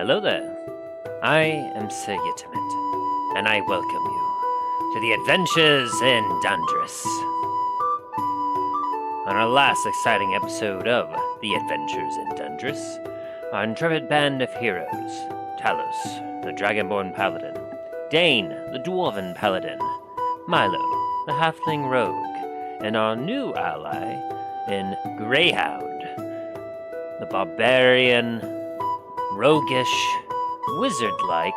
Hello there. I am Sir Ytimid, and I welcome you to the Adventures in Dundras. On our last exciting episode of The Adventures in Dundras, our intrepid band of heroes, Talos the Dragonborn Paladin, Dain the Dwarven Paladin, Milo the Halfling Rogue, and our new ally in Greyhound, the barbarian, roguish, wizard-like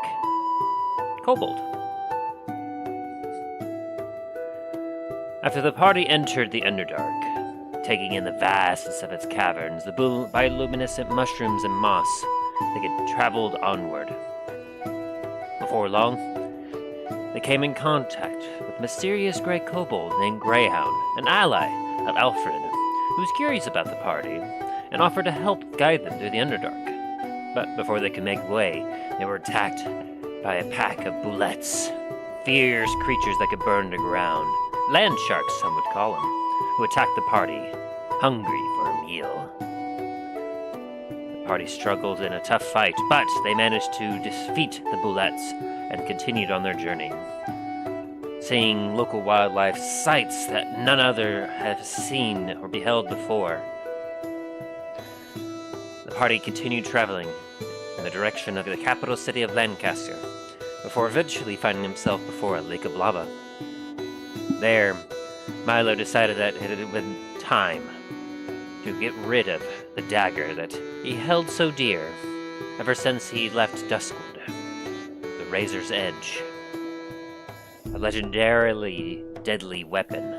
Kobold. After the party entered the Underdark, taking in the vastness of its caverns, the bioluminescent mushrooms and moss, they had traveled onward. Before long, they came in contact with a mysterious grey kobold named Greyhound, an ally of Alfred, who was curious about the party and offered to help guide them through the Underdark. But before they could make way, they were attacked by a pack of bullets, fierce creatures that could burn the ground, land sharks some would call them, who attacked the party, hungry for a meal. The party struggled in a tough fight, but they managed to defeat the bullets and continued on their journey, seeing local wildlife, sights that none other have seen or beheld before. The party continued traveling in the direction of the capital city of Lancasquer, before eventually finding himself before a lake of lava. There, Milo decided that it had been time to get rid of the dagger that he held so dear ever since he left Duskwood, the Razor's Edge, a legendarily deadly weapon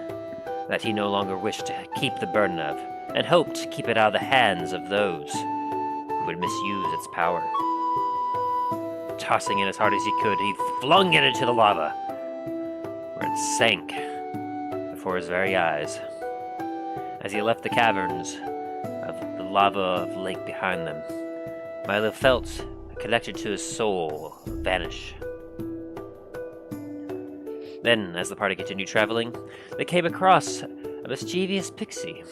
that he no longer wished to keep the burden of, and hoped to keep it out of the hands of those who would misuse its power. Tossing it as hard as he could, he flung it into the lava, where it sank before his very eyes. As he left the caverns of the lava of the lake behind them, Milo felt connected to his soul vanish. Then, as the party continued traveling, they came across a mischievous pixie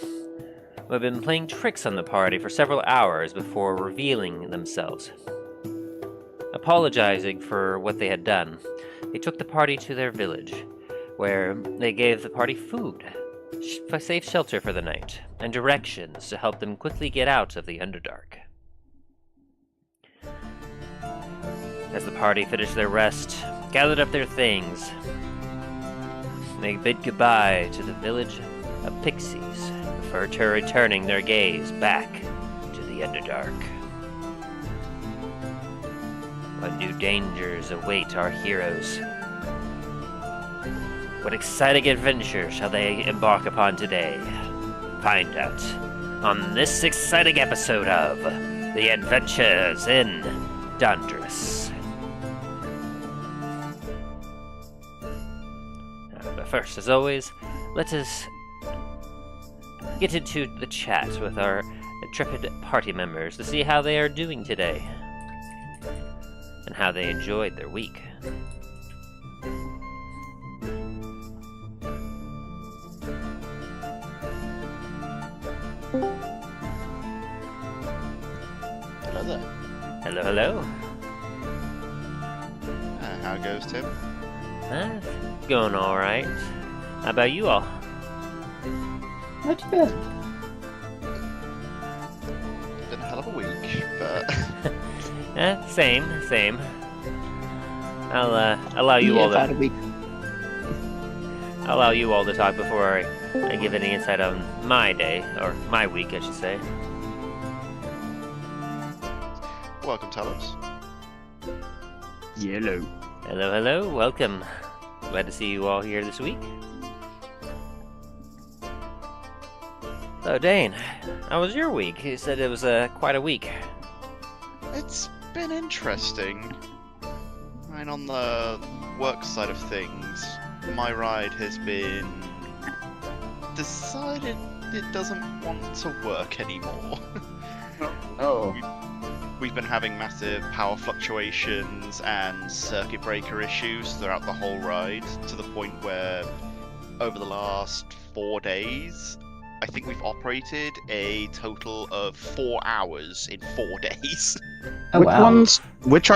who had been playing tricks on the party for several hours before revealing themselves. Apologizing for what they had done, they took the party to their village, where they gave the party food, safe shelter for the night, and directions to help them quickly get out of the Underdark. As the party finished their rest, gathered up their things, they bid goodbye to the village of pixies, before returning their gaze back to the Underdark. What new dangers await our heroes? What exciting adventure shall they embark upon today? Find out on this exciting episode of The Adventures in Dundras. But first, as always, let us get into the chat with our intrepid party members to see how they are doing today and how they enjoyed their week. Hello there. Hello, hello. How goes, Tim? Going alright. How about you all? Not too bad. Been a hell of a week, but Same. I'll allow you all About a week. I'll allow you all to talk before I give any insight on my day, or my week, I should say. welcome, Talos. Yellow. Hello, welcome. Glad to see you all here this week. So, Dain, how was your week? You said it was quite a week. It's been interesting. I mean, on the work side of things, my ride has been decided it doesn't want to work anymore. Oh. We've been having massive power fluctuations and circuit breaker issues throughout the whole ride, to the point where over the last 4 days, I think we've operated a total of 4 hours in 4 days. Oh, wow. Which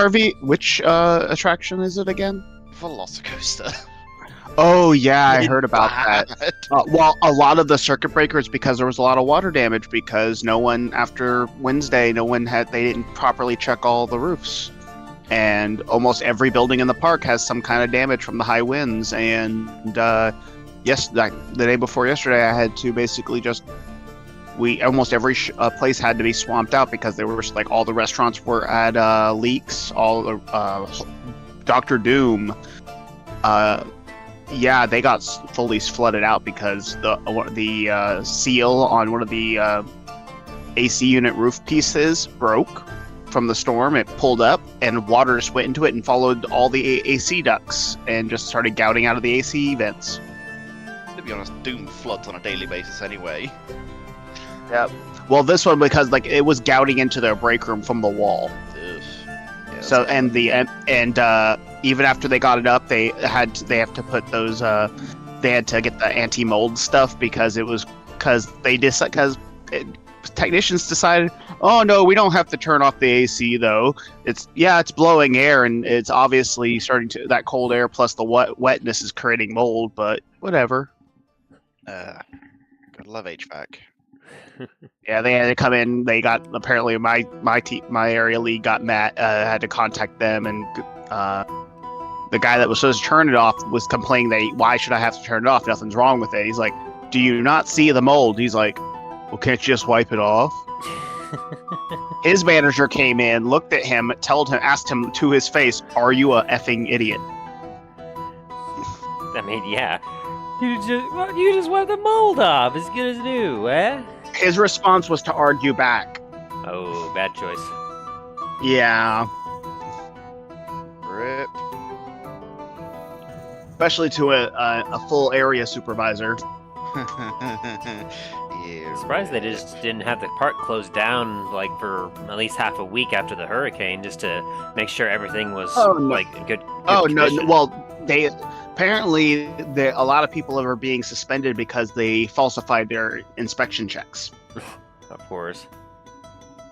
attraction is it again? Velocicoaster. Oh yeah, I It's heard about that. bad. Well, a lot of the circuit breakers because there was a lot of water damage because no one after Wednesday, they didn't properly check all the roofs, and almost every building in the park has some kind of damage from the high winds. And the day before yesterday, I had to basically almost every place had to be swamped out because there were like all the restaurants were at leaks. All the Dr. Doom. Yeah, they got fully flooded out because the seal on one of the AC unit roof pieces broke from the storm. It pulled up and water just went into it and followed all the AC ducts and just started gouting out of the AC vents. To be honest, Doom floods on a daily basis anyway. Yep. Well, this one because like it was gouting into their break room from the wall. Ugh. Yeah, So and even after they got it up, they have to put those they had to get the anti-mold stuff because technicians decided, oh no, we don't have to turn off the AC though. It's blowing air and it's obviously that cold air plus the wetness is creating mold, but whatever. gotta love HVAC. Yeah, they had to come in. They got apparently my area league got mad. Had to contact them, and the guy that was supposed to turn it off was complaining that why should I have to turn it off? Nothing's wrong with it. He's like, do you not see the mold? He's like, well, can't you just wipe it off? His manager came in, looked at him, asked him to his face, "Are you a effing idiot?" I mean, yeah. You just wipe the mold off as good as new, eh? His response was to argue back. Oh, bad choice. Yeah, Rip. especially to a full area supervisor. Yeah, Surprised they just didn't have the park closed down like for at least half a week after the hurricane, just to make sure everything was like in good. Oh no! condition. Well, they apparently a lot of people are being suspended because they falsified their inspection checks. Of course.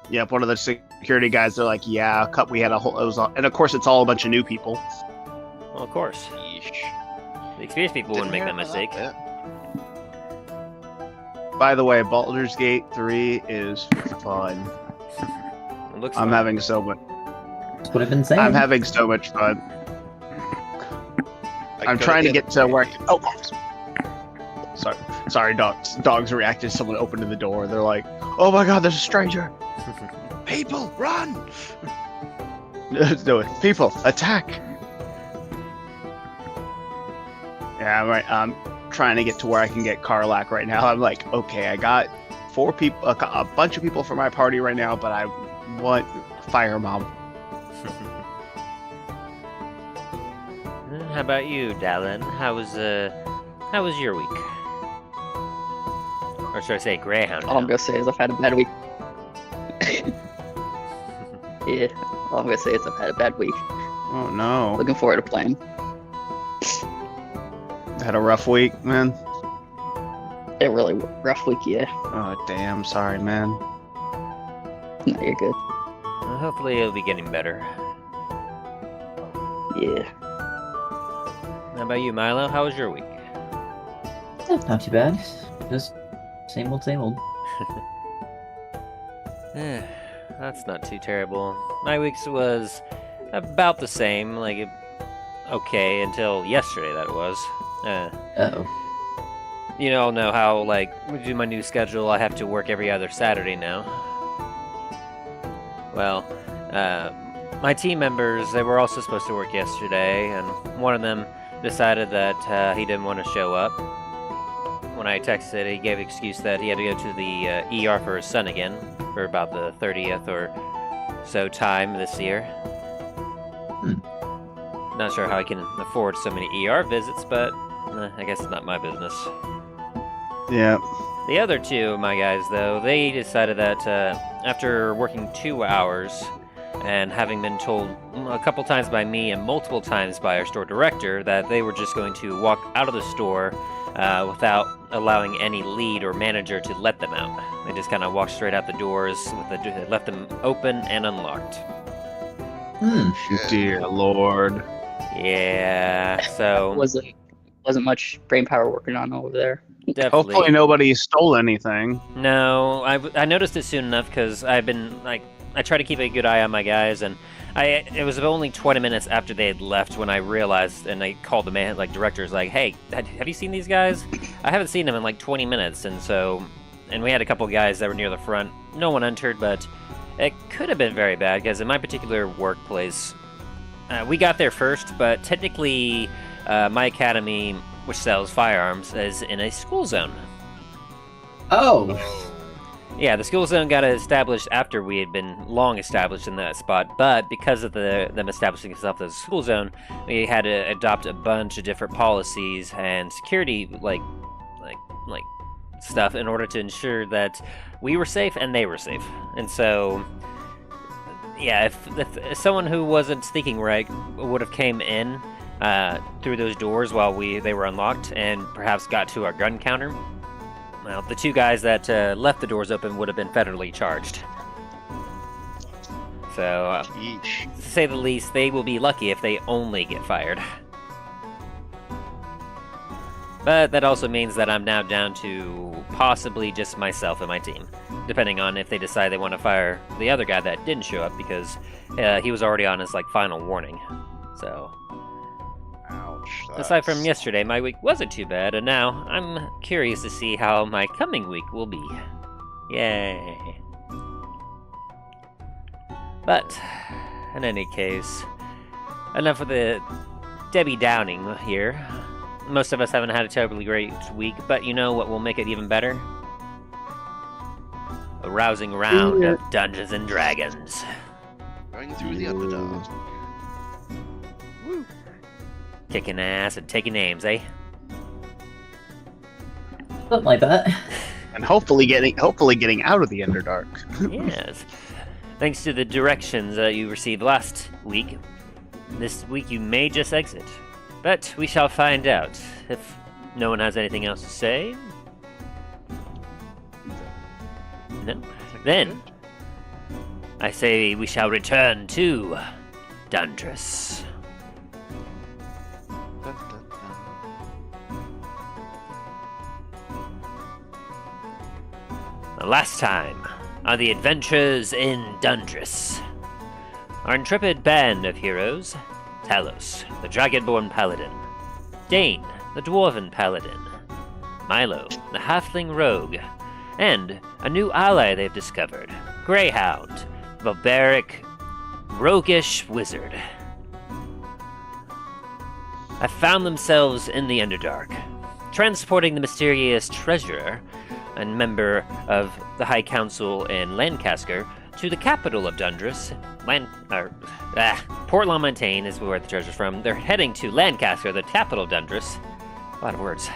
Yep, one of the security guys. They're like, "Yeah, we had a whole." And of course, it's all a bunch of new people. Well, of course. Yeesh. The experienced people wouldn't make that mistake. By the way, Baldur's Gate 3 is fun. It looks I'm fun. having so much. That's what I've been saying. I'm having so much fun. I'm trying to get to where. Oh, sorry, dogs. Dogs reacted. Someone opened the door. They're like, "Oh my God, there's a stranger!" People, run! Do it. People, attack! Yeah, I'm trying to get to where I can get Karlak right now. I'm like, okay, I got 4 people, a bunch of people for my party right now, but I want Fire Mom. How about you, Dallin? How was your week? Or should I say Greyhound? All I'm now? gonna say is I've had a bad week. Yeah, all I'm gonna say is I've had a bad week. Oh no. Looking forward to playing. Had a rough week, man. A really rough week, yeah. Oh damn, sorry, man. No, you're good. Well, hopefully it'll be getting better. Yeah. How about you, Milo? How was your week? Not too bad. Just same old, same old. That's not too terrible. My week's was about the same, okay, until yesterday that was. Uh-oh. You all know how, we do my new schedule, I have to work every other Saturday now. Well, my team members, they were also supposed to work yesterday, and one of them decided that he didn't want to show up. When I texted, he gave an excuse that he had to go to the ER for his son again, for about the 30th or so time this year. Not sure how I can afford so many ER visits, but I guess it's not my business. Yeah. The other two of my guys, though, they decided that after working 2 hours and having been told a couple times by me and multiple times by our store director that they were just going to walk out of the store without allowing any lead or manager to let them out. They just kind of walked straight out the doors, left them open and unlocked. Dear Lord. Yeah, so wasn't much brain power working on over there. definitely. Hopefully nobody stole anything. No, I noticed it soon enough because I've been I try to keep a good eye on my guys, and it was only 20 minutes after they had left when I realized, and I called the directors like, hey, have you seen these guys? I haven't seen them in like 20 minutes, and we had a couple guys that were near the front. No one entered, but it could have been very bad because in my particular workplace, we got there first, but technically my academy, which sells firearms, is in a school zone. Oh, Yeah, the school zone got established after we had been long established in that spot, but because of them establishing itself as a school zone, we had to adopt a bunch of different policies and security like stuff in order to ensure that we were safe and they were safe. And so, yeah, if someone who wasn't thinking right would have came in through those doors while they were unlocked and perhaps got to our gun counter, well, the two guys that left the doors open would have been federally charged. So, to say the least, they will be lucky if they only get fired. But that also means that I'm now down to possibly just myself and my team, depending on if they decide they want to fire the other guy that didn't show up because he was already on his final warning. So, Ouch. aside from yesterday, my week wasn't too bad, and now I'm curious to see how my coming week will be. Yay. But, in any case, enough of the Debbie Downing here. Most of us haven't had a terribly great week, but you know what will make it even better? A rousing round of Dungeons and Dragons. Going through the Underdark. Kicking ass and taking names, eh? something like that. And hopefully getting out of the Underdark. Yes. Thanks to the directions you received last week, this week you may just exit. But we shall find out. If no one has anything else to say... No? Then, I say we shall return to Dundras. Dun, dun, dun. The last time on the adventures in Dundras. Our intrepid band of heroes, Talos the Dragonborn Paladin, Dain the Dwarven Paladin, Milo the Halfling Rogue, and a new ally they've discovered, Greyhound, the barbaric, roguish wizard, have found themselves in the Underdark, transporting the mysterious treasurer and member of the High Council in Lancasquer to the capital of Dundras. Port Lamontagne is where the treasure's from. They're heading to Lancasquer, the capital of Dundras. A lot of words.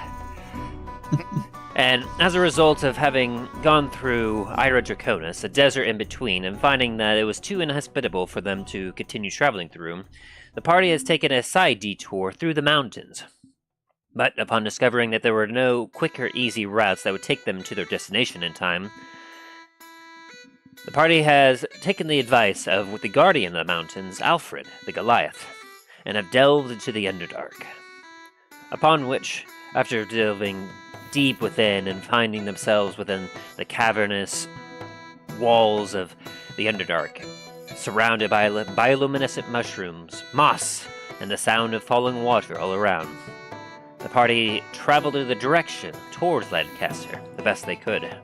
And as a result of having gone through Ira Draconis, a desert in between, and finding that it was too inhospitable for them to continue traveling through, the party has taken a side detour through the mountains. But upon discovering that there were no quick or easy routes that would take them to their destination in time, the party has taken the advice of the guardian of the mountains, Alfred, the Goliath, and have delved into the Underdark. Upon which, after delving deep within and finding themselves within the cavernous walls of the Underdark, surrounded by bioluminescent mushrooms, moss, and the sound of falling water all around, the party traveled in the direction towards Lancaster the best they could.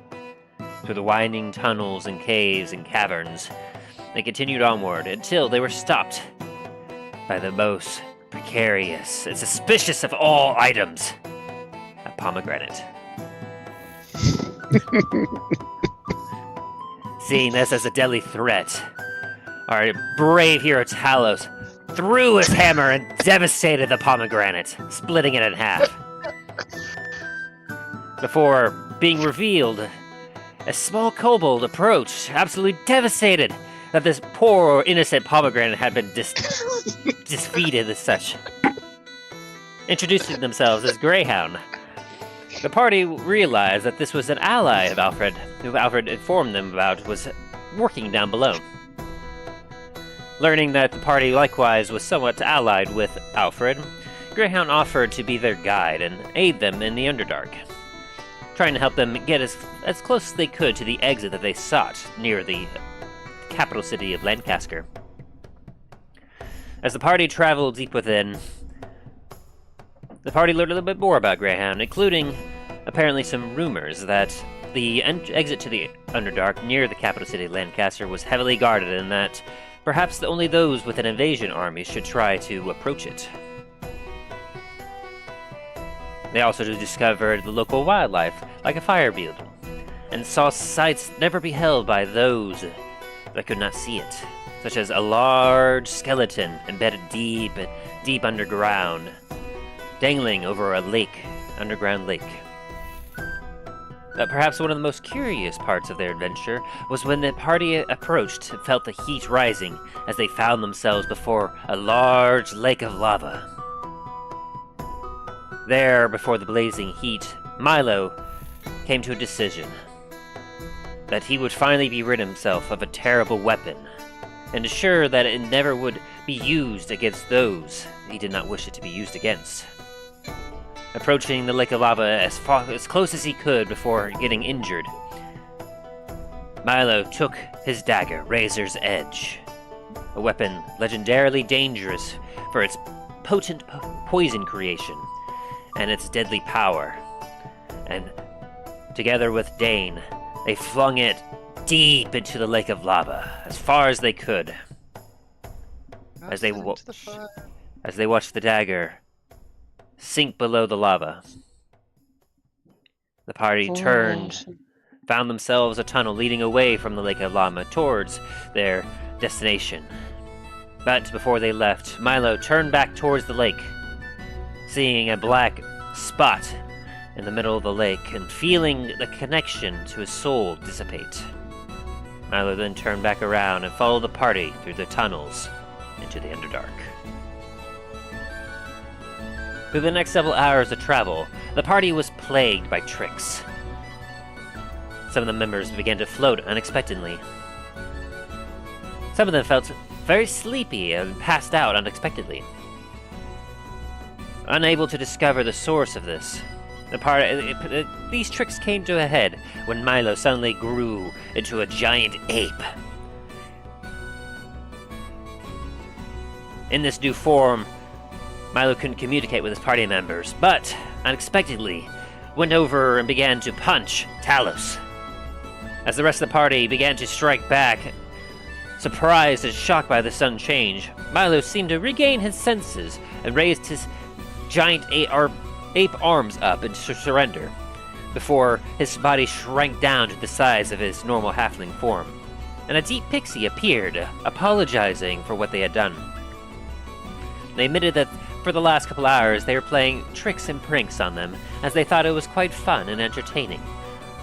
Through the winding tunnels and caves and caverns, they continued onward until they were stopped by the most precarious and suspicious of all items, a pomegranate. Seeing this as a deadly threat, our brave hero Talos threw his hammer and devastated the pomegranate, splitting it in half. Before being revealed, a small kobold approached, absolutely devastated that this poor innocent pomegranate had been defeated as such. Introducing themselves as Greyhound, The party realized that this was an ally of Alfred, who Alfred informed them about was working down below. Learning that the party likewise was somewhat allied with Alfred, Greyhound offered to be their guide and aid them in the Underdark, trying to help them get as close as they could to the exit that they sought near the capital city of Lancasquer. As the party traveled deep within, the party learned a little bit more about Greyhound, including apparently some rumors that the exit to the Underdark near the capital city of Lancasquer was heavily guarded and that perhaps only those with an invasion army should try to approach it. They also discovered the local wildlife, like a fire beetle, and saw sights never beheld by those that could not see it, such as a large skeleton embedded deep underground, dangling over a underground lake. But perhaps one of the most curious parts of their adventure was when the party approached and felt the heat rising as they found themselves before a large lake of lava. There, before the blazing heat, Milo came to a decision that he would finally be rid himself of a terrible weapon, and assure that it never would be used against those he did not wish it to be used against. Approaching the lake of lava as close as he could before getting injured, Milo took his dagger, Razor's Edge, a weapon legendarily dangerous for its potent poison creation and its deadly power, and together with Dain, they flung it deep into the lake of lava, as far as they could. As they watched the dagger sink below the lava, the party turned, found themselves a tunnel leading away from the lake of lava towards their destination. But before they left, Milo turned back towards the lake, seeing a black spot in the middle of the lake and feeling the connection to his soul dissipate. Milo then turned back around and followed the party through the tunnels into the Underdark. Through the next several hours of travel, the party was plagued by tricks. Some of the members began to float unexpectedly. Some of them felt very sleepy and passed out unexpectedly. Unable to discover the source of this, these tricks came to a head when Milo suddenly grew into a giant ape. In this new form, Milo couldn't communicate with his party members, but unexpectedly went over and began to punch Talos. As the rest of the party began to strike back, surprised and shocked by the sudden change, Milo seemed to regain his senses and raised his giant ape arms up in surrender, before his body shrank down to the size of his normal halfling form, and a Deep Pixie appeared, apologizing for what they had done. They admitted that for the last couple hours they were playing tricks and pranks on them, as they thought it was quite fun and entertaining,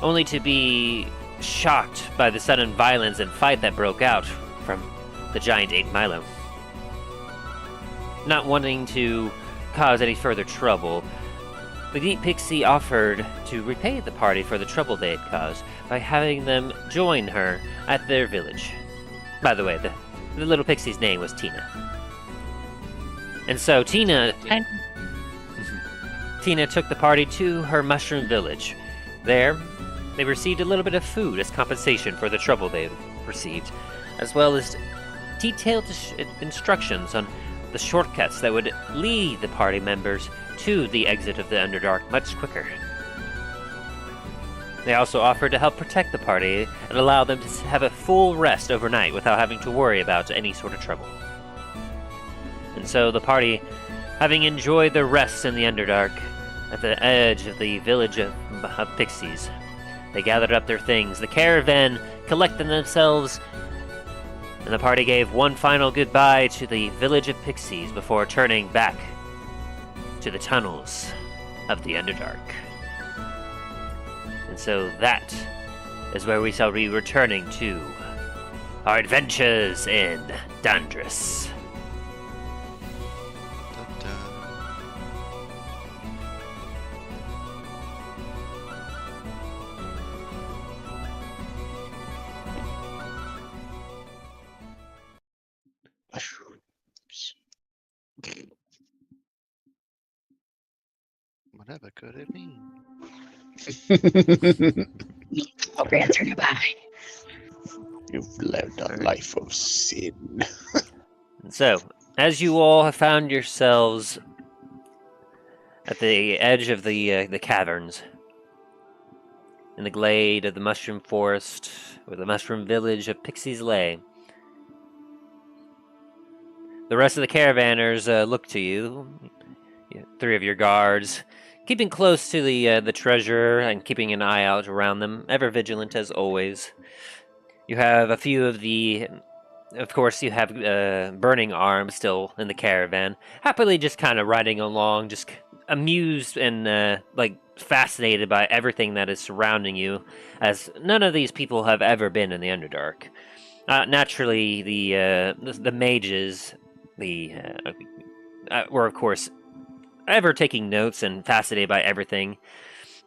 only to be shocked by the sudden violence and fight that broke out from the giant ape Milo. Not wanting to cause any further trouble, the Deep Pixie offered to repay the party for the trouble they had caused by having them join her at their village. By the way, the little pixie's name was Tina. And so Tina took the party to her mushroom village. There, they received a little bit of food as compensation for the trouble they received, as well as detailed instructions on the shortcuts that would lead the party members to the exit of the Underdark much quicker. They also offered to help protect the party and allow them to have a full rest overnight without having to worry about any sort of trouble. And so the party, having enjoyed their rest in the Underdark at the edge of the village of pixies, they gathered up their things. The caravan collected themselves, and the party gave one final goodbye to the village of pixies before turning back to the tunnels of the Underdark. And so that is where we shall be returning to our adventures in Dundras. Whatever could it mean? I'll answer you by. You've lived a Alright. life of sin. So, as you all have found yourselves at the edge of the caverns, in the glade of the mushroom forest, or the mushroom village of Pixies Lay, the rest of the caravanners look to you, three of your guards, keeping close to the treasure and keeping an eye out around them, ever vigilant as always. You have a few of of course, you have Burning Arm still in the caravan, happily just kind of riding along, just amused and fascinated by everything that is surrounding you, as none of these people have ever been in the Underdark. Naturally, the mages, were of course ever taking notes and fascinated by everything.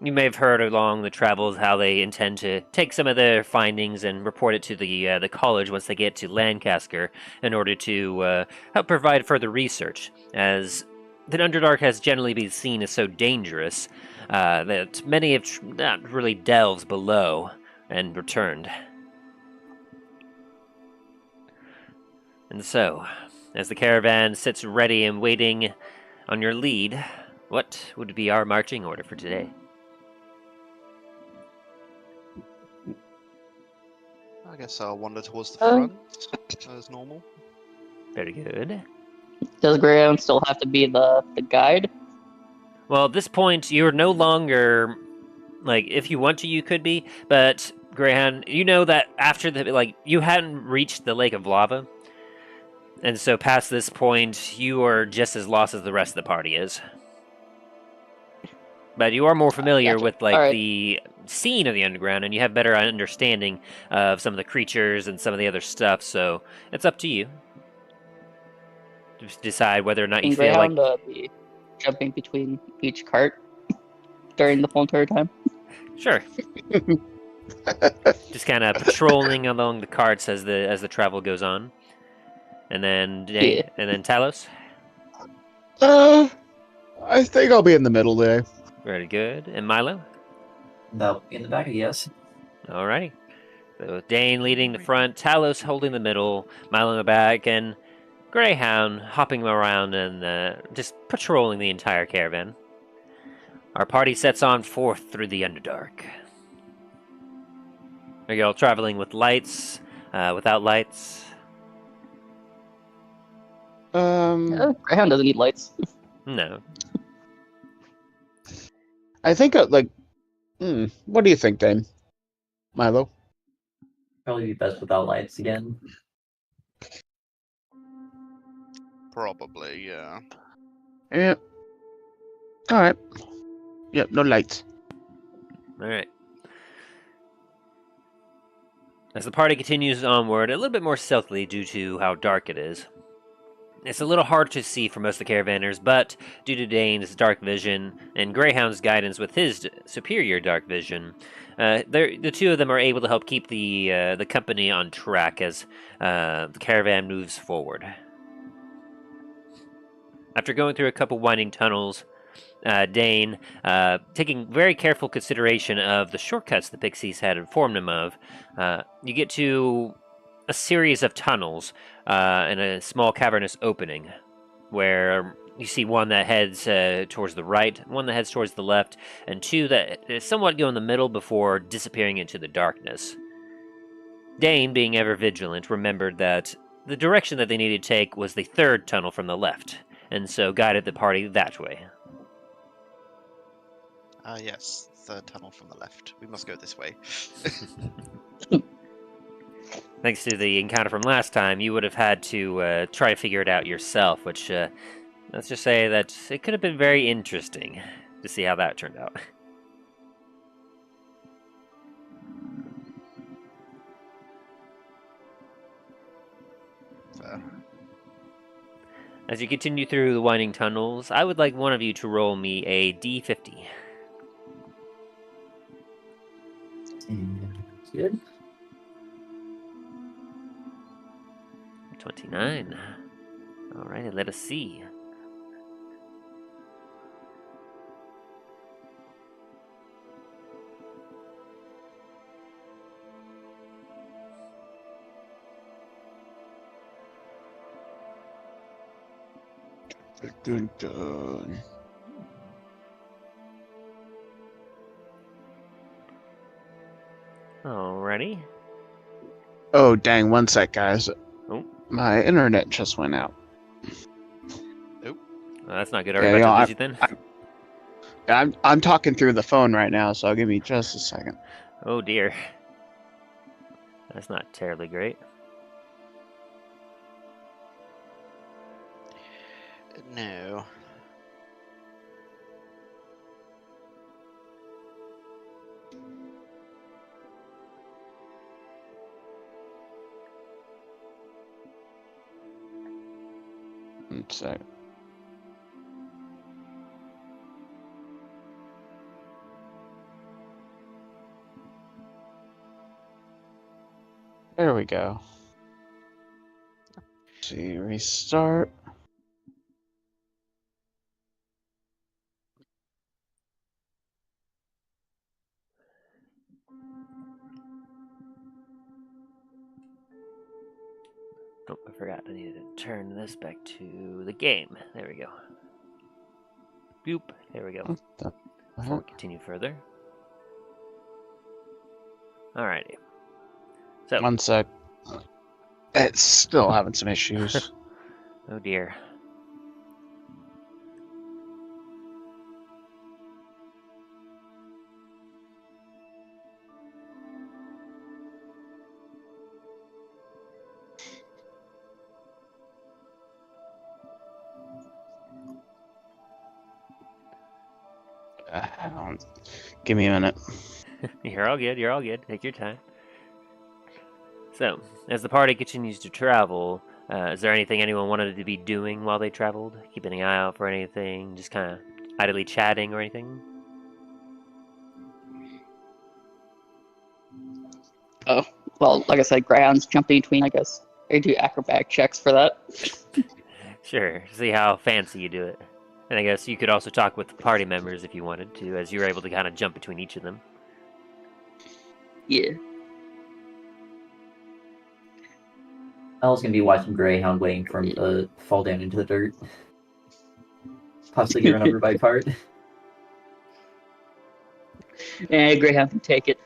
You may have heard along the travels how they intend to take some of their findings and report it to the college once they get to Lancasquer in order to help provide further research, as the Underdark has generally been seen as so dangerous that many have not really delved below and returned. And so, as the caravan sits ready and waiting on your lead, what would be our marching order for today? I guess I'll wander towards the Um, front as normal. Very good. Does Greyhound still have to be the guide? Well, at this point, you're no longer, if you want to, you could be, but Greyhound, you know that after you hadn't reached the Lake of Lava, and so past this point, you are just as lost as the rest of the party is. But you are more familiar Gotcha. with, Alright. the scene of the underground, and you have better understanding of some of the creatures and some of the other stuff, so it's up to you. Just decide whether or not you Can feel like... Greyhound be jumping between each cart during the whole entire time? Sure. Just kind of patrolling along the carts as the travel goes on. And then Yeah. and then Talos. I think I'll be in the middle there. Very good. And Milo. No, in the back, yes. Alrighty. So Dain leading the front, Talos holding the middle, Milo in the back, and Greyhound hopping around and just patrolling the entire caravan. Our party sets on forth through the Underdark. Are you all traveling with lights? Without lights? Greyhound doesn't need lights. No. I think what do you think, Dane? Milo? Probably be best without lights again. Probably, yeah. Yeah. Alright. Yep, no lights. Alright. As the party continues onward, a little bit more stealthily due to how dark it is. It's a little hard to see for most of the caravanners, but due to Dane's dark vision and Greyhound's guidance with his superior dark vision, the two of them are able to help keep the company on track as the caravan moves forward. After going through a couple winding tunnels, Dain, taking very careful consideration of the shortcuts the Pixies had informed him of, you get to a series of tunnels in a small cavernous opening, where you see one that heads towards the right, one that heads towards the left, and two that somewhat go in the middle before disappearing into the darkness. Dain, being ever vigilant, remembered that the direction that they needed to take was the third tunnel from the left, and so guided the party that way. Yes, third tunnel from the left. We must go this way. Thanks to the encounter from last time, you would have had to try to figure it out yourself, which, let's just say that it could have been very interesting to see how that turned out. Fair. As you continue through the winding tunnels, I would like one of you to roll me a D50. Good. 29. Alright, let us see. Dun, dun. Alrighty. Oh, dang, one sec, guys. Oh. My internet just went out. Well, that's not good. Are Yeah, we you know, about to lose you then? I'm talking through the phone right now, so give me just a second. Oh dear. That's not terribly great. No. One sec. There we go. Let's see, restart. Oh, I forgot. I needed to turn this back to the game. There we go. Boop. There we go. What the Before we heck? continue further. Alrighty. So, One sec. It's still having some issues. oh dear. Give me a minute. You're all good. You're all good. Take your time. So, as the party continues to travel, is there anything anyone wanted to be doing while they traveled? Keeping an eye out for anything? Just kind of idly chatting or anything? Oh, well, like I said, Greyhound's jumping between, I guess. They do acrobatic checks for that. Sure. See how fancy you do it. And I guess you could also talk with the party members if you wanted to, as you were able to kind of jump between each of them. Yeah. I was gonna be watching Greyhound waiting for him to fall down into the dirt. Possibly get run over by part. And Greyhound can take it.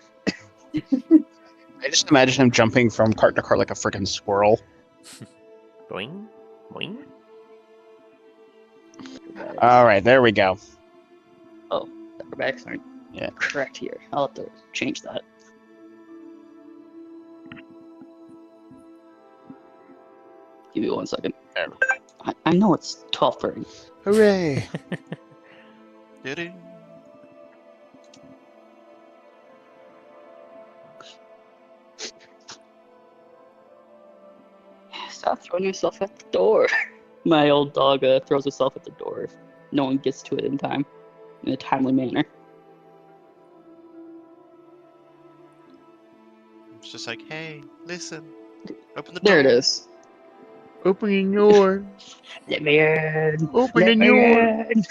I just imagine him jumping from cart to cart like a freaking squirrel. Boing, boing. Alright, there we go. Oh, the acrobatics aren't correct here. I'll have to change that. Give me 1 second. There. I know it's 12:30. Hooray! Did Stop throwing yourself at the door. My old dog throws herself at the door if no one gets to it in time, in a timely manner. It's just like, hey, listen. Open the There door. it is. Opening door. Let me in. Opening Let me door. in.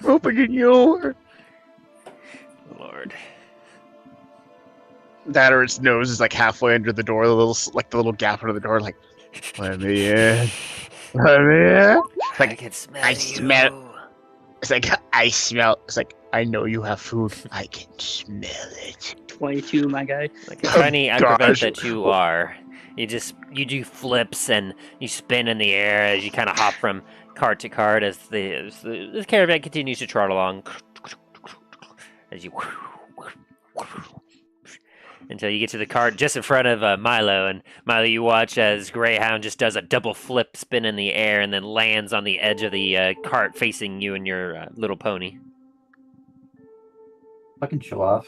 Opening door. Lord. That or its nose is like halfway under the door, the little gap under the door, like, let me in. Let me in. Like, I can smell I you. smell- It's like, I smell. It's like, I know you have food. I can smell it. 22, my guy. Like a tiny acrobat gosh. that you are. You do flips and you spin in the air as you kind of hop from cart to cart as the caravan continues to trot along. As you until you get to the cart just in front of Milo, and Milo, you watch as Greyhound just does a double flip spin in the air and then lands on the edge of the cart facing you and your little pony. Fucking show off.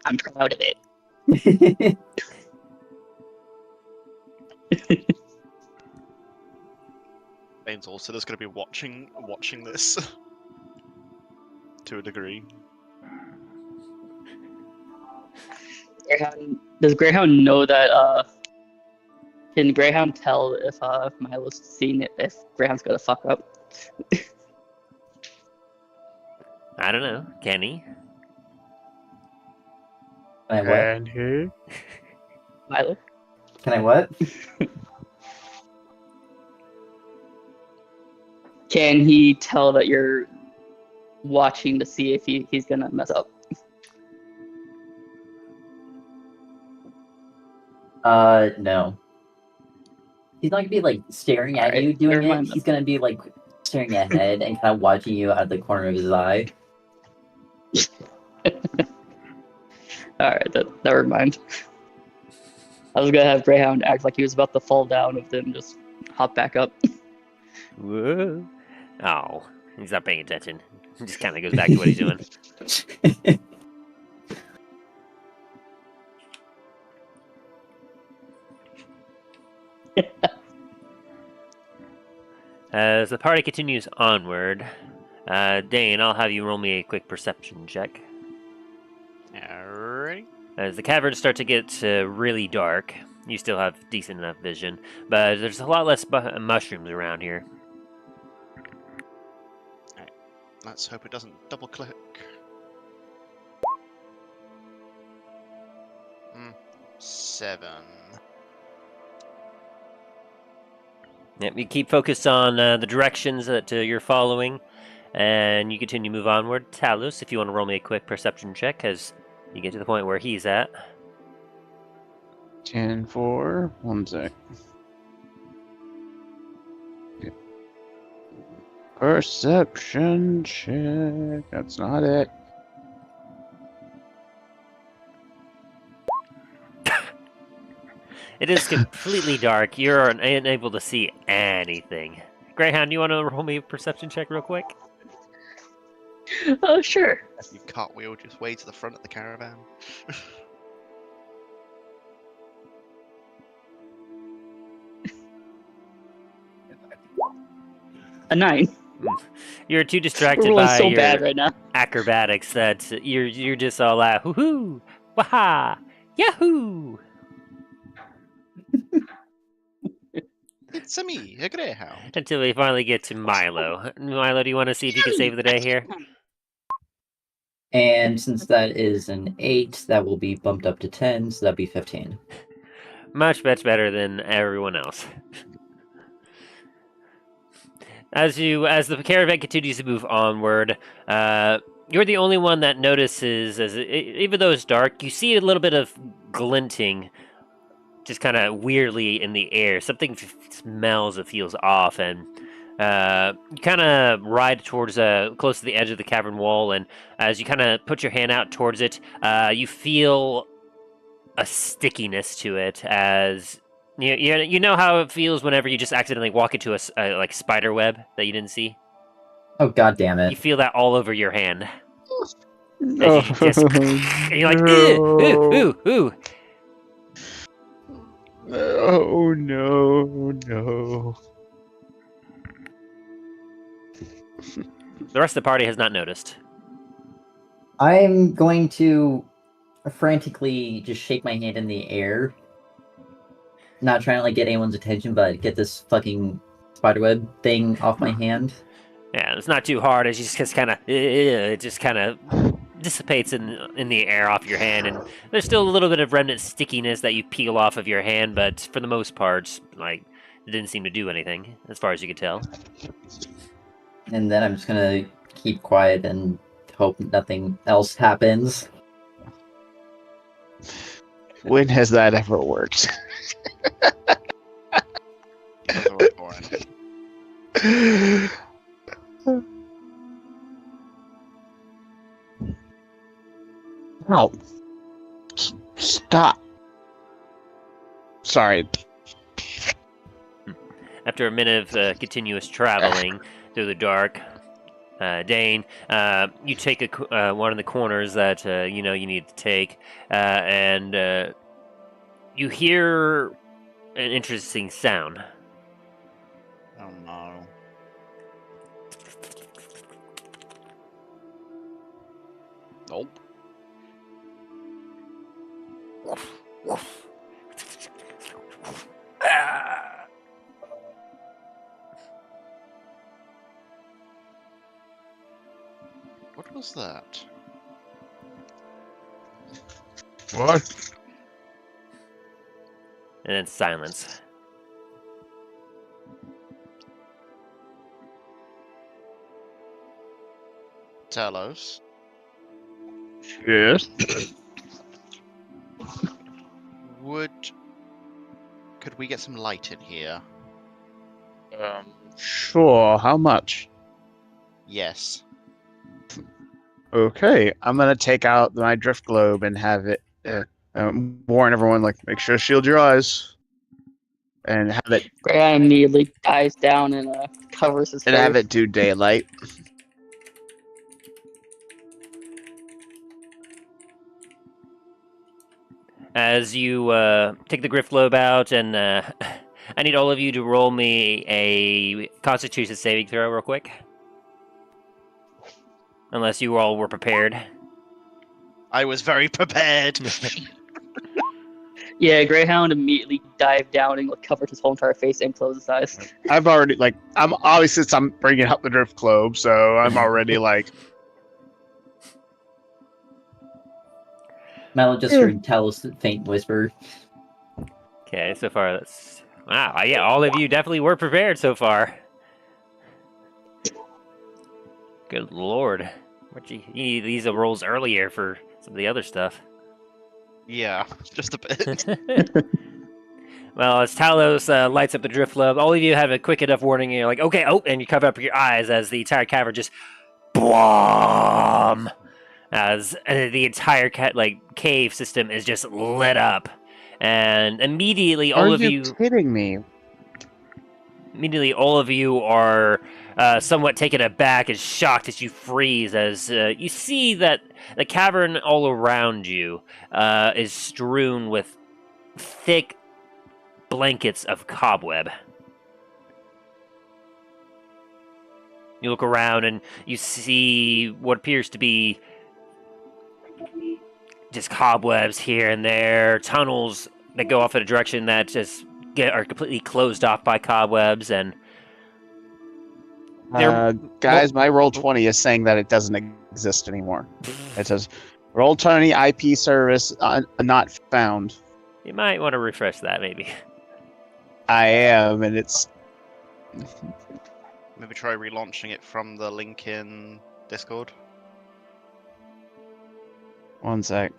I'm proud of it. Bane's also just going to be watching this to a degree. Does Greyhound know that? Can Greyhound tell if Milo's seen it? If Greyhound's gonna fuck up? I don't know. Can he? And what? And here. Milo. Can I what? Can he tell that you're watching to see if he's gonna mess up? No. He's not gonna be like staring at Alright, you doing never it. mind then. He's gonna be like staring ahead and kind of watching you out of the corner of his eye. Alright, never mind. I was gonna have Greyhound act like he was about to fall down with him, just hop back up. Whoa. Oh, he's not paying attention. He just kind of goes back to what he's doing. As the party continues onward, Dain, I'll have you roll me a quick perception check. Alright. As the caverns start to get really dark, you still have decent enough vision, but there's a lot less mushrooms around here. Let's hope it doesn't double click. 7. Yep, you keep focused on the directions that you're following, and you continue to move onward. Talos, if you want to roll me a quick perception check as you get to the point where he's at. 10-4. 1 sec. Okay. Perception check. That's not it. It is completely dark. You're unable to see anything. Greyhound, you want to roll me a perception check real quick? Oh, sure. You cartwheel just way to the front of the caravan. A 9. You're too distracted We're rolling by so your bad right now. acrobatics that you're just all out, hoo-hoo, waha, yahoo! It's a me, a Greyhound. Until we finally get to Milo. Milo, do you want to see if you can save the day here? And since that is an 8, that will be bumped up to 10, so that'll be 15. Much better than everyone else. As the caravan continues to move onward, you're the only one that notices, even though it's dark, you see a little bit of glinting, just kind of weirdly in the air. Something smells or feels off, and you kind of ride towards close to the edge of the cavern wall, and as you kind of put your hand out towards it, you feel a stickiness to it. As you know how it feels whenever you just accidentally walk into a like spider web that you didn't see. Oh, god damn You it. feel that all over your hand. Oh, And you're like, ooh, ooh, ooh. Oh no, no. The rest of the party has not noticed. I'm going to frantically just shake my hand in the air. Not trying to like get anyone's attention, but get this fucking spiderweb thing off my hand. Yeah, it's not too hard. It just kind of it just kind of dissipates in the air off your hand, and there's still a little bit of remnant stickiness that you peel off of your hand, but for the most part, like, it didn't seem to do anything as far as you could tell. And then I'm just gonna keep quiet and hope nothing else happens. When has that ever worked? Doesn't work for it. No. Stop. Sorry. After a minute of continuous traveling through the dark, Dain, you take one of the corners that you know you need to take, and you hear an interesting sound. Oh no. Nope. What was that? What? And then silence. Talos, Yes. could we get some light in here? Sure. How much? Yes. Okay, I'm gonna take out my drift globe and have it warn everyone, like, make sure to shield your eyes, and have it Greyhound immediately dives down and covers his face. do daylight. As you take the Griff Globe out, and I need all of you to roll me a Constitution saving throw real quick. Unless you all were prepared. I was very prepared. Yeah, Greyhound immediately dived down and covered his whole entire face and closed his eyes. I've already, like, I'm obviously, since I'm bringing up the drift globe, so I'm already like, Milo just heard Talos' faint whisper. Okay, so far that's... Wow, yeah, all of you definitely were prepared so far. Good lord. You need these rolls earlier for some of the other stuff. Yeah, just a bit. Well, as Talos lights up the drift globe, all of you have a quick enough warning, and you're like, okay, oh, and you cover up your eyes as the entire cavern just... BWOM! As the entire cave system is just lit up. And immediately all of you... kidding me? Immediately all of you are somewhat taken aback and shocked as you freeze, as you see that the cavern all around you is strewn with thick blankets of cobweb. You look around and you see what appears to be just cobwebs here and there, tunnels that go off in a direction that just are completely closed off by cobwebs, and guys, my Roll20 is saying that it doesn't exist anymore. It says Roll20 IP service not found. you might want to refresh that, maybe. I am, and it's Maybe try relaunching it from the link in Discord. one sec.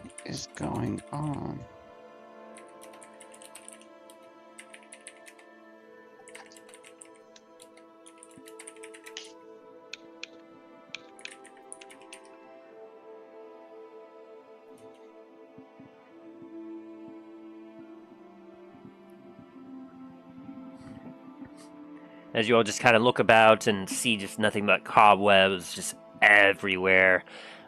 What is going on? As you all just kind of look about and see just nothing but cobwebs just everywhere,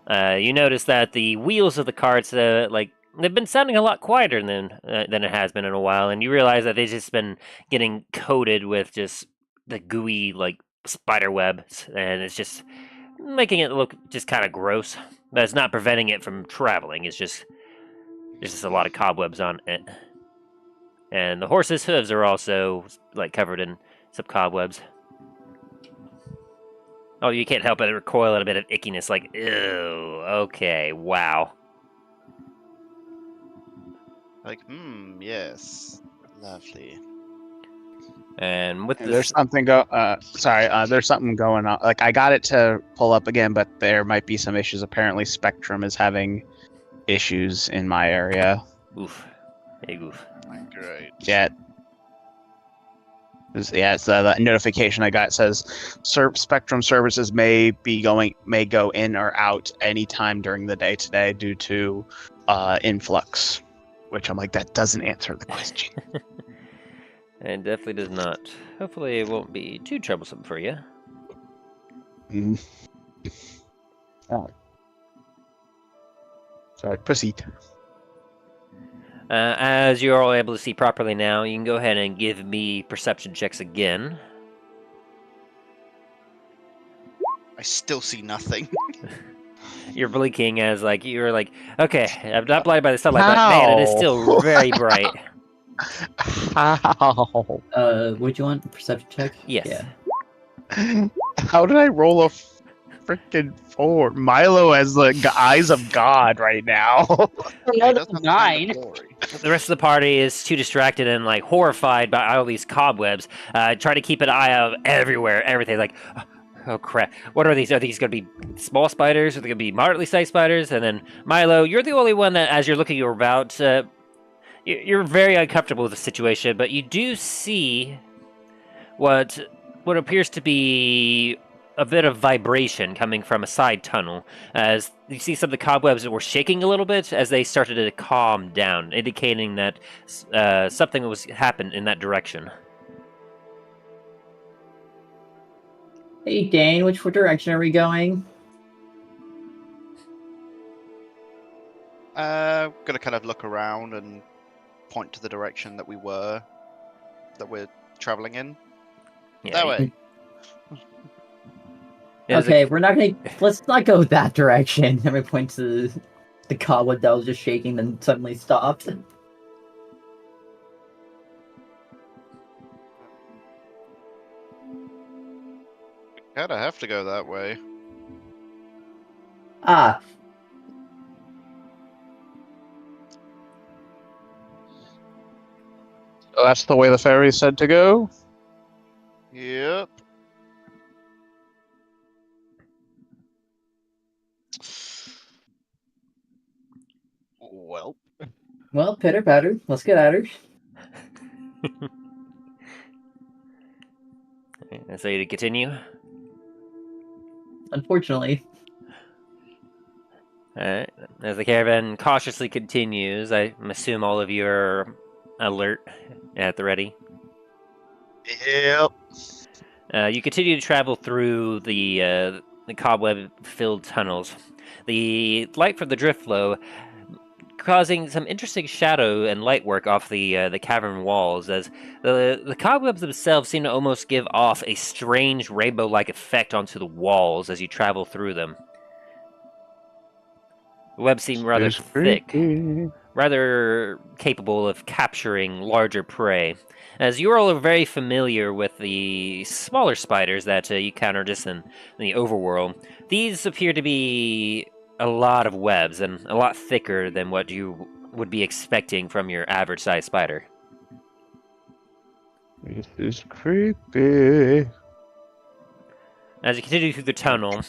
you notice that the wheels of the carts, they've been sounding a lot quieter than it has been in a while, and you realize that they've just been getting coated with just the gooey spider webs, and it's just making it look just kind of gross. But it's not preventing it from traveling. It's just there's just a lot of cobwebs on it, and the horse's hooves are also covered in some cobwebs. Oh, you can't help but recoil at a bit of ickiness, like, ew, okay, wow. Yes. Lovely. And with this... There's something there's something going on. Like, I got it to pull up again, but there might be some issues. Apparently, Spectrum is having issues in my area. Oof. Hey, oof. Great. Yeah. It's the notification I got says Spectrum services may go in or out anytime during the day today due to influx, which I'm like, that doesn't answer the question. It definitely does not. Hopefully it won't be too troublesome for you. Sorry, proceed. As you're all able to see properly now, you can go ahead and give me perception checks again. I still see nothing. You're blinking as like you're like, okay, I'm not blinded by the sunlight, but man, it is still very bright. How? Would you want a perception check? Yes. Yeah. How did I roll a freaking 4? Milo has the eyes of God right now. He Another does have the hand of 9. glory. The rest of the party is too distracted and like horrified by all these cobwebs. Try to keep an eye out everywhere, everything. Like, oh crap! What are these? Are these going to be small spiders? Are they going to be moderately sized spiders? And then Milo, you're the only one that, as you're looking about, you're very uncomfortable with the situation. But you do see what appears to be a bit of vibration coming from a side tunnel, as you see some of the cobwebs that were shaking a little bit as they started to calm down, indicating that something was happened in that direction. Hey, Dane, which direction are we going? Gonna kind of look around and point to the direction that we're traveling in. Yeah, That way. there's Okay, we're not gonna. Let's not go that direction. And we point to the cobweb that was just shaking, then suddenly stopped. Kinda have to go that way. Ah, So that's the way the fairy said to go. Yep. Well, well, pitter patter. Let's get at her. so you to continue. Unfortunately. Alright. As the caravan cautiously continues, I assume all of you are alert at the ready. yep. You continue to travel through the cobweb-filled tunnels. The light from the drift flow causing some interesting shadow and light work off the cavern walls, as the cobwebs themselves seem to almost give off a strange rainbow-like effect onto the walls as you travel through them. The webs seem rather It's thick, creepy. rather capable of capturing larger prey. As you all are very familiar with the smaller spiders that you encounter just in the overworld, these appear to be a lot of webs and a lot thicker than what you would be expecting from your average sized spider. This is creepy. As you continue through the tunnel,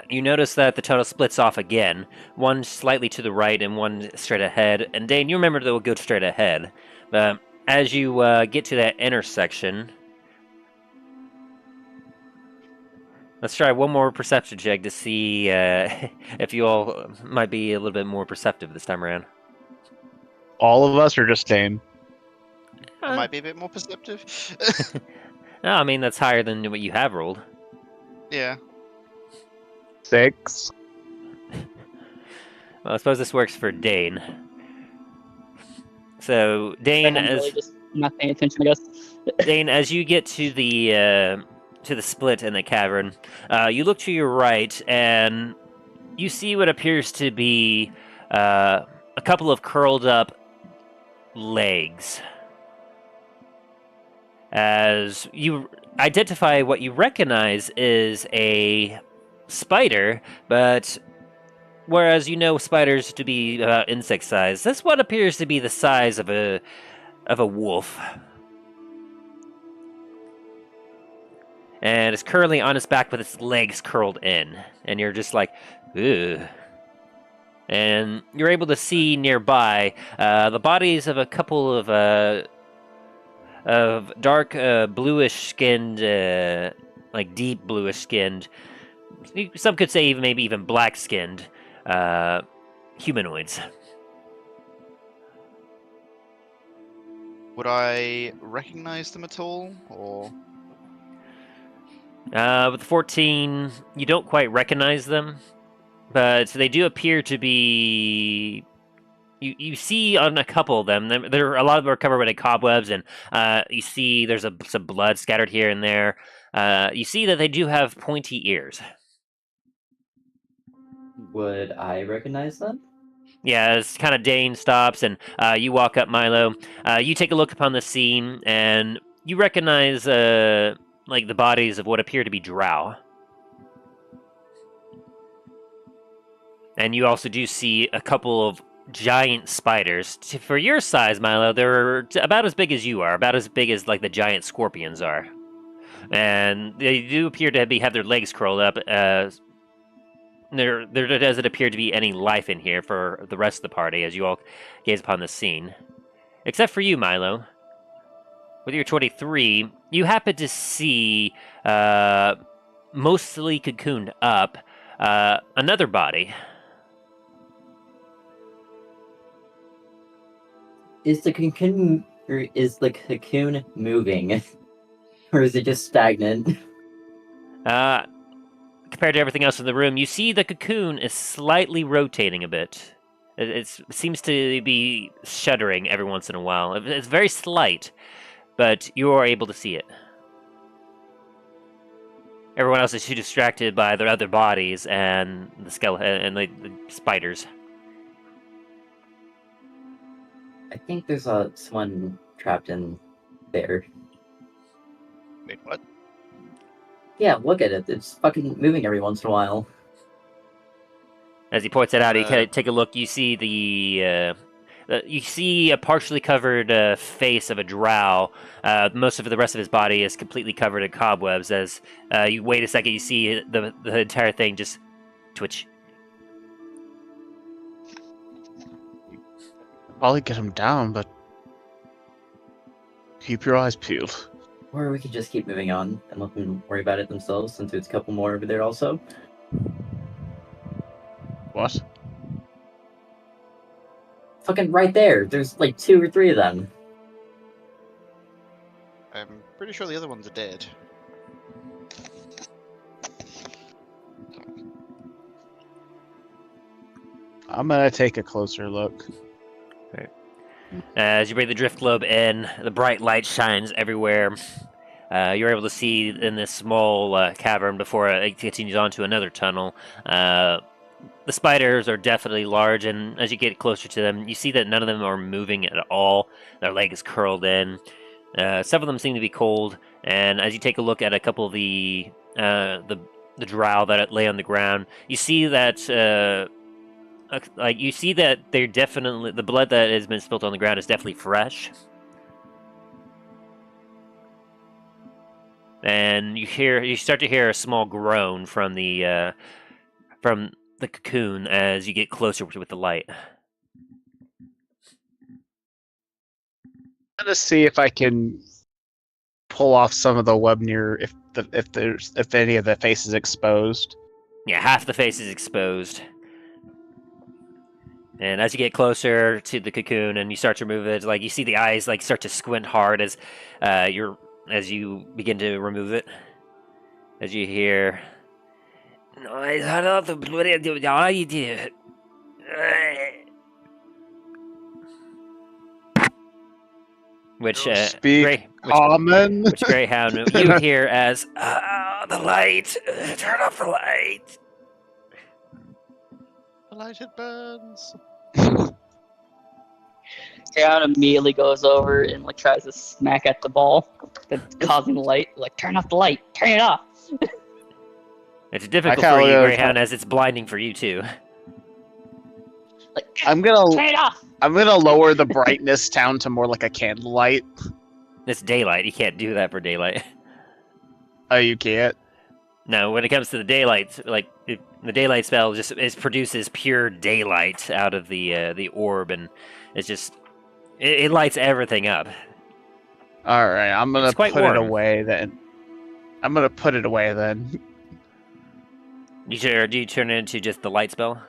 you notice that the tunnel splits off again, one slightly to the right and one straight ahead. And Dane, you remember that we'll go straight ahead. As you get to that intersection, let's try one more perception check to see if you all might be a little bit more perceptive this time around. All of us, or just Dane? I might be a bit more perceptive. No, I mean, that's higher than what you have rolled. Yeah. 6. Well, I suppose this works for Dane. So, Dane, I'm really just not paying attention, I guess. Dane, as you get to the split in the cavern, you look to your right and you see what appears to be a couple of curled up legs. As you identify what you recognize is a spider, but whereas you know spiders to be about insect size, this one appears to be the size of a wolf. And it's currently on its back with its legs curled in. And you're just like, ugh. And you're able to see nearby the bodies of a couple of dark bluish-skinned, like deep bluish-skinned, some could say maybe even black-skinned humanoids. Would I recognize them at all, or? With 14, you don't quite recognize them, but they do appear to be. You see on a couple of them, there a lot of them are covered with cobwebs, and you see there's some blood scattered here and there. You see that they do have pointy ears. Would I recognize them? Yeah, it's kind of Dane stops, and you walk up, Milo. You take a look upon the scene, and you recognize like the bodies of what appear to be drow. And you also do see a couple of giant spiders. For your size, Milo, they're about as big as you are, about as big as like the giant scorpions are. And they do appear to have their legs curled up. There doesn't appear to be any life in here for the rest of the party as you all gaze upon the scene. Except for you, Milo. With your 23, you happen to see, mostly cocooned up, another body. Is the cocoon moving, or is it just stagnant? Compared to everything else in the room, you see the cocoon is slightly rotating a bit. It seems to be shuddering every once in a while. It's very slight, but you are able to see it. Everyone else is too distracted by their other bodies and the skeleton and the spiders. I think there's someone trapped in there. Wait, what? Yeah, look at it. It's fucking moving every once in a while. As he points it out, you kind of take a look. You see you see a partially covered face of a drow. Most of the rest of his body is completely covered in cobwebs. As you wait a second, you see the entire thing just twitch. Probably get him down, but keep your eyes peeled. Or we could just keep moving on and let them worry about it themselves, since there's a couple more over there also. What? Fucking right there. There's like 2 or 3 of them. I'm pretty sure the other ones are dead. I'm gonna take a closer look. As you bring the drift globe in, the bright light shines everywhere. You're able to see in this small cavern before it continues on to another tunnel. The spiders are definitely large, and as you get closer to them, you see that none of them are moving at all. Their leg is curled in. Some of them seem to be cold, and as you take a look at a couple of the drow that lay on the ground, you see that you see that they're definitely, the blood that has been spilt on the ground is definitely fresh. And you start to hear a small groan from the cocoon as you get closer with the light. I'm gonna see if I can pull off some of the web near if any of the face is exposed. Yeah, half the face is exposed. And as you get closer to the cocoon and you start to remove it, like you see the eyes like start to squint hard as you begin to remove it. As you hear, I had all the bloody idea. Which Common. which Greyhound you hear as the light, turn off the light. The light, it burns. Greyhound immediately goes over and like tries to smack at the ball that's causing the light. Like, turn off the light, turn it off. It's difficult for you, Greyhound, as it's blinding for you too. Like, I'm gonna turn it off. I'm gonna lower the brightness down to more like a candlelight. It's daylight. You can't do that for daylight. Oh, you can't? No, when it comes to the daylight, the daylight spell just produces pure daylight out of the orb, and it's just it lights everything up. All right, I'm gonna put warm. it away then. I'm gonna put it away then. Do you turn it into just the light spell?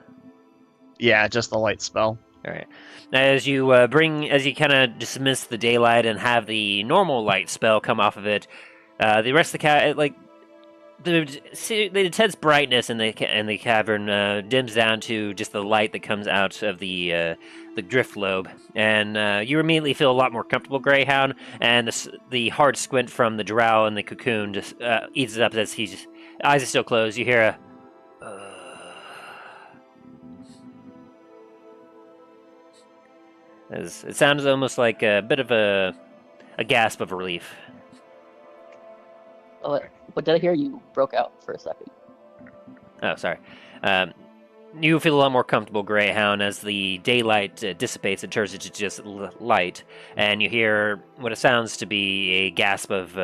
Yeah, just the light spell. All right. As you kind of dismiss the daylight and have the normal light spell come off of it, the rest of the the intense brightness in the cavern dims down to just the light that comes out of the drift globe, and you immediately feel a lot more comfortable, Greyhound. And the hard squint from the drow and the cocoon just eases up as his eyes are still closed. You hear a. As it sounds almost like a bit of a gasp of relief. Oh, but did I hear you broke out for a second? Oh, sorry. You feel a lot more comfortable, Greyhound, as the daylight dissipates and turns into just light, and you hear what it sounds to be a gasp of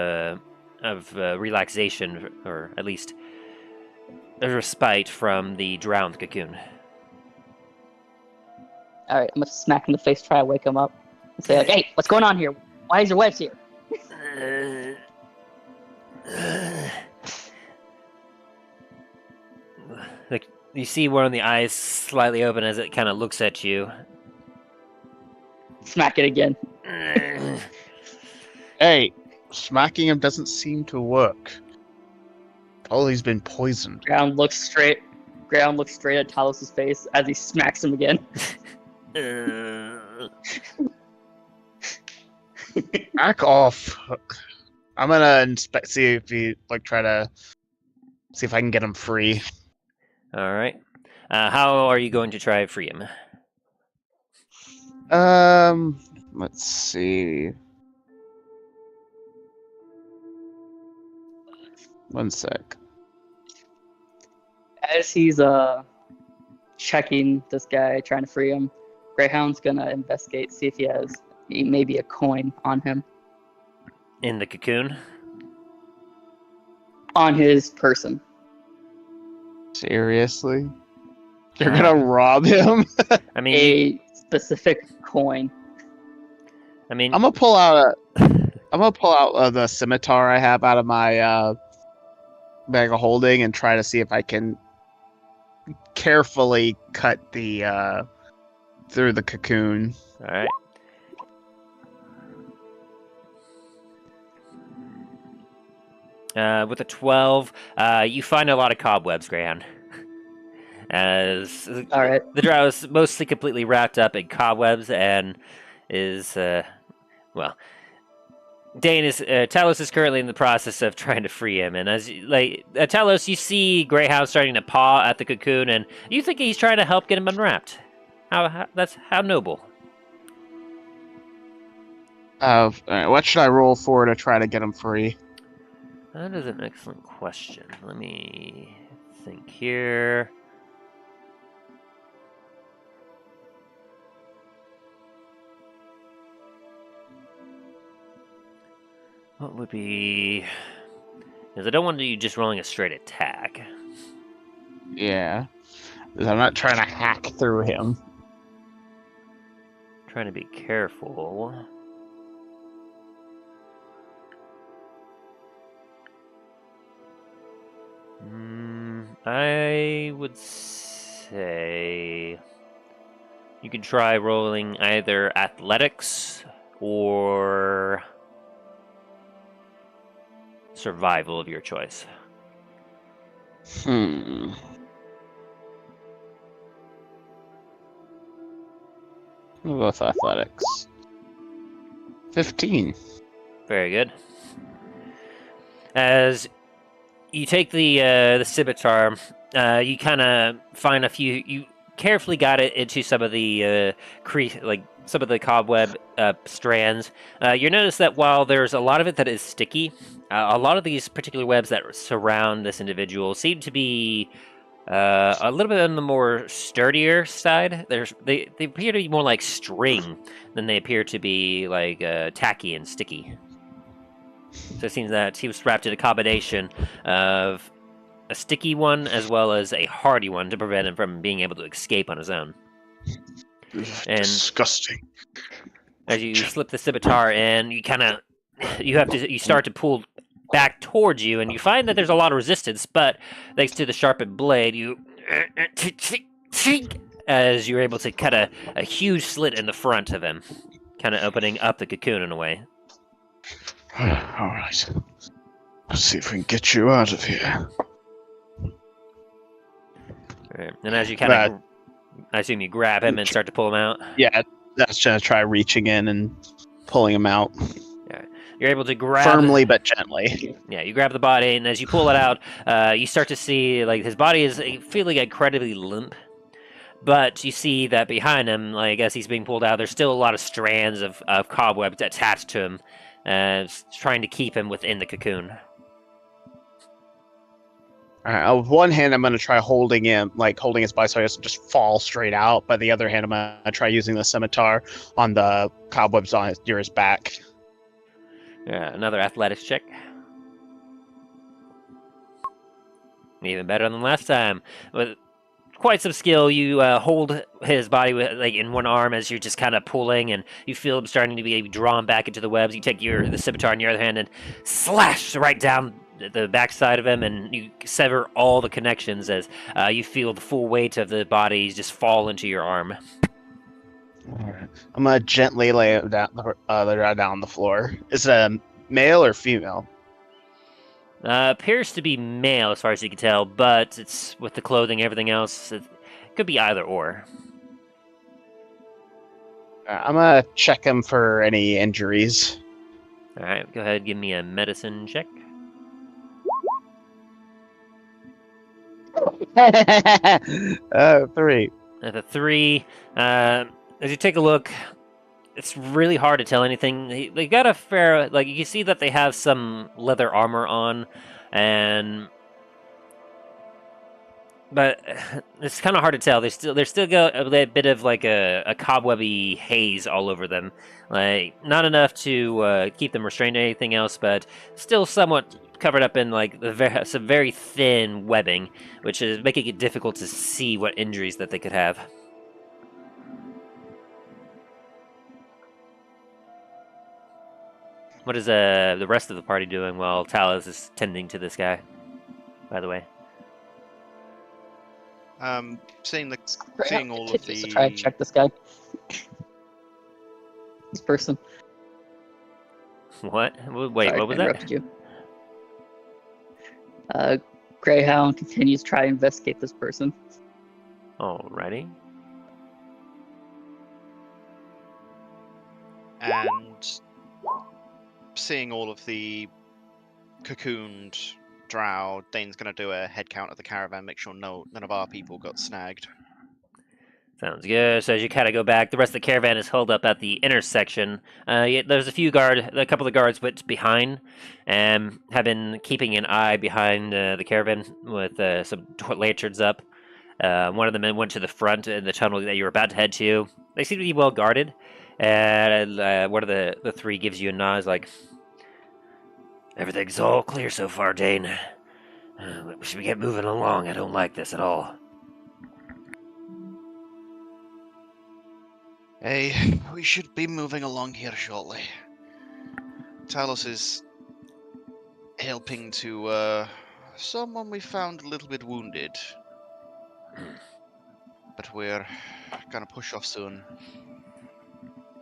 relaxation, or at least a respite from the drowned cocoon. All right, I'm gonna smack him in the face, try to wake him up, and say like, "Hey, what's going on here? Why is your wedge here?" Like, you see one of the eyes slightly open as it kind of looks at you. Smack it again. Hey, smacking him doesn't seem to work. Oh, he's been poisoned. Ground looks straight at Talos' face as he smacks him again. Back off. I'm gonna see if try to see if I can get him free. All right. How are you going to try to free him? Let's see. One sec. As he's checking this guy, trying to free him, Greyhound's gonna investigate, see if he has maybe a coin on him. In the cocoon? On his person. Seriously? You're gonna rob him? I mean, A specific coin. I mean, I'm gonna pull out the scimitar I have out of my bag of holding and try to see if I can carefully cut the through the cocoon. all right. With a 12, you find a lot of cobwebs, Greyhound. As All right. the drow is mostly completely wrapped up in cobwebs and is, Talos is currently in the process of trying to free him. And as Talos, you see Greyhound starting to paw at the cocoon, and you think he's trying to help get him unwrapped. How noble. All right, what should I roll for to try to get him free? That is an excellent question. Let me think here. What would be... Because I don't want you just rolling a straight attack. Yeah. I'm not trying to hack through him. Trying to be careful. I would say you could try rolling either athletics or survival of your choice. We'll go with athletics. 15. Very good. As you take the scimitar, you kind of find a few. You carefully got it into some of the some of the cobweb strands. You notice that while there's a lot of it that is sticky, a lot of these particular webs that surround this individual seem to be a little bit on the more sturdier side. They appear to be more like string than they appear to be like tacky and sticky. So it seems that he was wrapped in a combination of a sticky one as well as a hardy one to prevent him from being able to escape on his own. And disgusting. as you slip the scimitar in, you start to pull back towards you, and you find that there's a lot of resistance, but thanks to the sharpened blade, as you're able to cut a huge slit in the front of him, kind of opening up the cocoon in a way. All right. Let's see if we can get you out of here. Right. And as you kind of, I assume you grab him and start to pull him out. Yeah, that's gonna try reaching in and pulling him out. Yeah, you're able to grab firmly but gently. Yeah, you grab the body, and as you pull it out, you start to see like his body is feeling incredibly limp, But you see that behind him, like as he's being pulled out, there's still a lot of strands of cobwebs attached to him, trying to keep him within the cocoon. All right, with one hand, I'm going to try holding him, like holding his body so he doesn't just fall straight out. By the other hand, I'm going to try using the scimitar on the cobwebs near his back. Yeah, another athletics check. Even better than last time. With quite some skill, you hold his body like in one arm as you're just kind of pulling, and you feel him starting to be drawn back into the webs. You take the scimitar in your other hand and slash right down the backside of him, and you sever all the connections as you feel the full weight of the body just fall into your arm. All right. I'm going to gently lay it down, down on the floor. Is it a male or female? Appears to be male as far as you can tell, but it's with the clothing, everything else, it could be either or. I'm going to check him for any injuries. Alright, go ahead, give me a medicine check. 3. At a 3, as you take a look, it's really hard to tell anything. They got a fair, like, you can see that they have some leather armor on, but it's kind of hard to tell. They still got a bit of like a cobwebby haze all over them, like not enough to keep them restrained or anything else, but still somewhat covered up in like some very thin webbing, which is making it difficult to see what injuries that they could have. What is the rest of the party doing while Talos is tending to this guy, by the way? Seeing all of Continues to try to check this guy. This person. What? Wait, Sorry, what was I that? interrupted you. Greyhound continues to try to investigate this person. Alrighty. And seeing all of the cocooned drow, Dane's going to do a head count of the caravan, make sure none of our people got snagged. Sounds good. So as you kind of go back, the rest of the caravan is held up at the intersection. There's a couple of guards behind, and have been keeping an eye behind the caravan with some lanterns up. One of the men went to the front in the tunnel that you were about to head to. They seem to be well guarded, and one of the three gives you a nod, like, "Everything's all clear so far, Dane. We should get moving along. I don't like this at all." Hey, we should be moving along here shortly. Talos is helping to someone we found a little bit wounded. But we're gonna push off soon.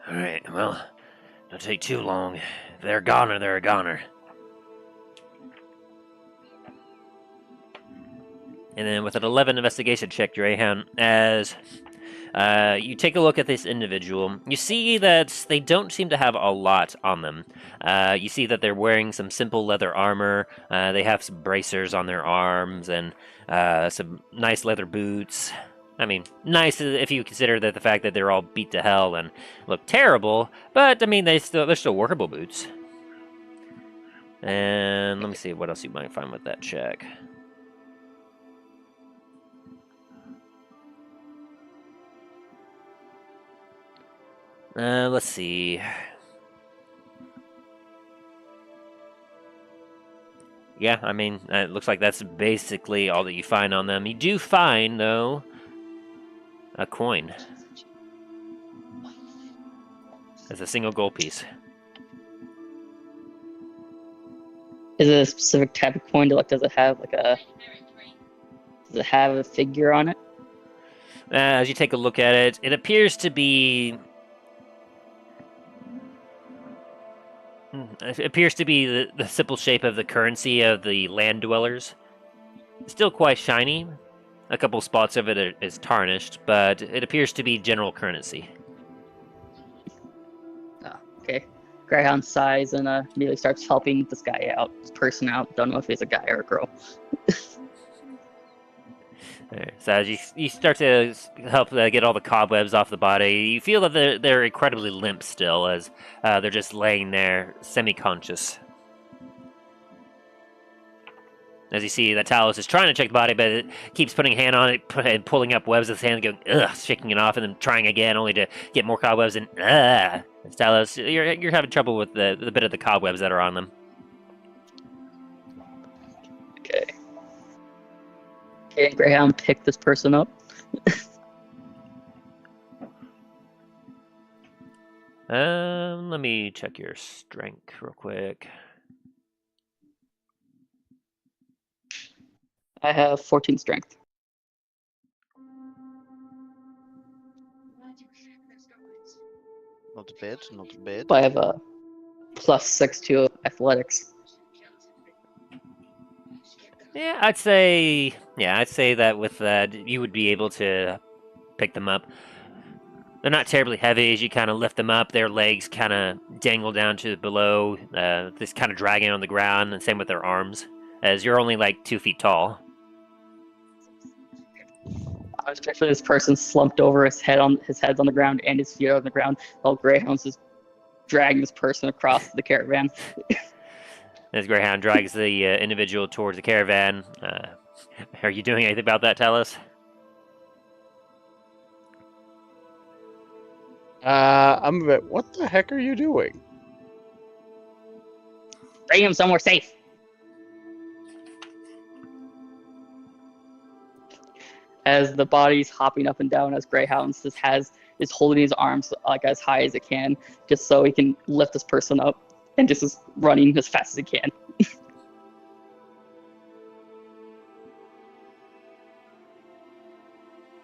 Alright, well, don't take too long. If they're a goner, they're a goner. And then with an 11 investigation check, Greyhound, as you take a look at this individual, you see that they don't seem to have a lot on them. You see that they're wearing some simple leather armor. They have some bracers on their arms and some nice leather boots. I mean, nice if you consider that the fact that they're all beat to hell and look terrible, but I mean they're still workable boots. And let me see what else you might find with that check. Let's see. Yeah, I mean, it looks like that's basically all that you find on them. You do find, though, a coin. It's a single gold piece. Is it a specific type of coin? Does it have a figure on it? As you take a look at it, it appears to be... It appears to be the simple shape of the currency of the land dwellers. It's still quite shiny. A couple spots of it is tarnished, but it appears to be general currency. Oh, okay. Greyhound sighs and immediately starts helping this guy out, this person out. Don't know if he's a guy or a girl. Alright, so as you start to help get all the cobwebs off the body, you feel that they're incredibly limp still, as they're just laying there, semi-conscious. As you see that Talos is trying to check the body, but it keeps putting a hand on it and pulling up webs with his hand, going ugh, shaking it off, and then trying again, only to get more cobwebs. And Talos, you're having trouble with the bit of the cobwebs that are on them. Okay. Okay, Greyhound, pick this person up. Let me check your strength real quick. I have 14 strength. Not bad, not bad. I have a +6 to athletics. Yeah, I'd say that with that you would be able to pick them up. They're not terribly heavy as you kind of lift them up. Their legs kind of dangle down to below, just kind of dragging on the ground, and same with their arms, as you're only like 2 feet tall. I was picturing this person slumped over, his head's on the ground and his feet are on the ground, while Greyhound's just dragging this person across the caravan. As Greyhound drags the individual towards the caravan, are you doing anything about that, Talos? I'm a bit. What the heck are you doing? Bring him somewhere safe. As the body's hopping up and down, as Greyhound is holding his arms like as high as it can, just so he can lift this person up, and just is running as fast as he can.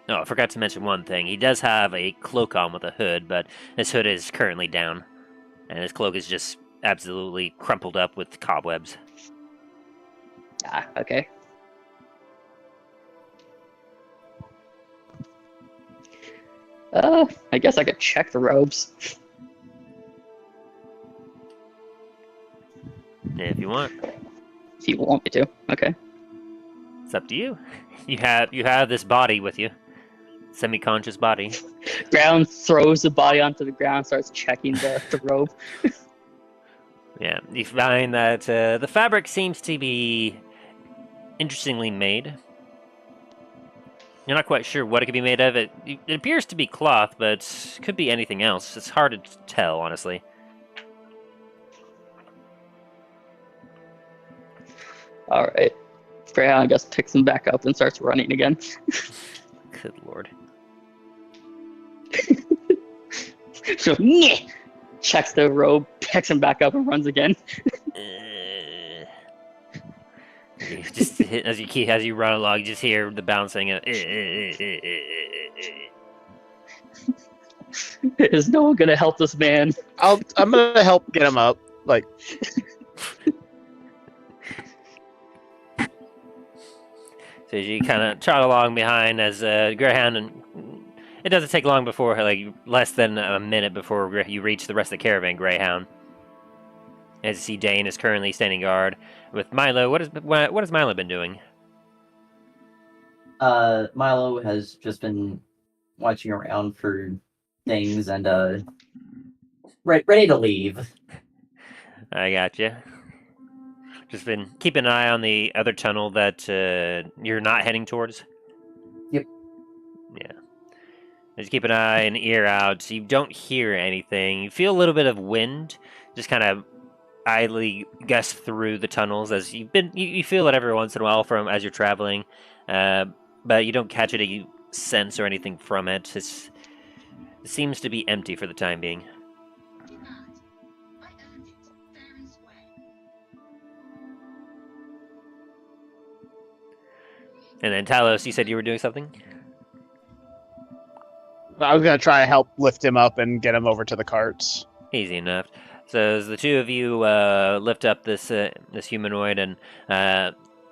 Oh, I forgot to mention one thing. He does have a cloak on with a hood, but his hood is currently down, and his cloak is just absolutely crumpled up with cobwebs. Ah, okay. I guess I could check the robes. If you want. If you want me to. Okay. It's up to you. You have this body with you. Semi-conscious body. Ground throws the body onto the ground, starts checking the robe. Yeah, you find that the fabric seems to be interestingly made. You're not quite sure what it could be made of. It appears to be cloth, but could be anything else. It's hard to tell, honestly. All right. Greyhound, I guess, picks him back up and starts running again. Good lord. So, nyeh! Checks the robe, picks him back up, and runs again. You just as you run along, you just hear the bouncing. Is no one gonna help this man? I'm gonna help get him up. Like, so you kind of trot along behind as Greyhound, and it doesn't take long before, like less than a minute before you reach the rest of the caravan, Greyhound. As you see, Dain is currently standing guard with Milo. What has Milo been doing? Milo has just been watching around for things and ready to leave. I gotcha. Just been keeping an eye on the other tunnel that you're not heading towards. Yep. Yeah. Just keep an eye and ear out. So you don't hear anything. You feel a little bit of wind, just kind of idly gust through the tunnels as you feel it every once in a while from as you're traveling, but you don't catch any sense or anything from it. It seems to be empty for the time being. And then Talos, you said you were doing something? I was gonna try to help lift him up and get him over to the carts. Easy enough. So as the two of you lift up this humanoid and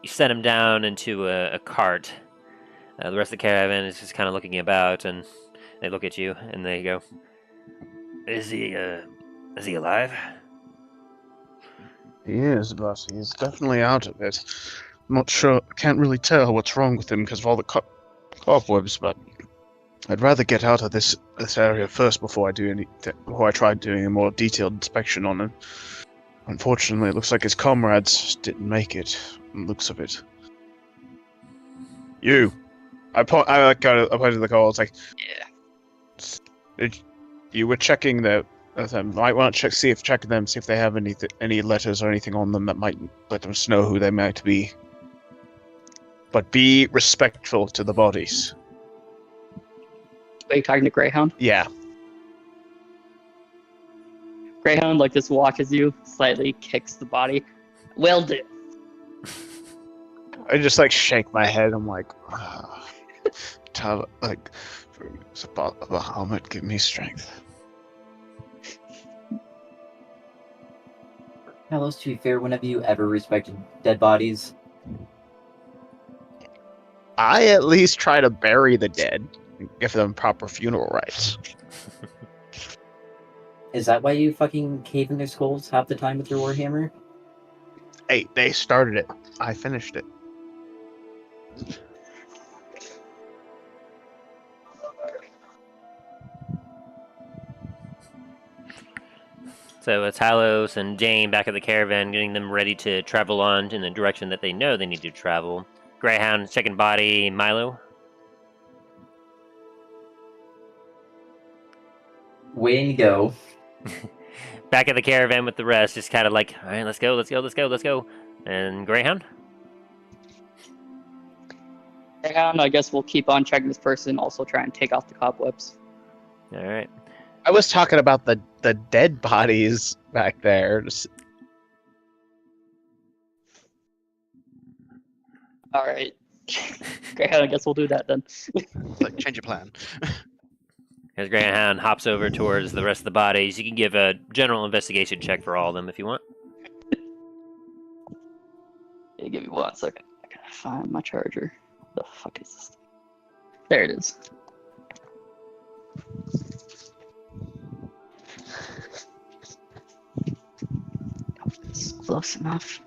you set him down into a cart, the rest of the caravan is just kind of looking about, and they look at you and they go, "Is he alive?" He is, but he's definitely out of it. I'm not sure. Can't really tell what's wrong with him because of all the cobwebs, but I'd rather get out of this area first before I try doing a more detailed inspection on him. Unfortunately, it looks like his comrades didn't make it. From the looks of it. You, I pointed to the call. It's like, you were checking them. Might want to see if they have any letters or anything on them that might let us know who they might be. But be respectful to the bodies. Are you talking to Greyhound? Yeah. Greyhound, like, just watches you, slightly kicks the body. Will do. I just, like, shake my head. I'm like, Bahamut, give me strength. Talos, to be fair, when have you ever respected dead bodies? I at least try to bury the dead and give them proper funeral rites. Is that why you fucking cave in their skulls half the time with your warhammer? Hey, they started it. I finished it. So it's Talos and Jane back at the caravan, getting them ready to travel on in the direction that they know they need to travel. Greyhound checking body. Milo. Waiting to go. Back at the caravan with the rest, just kind of like, all right, let's go. And Greyhound? Greyhound, I guess we'll keep on checking this person, also try and take off the cobwebs. All right. I was talking about the dead bodies back there. All right. Greyhound, I guess we'll do that then. Like, change your plan. As Greyhound hops over towards the rest of the bodies, you can give a general investigation check for all of them if you want. Yeah, give me 1 second. I gotta find my charger. The fuck is this? There it is. Hope it's close enough.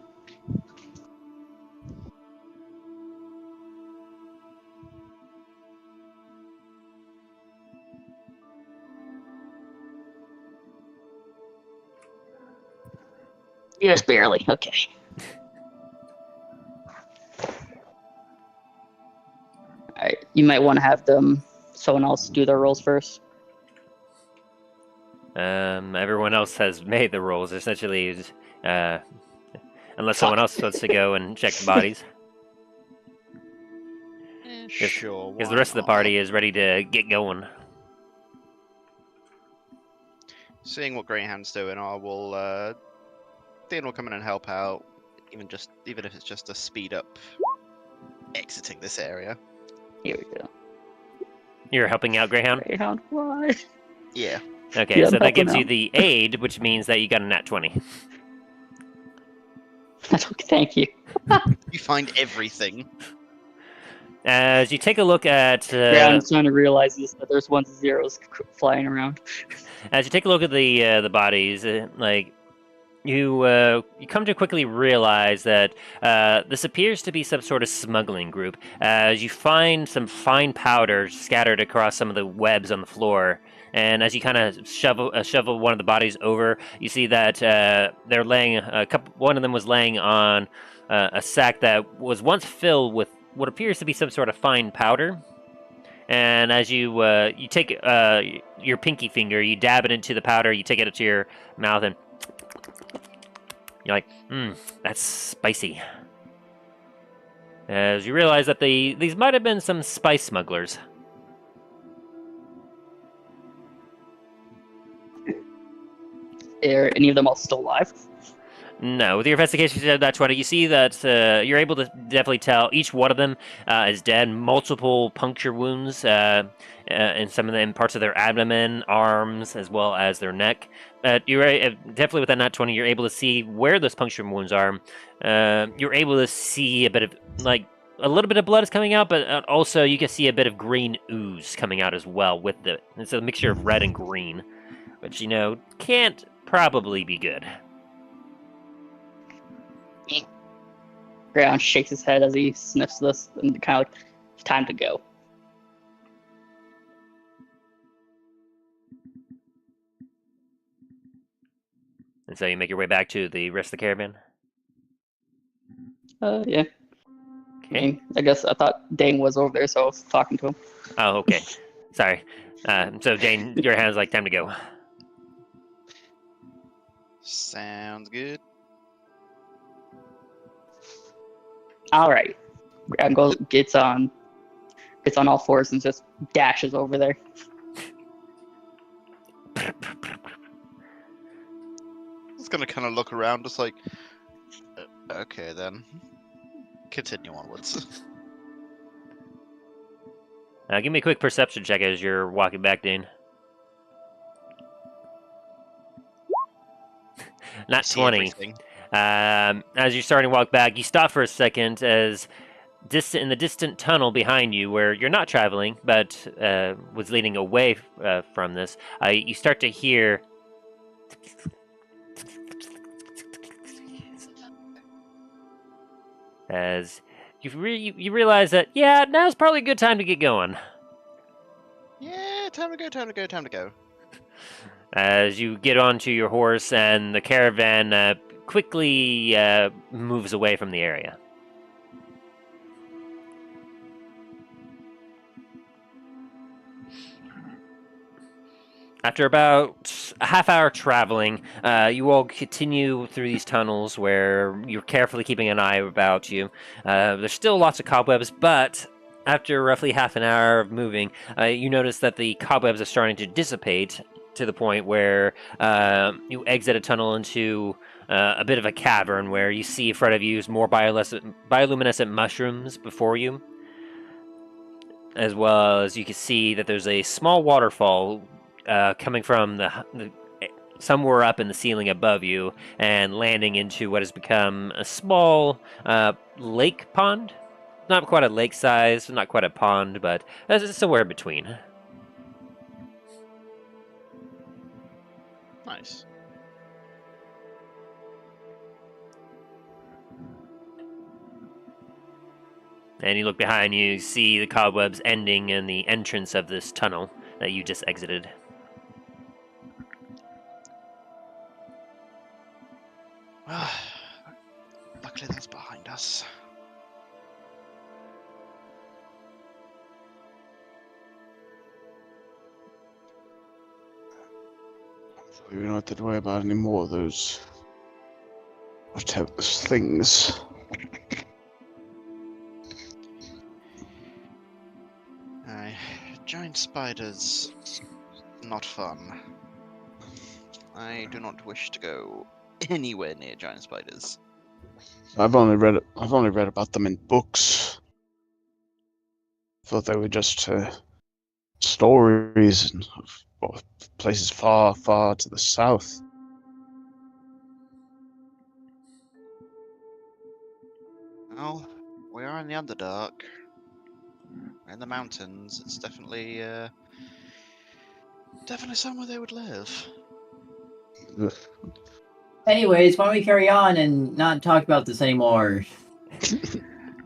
Just barely. Okay. Alright, you might want to have someone else do their rolls first. Everyone else has made the rolls, essentially, unless someone else wants to go and check the bodies. Sure. Because the rest of the party is ready to get going. Seeing what Greyhound's doing, I will. Dean will come in and help out, even if it's just to speed up exiting this area. Here we go. You're helping out Greyhound? Greyhound, why? Yeah. Okay, Yeah, so I'm that gives helping you the aid, which means that you got a nat 20. Thank you. You find everything. As you take a look at... Greyhound's trying to realize that there's 1s and 0s flying around. As you take a look at the bodies, you come to quickly realize that this appears to be some sort of smuggling group. As you find some fine powder scattered across some of the webs on the floor, and as you kind of shovel one of the bodies over, you see that they're laying one of them was laying on a sack that was once filled with what appears to be some sort of fine powder. And as you take your pinky finger, you dab it into the powder, you take it to your mouth, and you're like, that's spicy. As you realize that these might have been some spice smugglers. Are any of them all still alive? No, with your investigation that's what you see that you're able to definitely tell each one of them is dead. Multiple puncture wounds in some of them parts of their abdomen, arms, as well as their neck. You're definitely with that nat 20. You're able to see where those puncture wounds are. You're able to see a bit of a little bit of blood is coming out, but also you can see a bit of green ooze coming out as well with it. It's a mixture of red and green, which can't probably be good. Greyhound shakes his head as he sniffs this and kind of like, it's time to go. And so you make your way back to the rest of the caravan? Yeah. Okay. I guess I thought Dain was over there, so I was talking to him. Oh, okay. Sorry. So Dain, your hand's like, time to go. Sounds good. All right. Graham gets on all fours and just dashes over there. Just gonna kind of look around, just like, okay then. Continue onwards. Give me a quick perception check as you're walking back, Dain. Not See 20. everything. As you're starting to walk back, you stop for a second as in the distant tunnel behind you, where you're not traveling, but was leading away from this, you start to hear as you realize that, yeah, now's probably a good time to get going. Yeah, time to go. As you get onto your horse and the caravan quickly moves away from the area. After about a half hour traveling, you all continue through these tunnels where you're carefully keeping an eye about you. There's still lots of cobwebs, but after roughly half an hour of moving, you notice that the cobwebs are starting to dissipate to the point where you exit a tunnel into a bit of a cavern where you see in front of you more bioluminescent mushrooms before you, as well as you can see that there's a small waterfall coming from somewhere up in the ceiling above you and landing into what has become a small lake pond. Not quite a lake size, not quite a pond, but it's somewhere in between. Nice. And you look behind you, see the cobwebs ending in the entrance of this tunnel that you just exited. Well, luckily that's behind us. We don't have to worry about any more of those things. Aye, giant spiders, not fun. I do not wish to go anywhere near giant spiders. I've only read about them in books. Thought they were just stories of places far, far to the south. Well, we are in the Underdark. We're in the mountains. It's definitely somewhere they would live. Ugh. Anyways, why don't we carry on and not talk about this anymore?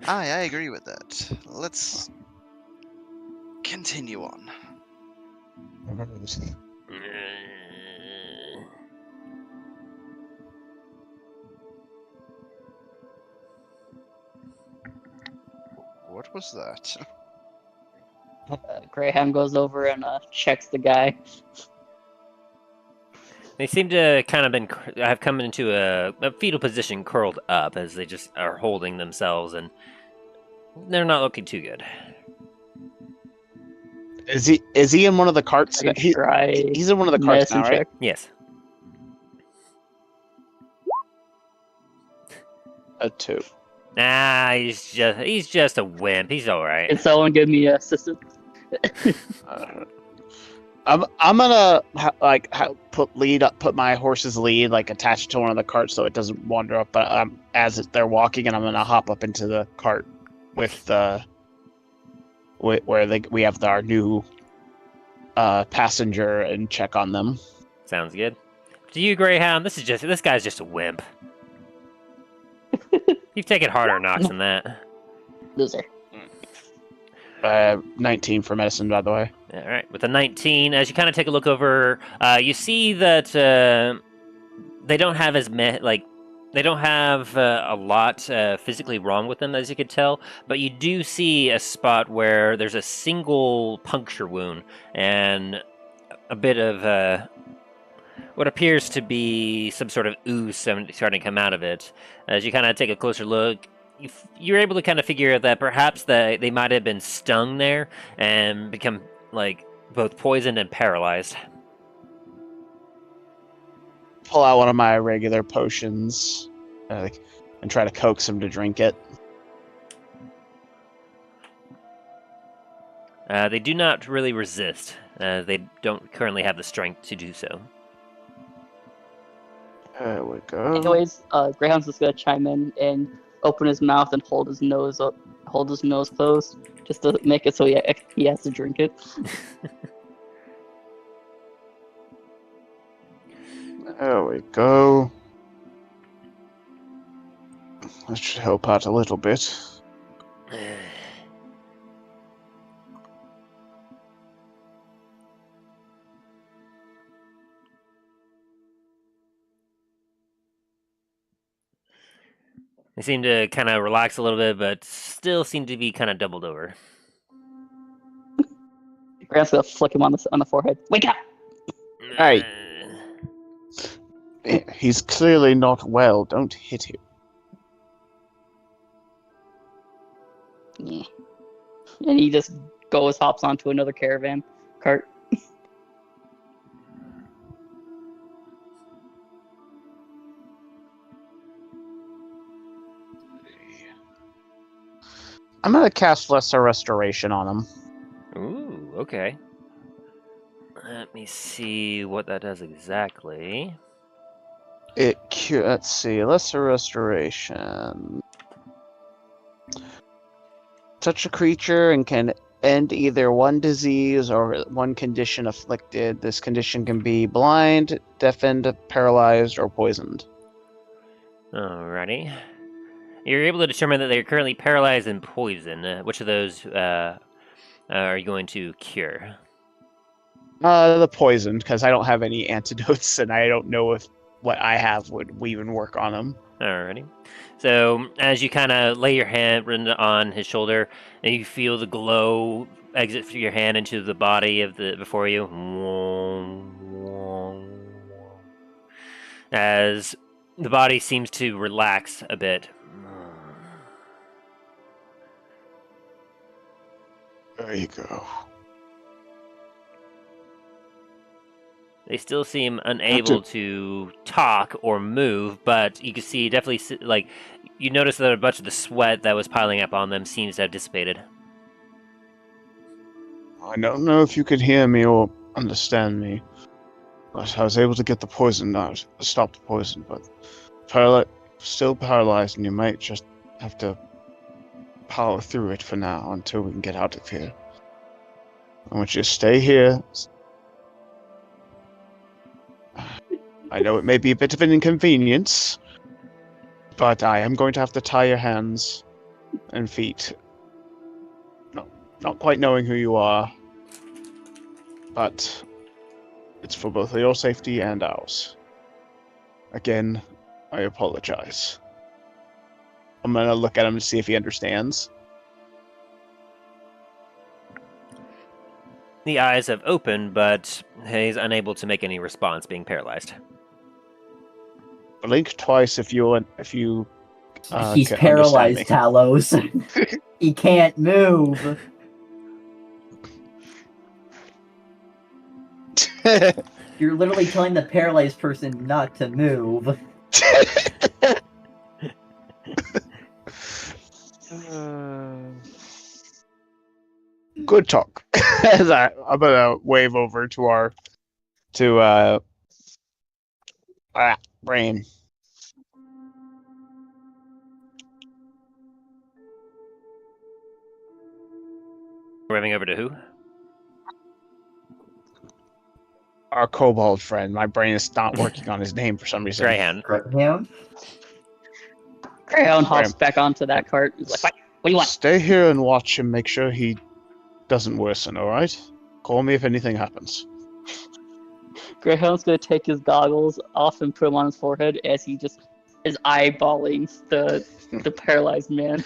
I agree with that. Let's continue on. What was that? Greyhound goes over and checks the guy. They seem to kind of have come into a fetal position, curled up, as they just are holding themselves, and they're not looking too good. Is he in one of the carts? I can try He's in one of the carts now, medicine right? check. Yes. A 2. Nah, he's just a wimp. He's all right. Can someone give me assistance? I'm gonna put my horse's lead attached to one of the carts so it doesn't wander up. But as they're walking, and I'm gonna hop up into the cart with we have our new passenger and check on them. Sounds good. To you, Greyhound, this guy's just a wimp. You've taken harder knocks than that. Loser. 19 for medicine, by the way. All right, with a 19, as you kind of take a look over, you see that they don't have they don't have a lot physically wrong with them, as you could tell, but you do see a spot where there's a single puncture wound and a bit of what appears to be some sort of ooze starting to come out of it. As you kind of take a closer look, you're able to kind of figure that perhaps they might have been stung there and become like both poisoned and paralyzed. Pull out one of my regular potions and try to coax him to drink it. They do not really resist. They don't currently have the strength to do so. There we go. Anyways, Greyhound's just gonna chime in and open his mouth and hold his nose closed, just to make it so he has to drink it. There we go. That should help out a little bit. They seem to kind of relax a little bit, but still seem to be kind of doubled over. Grant's gonna flick him on the forehead. Wake up! Hey. He's clearly not well. Don't hit him. Yeah. And he just hops onto another caravan cart. I'm gonna cast Lesser Restoration on him. Ooh, okay. Let me see what that does exactly. Let's see, Lesser Restoration. Touch a creature and can end either one disease or one condition afflicted. This condition can be blind, deafened, paralyzed, or poisoned. Alrighty. You're able to determine that they're currently paralyzed and poisoned. Which of those are you going to cure? The poisoned, because I don't have any antidotes, and I don't know if what I have would even work on him. Alrighty. So as you kind of lay your hand on his shoulder, and you feel the glow exit through your hand into the body of the before you, as the body seems to relax a bit. There you go. They still seem unable to talk or move, but you can see definitely, like, you notice that a bunch of the sweat that was piling up on them seems to have dissipated. I don't know if you could hear me or understand me, but I was able to get the poison out, stop the poison, but still paralyzed, and you might just have to power through it for now until we can get out of here. I want you to stay here. I know it may be a bit of an inconvenience, but I am going to have to tie your hands and feet. Not quite knowing who you are, but it's for both your safety and ours. Again, I apologize. I'm gonna look at him to see if he understands. The eyes have opened, but he's unable to make any response, being paralyzed. Blink twice if you He's can paralyzed, understand Talos. He can't move. me. You're literally telling the paralyzed person not to move. Good talk. As I'm gonna wave over to Brain. Waving over to who? Our kobold friend. My brain is not working on his name for some reason. Greyhound. Greyhound? Greyhound hops back onto that cart. He's like, what do you want? Stay here and watch him. Make sure he doesn't worsen. All right. Call me if anything happens. Greyhound's gonna take his goggles off and put them on his forehead as he just is eyeballing the paralyzed man.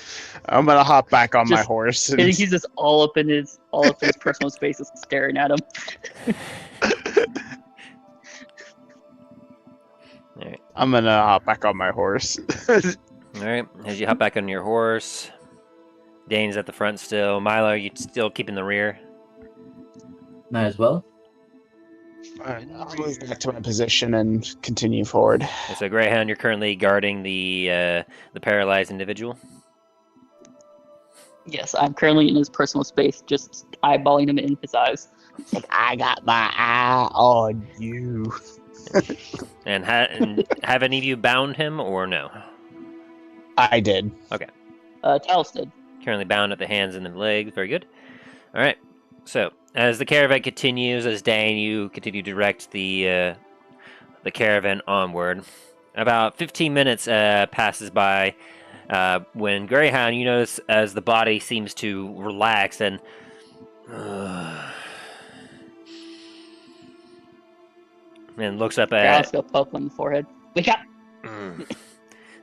I'm gonna hop back on my Just- horse. I think he's just all up in his personal space, just staring at him. Alright. I'm gonna hop back on my horse. Alright. As you hop back on your horse, Dane's at the front still. Milo, are you still keeping the rear? Might as well. Alright, I'll move back to my position and continue forward. Okay, so Greyhound, you're currently guarding the paralyzed individual. Yes, I'm currently in his personal space, just eyeballing him in his eyes. Like, I got my eye on you. And have any of you bound him or no? I did. Talos did. Currently bound at the hands and the legs. Very good. All right. So as the caravan continues, as Dain, you continue to direct the caravan onward. About 15 minutes passes by when Greyhound, you notice as the body seems to relax and looks up Greyhound's at. gonna poke him in the forehead. Wake up!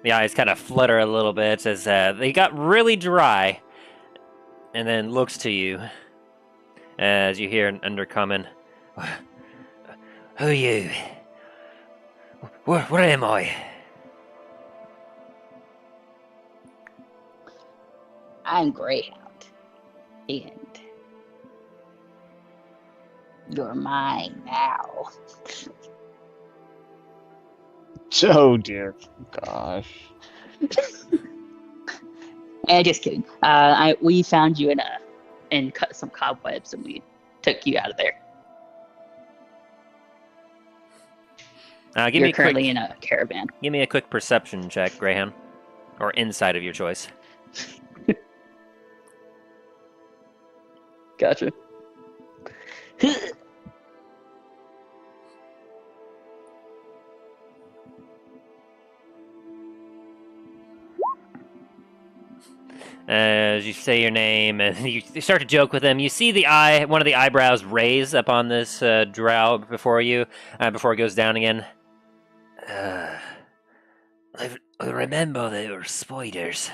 The eyes kind of flutter a little bit as they got really dry, and then looks to you as you hear an undercommon. Who are you? What am I? I'm Greyhound, and you're mine now. Oh dear gosh. Just kidding. We found you and cut some cobwebs, and we took you out of there. You're currently in a caravan. Give me a quick perception check, Greyhound, or insight of your choice. Gotcha. As you say your name, and you start to joke with him, you see one of the eyebrows raise up on this drow before you, before it goes down again. I remember they were spiders.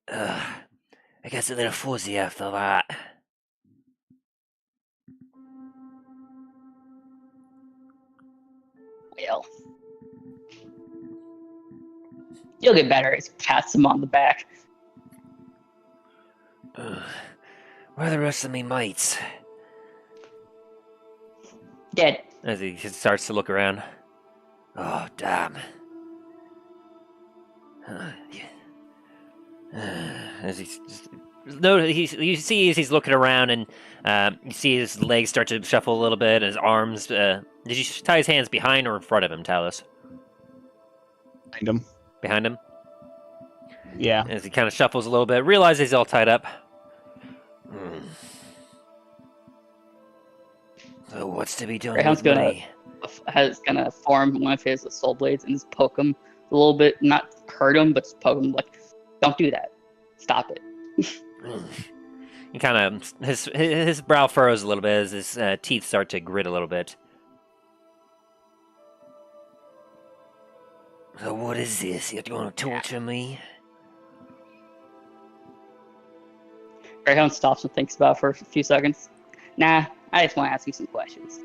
I guess a little fuzzy after that. Well, you'll get better. As pats him on the back. Where are the rest of me mates? Dead. As he starts to look around. Oh, damn. As you see as he's looking around, and you see his legs start to shuffle a little bit, and his arms. Did you tie his hands behind or in front of him, Talos? Behind him. Behind him? Yeah. As he kind of shuffles a little bit, realizes he's all tied up. So what's to be done Greyhound's with me? gonna form one of his soul blades and just poke him a little bit, not hurt him, but just poke him like, don't do that. Stop it. He kind of his brow furrows a little bit as his teeth start to grit a little bit. So what is this? You're going to torture me? Greyhound stops and thinks about it for a few seconds. Nah, I just want to ask you some questions.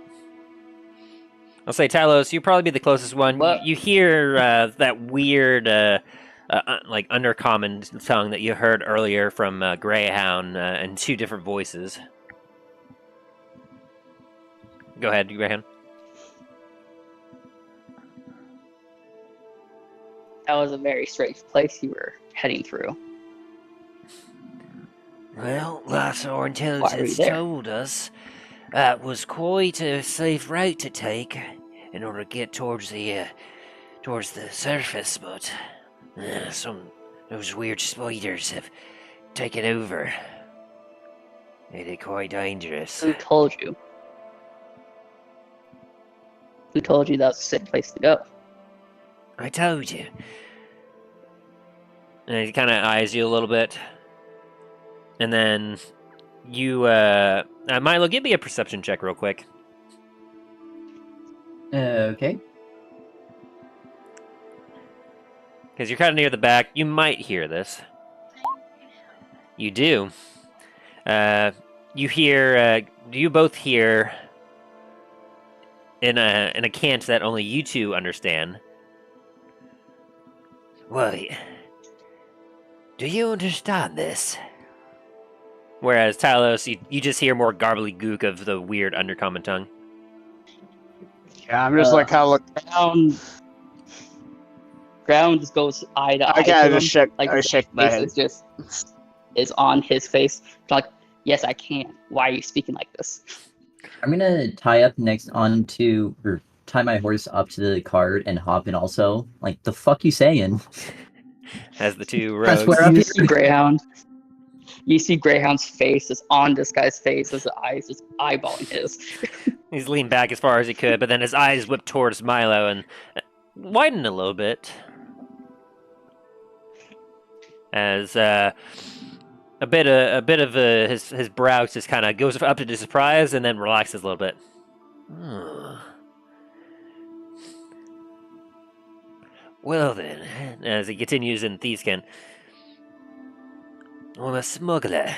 I'll say, Talos, you'll probably be the closest one. What? You hear that weird, like, undercommon tongue that you heard earlier from Greyhound in two different voices. Go ahead, Greyhound. That was a very strange place you were heading through. Well, last our Why were intelligence you there? told us that was quite a safe route to take in order to get towards the surface, but those weird spiders have taken over. They're quite dangerous. Who told you? Who told you that was a safe place to go? I told you. And he kind of eyes you a little bit. And then you, Milo, give me a perception check real quick. Okay. Because you're kind of near the back, you might hear this. You do. You hear. You both hear in a cant that only you two understand. Wait. Do you understand this? Whereas Talos, you just hear more gobbledygook of the weird undercommon tongue. Yeah, I'm just like how look. Ground just goes eye to eye. Okay, I to just him. shake. Like I his shake my face head. is on his face. Like, yes, I can. Why are you speaking like this? I'm gonna tie my horse up to the cart and hop in also. Like, the fuck you saying? As the two Press rogues. where up You here. see Greyhound. You see Greyhound's face is on this guy's face as the eyes is eyeballing his. He's leaned back as far as he could, but then his eyes whipped towards Milo and widened a little bit. As a bit of his brow just kind of goes up to surprise and then relaxes a little bit. Well then, as he continues in Thiefskin, I'm a smuggler.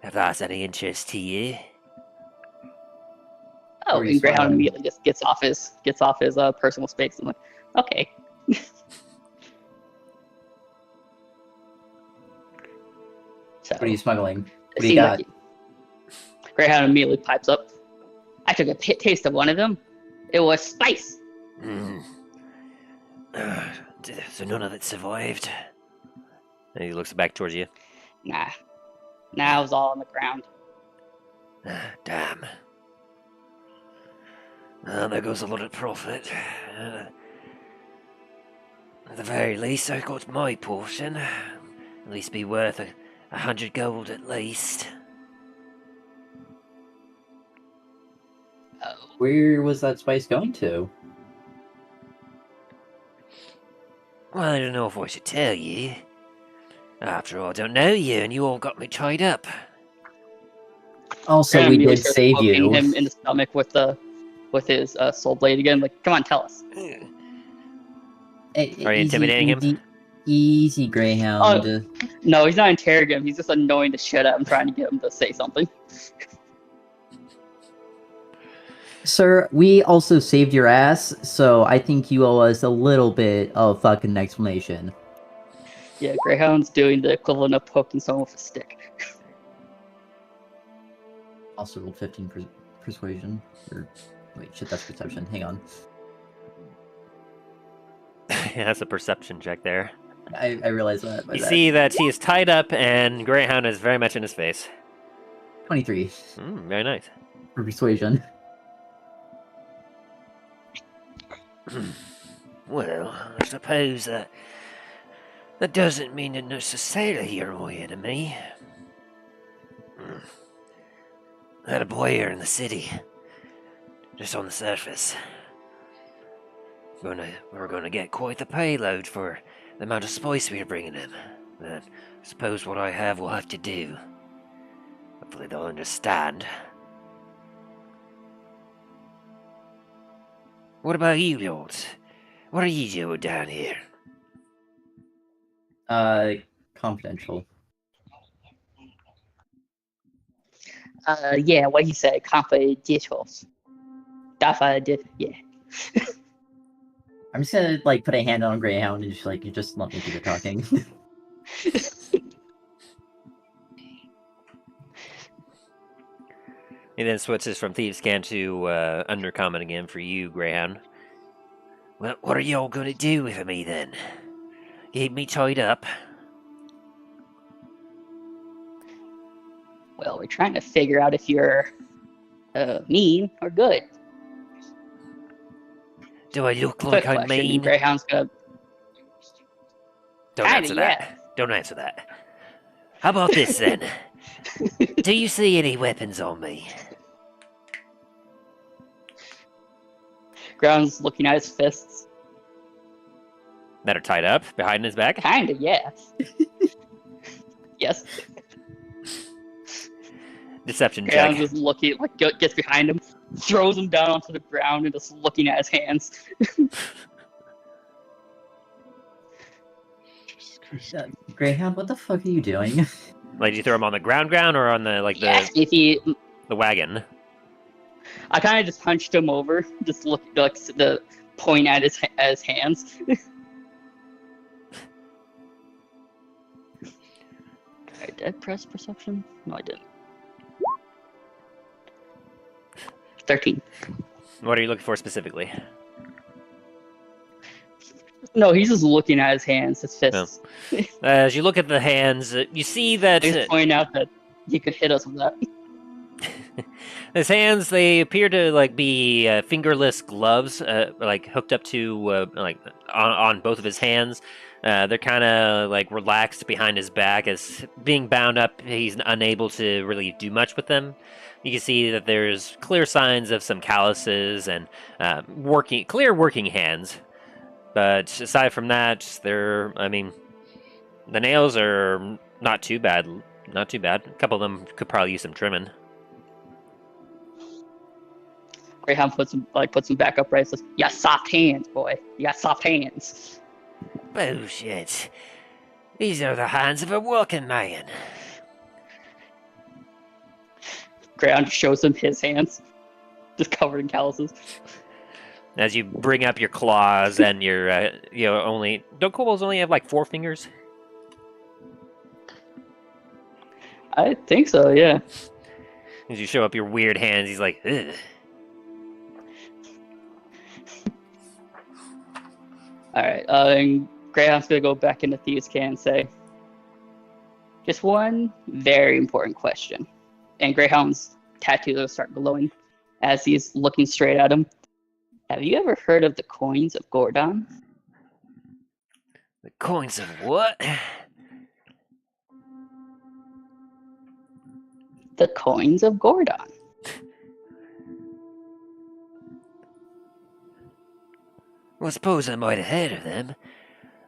If that's any interest to you. Oh, Or you and Greyhound smiling. immediately just gets off his personal space. I'm like, okay. So, What are you smuggling? it What do you seems got? like Greyhound immediately pipes up. I took a taste of one of them. It was spice. So none of it survived. And he looks back towards you. Nah. Nah, it was all on the ground. Damn. There goes a lot of profit. At the very least, I got my portion. At least be worth 100 gold at least. Oh. Where was that spice going to? Well, I don't know if I should tell you. After all, I don't know you, and you all got me tied up. Also, Greyhound we immediately did starts save poking you. him in the stomach with his soul blade again. Like, come on, tell us. Are you intimidating him? Easy, Greyhound. No, he's not interrogating him. He's just annoying the shit out of him, trying to get him to say something. Sir, we also saved your ass, so I think you owe us a little bit of fucking explanation. Yeah, Greyhound's doing the equivalent of poking someone with a stick. Also rolled 15 persuasion. Or, wait, shit, that's perception. Hang on. Yeah, that's a perception check there. I realize that. You see that he is tied up, and Greyhound is very much in his face. 23 Very nice. for persuasion. Well, I suppose that doesn't mean that necessarily you're my enemy. I had a boy here in the city, just on the surface. We're gonna get quite the payload for the amount of spice we're bringing him. And I suppose what I have will have to do. Hopefully they'll understand. What about you, lords? What are you doing down here? Confidential. Yeah, what he said, confidential. Yeah. I'm just gonna, like, put a hand on Greyhound and just, like, you just let me do the talking. He then switches from Thiefscan to Undercommon again for you, Greyhound. Well, what are y'all gonna do with me then? Keep me tied up? Well, we're trying to figure out if you're mean or good. Do I look Quick like I'm question, mean? Greyhound's gonna... Don't Kinda, answer that. Don't answer that. How about this then? Do you see any weapons on me? Ground's looking at his fists. That are tied up behind his back? Kinda, yeah. Yes. Deception Greyhound's check. just looking, like, gets behind him, throws him down onto the ground, and just looking at his hands. Jesus Christ. Greyhound, what the fuck are you doing? Like, did you throw him on the ground, or on the Yes, if he... the wagon? I kind of just hunched him over, just look like the point at his hands. Did I press perception? No, I didn't. 13. What are you looking for specifically? No, he's just looking at his hands, his fists. As you look at the hands, you see that He's pointing out that he could hit us with that. his hands, they appear to like be fingerless gloves, like hooked up to like on both of his hands. They're kind of like relaxed behind his back, as being bound up, he's unable to really do much with them. You can see that there's clear signs of some calluses and clear working hands. But aside from that, the nails are not too bad. Not too bad. A couple of them could probably use some trimming. Greyhound puts him back upright. Says, "You got soft hands, boy. You got soft hands." Bullshit. These are the hands of a working man. Greyhound shows him his hands, just covered in calluses. As you bring up your claws and your, don't kobolds only have like 4 fingers? I think so, yeah. As you show up your weird hands, he's like, ugh. Alright, and Greyhound's gonna go back into Thieves' Can and say, just one very important question. And Greyhound's tattoos will start glowing as he's looking straight at him. Have you ever heard of the coins of Gordon? The coins of what? The coins of Gordon. Well, I suppose I might have heard of them.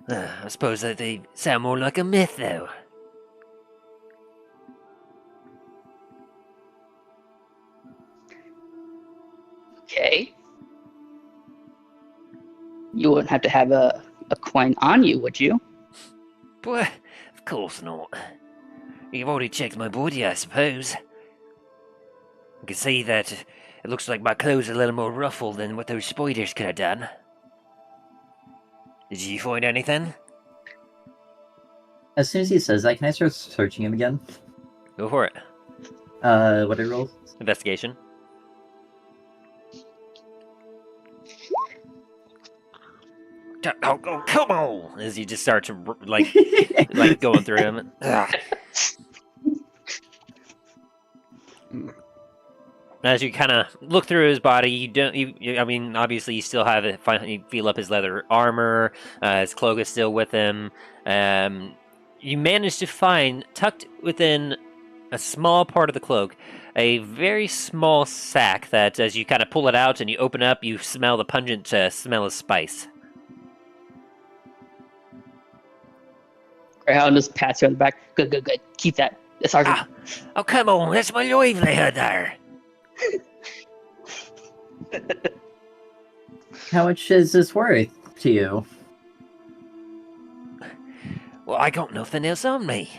I suppose that they sound more like a myth, though. Okay. You wouldn't have to have a coin on you, would you? But, of course not. You've already checked my body, I suppose. I can see that it looks like my clothes are a little more ruffled than what those spiders could have done. Did you find anything? As soon as he says that, can I start searching him again? Go for it. What did I roll? Investigation. Oh, come on! As you just start to, like going through him. Ugh. As you kind of look through his body, obviously you still have it. You feel up his leather armor. His cloak is still with him. You manage to find, tucked within a small part of the cloak, a very small sack that, as you kind of pull it out and you open up, you smell the pungent smell of spice. Greyhound just pats you on the back. Good, good, good. Keep that. Sergeant. Oh, come on. That's my livelihood there. How much is this worth to you? Well, I got nothing else on me.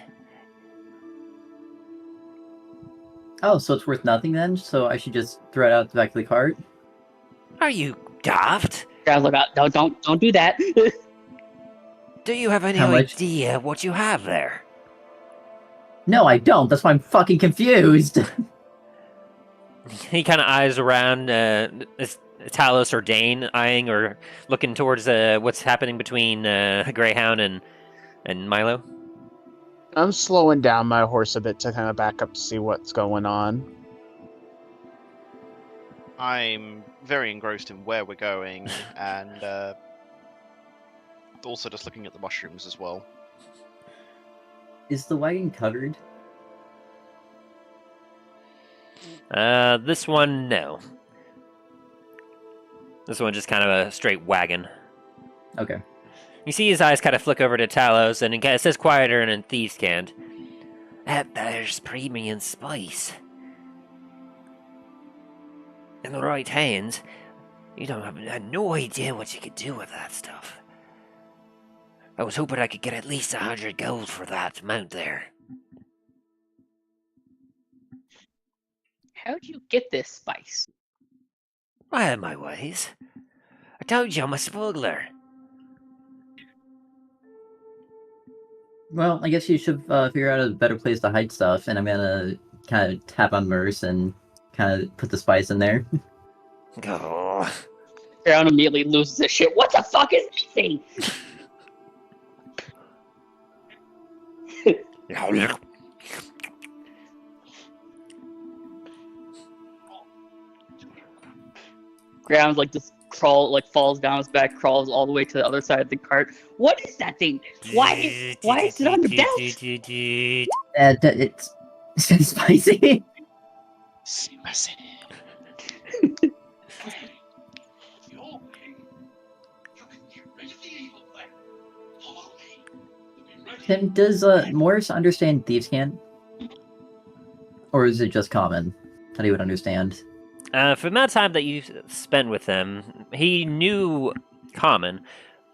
Oh, so it's worth nothing then? So I should just throw it out the back of the cart? Are you daft? Greyhound, look out. No, don't do that. Do you have any idea what you have there? No, I don't. That's why I'm fucking confused. He kind of eyes around. Is Talos or Dain eyeing or looking towards what's happening between Greyhound and Milo? I'm slowing down my horse a bit to kind of back up to see what's going on. I'm very engrossed in where we're going, and also just looking at the mushrooms as well. Is the wagon covered? This one, no. This one just kind of a straight wagon. Okay. You see his eyes kind of flick over to Talos, and it says quieter and in Thieves' Cant. That there's premium spice. in the right hands, you don't have no idea what you could do with that stuff. I was hoping I could get at least 100 gold for that mount there. How'd you get this spice? I have my ways. I told you I'm a smuggler. Well, I guess you should figure out a better place to hide stuff, and I'm gonna kind of tap on Merce and kind of put the spice in there. Oh. Greyhound immediately loses his shit. What the fuck is this thing? Greyhound like just falls down his back, crawls all the way to the other side of the cart. What is that thing? Why is it on the belt? It's spicy. Spicy. Tim, does Morris understand Thieves' Cant? Or is it just common that he would understand? For the amount of time that you spent with him, he knew common,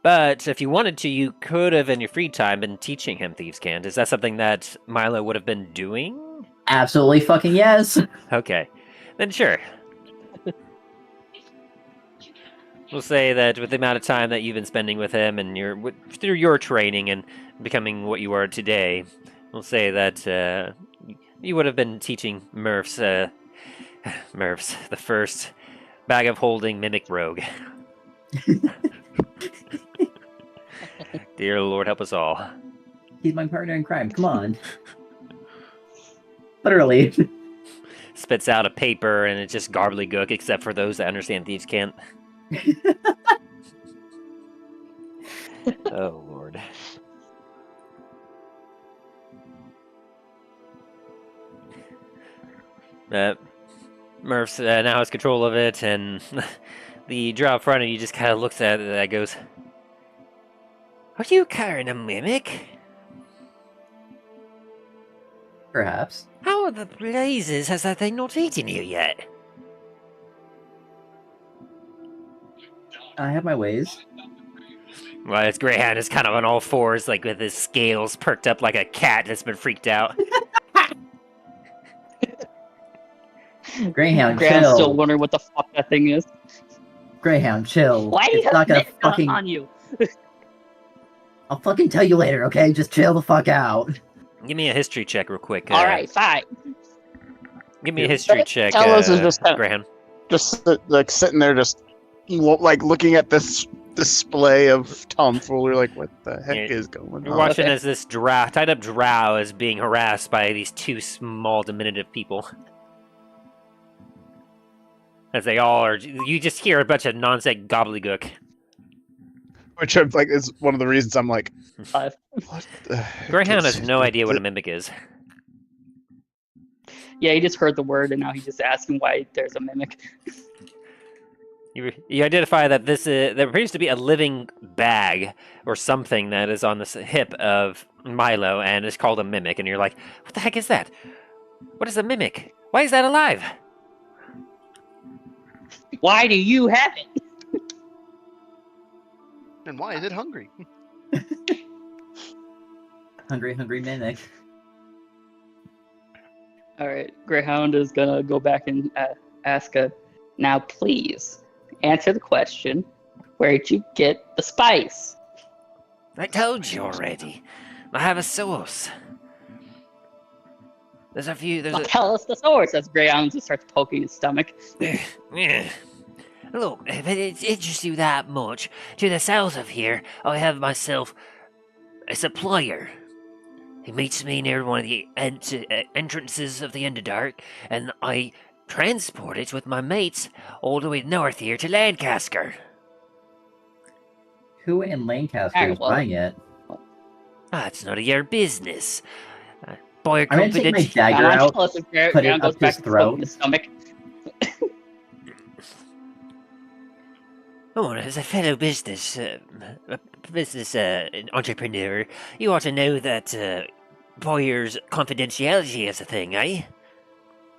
but if you wanted to, you could have, in your free time, been teaching him Thieves' Cant. Is that something that Milo would have been doing? Absolutely fucking yes! Okay, then sure. We'll say that with the amount of time that you've been spending with him and through your training and becoming what you are today, we'll say that you would have been teaching Murph's the first bag of holding mimic rogue. Dear Lord, help us all. He's my partner in crime, come on. Literally. Spits out a paper and it's just gobbledygook, except for those that understand Thieves' Cant. Oh, Lord. Murph now has control of it, and the drow in front of you just kind of looks at it and goes, "Are you carrying a mimic?" Perhaps. How the blazes has that thing not eaten you yet? I have my ways. Well, this Greyhound is kind of on all fours, like with his scales perked up like a cat that's been freaked out. Greyhound, Greyhound's chill. still wondering what the fuck that thing is. Greyhound, chill. Why do you it's have not gonna mist fucking. on you? I'll fucking tell you later, okay? Just chill the fuck out. Give me a history check real quick. Alright, fine. Give me a history check, Talos is just Greyhound. Just sitting there, just like looking at this display of tomfoolery. Like, what the heck is going You're on? watching as this tied up drow is being harassed by these two small, diminutive people. As they all are, you just hear a bunch of nonsense gobbledygook. Which I'm like is one of the reasons I'm like, 5. what the heck Greyhound is has no idea what a mimic is. Yeah, he just heard the word and now he's just asking why there's a mimic. You identify that there appears to be a living bag or something that is on the hip of Milo and is called a mimic, and you're like, what the heck is that? What is a mimic? Why is that alive? Why do you have it? And why is it hungry? Hungry mimic. Alright, Greyhound is gonna go back and ask now please, answer the question, where'd you get the spice? I told you already. I have a source. There's a few. Tell us the source. As Greyhound just starts poking his stomach. Look, if it interests you that much, to the south of here, I have myself a supplier. He meets me near one of the entrances of the Underdark, and I transport it with my mates all the way north here to Lancasquer. Who in Lancaster is buying it? That's none of your business. Boy, I'm gonna take my dagger out, put it up his throat. His stomach. Oh, as a fellow business entrepreneur, you ought to know that buyer's confidentiality is a thing, eh?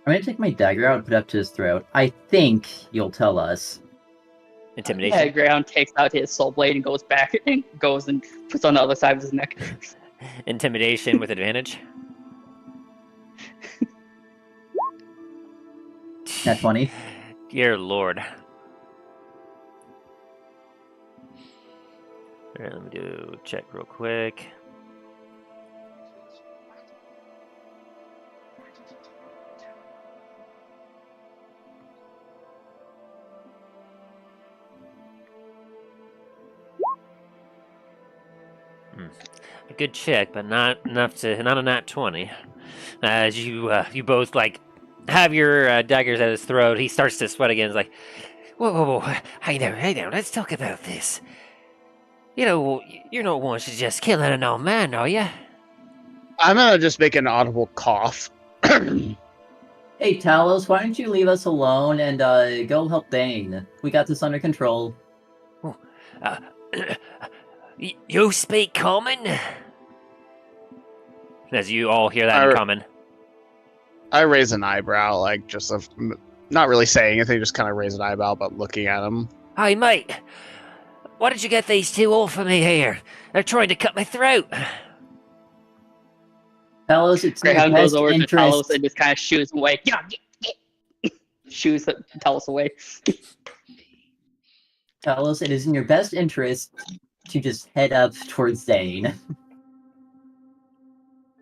I'm gonna take my dagger out and put it up to his throat. I think you'll tell us. Intimidation. Yeah, Greyhound takes out his soul blade and goes back and goes and puts on the other side of his neck. Intimidation with advantage. Nat 20. Dear Lord. Alright, let me do check real quick. A good check, but not a nat 20. As you both like have your daggers at his throat, he starts to sweat again. He's like, whoa, hey now, let's talk about this. You know, you're not one to just kill an old man, are you? I'm gonna just make an audible cough. Hey, Talos, why don't you leave us alone and go help Dain? We got this under control. You speak common? As you all hear that in common. I raise an eyebrow, like not really saying anything, just kind of raise an eyebrow, but looking at him. Hey, mate. Why did you get these two off of me here? They're trying to cut my throat. Talos, it's in your Greyhound best goes over to interest. Talos and just kind of shoos him away. Shoos Talos away. Talos, it is in your best interest to just head up towards Dain.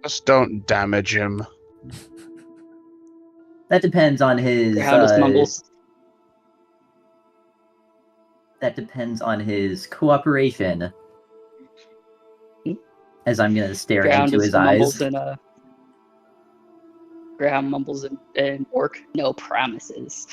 Just don't damage him. That depends on his. Greyhound just mumbles. That depends on his cooperation. As I'm gonna stare Greyhound into just his mumbles eyes. Greyhound mumbles in orc. No promises.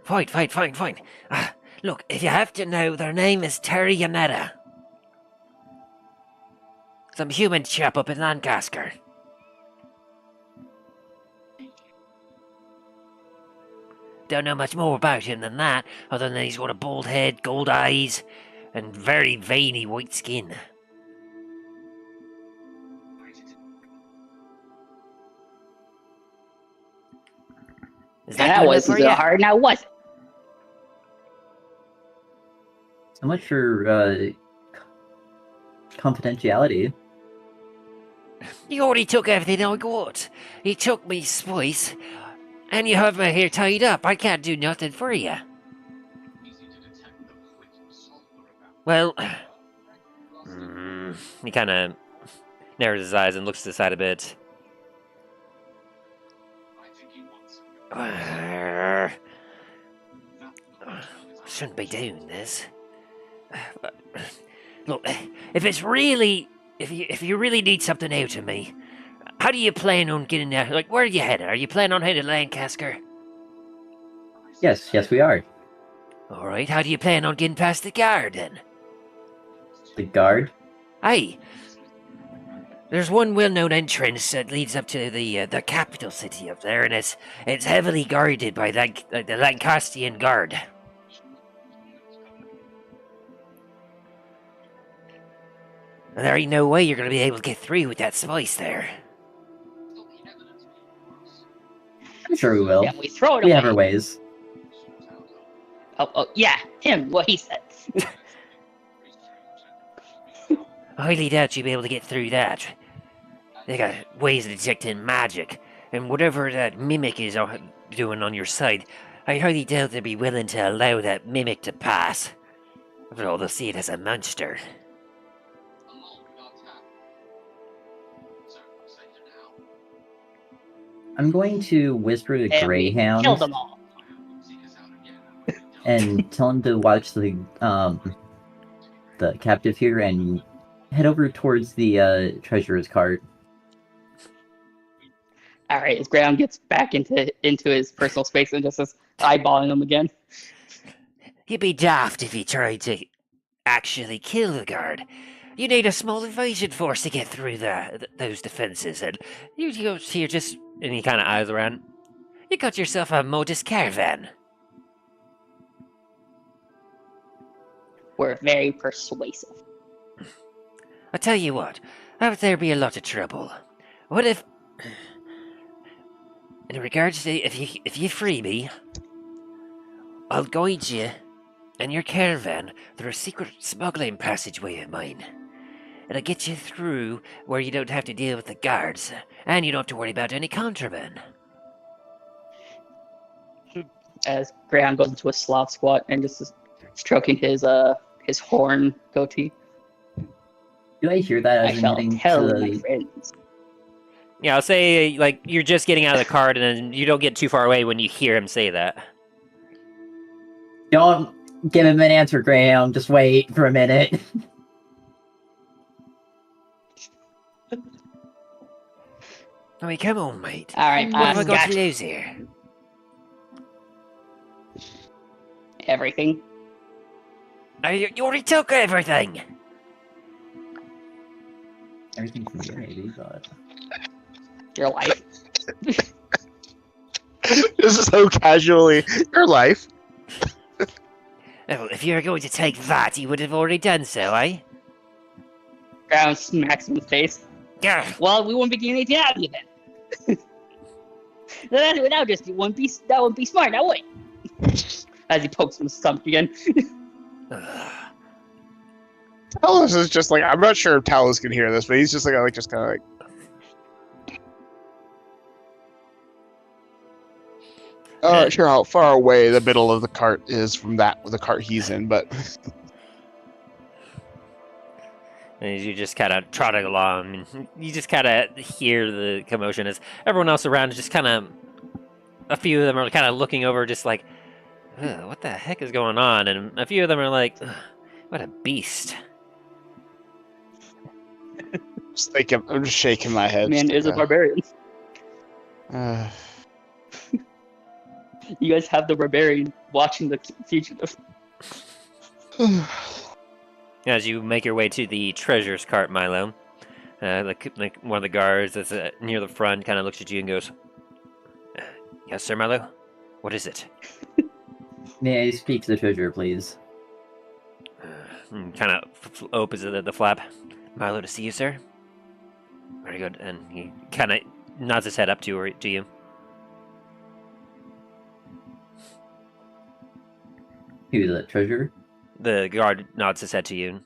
Fine. Look, if you have to know, their name is Terry Yanetta. Some human chap up in Lancasquer. Don't know much more about him than that, other than he's got a bald head, gold eyes, and very veiny white skin. Is that That good wasn't enough so for hard, now was it? So much for confidentiality. You already took everything I got. You took me spice, and you have me here tied up. I can't do nothing for you. Well, he kind of narrows his eyes and looks to the side a bit. Shouldn't be doing this. Look, if you really need something out of me, how do you plan on getting there? Like, where are you headed? Are you planning on heading to Lancasquer? Yes, we are. All right. How do you plan on getting past the guard then? The guard? Hey, there's one well-known entrance that leads up to the capital city up there, and it's heavily guarded by the Lancastian guard. And there ain't no way you're going to be able to get through with that spice there. I'm sure we will. Yeah, we throw it We away. have our ways. Oh, yeah, him, what he said. I highly doubt you'll be able to get through that. They got ways of detecting magic, and whatever that mimic is doing on your side, I highly doubt they'll be willing to allow that mimic to pass. After all, they'll see it as a monster. I'm going to whisper to And we Greyhound killed them all. and tell him to watch the captive here and head over towards the treasurer's cart. Alright, as Graham gets back into his personal space and just is eyeballing them again. You'd be daft if you tried to actually kill the guard. You need a small invasion force to get through those defenses, and you go here just... And he kind of eyes around. You got yourself a modest caravan. were very persuasive. I tell you what, how would there be a lot of trouble? What if, in regards to if you free me, I'll guide you and your caravan through a secret smuggling passageway of mine. It'll get you through where you don't have to deal with the guards, and you don't have to worry about any contraband. As Greyhound goes into a sloth squat and just is stroking his horn goatee. Do I hear that I as I'm shall getting tell to my the... friends. Yeah, I'll say, like, you're just getting out of the cart, and then you don't get too far away when you hear him say that. Don't give him an answer, Graham. Just wait for a minute. I mean, come on, mate. Alright, What have I got got to lose here? everything. You already took everything! Everything from you, maybe, but... Your life. Just so casually, your life. Well, if you were going to take that, you would have already done so, eh? Greyhound smacks him in the face. Gah. Well, we won't be getting anything out of you then. That wouldn't be smart, now wait. As he pokes him with his stomach again. Talos is just like, I'm not sure if Talos can hear this, but he's just like just kind of like. I'm not sure how far away the middle of the cart is from the cart he's in, but. And you just kind of trotting along, and you just kind of hear the commotion as everyone else around is just kind of. A few of them are kind of looking over, just like, what the heck is going on? And a few of them are like, what a beast. I'm just shaking my head. Man is a barbarian. You guys have the barbarian watching the fugitive. As you make your way to the treasures cart, Milo, like one of the guards that's near the front kind of looks at you and goes, "Yes, sir, Milo? What is it?" May I speak to the treasurer, please? Kind of opens the flap. "Milo, to see you, sir." "Very good." And he kind of nods his head up to you. Who's the treasurer? The guard nods his head to you.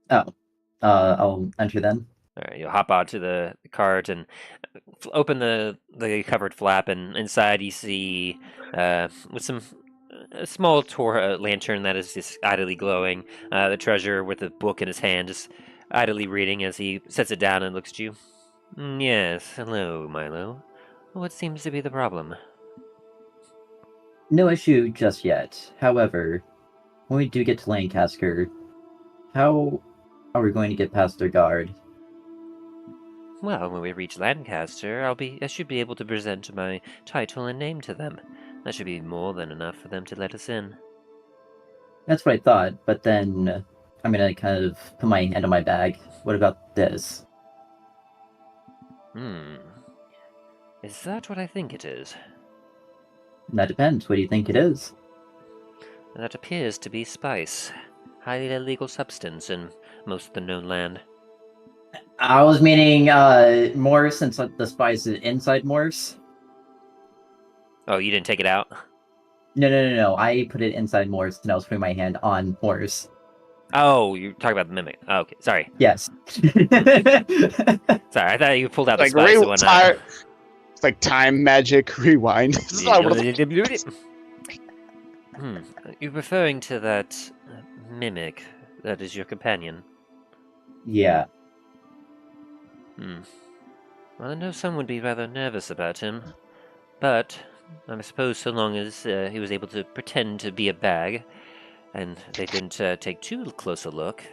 Oh. I'll enter then. All right, you'll hop onto the cart and open the covered flap, and inside you see with a small lantern that is just idly glowing. The treasurer with a book in his hand, just idly reading as he sets it down and looks at you. "Yes, hello, Milo. What seems to be the problem?" No issue just yet. However, when we do get to Lancasquer, how are we going to get past their guard? Well, when we reach Lancaster, I should be able to present my title and name to them. That should be more than enough for them to let us in. That's what I thought, but then I'm gonna kind of put my hand on my bag. What about this? Is that what I think it is? That depends. What do you think it is? That appears to be spice. Highly illegal substance in most of the known land. I was meaning Morse, since the spice is inside Morse. Oh, you didn't take it out? No. I put it inside Morse, and I was putting my hand on Morse. Oh, you're talking about the mimic. Oh, okay, sorry. Yes. Sorry, I thought you pulled out the spice and whatnot. It's like time magic rewind. You're referring to that mimic that is your companion? Yeah. Well, I know some would be rather nervous about him, but I suppose so long as he was able to pretend to be a bag, and they didn't take too close a look,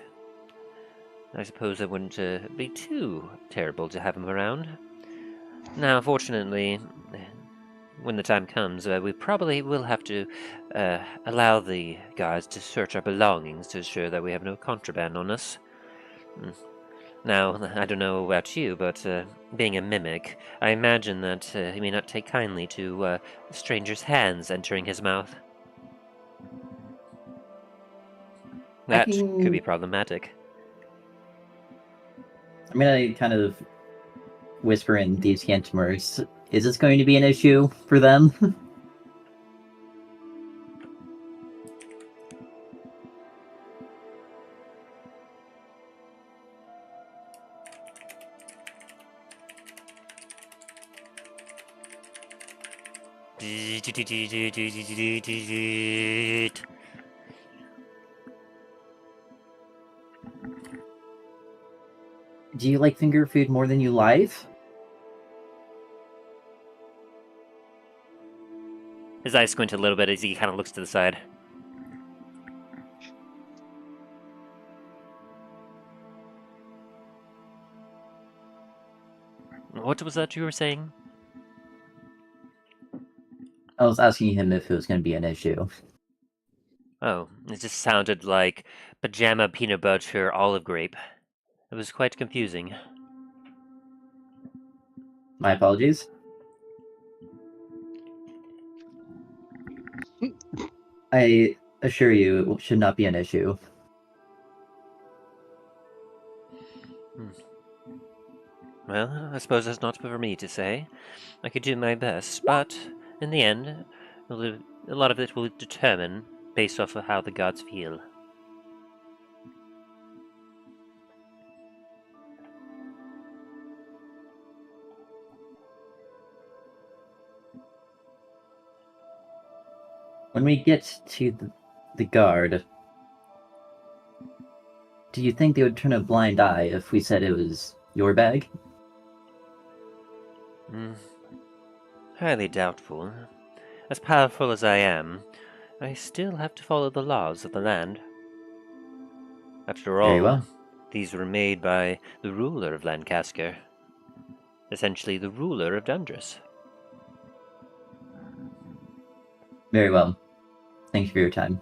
I suppose it wouldn't be too terrible to have him around. Now, fortunately, when the time comes, we probably will have to allow the guards to search our belongings to ensure that we have no contraband on us. Now, I don't know about you, but being a mimic, I imagine that he may not take kindly to strangers' hands entering his mouth. That could be problematic. I'm gonna kind of whisper in these Cantimers. Is this going to be an issue for them? Do you like finger food more than you live? His eyes squint a little bit as he kind of looks to the side. What was that you were saying? I was asking him if it was going to be an issue. Oh, it just sounded like pajama peanut butter olive grape. It was quite confusing. My apologies. I assure you, it should not be an issue. Well, I suppose that's not for me to say. I could do my best, but in the end, a lot of it will determine based off of how the gods feel. When we get to the guard, do you think they would turn a blind eye if we said it was your bag? Highly doubtful. As powerful as I am, I still have to follow the laws of the land. After all, Very well. These were made by the ruler of Lancasquer. Essentially the ruler of Dundras. Very well. Thank you for your time.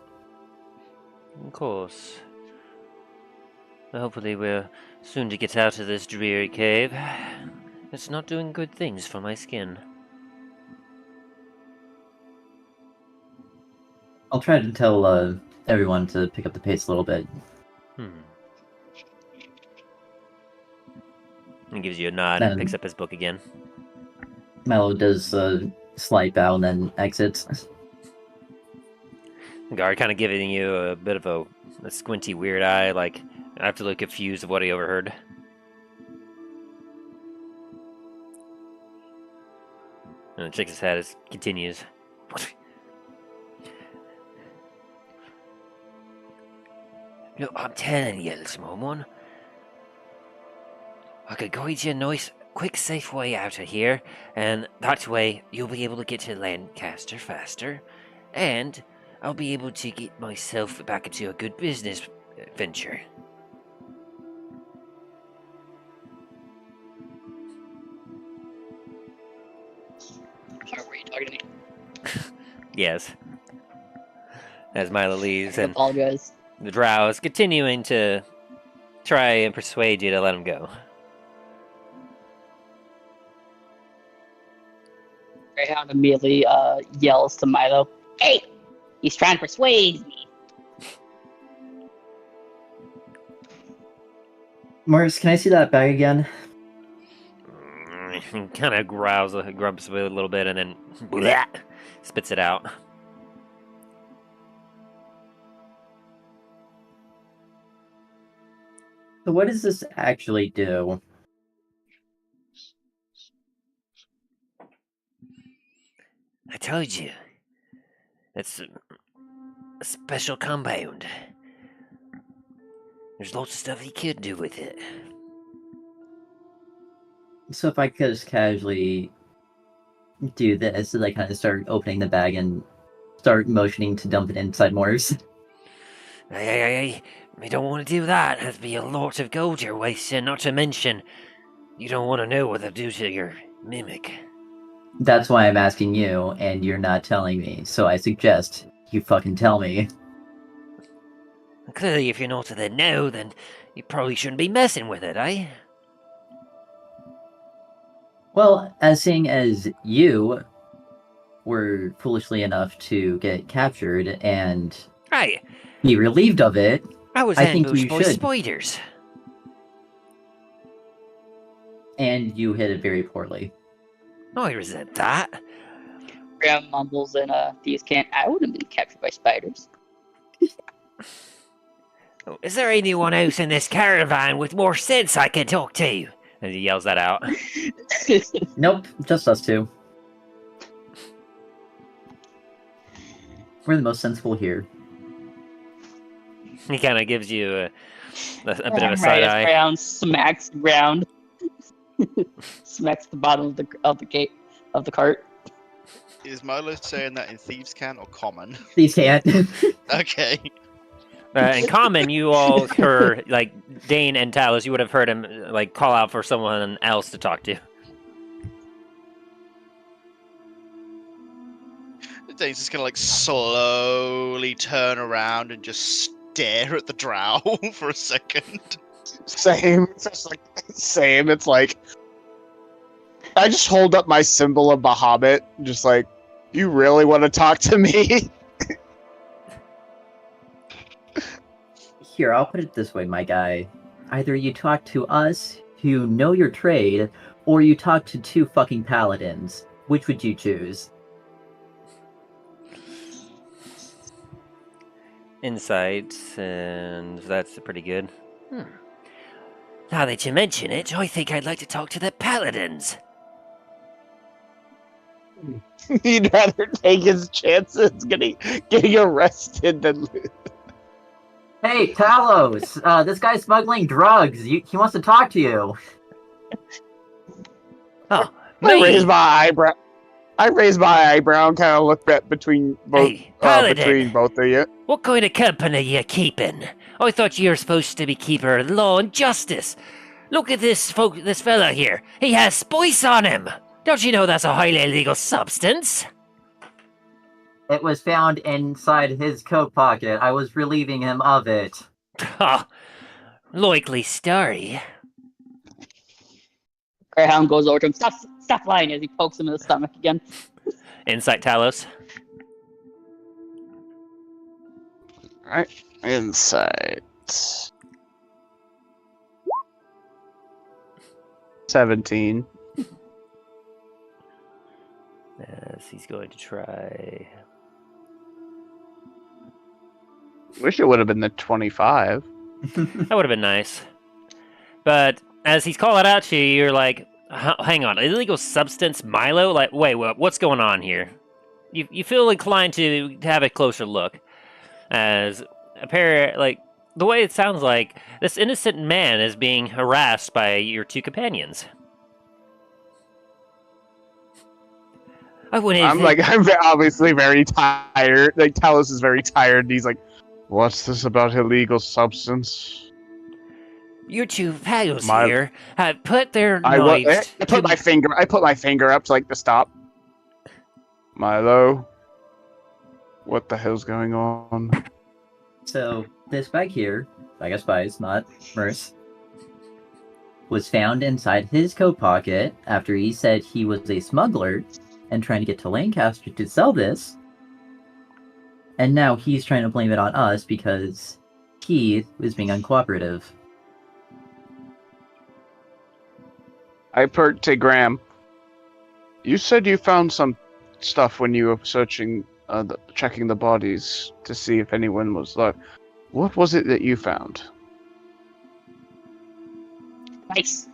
Of course. Hopefully we're soon to get out of this dreary cave. It's not doing good things for my skin. I'll try to tell everyone to pick up the pace a little bit. He gives you a nod and picks up his book again. Milo does a slight bow and then exits. The guard kind of giving you a bit of a squinty weird eye, like absolutely confused of what he overheard. And shakes his head as continues. Look, I'm telling you, small one. I could guide you a nice, quick, safe way out of here, and that way you'll be able to get to Lancaster faster, and I'll be able to get myself back into a good business venture. Sorry, were you talking to me? Yes. As Milo leaves, I and apologize. the drow is continuing to try and persuade you to let him go. Greyhound immediately yells to Milo, "Hey! He's trying to persuade me!" Morris, can I see that bag again? He kind of grumps a little bit, and then bleh, spits it out. So what does this actually do? I told you. It's a special compound. There's lots of stuff you could do with it. So if I could just casually do this, I kind of start opening the bag and start motioning to dump it inside Morris. Hey, we don't want to do that. That'd be a lot of gold you're wasting, not to mention you don't want to know what they'll do to your mimic. That's why I'm asking you, and you're not telling me, so I suggest you fucking tell me. Clearly, if you're not in the know, then you probably shouldn't be messing with it, eh? Well, as seeing as you were foolishly enough to get captured and Hey, be relieved of it... I was I think ambushed you by should. spiders. And you hit it very poorly. I resent that. Graham mumbles in Thieves' Cant. I wouldn't have been captured by spiders. Oh, is there anyone else in this caravan with more sense I can talk to? And he yells that out. Nope, just us two. We're the most sensible here. He kind of gives you a bit of a side eye. Ground smacks the ground. Smacks the bottom of the gate of the cart. Is Milo saying that in Thieves' Cant or Common? These can't. Okay. In common, you all heard, like, Dain and Talos, you would have heard him, like, call out for someone else to talk to. Dane's just gonna like slowly turn around and just stare at the drow for a second. Same. It's just like same. It's like I just hold up my symbol of Bahamut, just like, you really want to talk to me? Here, I'll put it this way, my guy. Either you talk to us, who know your trade, or you talk to two fucking paladins. Which would you choose? Insight, and that's pretty good. Now that you mention it, I think I'd like to talk to the paladins. He'd rather take his chances getting arrested than lose. Hey, Talos! This guy's smuggling drugs. He wants to talk to you. Oh, I me? raise my eyebrow and kind of look back between both Hey, Paladin. between both of you. What kind of company you keeping? I thought you were supposed to be keeper of law and justice. Look at this fella here. He has spice on him. Don't you know that's a highly illegal substance? It was found inside his coat pocket. I was relieving him of it. Ha! Likely story. Greyhound goes over to him. Stop lying, as he pokes him in the stomach again. Insight, Talos. Alright. Insight. 17. Yes, he's going to try. Wish it would have been the 25. That would have been nice. But as he's calling out to you, you're like, hang on, illegal substance, Milo? Like, wait, what's going on here? You feel inclined to have a closer look. As the way it sounds like, this innocent man is being harassed by your two companions. I'm obviously very tired. Like, Talos is very tired. And he's like, what's this about illegal substance? Your two pals here have put their I knives... put my finger up to like to stop. Milo, what the hell's going on? So, this bag here, bag of spice, not Merce, was found inside his coat pocket after he said he was a smuggler and trying to get to Lancaster to sell this. And now he's trying to blame it on us because he was being uncooperative. I purred to Graham. You said you found some stuff when you were searching, checking the bodies to see if anyone was alive. What was it that you found? Nice.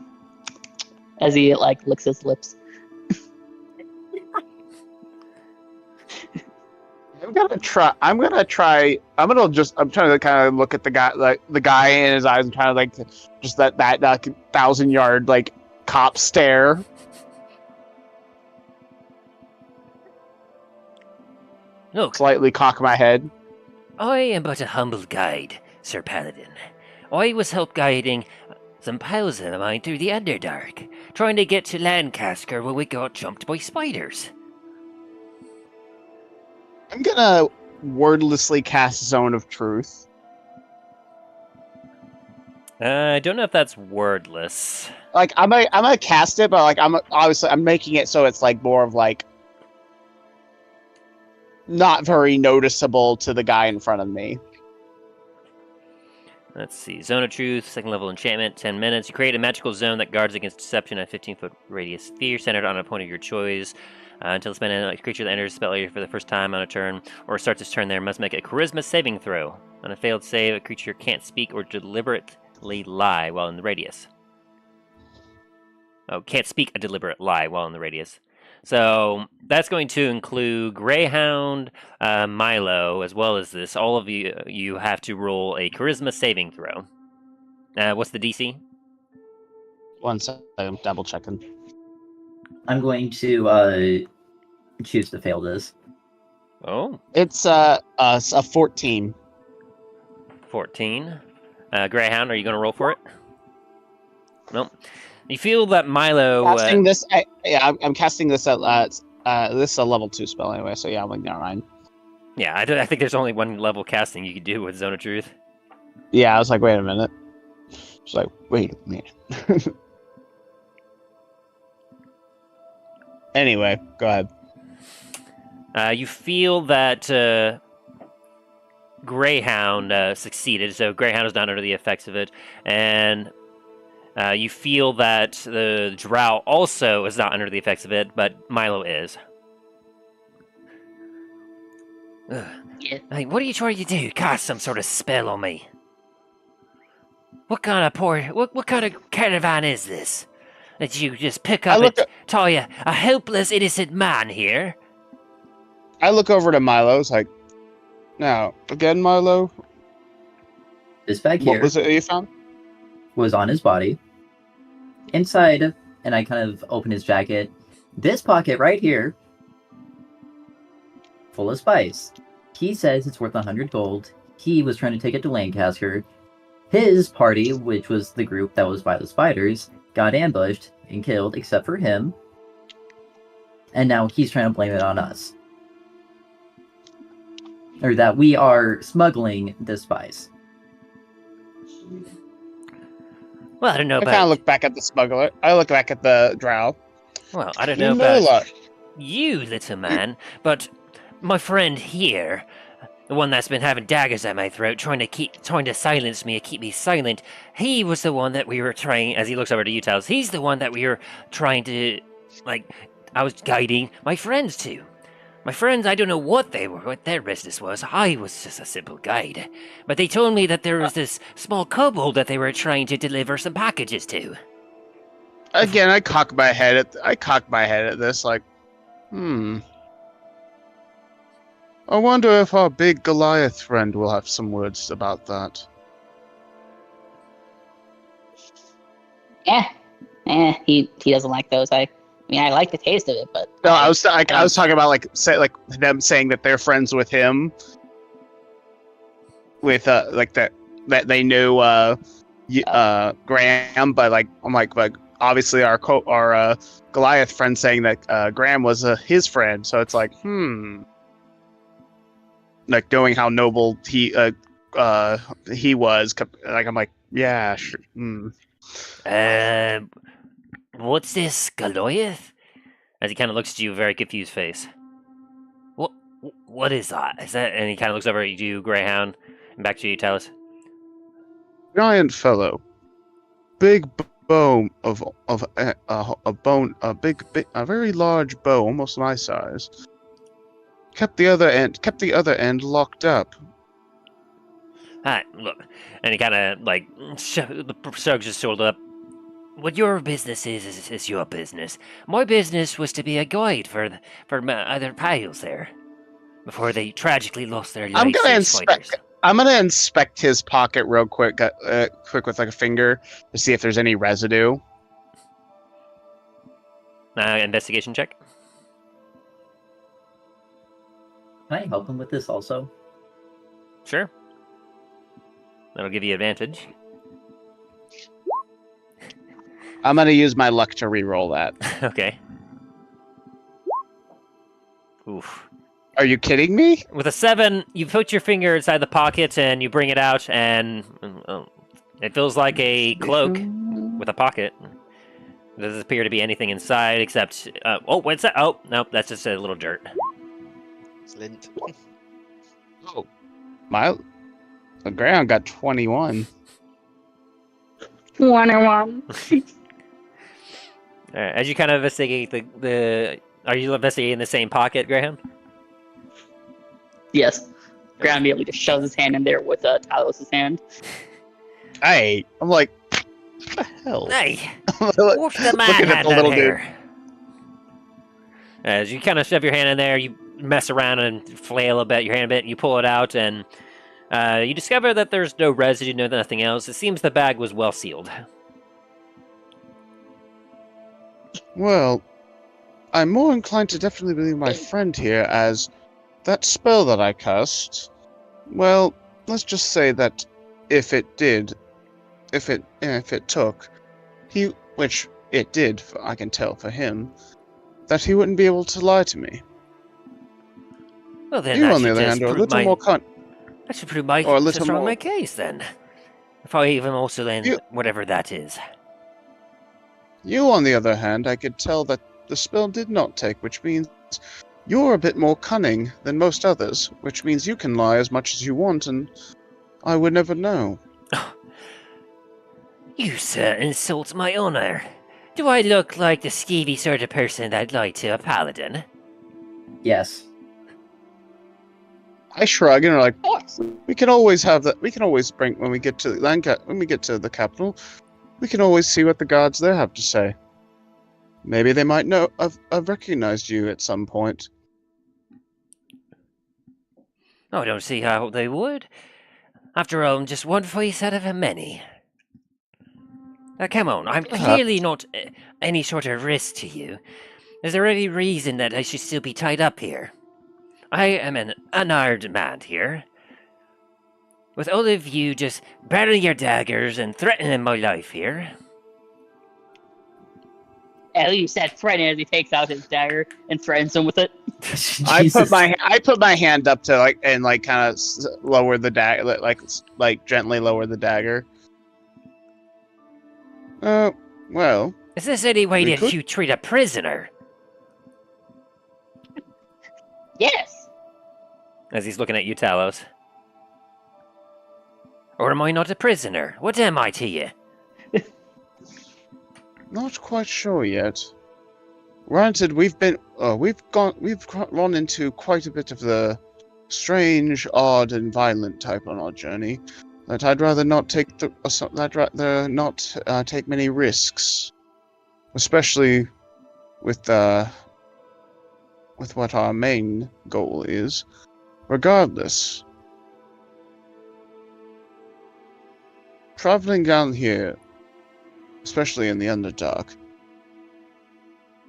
As he licks his lips. I'm trying to kind of look at the guy in his eyes and trying to just that 1,000-yard cop stare. Look, Slightly cock my head. I am but a humble guide, Sir Paladin. I was help guiding some pals of mine through the Underdark, trying to get to Lancasquer when we got jumped by spiders. I'm gonna wordlessly cast Zone of Truth. I don't know if that's wordless. I'm gonna cast it, but I'm making it so it's more of not very noticeable to the guy in front of me. Let's see. Zone of Truth, second level enchantment, 10 minutes. You create a magical zone that guards against deception in a 15-foot radius sphere centered on a point of your choice. Until it's been a creature that enters the spell area for the first time on a turn or starts its turn there must make a charisma saving throw. On a failed save, a creature can't speak or deliberately lie while in the radius. Oh, can't speak a deliberate lie while in the radius. So that's going to include Greyhound, Milo, as well as this. All of you have to roll a charisma saving throw. What's the DC? 1 second, I'm double checking. I'm going to choose to fail this. Oh, It's a 14. 14. Greyhound, are you going to roll for it? Nope. You feel that Milo... Casting this, I'm casting this at this is a level 2 spell anyway, so yeah, I'm like, never mind. Yeah, I think there's only one level casting you could do with Zone of Truth. Yeah, I was like, wait a minute. It's like, wait a minute. Anyway, go ahead. You feel that Greyhound succeeded, so Greyhound is not under the effects of it, and you feel that the Drow also is not under the effects of it, but Milo is. Ugh. Yeah. Hey, what are you trying to do? Cast some sort of spell on me? What kind of caravan is this? That you just pick up and tie a helpless, innocent man here? I look over to Milo. It's like, now again, Milo. This bag What here was it you found? was on his body. Inside, and I kind of open his jacket. This pocket right here, full of spice. He says it's worth 100 gold. He was trying to take it to Lancasquer. His party, which was the group that was by the spiders, got ambushed and killed, except for him. And now he's trying to blame it on us. Or that we are smuggling this spice. Well, I don't know I about... kind of look back at the smuggler. I look back at the drow. Well, I don't You know know a about lot. you, little man, but my friend here, the one that's been having daggers at my throat, trying to silence me, keep me silent, he was the one that we were trying, as he looks over to you, Talos, he's the one that we were trying to, I was guiding my friends to. My friends, I don't know what their business was. I was just a simple guide. But they told me that there was this small kobold that they were trying to deliver some packages to. Again, I cock my head at this, like, I wonder if our big Goliath friend will have some words about that. Yeah. He doesn't like those. I like the taste of it, but No, I was talking about them saying that they're friends with him, with that they knew Graham, but I'm like obviously our Goliath friend saying that Graham was his friend, so it's like like knowing how noble he was, like I'm like, yeah, sure. What's this, Goliath? As he kind of looks at you, very confused face. What is that? Is that? And he kind of looks over at you, Greyhound, and back to you, Talos. Giant fellow, big bone of a bone, a very large bow, almost my size. Kept the other end locked up. Hi, look, and he kind of shrugs his shoulder up. What your business is your business. My business was to be a guide for my other pals there, before they tragically lost their lives. I'm gonna inspect his pocket real quick, with like a finger to see if there's any residue. Investigation check. Can I help him with this also? Sure. That'll give you advantage. I'm gonna use my luck to re-roll that. Okay. Oof. Are you kidding me? With a 7, you put your finger inside the pocket and you bring it out, and it feels like a cloak with a pocket. There doesn't appear to be anything inside except... what's that? Oh, nope, that's just a little dirt. It's lint. Oh. The ground got 21. 101. Alright, as you kind of investigate are you investigating the same pocket, Greyhound? Yes. Graham immediately just shoves his hand in there with Talos' hand. I'm like, what the hell? Hey, Look- what's the man looking at had the in little here? As you kind of shove your hand in there, you mess around and flail a bit, your hand a bit, and you pull it out, and you discover that there's no residue, no nothing else. It seems the bag was well sealed. Well, I'm more inclined to definitely believe my friend here, as that spell that I cast, well, let's just say that if it took, which it did, I can tell for him, that he wouldn't be able to lie to me. Well, then You, that on the should other just hand, are a prove little my, more that should prove my or a little strong more- my case, then. If I even also then You- whatever that is. You, on the other hand, I could tell that the spell did not take, which means you're a bit more cunning than most others, which means you can lie as much as you want, and I would never know. You, sir, insult my honor. Do I look like the skeevy sort of person that'd lie to a paladin? Yes. I shrug and are like, What? we can always have that. We can always bring when we get to when we get to the capital. We can always see what the guards there have to say. Maybe they might know I've recognized you at some point. I don't see how they would. After all, I'm just one voice out of many. Now, come on, I'm clearly not any sort of risk to you. Is there any reason that I should still be tied up here? I am an unarmed man here. With all of you just bearing your daggers and threatening my life here. At least said threatening as he takes out his dagger and threatens him with it. I Jesus. put my hand up to kind of lower the dagger, like gently lower the dagger. Well, Is this any way We that could- you treat a prisoner? Yes. As he's looking at you, Talos. Or am I not a prisoner? What am I to you? not quite sure yet. Granted, we've run into quite a bit of the strange, odd, and violent type on our journey. That I'd rather not take take many risks, especially with what our main goal is. Regardless, traveling down here, especially in the Underdark,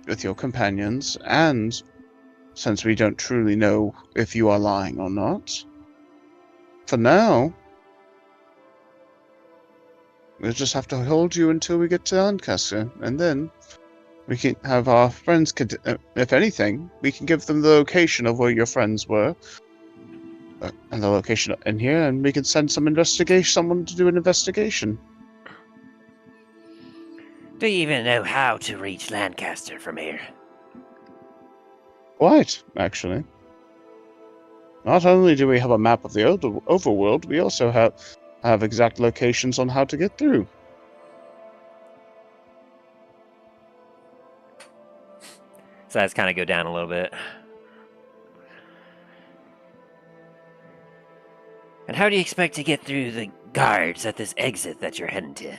with your companions, and since we don't truly know if you are lying or not, for now, we'll just have to hold you until we get to Lancasquer, and then we can have our friends, if anything, we can give them the location of where your friends were, and the location in here, and we can send someone to do an investigation. Do you even know how to reach Lancasquer from here? Quite, actually. Not only do we have a map of the overworld, we also have exact locations on how to get through. So let's kind of go down a little bit. And how do you expect to get through the guards at this exit that you're heading to?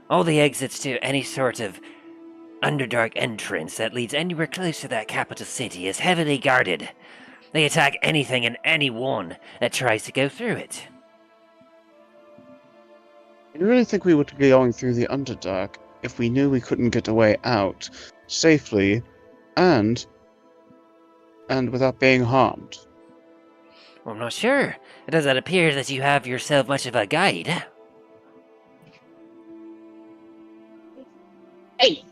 All the exits to any sort of Underdark entrance that leads anywhere close to that capital city is heavily guarded. They attack anything and anyone that tries to go through it. I really think we would be going through the Underdark if we knew we couldn't get a way out safely and without being harmed. Well, I'm not sure. It doesn't appear that you have yourself much of a guide. Hey!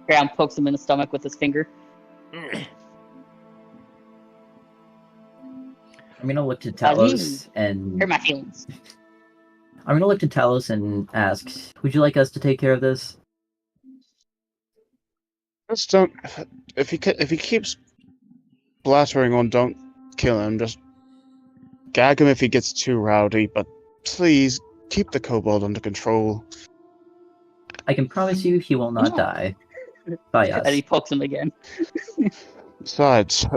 Graham pokes him in the stomach with his finger. I'm gonna look to Hurt Talos and my feelings. I'm gonna look to Talos and ask, would you like us to take care of this? Just don't. If he keeps blattering on, don't kill him. Just gag him if he gets too rowdy. But please keep the kobold under control. I can promise you he will not die by us. And he pokes him again. Besides,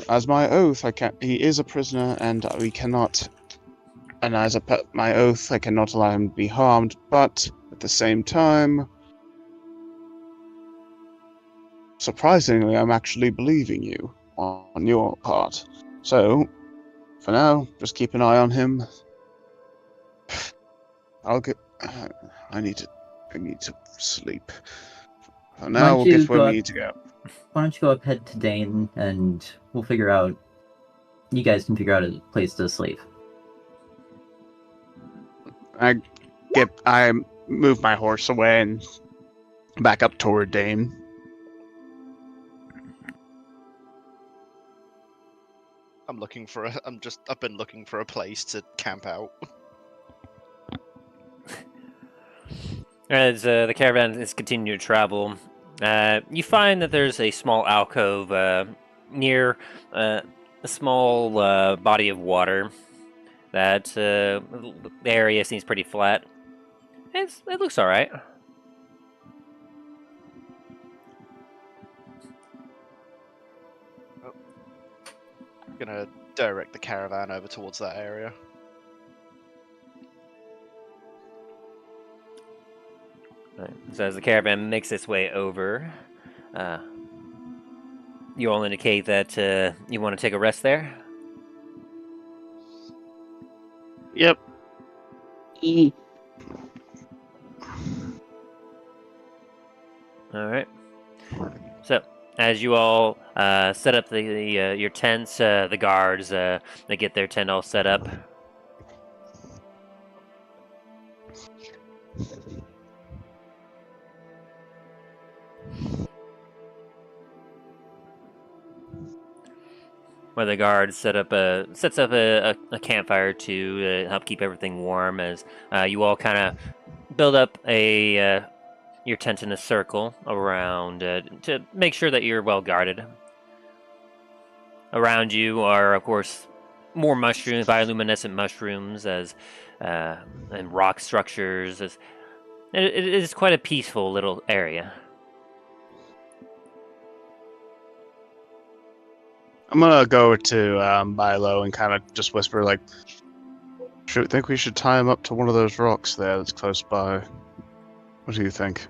as my oath, he is a prisoner, and we cannot. And as my oath, I cannot allow him to be harmed. But at the same time, surprisingly, I'm actually believing you on your part. So, for now, just keep an eye on him. I need to sleep. For now, we'll get where we need to go. Why don't you go ahead to Dain, and we'll figure out. You guys can figure out a place to sleep. I move my horse away and back up toward Dain. I've been looking for a place to camp out. As the caravan is continuing to travel, you find that there's a small alcove near a small body of water. That the area seems pretty flat. It looks all right. I'm gonna direct the caravan over towards that area. Right. So as the caravan makes its way over, you all indicate that you want to take a rest there. Yep. All right. So as you all set up your tents, the guards they get their tent all set up. Where the guard sets up a campfire to help keep everything warm, as you all kind of build up your tent in a circle around to make sure that you're well guarded. Around you are, of course, more mushrooms, bioluminescent mushrooms, and rock structures. It is quite a peaceful little area. I'm gonna go to Milo and kind of just whisper, like, think we should tie him up to one of those rocks there that's close by. What do you think?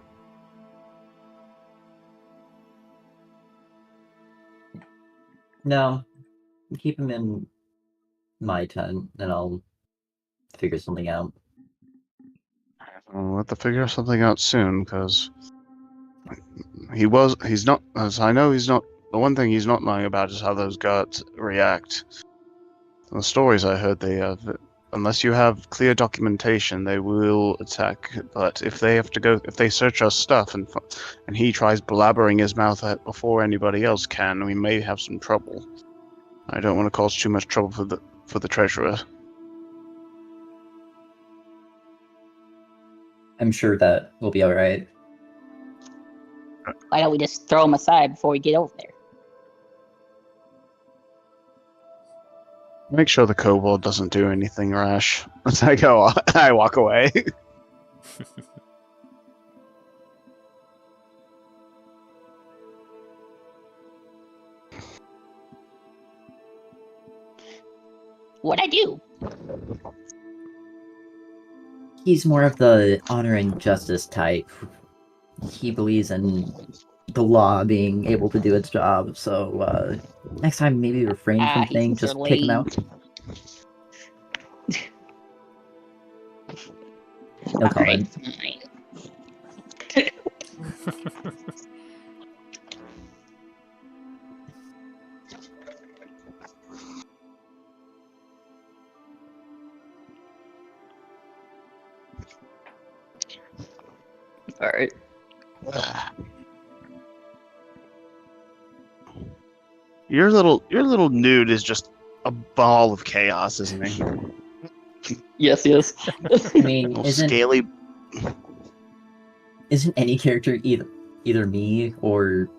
No, keep him in my tent, and I'll figure something out. We'll have to figure something out soon, because he's not, as I know, he's not. The one thing he's not lying about is how those guards react. In the stories I heard, unless you have clear documentation, they will attack. But if they search our stuff and he tries blabbering his mouth out before anybody else can, we may have some trouble. I don't want to cause too much trouble for the treasurer. I'm sure that will be all right. Why don't we just throw him aside before we get over there? Make sure the kobold doesn't do anything rash. As I walk away. What'd I do? He's more of the honor and justice type. He believes in the law being able to do its job, so next time maybe refrain from things, just pick him out. No comment. Fine. All right. Your little nude is just a ball of chaos, isn't he? Yes, yes. I mean, Scaly. Isn't any character either me or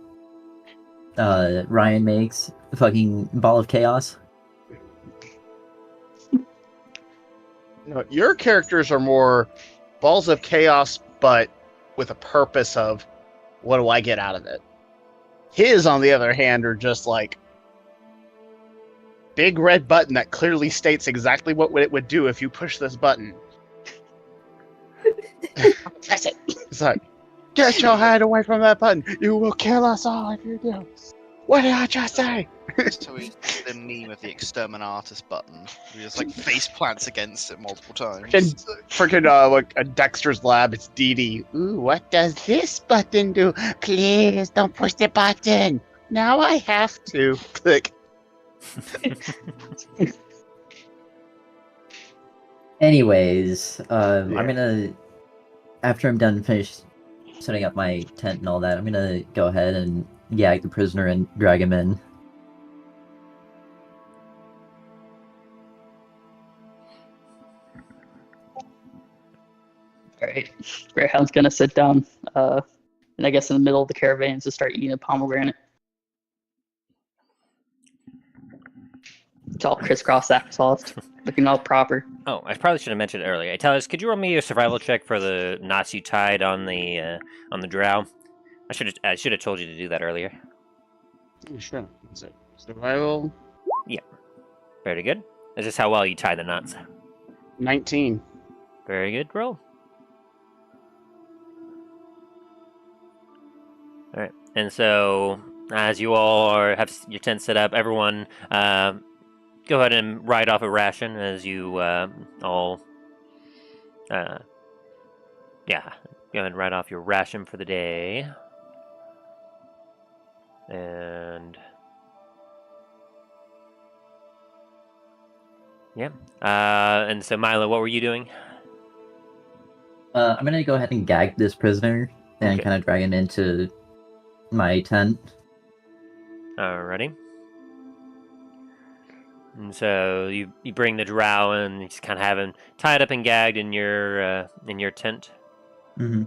Ryan makes a fucking ball of chaos? No, your characters are more balls of chaos, but with a purpose of what do I get out of it. His, on the other hand, are just like big red button that clearly states exactly what it would do if you push this button. Press it. It's like, get your hand away from that button. You will kill us all if you do. What did I just say? So we the meme of the exterminatus button. We just like face plants against it multiple times. Freaking like a Dexter's Lab, it's Dee Dee. Ooh, what does this button do? Please don't push the button. Now I have to. Click. Anyways, I'm Yeah. gonna, after I'm done finish setting up my tent and all that, I'm gonna go ahead and gag the prisoner and drag him in. Alright. Greyhound's gonna sit down, and I guess in the middle of the caravans to start eating a pomegranate. It's all crisscross applesauce, looking all proper. Oh, I probably should have mentioned it earlier. Talos, could you roll me a survival check for the knots you tied on the drow? I should have told you to do that earlier. Sure. Is it survival? Very good. This is how well you tie the knots. 19. Very good. Roll. All right. And so, as you all have your tent set up, everyone go ahead and write off a ration as you all. Go ahead and write off your ration for the day. And yeah. And so, Milo, what were you doing? I'm gonna go ahead and gag this prisoner and Okay. kind of drag him into my tent. Alrighty. And so you bring the drow and you just kind of have him tied up and gagged in your tent. Mm-hmm.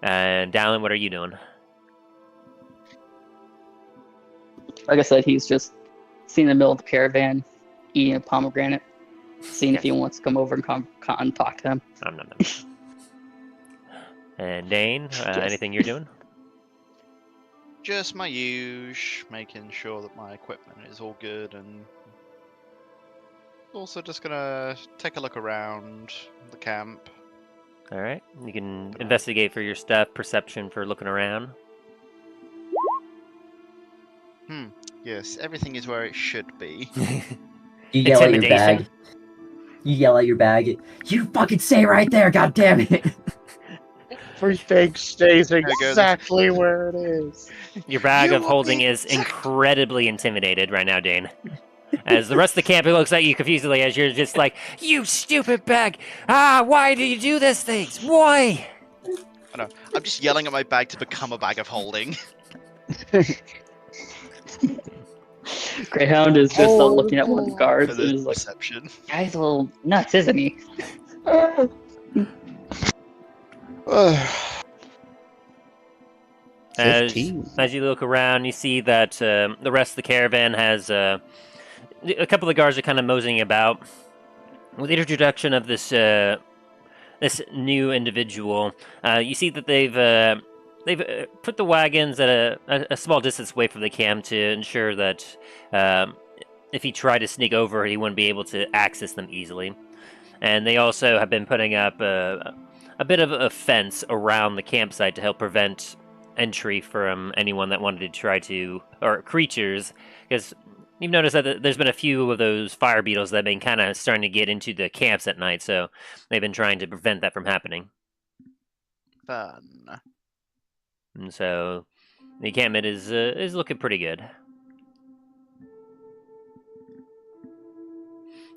And Dallin, what are you doing? Like I said, he's just sitting in the middle of the caravan, eating a pomegranate, seeing if he wants to come over and talk to him. Nom, nom, nom. And Dain, anything you're doing? Just my usual, making sure that my equipment is all good, and also just gonna take a look around the camp. All right. You can investigate for your stuff, perception for looking around. Yes, everything is where it should be. You yell at your Intimidation? bag. You yell at your bag. You fucking stay right there, god damn it! Everything stays goes. exactly where it is. Your bag You of will holding be is attacked. incredibly intimidated right now, Dain. As the rest of the camp looks at you confusedly as you're just like, you stupid bag! Why do you do these things? Why? I know. I'm just yelling at my bag to become a bag of holding. Greyhound is just looking at one of the guards For and the is like, perception. guy's a little nuts, isn't he? As 15. you look around, you see that the rest of the caravan has a couple of guards are kind of moseying about. With the introduction of this this new individual, you see that they've put the wagons at a small distance away from the camp to ensure that if he tried to sneak over, he wouldn't be able to access them easily. And they also have been putting up a bit of a fence around the campsite to help prevent entry from anyone that wanted to try to, or creatures, because you've noticed that there's been a few of those fire beetles that have been kind of starting to get into the camps at night, so they've been trying to prevent that from happening. Fun. And so the encampment is looking pretty good.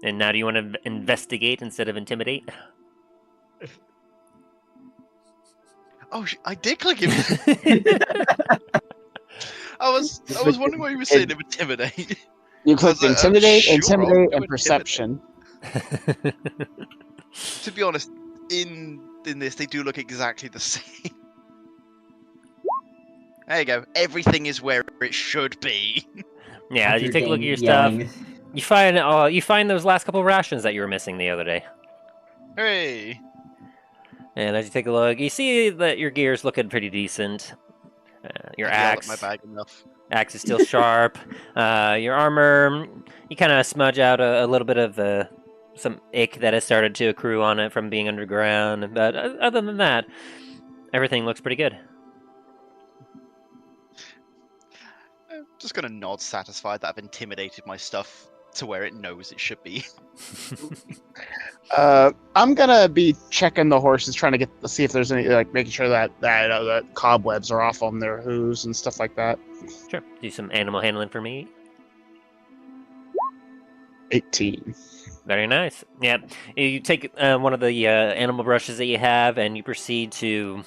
And now do you want to investigate instead of intimidate? Oh, I did click it. I was wondering why you were saying intimidate. You clicked I'm intimidate, sure I'll intimidate, do and perception. To be honest, in this they do look exactly the same. There you go. Everything is where it should be. Yeah, as you After take a look at Dain your yelling, stuff. You find those last couple rations that you were missing the other day. Hey! And as you take a look, you see that your gear's looking pretty decent. Your axe, My bag enough. axe is still sharp. Your armor, you kind of smudge out a little bit of some ick that has started to accrue on it from being underground. But other than that, everything looks pretty good. I'm just gonna nod, satisfied that I've intimidated my stuff to where it knows it should be. I'm gonna be checking the horses, trying to see if there's any, like, making sure that cobwebs are off on their hooves and stuff like that. Sure. Do some animal handling for me. 18. Very nice. Yeah. You take one of the animal brushes that you have, and you proceed to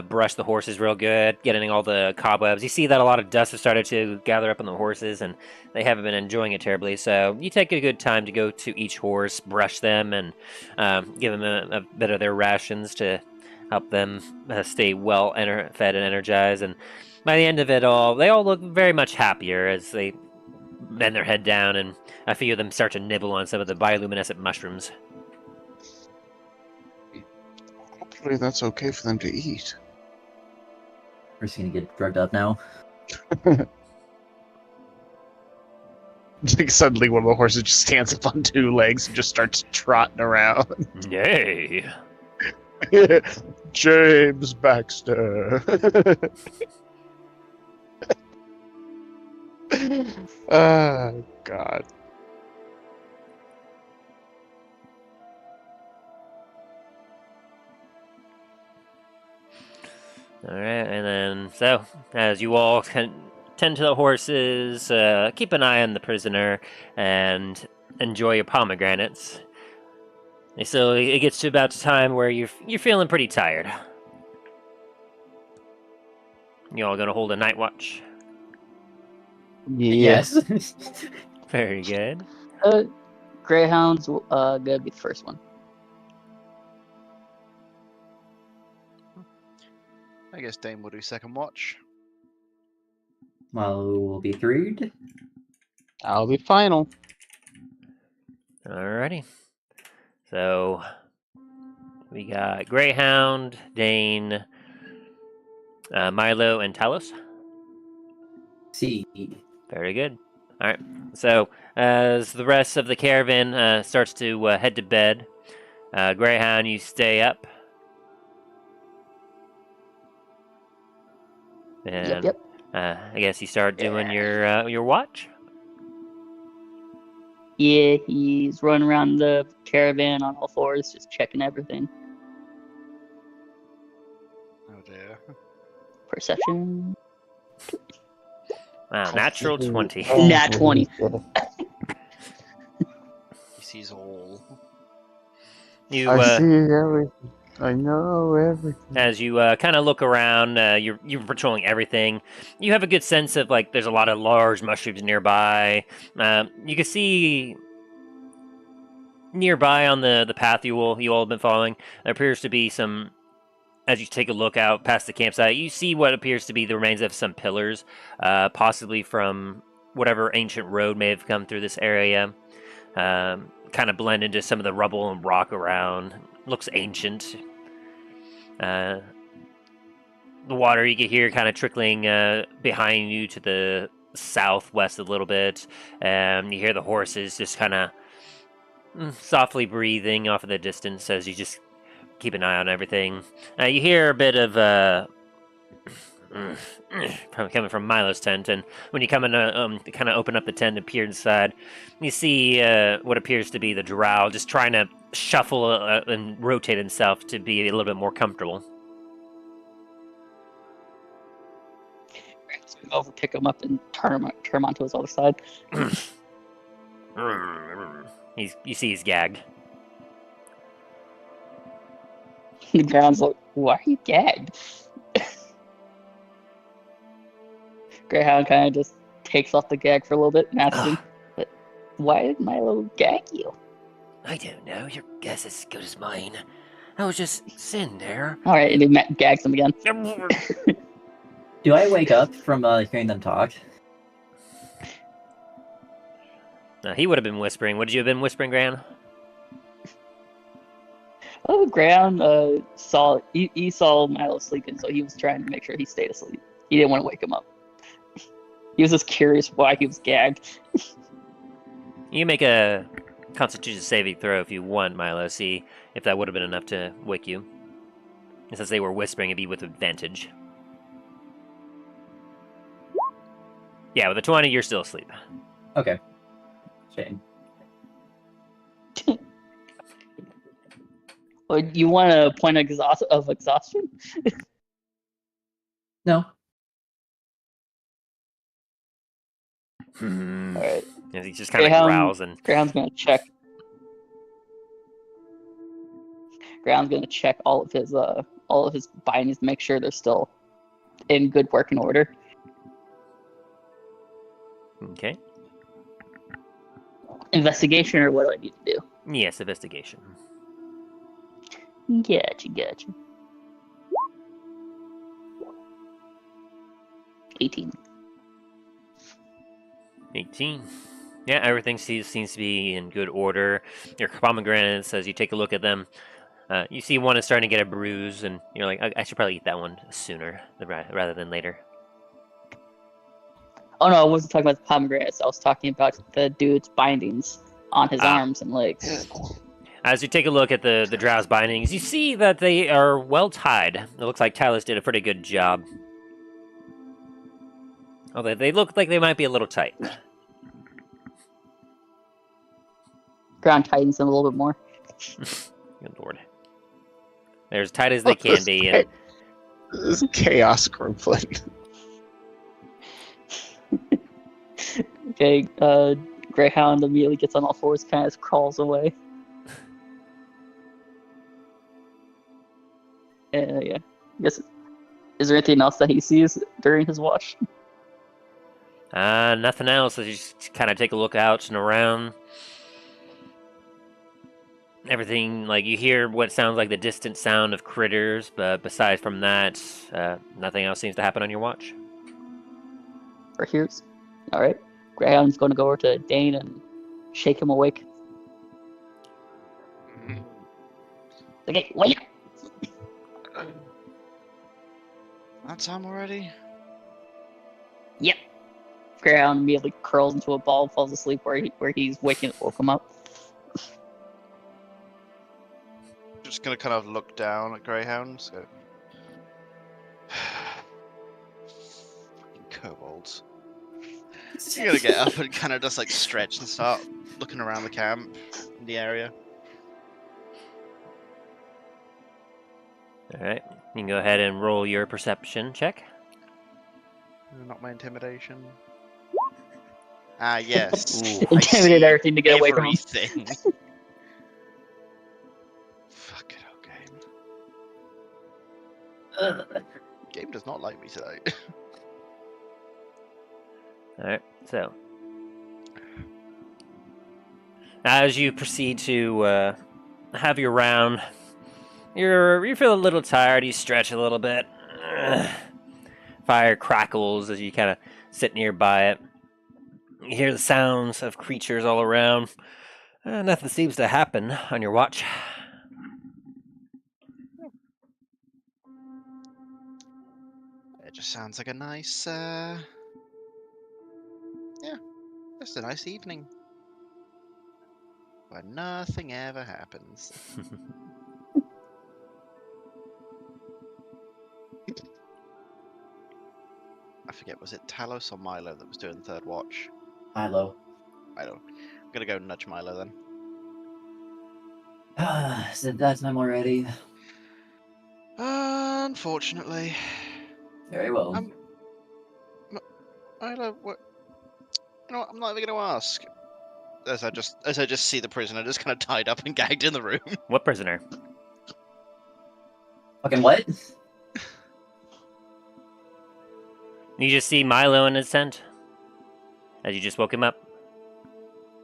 brush the horses real good, getting all the cobwebs. You see that a lot of dust has started to gather up on the horses, and they haven't been enjoying it terribly. So you take a good time to go to each horse, brush them, and give them a bit of their rations to help them stay well fed and energized. And by the end of it all, they all look very much happier as they bend their head down, and a few of them start to nibble on some of the bioluminescent mushrooms. Hopefully that's okay for them to eat. We're just gonna get drugged up now. Like, suddenly one of the horses just stands up on two legs and just starts trotting around. Yay! James Baxter. Oh, God. Alright, and then, so, as you all tend to the horses, keep an eye on the prisoner, and enjoy your pomegranates. And so it gets to about the time where you're feeling pretty tired. You all gonna hold a night watch? Yes. Very good. Greyhound's gonna be the first one. I guess Dane will do second watch. Milo will be third. I'll be final. Alrighty. So, we got Greyhound, Dane, Milo, and Talos. See. Very good. Alright. So, as the rest of the caravan starts to head to bed, Greyhound, you stay up. And, Yep. I guess you start doing your watch. Yeah, he's running around the caravan on all fours, just checking everything. Oh dear. Perception. Wow, natural 20. Nat 20. He sees all. You I see everything. I know everything. as you kind of look around, you're patrolling everything. You have a good sense of, like, there's a lot of large mushrooms nearby. You can see nearby on the path you all have been following, there appears to be some. As you take a look out past the campsite, you see what appears to be the remains of some pillars, possibly from whatever ancient road may have come through this area. Kind of blend into some of the rubble and rock around. Looks ancient. The water you can hear kind of trickling behind you to the southwest a little bit. You hear the horses just kind of softly breathing off in the distance as you just keep an eye on everything. You hear a bit of coming from Milo's tent, and when you come in, kind of open up the tent and peer inside, you see what appears to be the drow just trying to shuffle and rotate himself to be a little bit more comfortable. Over, pick him up, and turn him onto his other side. You see he's gagged. The ground's like, why are you gagged? Greyhound kind of just takes off the gag for a little bit and asks him, but why did Milo gag you? I don't know. Your guess is as good as mine. I was just sitting there. Alright, and he gags him again. Do I wake up from hearing them talk? He would have been whispering. Would you have been whispering, Gran? Oh, Greyhound he saw Milo sleeping, so he was trying to make sure he stayed asleep. He didn't want to wake him up. He was just curious why he was gagged. You make a Constitution saving throw if you want, Milo. See if that would have been enough to wake you. And since they were whispering, it'd be with advantage. Yeah, with a 20, you're still asleep. Okay. Shame. Or you want a point of exhaustion? No. Alright. And he just kind of growls and Greyhound's gonna check. Greyhound's gonna check all of his bindings to make sure they're still in good working order. okay. Investigation, or what do I need to do? Yes, investigation. Gotcha. 18. 18. Yeah, everything seems to be in good order. Your pomegranates, as you take a look at them, you see one is starting to get a bruise, and you're like, I should probably eat that one sooner rather than later. Oh no, I wasn't talking about the pomegranates. I was talking about the dude's bindings on his arms and legs. As you take a look at the drow's bindings, you see that they are well tied. It looks like Talos did a pretty good job. Although they look like they might be a little tight. Ground tightens them a little bit more. Good lord. They're as tight as they can be. And This is chaos Grumpling. Okay, Greyhound immediately gets on all fours, kind of crawls away. Yeah. I guess, is there anything else that he sees during his watch? nothing else. As you just kind of take a look out and around. Everything, like, you hear what sounds like the distant sound of critters, but besides from that, nothing else seems to happen on your watch. Or hears? Alright. Greyhound's going to go over to Dain and shake him awake. Okay, wake up! That time already? Yep. Greyhound immediately curls into a ball and falls asleep where he's woke him up. Just gonna kind of look down at Greyhound. So. Fucking kobolds. You're gonna get up and kind of just like stretch and start looking around the camp, in the area. Alright, you can go ahead and roll your perception check. Not my intimidation. Ah, yes. Ooh. I Intimidate see everything to get away from him. everything. Fuck it, game. Game does not like me today. Alright, so. As you proceed to have your round, you feel a little tired, you stretch a little bit. Fire crackles as you kind of sit nearby it. You hear the sounds of creatures all around. Nothing seems to happen on your watch. It just sounds like a nice, just a nice evening. Where nothing ever happens. I forget, was it Talos or Milo that was doing the third watch? Milo. Milo. I'm gonna go nudge Milo then. Is it that time already? Unfortunately. Very well. Milo, what? You know what? I'm not even gonna ask. As I just see the prisoner just kind of tied up and gagged in the room. What prisoner? Fucking what? You just see Milo in his tent? As you just woke him up?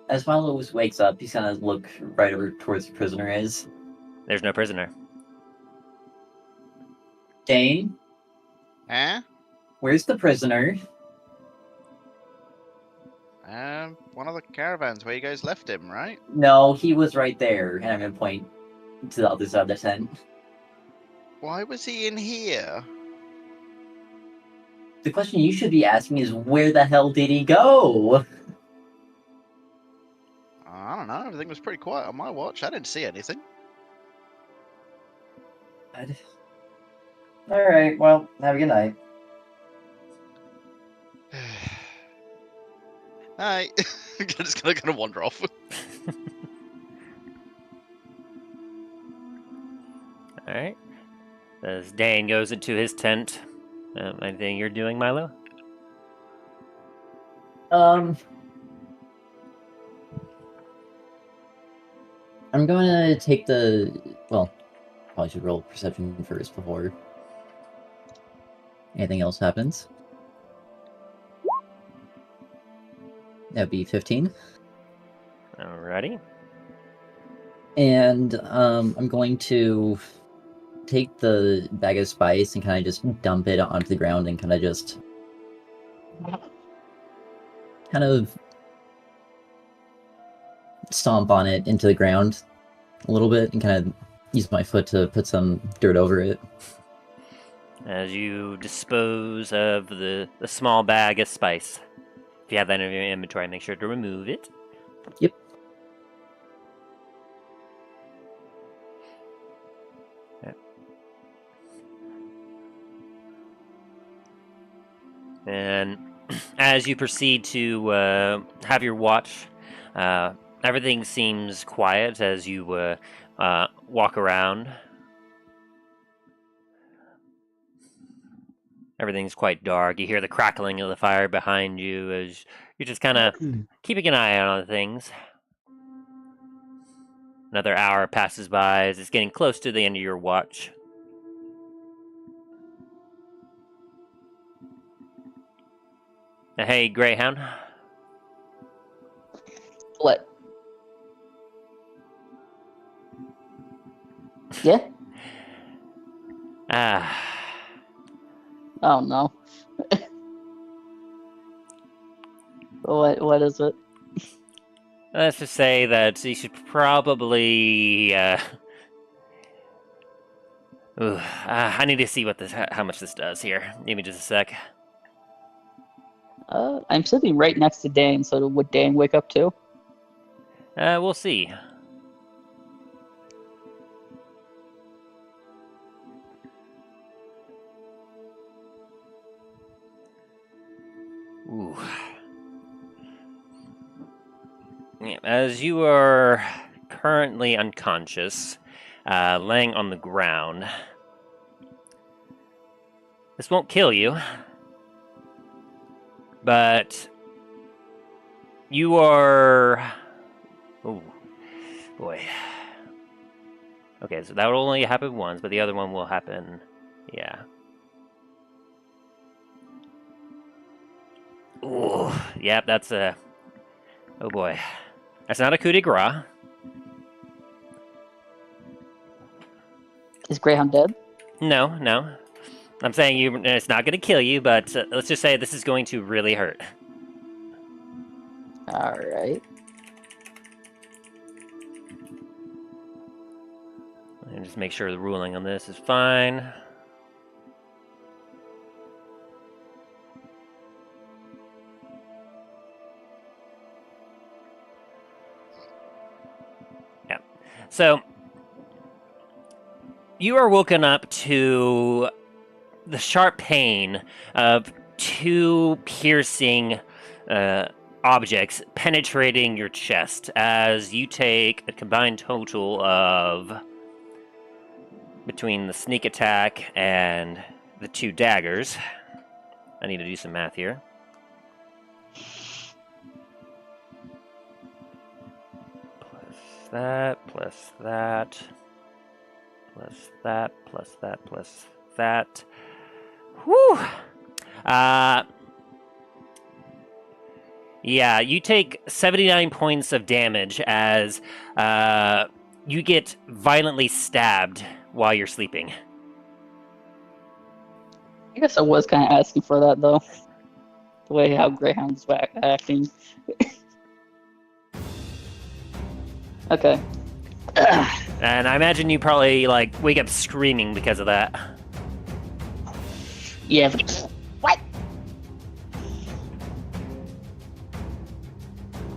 As Milo wakes up, he's gonna look right over towards the prisoner is. There's no prisoner. Dain, Eh? where's the prisoner? One of the caravans where you guys left him, right? No, he was right there, and I'm gonna point to the other side of the tent. Why was he in here? The question you should be asking is, where the hell did he go? I don't know. Everything was pretty quiet on my watch. I didn't see anything. Alright, well, have a good night. Hi. I'm just gonna wander off. Alright. As Dain goes into his tent, anything you're doing, Milo? I'm gonna take well, probably should roll perception first before anything else happens. That'd be 15. Alrighty. And I'm going to take the bag of spice and kind of just dump it onto the ground and kind of stomp on it into the ground a little bit and kind of use my foot to put some dirt over it. As you dispose of the small bag of spice. If you have that in your inventory, make sure to remove it. Yep. And as you proceed to have your watch, everything seems quiet as you walk around. Everything's quite dark. You hear the crackling of the fire behind you as you're just kind of keeping an eye out on things. Another hour passes by as it's getting close to the end of your watch. Hey, Greyhound. What? Yeah? Oh no. What is it? Let's just say that you should probably. I need to see how much this does here. Give me just a sec. I'm sitting right next to Dain, so would Dain wake up too? We'll see. Ooh. Yeah, as you are currently unconscious, laying on the ground, this won't kill you, but you are... Oh, boy. Okay, so that will only happen once, but the other one will happen... Yeah. Ooh, yep, that's a... Oh boy. That's not a coup de grace. Is Greyhound dead? No. I'm saying it's not going to kill you, but let's just say this is going to really hurt. Alright. And just make sure the ruling on this is fine. Yeah. So, you are woken up to the sharp pain of two piercing objects penetrating your chest as you take a combined total of, between the sneak attack and the two daggers. I need to do some math here. Plus that, plus that, plus that, plus that, plus that. Whew! Yeah, you take 79 points of damage as you get violently stabbed while you're sleeping. I guess I was kind of asking for that, though. the way how Greyhound's acting. Okay. And I imagine you probably like wake up screaming because of that. Yeah. What?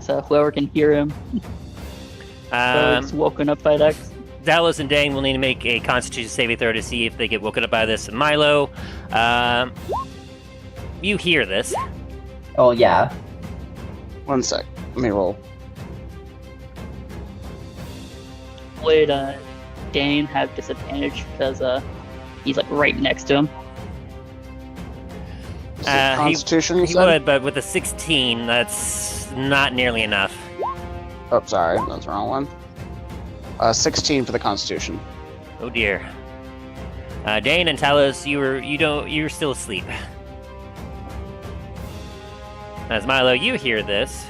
So whoever can hear him, so it's woken up by that. Talos and Dain will need to make a Constitution saving throw to see if they get woken up by this. And Milo, you hear this. Oh, yeah. 1 sec. Let me roll. Would Dain have disadvantage because he's like right next to him? Is it Constitution, you He said? would, but with a 16, that's not nearly enough. Oh, sorry. That's the wrong one. 16 for the Constitution. Oh dear. Dain and Talos, you're still asleep. As Milo, you hear this,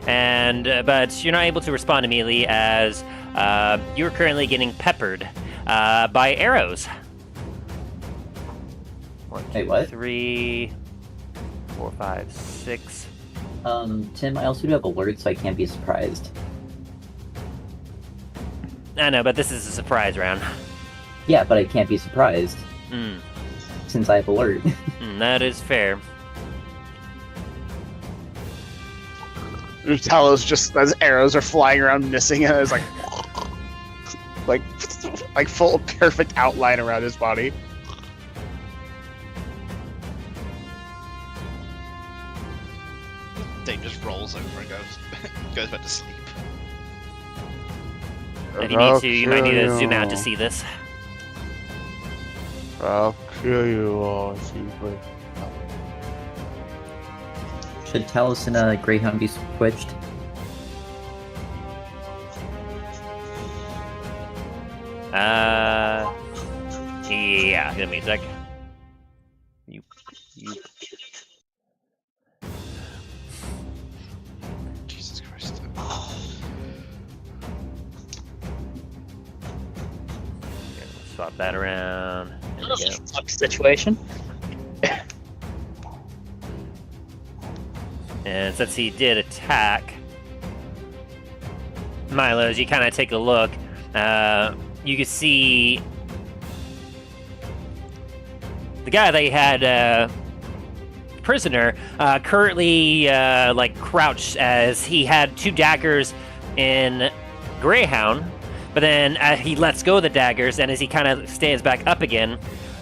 and but you're not able to respond immediately as you're currently getting peppered by arrows. 1, 2, Wait, what? 3, 4, 5, 6. Tim, I also do have alerts, so I can't be surprised. I know, but this is a surprise round. Yeah, but I can't be surprised, Mm, since I have alert. that is fair. Talos just, as arrows are flying around missing, and it's like full perfect outline around his body. Dave just rolls over and goes back to sleep. If you need to, you might need to zoom out to see this. I'll kill you all, simply. Should Talos and Greyhound be switched? Yeah, give me a sec. You. Jesus Christ. Swap that around. There we go. Fuck situation. And since he did attack, Milo, as you kind of take a look, you can see the guy that you had prisoner currently like crouched as he had 2 daggers in Greyhound, but then he lets go of the daggers, and as he kind of stands back up again,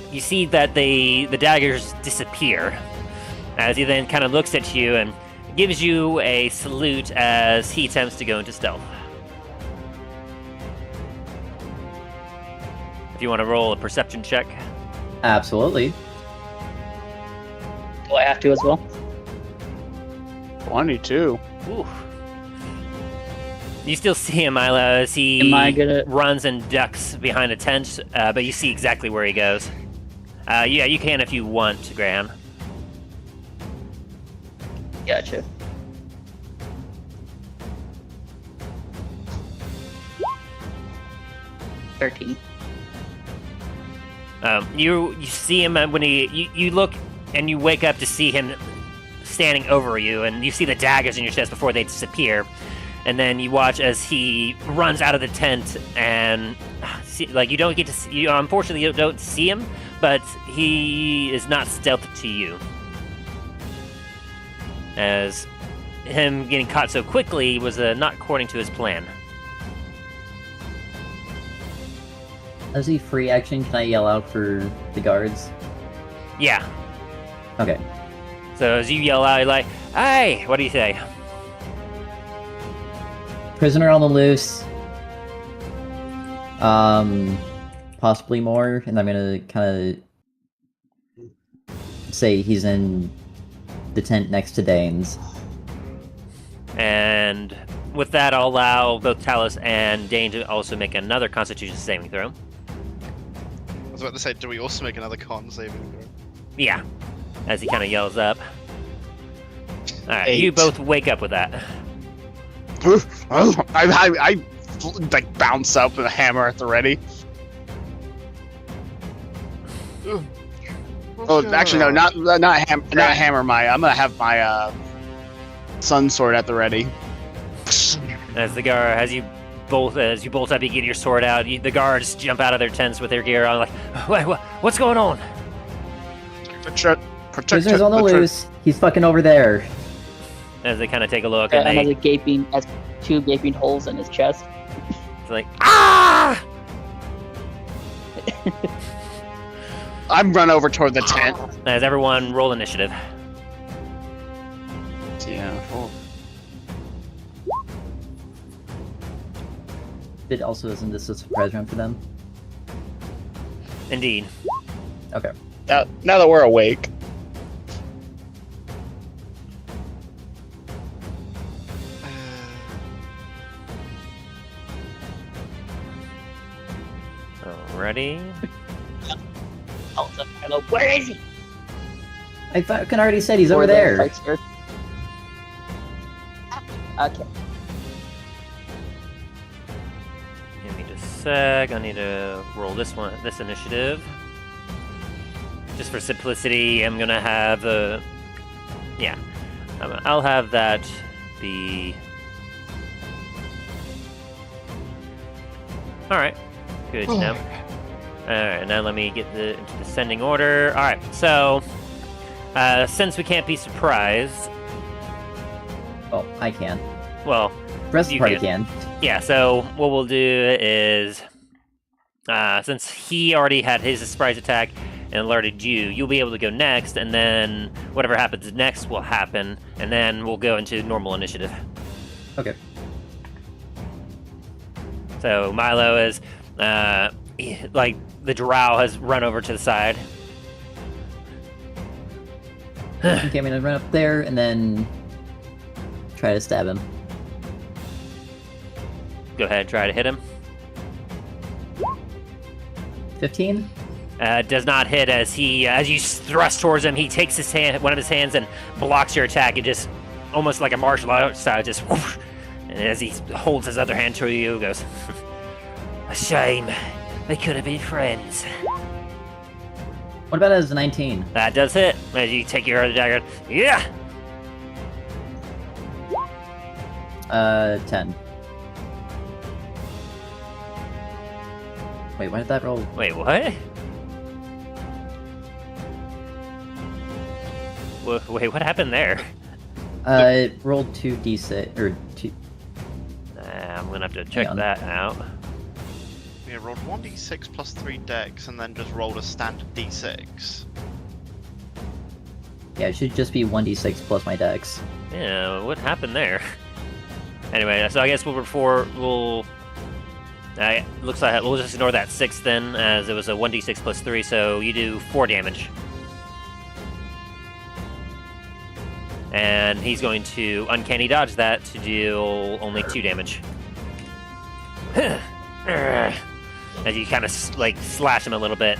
you see that the daggers disappear. As he then kind of looks at you and gives you a salute as he attempts to go into stealth. If you want to roll a perception check. Absolutely. Do I have to as well? 22. Ooh. You still see him, Milo, as he Am I gonna- runs and ducks behind a tent, but you see exactly where he goes. Yeah, you can if you want, Graham. Gotcha. $13. You see him when you look and you wake up to see him standing over you, and you see the daggers in your chest before they disappear, and then you watch as he runs out of the tent, and you don't get to see, you unfortunately you don't see him, but he is not stealth to you. As him getting caught so quickly was not according to his plan. As a free action, can I yell out for the guards? Yeah. Okay. So as you yell out, you're like, "Hey!" What do you say? Prisoner on the loose. Possibly more, and I'm gonna kind of say he's in the tent next to Dane's. And with that, I'll allow both Talos and Dain to also make another Constitution saving throw. I was about to say, do we also make another con saving throw? Yeah. As he kind of yells up. Alright, 8. you both wake up with that. I like bounce up with a hammer at the ready. Oh, actually, no, not hammer. I'm gonna have my sun sword at the ready. As you bolt up, you get your sword out. The guards jump out of their tents with their gear on, like, wait, what's going on? Prisoners on the loose. He's fucking over there. As they kind of take a look, And and has two gaping holes in his chest. it's like, ah! I'm run over toward the tent. As everyone roll initiative. Yeah. Isn't this a surprise round for them? Indeed. Okay. Now that we're awake. Alrighty. Hello, where is he? I fucking already said he's over there. Okay. Give me just a sec. I need to roll this initiative. Just for simplicity, I'm gonna have I'll have that be. All right. Good to know. Alright, now let me get into descending order. Alright, so since we can't be surprised. Oh, I can. Well, the rest of the party can. Yeah, so what we'll do is since he already had his surprise attack and alerted you, you'll be able to go next, and then whatever happens next will happen, and then we'll go into normal initiative. Okay. So Milo is like the drow has run over to the side. Okay, I'm gonna run up there and then try to stab him. Go ahead, try to hit him. 15? Does not hit as you thrust towards him. He takes one of his hands and blocks your attack. It just almost like a martial arts style, just whoosh, and as he holds his other hand to you, goes, "A shame. They could have been friends." What about as a 19? That does hit. As you take your other dagger, yeah. 10. Wait, why did that roll? Wait, what? Wait, what happened there? It rolled 2d6 or 2. I'm gonna have to check that out. Yeah, rolled 1d6 plus 3 dex and then just rolled a standard d6. Yeah, it should just be 1d6 plus my dex. Yeah, what happened there? Anyway, so I guess looks like we'll just ignore that 6 then, as it was a 1d6 plus 3, so you do 4 damage. And he's going to uncanny dodge that to deal only 2 damage. As you kind of like slash him a little bit.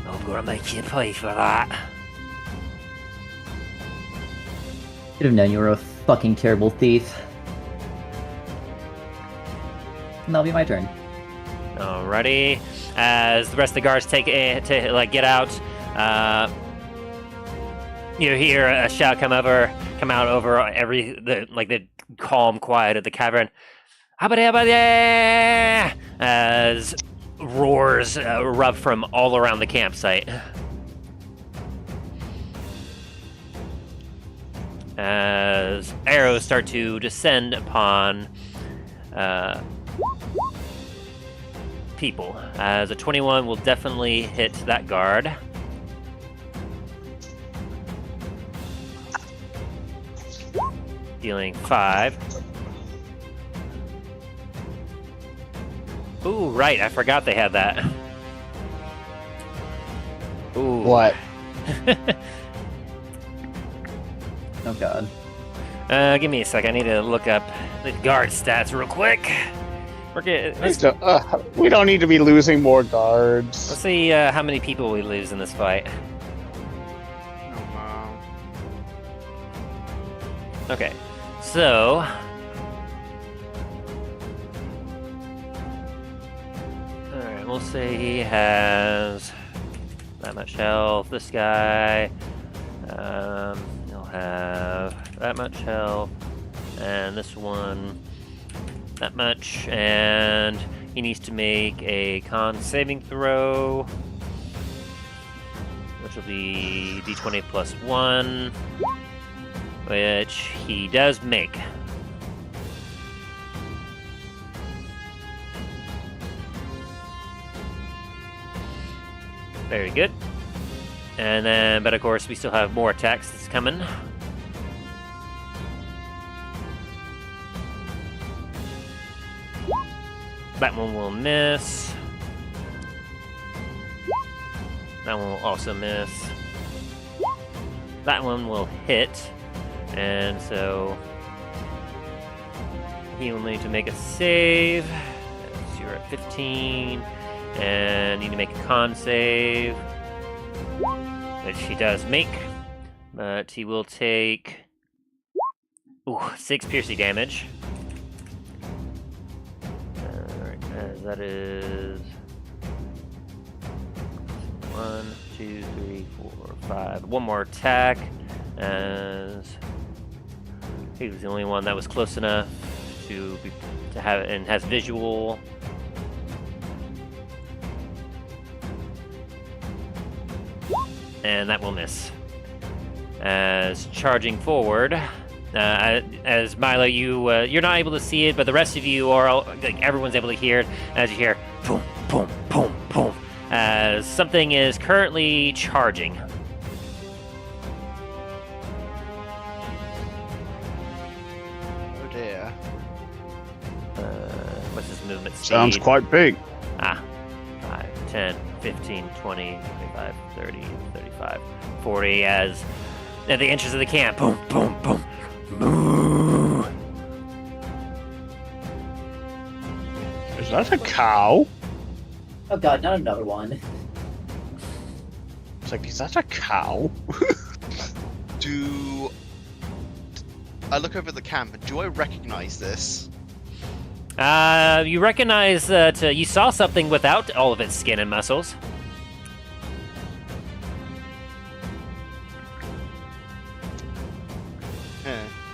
I'm gonna make you pay for that. Should have known you were a fucking terrible thief. And that'll be my turn. Alrighty. As the rest of the guards get out, you hear a shout come out over the calm quiet of the cavern. As roars erupt from all around the campsite. As arrows start to descend upon people. As a 21 will definitely hit that guard. Dealing 5. Ooh, right, I forgot they had that. Ooh. What? Oh god. Give me a sec, I need to look up the guard stats real quick. We don't need to be losing more guards. Let's see how many people we lose in this fight. Oh no. Okay, so... Alright, we'll say he has that much health. This guy, he'll have that much health, and this one, that much, and he needs to make a con saving throw, which will be d20 plus 1, which he does make. Very good. And then, but of course, we still have more attacks that's coming. That one will miss. That one will also miss. That one will hit. And so he will need to make a save. So you're at 15. And need to make a con save, which he does make, but he will take 6 piercing damage. Alright, that is 1, 2, 3, 4, 5. One more attack, as he was the only one that was close enough to have it and has visual. And that will miss. As charging forward, as Milo, you're not able to see it, but the rest of you are like everyone's able to hear it. As you hear boom, boom, boom, boom, as something is currently charging. Oh dear. What's his movement speed? Sounds quite big. 5, 10, 15, 20, 25, 30, 35, 40, as at the entrance of the camp. Boom, boom, boom. Moo. Is that a cow? Oh god, not another one. It's like, is that a cow? Do I look over the camp and do I recognize this? You recognize that you saw something without all of its skin and muscles.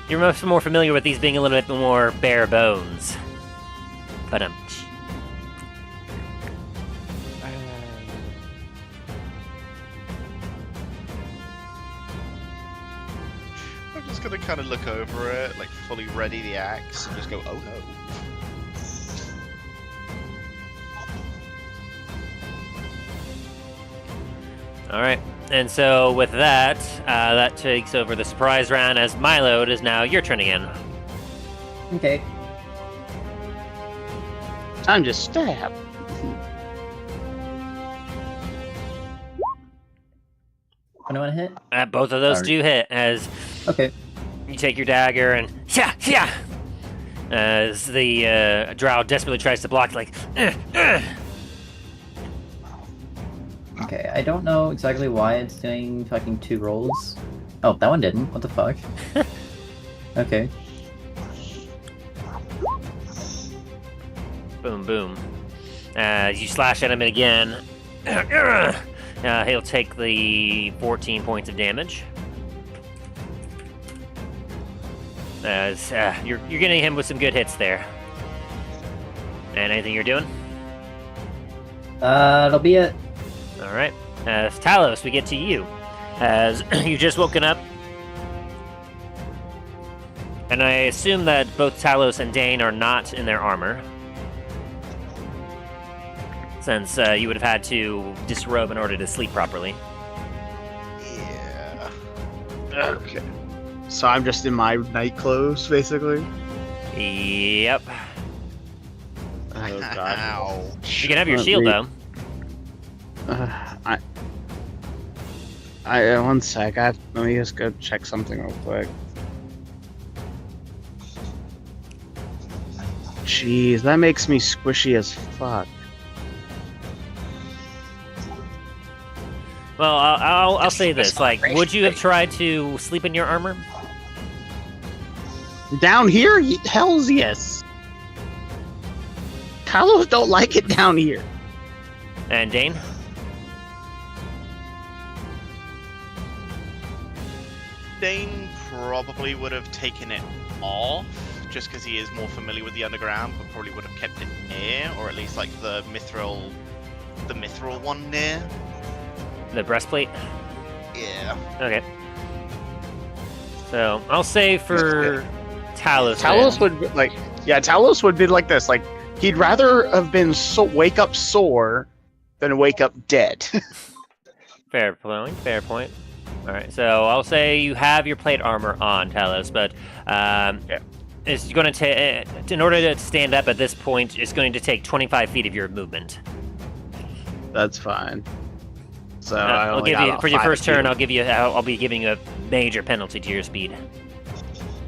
You're much more familiar with these being a little bit more bare bones. But I'm just gonna kind of look over it, like fully ready the axe, and just go, oh no. all right. And so with that, that takes over the surprise round. As Milo, it is now your turn again. Okay. Time to stab. When do I want to hit? Both of those Sorry. do hit, as Okay. you take your dagger and yeah. As the drow desperately tries to block, like. Okay, I don't know exactly why it's doing fucking 2 rolls. Oh, that one didn't. What the fuck? Okay. Boom, boom. As you slash at him again, he'll take the 14 points of damage. As you're getting him with some good hits there. And anything you're doing? That'll be it. All right. Talos, we get to you. As you just woken up. And I assume that both Talos and Dain are not in their armor. Since you would have had to disrobe in order to sleep properly. Yeah. Okay. So I'm just in my night clothes, basically? Yep. Oh, God. Ouch. You can have your shield, though. One sec. Let me just go check something real quick. Jeez, that makes me squishy as fuck. Well, I'll say this. Like, would you have tried to sleep in your armor? Down here? Hells yes. Talos don't like it down here. And Dain? Dain probably would have taken it off, just because he is more familiar with the underground, but probably would have kept it near, or at least like the mithril one near. The breastplate? Yeah. Okay. So, I'll say for Talos. Talos would Talos would be like this. Like, he'd rather have been wake up sore than wake up dead. Fair point. Alright, so I'll say you have your plate armor on, Talos, but it's going to take, in order to stand up at this point, it's going to take 25 feet of your movement. That's fine. So I'll give you, for your first turn, I'll be giving you a major penalty to your speed.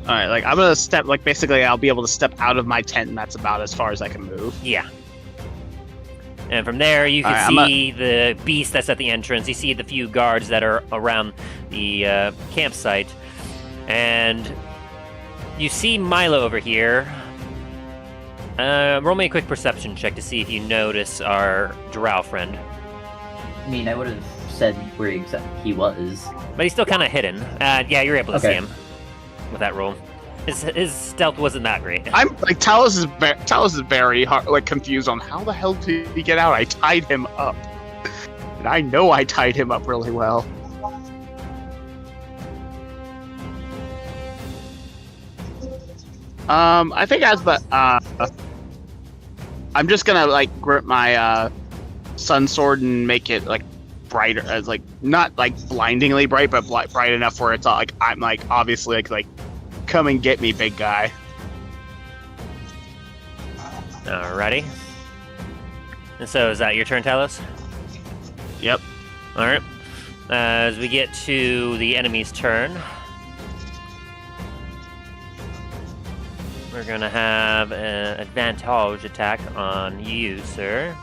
All right, like I'm gonna step, like basically I'll be able to step out of my tent, and that's about as far as I can move. Yeah. And from there, you can see the beast that's at the entrance. You see the few guards that are around the campsite, and you see Milo over here. Roll me a quick perception check to see if you notice our drow friend. I mean, I would have said where he was. But he's still kind of hidden. Yeah, you're able to see Okay. him with that roll. His stealth wasn't that great. I'm like Talos is very hard, like confused on how the hell did he get out. I tied him up, and I know I tied him up really well. I think as the I'm just gonna like grip my sun sword and make it like brighter, as like not like blindingly bright, but bright enough where it's all, like I'm like obviously like come and get me, big guy. Alrighty. And so is that your turn, Talos? Yep. Alright. As we get to the enemy's turn, we're gonna have an advantage attack on you, sir.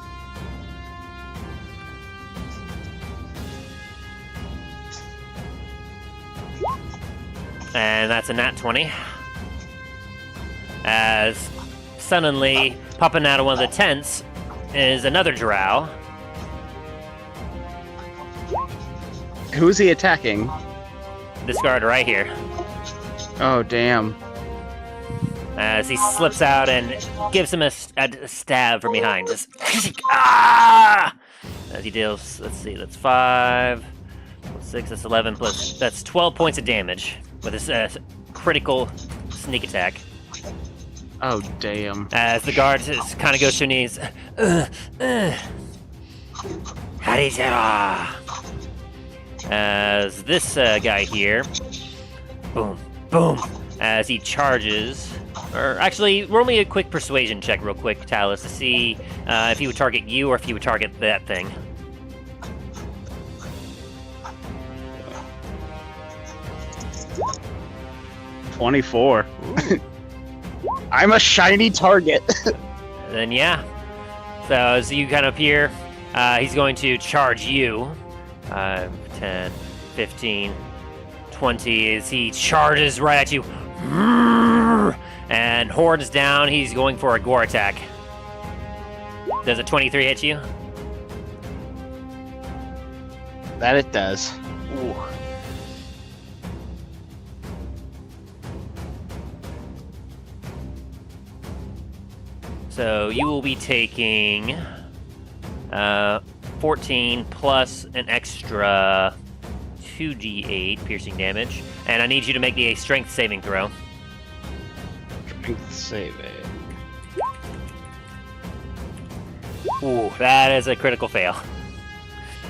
And that's a nat 20. As suddenly, popping out of one of the tents is another drow. Who's he attacking? This guard right here. Oh damn. As he slips out and gives him a stab from behind. Just, ah! As he deals, let's see, that's 5, plus 6, that's 11, plus, that's 12 points of damage with his critical sneak attack. Oh damn. As the guard just kind of goes to her knees. As this guy here, boom, boom, as he charges. Or actually, roll me a quick persuasion check real quick, Talos, to see if he would target you or if he would target that thing. $24. I'm a shiny target. Then yeah. So as you kind of appear, he's going to charge you. 10, 15, 20, as he charges right at you. And horns down, he's going for a gore attack. Does a 23 hit you? That it does. Ooh. So you will be taking 14 plus an extra 2d8 piercing damage, and I need you to make a strength saving throw. Strength saving. Ooh, that is a critical fail.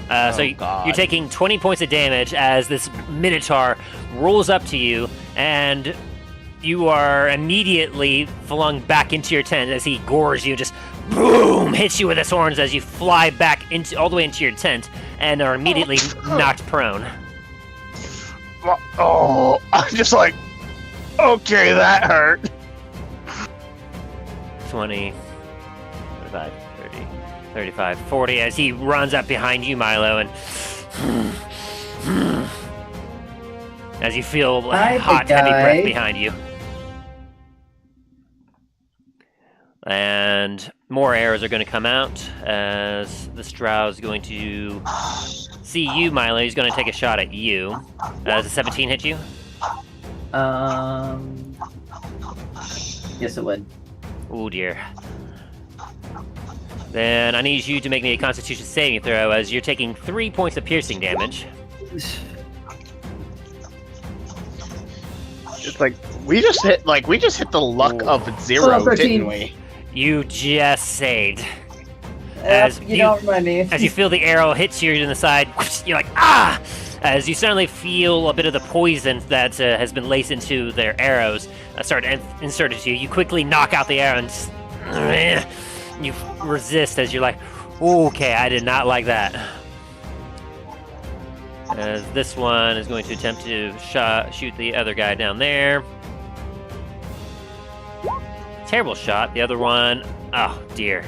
So God. you're taking 20 points of damage as this Minotaur rolls up to you, and you are immediately flung back into your tent as he gores you, just boom, hits you with his horns as you fly back all the way into your tent and are immediately knocked prone. Oh, I'm just like, okay, that hurt. 20, 25, 30, 35, 40 as he runs up behind you, Milo, and as you feel hot, heavy breath behind you. And more arrows are going to come out as the Drow is going to see you, Milo. He's going to take a shot at you. Does a 17 hit you? Yes, it would. Oh dear. Then I need you to make me a Constitution saving throw, as you're taking 3 points of piercing damage. It's like we just hit the luck of 0, didn't we? You just saved. You don't remind me. As you feel the arrow hits you in the side, you're like, ah! As you suddenly feel a bit of the poison that has been laced into their arrows start inserted to you. You quickly knock out the arrow and just, you resist as you're like, okay, I did not like that. As this one is going to attempt to shoot the other guy down there. Terrible shot. The other one, oh dear.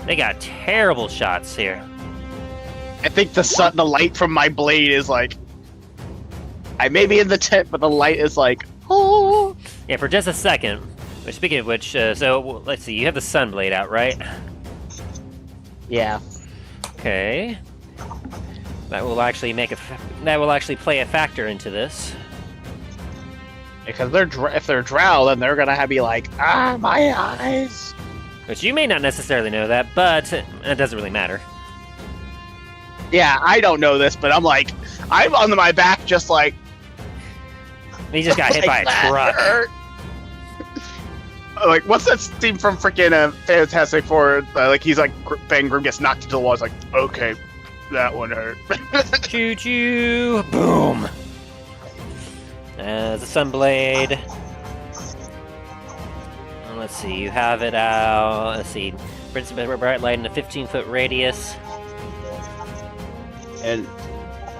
They got terrible shots here. I think the light from my blade is like, I may be in the tent, but the light is like, oh. Yeah, for just a second. Speaking of which, so let's see. You have the sun blade out, right? Yeah. Okay. That will actually play a factor into this. Because if they're drow, then they're gonna be like, my eyes. Which you may not necessarily know that, but it doesn't really matter. Yeah, I don't know this, but I'm on my back just like... He just got hit by a truck. Hurt. Like, what's that scene from freaking Fantastic Four? He's like, Bang Grim gets knocked into the wall. It's like, okay, that one hurt. Choo choo! Boom! The Sunblade. Let's see, you have it out. Let's see. Principal bright light in a 15-foot radius. And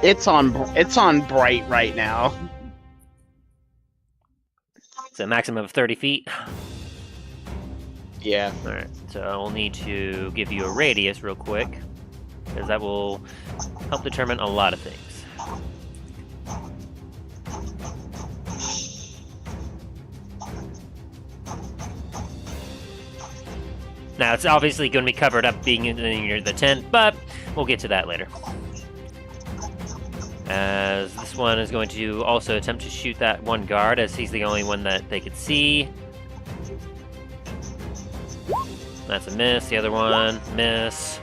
it's on bright right now. It's a maximum of 30 feet. Yeah. Alright, so I will need to give you a radius real quick, because that will help determine a lot of things. Now, it's obviously going to be covered up being in the tent, but we'll get to that later. As this one is going to also attempt to shoot that one guard, as he's the only one that they could see. That's a miss. The other one, miss.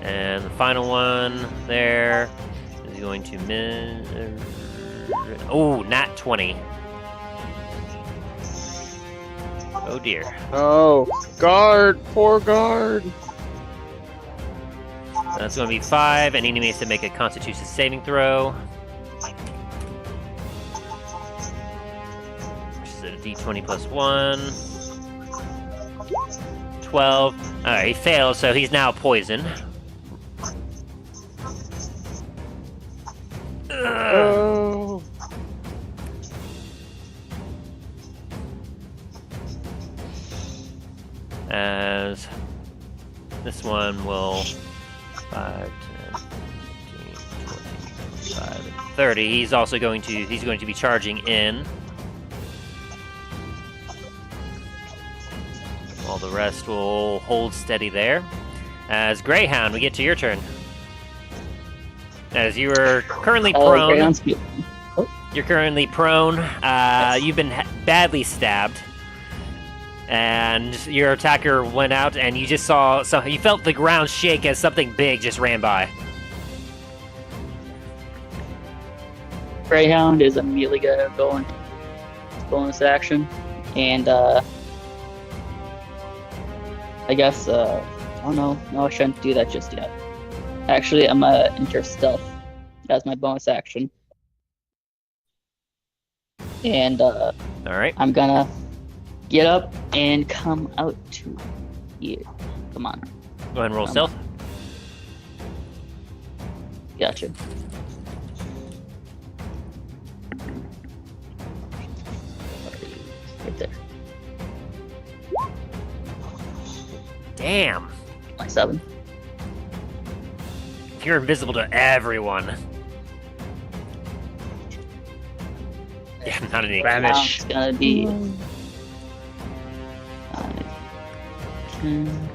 And the final one there is going to miss. Oh, nat 20. Oh dear. Oh, guard! Poor guard! That's going to be 5, and he needs to make a Constitution saving throw. Which is a d20 plus 1. 12. Alright, he fails, so he's now poisoned. Oh. As this one will 5, 10, 15, 25, 30. He's also going to be charging in. All the rest will hold steady there. As Greyhound, we get to your turn. As you are currently prone. You're currently prone. You've been badly stabbed. And your attacker went out, and you just saw... So you felt the ground shake as something big just ran by. Greyhound is immediately gonna go in bonus action. And, I guess, oh no, I shouldn't do that just yet. Actually, I'm gonna enter stealth as my bonus action. And, Alright. I'm gonna get up and come out to here. Come on. Go ahead and roll stealth. Gotcha. Right there. Damn. My 7. You're invisible to everyone. Yeah, not an Vanish. It's gonna be 5, 10.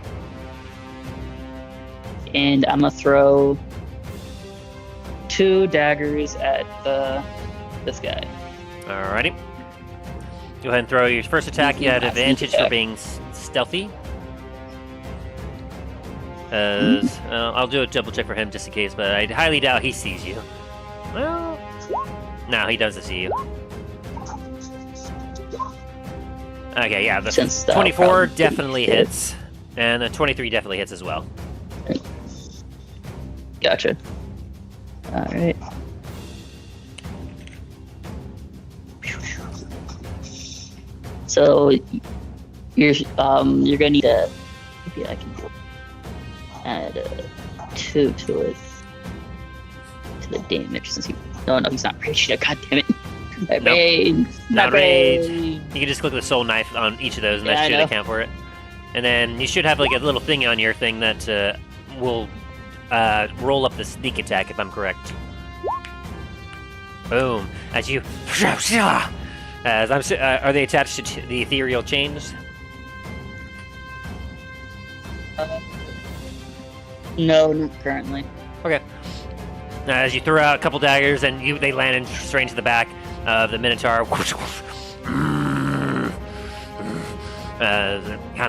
And I'm gonna throw 2 daggers at this guy. Alrighty. Go ahead and throw your first attack. You had advantage for being stealthy. I'll do a double check for him just in case, but I highly doubt he sees you. Well, no, he doesn't see you. Okay, yeah, the 24 definitely hits, and the 23 definitely hits as well. Gotcha. All right. So you're gonna need a. Maybe I can add a 2 to it to the damage since he. No, he's not raged yet. God damn it! Not rage. You can just click the soul knife on each of those, and that should account for it. And then you should have like a little thing on your thing that will roll up the sneak attack, if I'm correct. Boom! As you. As I'm. Are they attached to the ethereal chains? No, not currently. Okay. As you throw out a couple daggers, and they land straight into the back of the Minotaur. Kind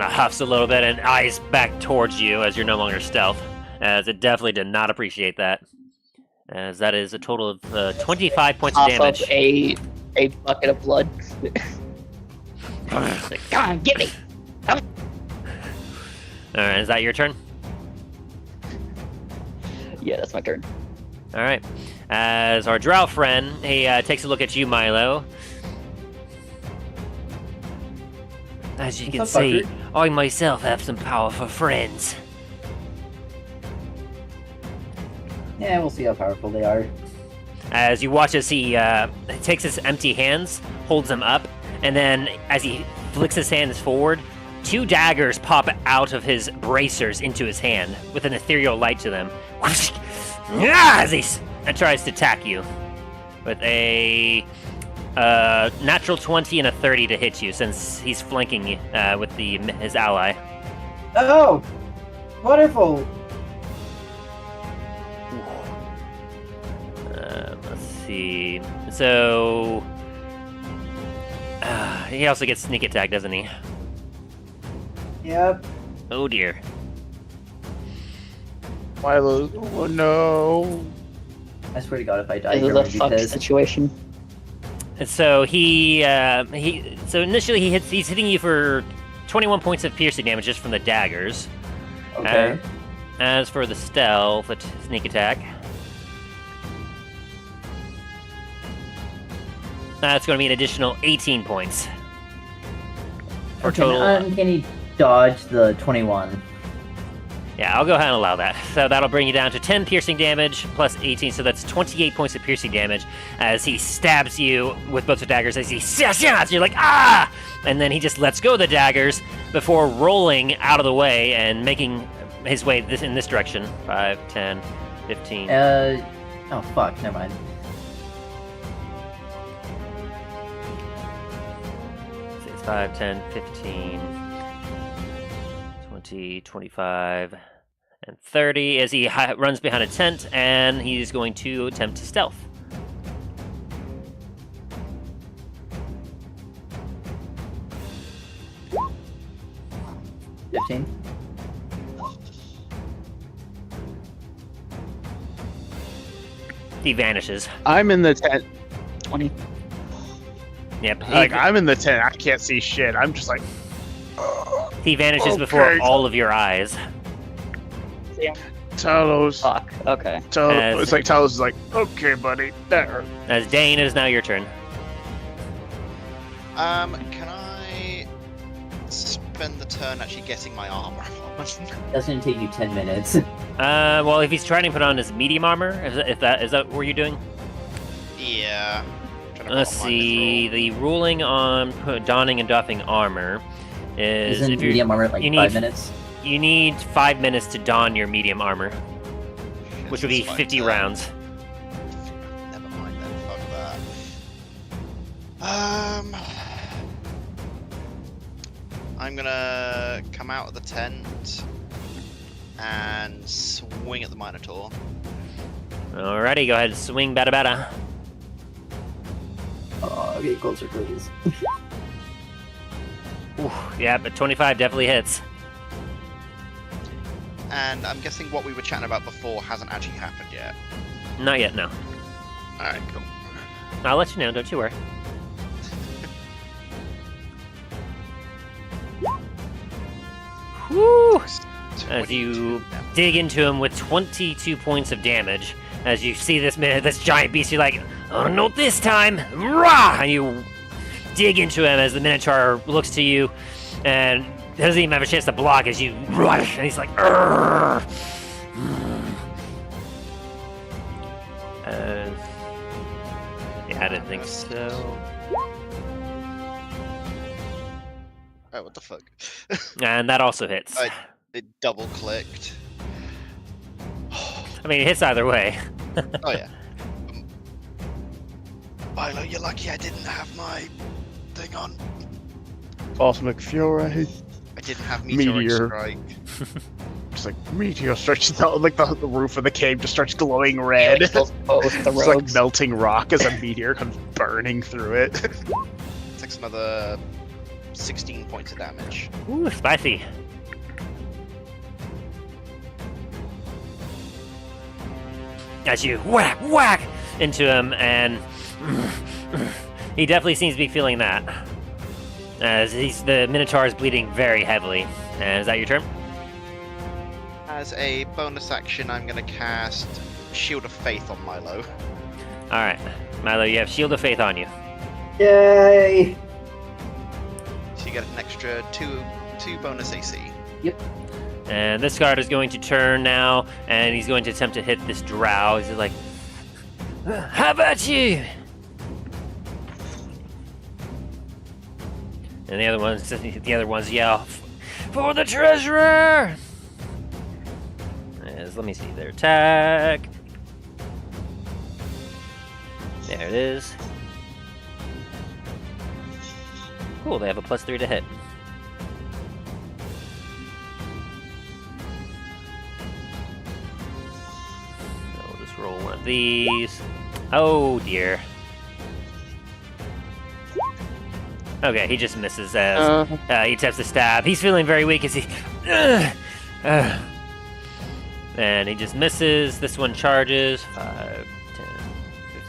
of huffs a little bit and eyes back towards you as you're no longer stealth. As it definitely did not appreciate that. As that is a total of 25 points of damage. Off of a bucket of blood. Like, come on, get me! Alright, is that your turn? Yeah, that's my turn. Alright. As our drow friend, he takes a look at you, Milo. As you can see, I myself have some powerful friends. Yeah, we'll see how powerful they are. As you watch as he takes his empty hands, holds them up, and then as he flicks his hands forward, 2 daggers pop out of his bracers into his hand with an ethereal light to them. As he tries to attack you with a natural 20 and a 30 to hit you, since he's flanking you with his ally. Oh, wonderful! Let's see. So he also gets sneak attack, doesn't he? Yep. Oh dear. Milo, oh no. I swear to God, if I die, This is you're a going to be fuck pissed. situation. And so so initially he's hitting you for 21 points of piercing damage just from the daggers. Okay. As for the stealth sneak attack, that's going to be an additional 18 points. For Okay, total. uncanny dodge the 21. Yeah, I'll go ahead and allow that. So that'll bring you down to 10 piercing damage plus 18, so that's 28 points of piercing damage as he stabs you with both the daggers. As he you're like, ah! And then he just lets go of the daggers before rolling out of the way and making his way in this direction. 5, 10, 15. Oh fuck, never mind. 6, 5, 10, 15, 20, 25, and 30 as he runs behind a tent, and he's going to attempt to stealth. $15. He vanishes. I'm in the tent. 20. Yep. Like, I'm in the tent. I can't see shit. I'm just like... He vanishes Okay. before all of your eyes. Yeah. Talos. Fuck. Okay. It's like Talos is like, okay, buddy. There. As Dain, it is now your turn. Can I spend the turn actually getting my armor on? That's gonna take you 10 minutes. Well, if he's trying to put on his medium armor, is that what you're doing? Yeah. Let's see. The ruling on donning and doffing armor is Isn't if you're, medium armor like you 5 need- minutes? you need 5 minutes to don your medium armor, which would be 50 rounds. Never mind then. Fuck that. I'm gonna come out of the tent and swing at the Minotaur. Alrighty, go ahead and swing bada bada. Oh, okay, closer, please. Ooh, yeah, but 25 definitely hits. And I'm guessing what we were chatting about before hasn't actually happened yet. Not yet, no. Alright, cool. I'll let you know, don't you worry. Woo! As you dig into him with 22 points of damage, as you see this giant beast, you're like, oh, not this time! Rah! And you dig into him as the Minotaur looks to you and doesn't even have a chance to block as you rush, and he's like, Arr! Yeah, I didn't think so. Oh, what the fuck? And that also hits. It double clicked. I mean, it hits either way. Oh yeah. Milo, you're lucky I didn't have my thing on. Cosmic Fury. I didn't have Meteoric Meteor. Strike. Just like meteor starts, like the roof of the cave just starts glowing red. Both the It's like rogues. melting rock as a meteor comes burning through it. Takes another 16 points of damage. Ooh, spicy. As you whack into him, and he definitely seems to be feeling that. As the Minotaur is bleeding very heavily. And is that your turn? As a bonus action, I'm going to cast Shield of Faith on Milo. Alright. Milo, you have Shield of Faith on you. Yay! So you get an extra two bonus AC. And this guard is going to turn now, and he's going to attempt to hit this drow. He's like, how about you? And the other ones yell, for the treasurer! Let me see their attack. There it is. Cool, they have a +3 to hit. So we'll just roll one of these. Oh dear. Okay, he just misses as he attempts to stab. He's feeling very weak as he... and he just misses. This one charges. 5, 10,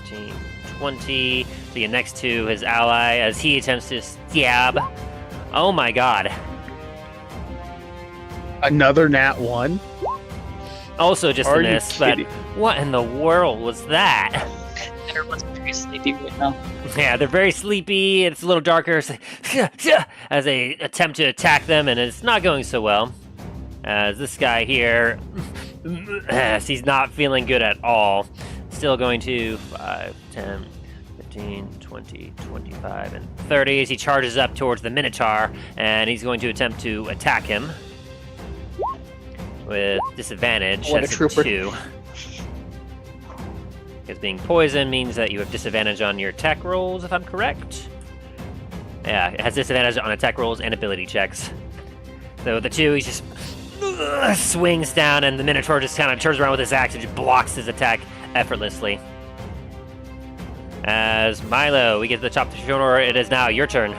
15, 20. To get next to his ally as he attempts to stab. Oh my god. Another nat 1? Also just Are a you miss, but kidding? what in the world was that? Everyone's pretty sleepy right now. Yeah, they're very sleepy. It's a little darker as they attempt to attack them, and it's not going so well. As this guy here, he's not feeling good at all. Still going to 5, 10, 15, 20, 25, and 30 as he charges up towards the Minotaur, and he's going to attempt to attack him with disadvantage. What a That's trooper. 2. Because being poisoned means that you have disadvantage on your attack rolls, if I'm correct. Yeah, it has disadvantage on attack rolls and ability checks. So the 2, he just swings down, and the Minotaur just kind of turns around with his axe and just blocks his attack effortlessly. As Milo, we get to the top of the order. It is now your turn.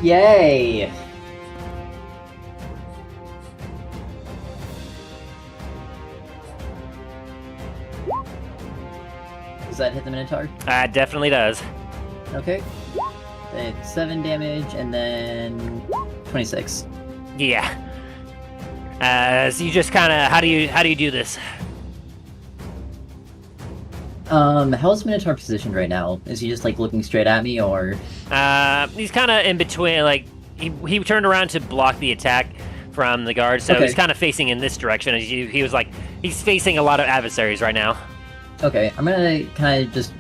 Yay! Does that hit the Minotaur? Definitely does. Okay. It's 7 damage and then 26. Yeah. As you just kind of, how do you do this? How's Minotaur positioned right now? Is he just like looking straight at me, or? He's kind of in between. Like he turned around to block the attack from the guard, so Okay. he's kind of facing in this direction. As he was like, he's facing a lot of adversaries right now. Okay, I'm gonna kind of just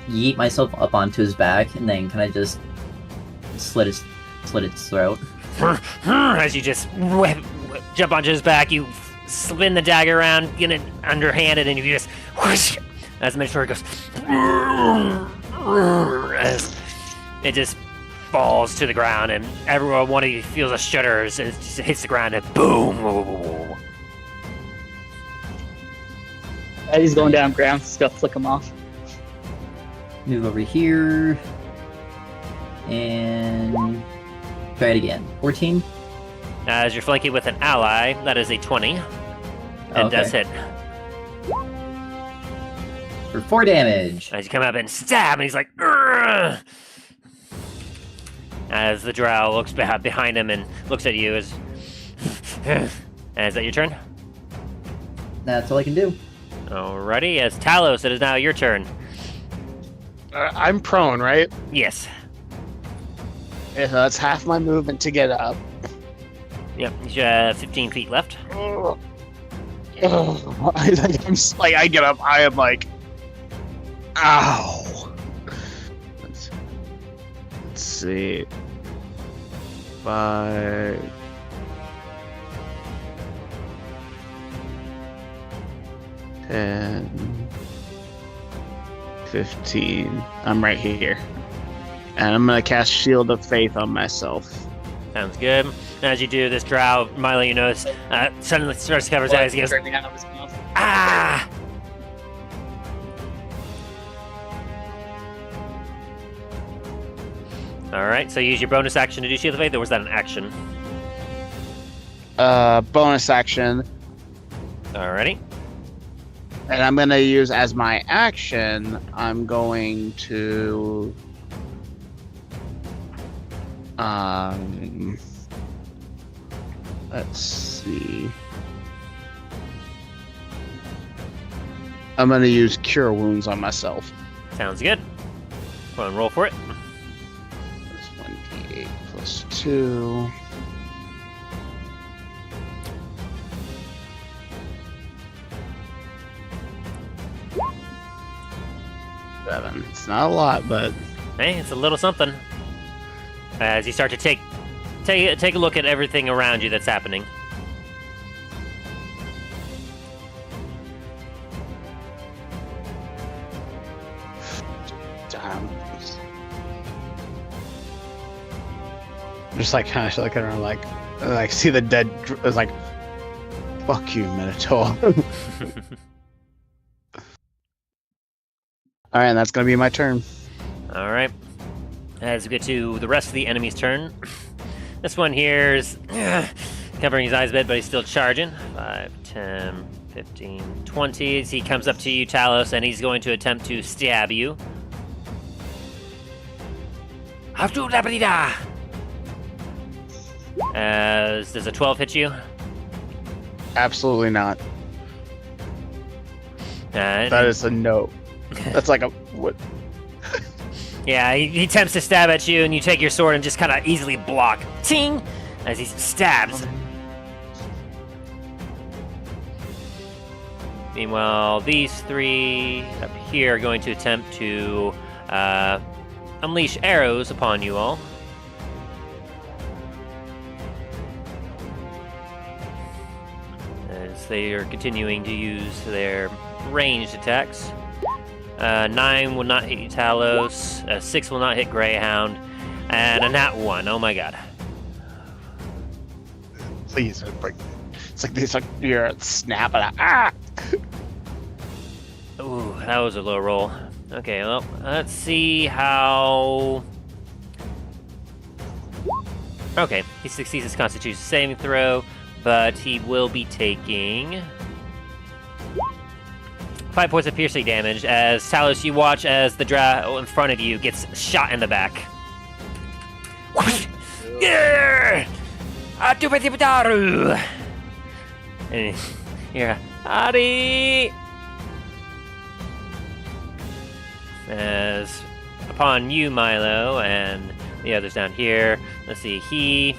yeet myself up onto his back and then kind of just slit its throat. As you just jump onto his back, you spin the dagger around, get it underhanded, and you just whoosh, as the Minotaur goes, as it just falls to the ground, and everyone, one of you feels a shudder as it just hits the ground, and boom. As he's going down, Graham's just gonna flick him off. Move over here. And try it again. 14. As you're flanking with an ally, that is a 20. And does hit. For 4 damage. As you come up and stab, and he's like, "Urgh!" As the drow looks behind him and looks at you as... And is that your turn? That's all I can do. Alrighty, as Talos, it is now your turn. I'm prone, right? Yes. Yeah, so that's half my movement to get up. Yep, you have 15 feet left. I get up, I am like, ow. Let's see. 5. 10. 15. I'm right here. And I'm gonna cast Shield of Faith on myself. Sounds good. And as you do this, drow, Milo, you notice, suddenly starts to cover his eyes. He goes, Dripping out of his mouth. ah! Alright, so use your bonus action to do Shield of Faith, or was that an action? Bonus action. Alrighty. And I'm gonna use as my action, I'm going to let's see. I'm gonna use Cure Wounds on myself. Sounds good. Go on, roll for it. That's 1d8 plus 2. It's not a lot, but Hey, it's a little something. As you start to take a look at everything around you that's happening. damn. Just like kind of looking around, like see the dead. It's like, fuck you, Minotaur. All right, that's gonna be my turn. All right. As we get to the rest of the enemy's turn, this one here is covering his eyes a bit, but he's still charging. 5, 10, 15, 20. As he comes up to you, Talos, and he's going to attempt to stab you. As does a 12 hit you? Absolutely not. That is a no. That's like a what? Yeah, he attempts to stab at you, and you take your sword and just kind of easily block. Ting! As he stabs. Meanwhile, these three up here are going to attempt to unleash arrows upon you all. As they are continuing to use their ranged attacks. 9 will not hit you, Talos. 6 will not hit Greyhound. And a nat 1. Oh my god. Please, it's like these. You're snapping. Ah! Ooh, that was a low roll. Okay, well, let's see how... Okay, he succeeds his Constitution saving throw, but he will be taking 5 points of piercing damage as Talos, you watch as the drow in front of you gets shot in the back. And here, Ari! As upon you, Milo, and the others down here, let's see, he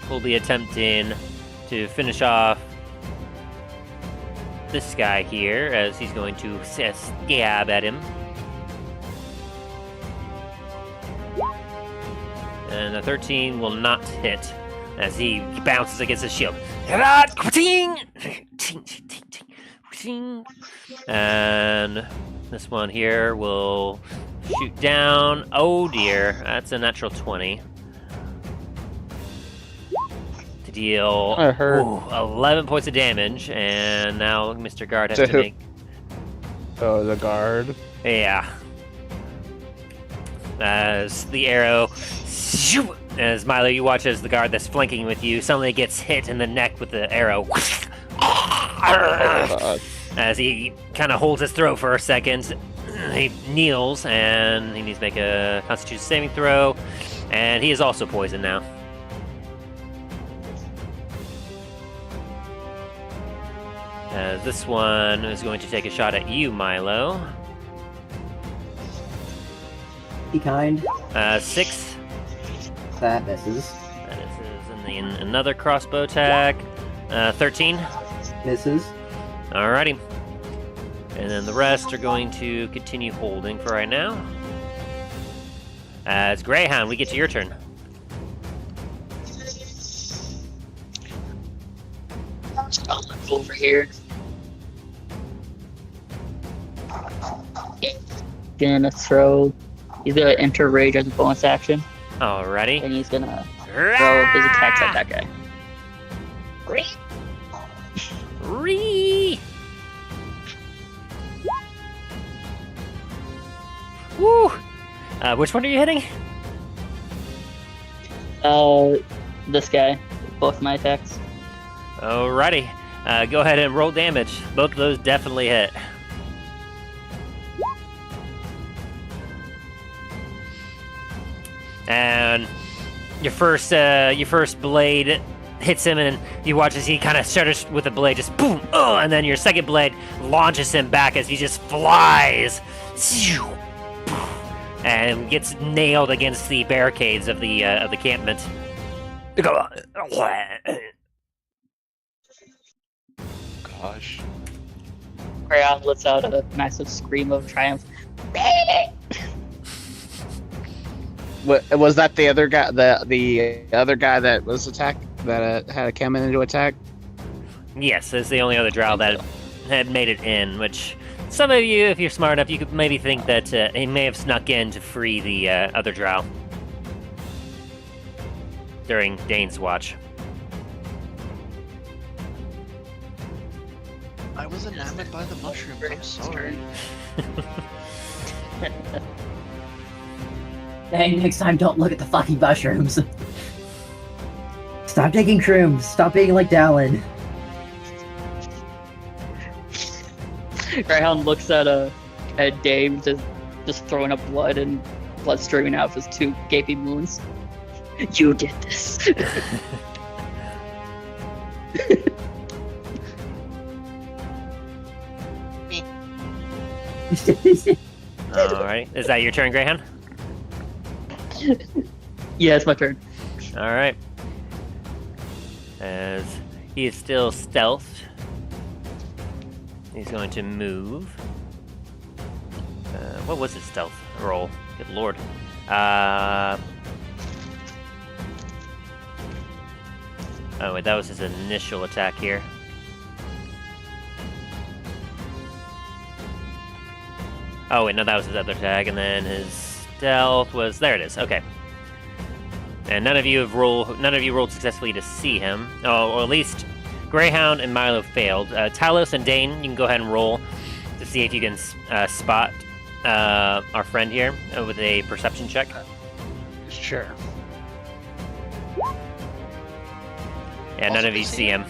will be attempting to finish off this guy here, as he's going to stab at him. And a 13 will not hit, as he bounces against his shield. And this one here will shoot down. Oh dear, that's a natural 20. To deal 11 points of damage, and now Mr. Guard has to make... Oh, the guard. Yeah. as the arrow, as Milo, you watch as the guard that's flanking with you suddenly gets hit in the neck with the arrow. As he kind of holds his throat for a second, he kneels and he needs to make a Constitution saving throw, and he is also poisoned now. This one is going to take a shot at you, Milo. Be kind. 6. That misses. That is in another crossbow attack. 13. Misses. Alrighty. And then the rest are going to continue holding for right now. It's Greyhound, we get to your turn. Over here. Gonna throw. He's gonna enter rage as a bonus action, Alrighty. and he's gonna throw his attacks at that guy. Ree! Woo! Which one are you hitting? This guy. Both my attacks. Alrighty. Go ahead and roll damage. Both of those definitely hit. And your first blade hits him, and you watch as he kind of shudders with the blade, just boom, and then your second blade launches him back as he just flies, and gets nailed against the barricades of the encampment. Gosh. Greyhound lets out a massive scream of triumph. What, was that the other guy? The other guy that was attacked, that had a come in to attack? Yes, it's the only other drow that had made it in, which some of you, if you're smart enough, you could maybe think that he may have snuck in to free the other drow during Dane's watch. I was enamored by the mushrooms. I'm sorry. Hey, next time don't look at the fucking mushrooms. Stop taking shrooms. Stop being like Dallin. Greyhound looks at Dave just throwing up blood and blood streaming out of his 2 gaping wounds. You did this. Alright, is that your turn, Greyhound? Yeah, it's my turn. Alright. As he is still stealthed, he's going to move. What was his stealth roll? Good lord. Oh wait, that was his initial attack here. Oh wait, no, that was his other attack, and then his stealth was, there it is, okay. And none of you rolled successfully to see him. Oh, or at least Greyhound and Milo failed. Talos and Dain, you can go ahead and roll to see if you can spot our friend here with a perception check. Sure. Yeah, none of you see him.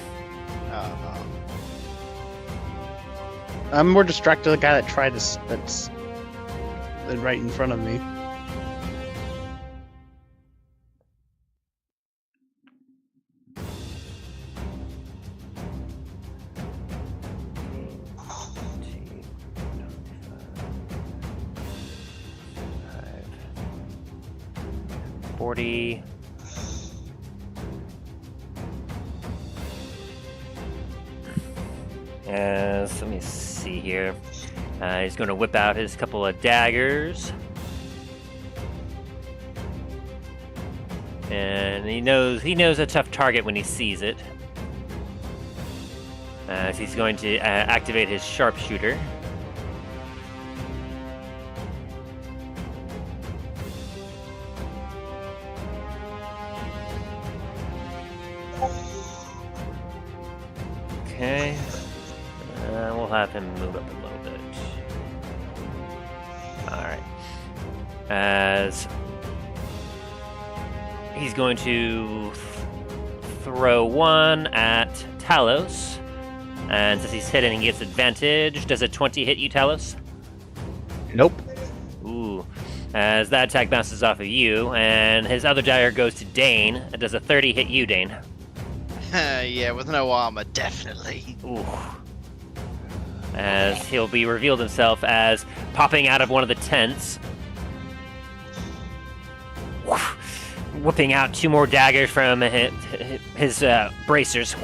I'm more distracted by the guy that tried to, that's right in front of me. Let me see here. He's going to whip out his couple of daggers. And he knows a tough target when he sees it. So he's going to activate his sharpshooter. Okay. We'll have him move up a little bit. Alright. as he's going to throw one at Talos. And since he's hidden, he gets advantage. Does a 20 hit you, Talos? Nope. Ooh. As that attack bounces off of you, and his other dagger goes to Dain. Does a 30 hit you, Dain? Yeah, with no armor, definitely. Ooh. As he'll be revealed himself as popping out of one of the tents. Whipping out 2 more daggers from his bracers.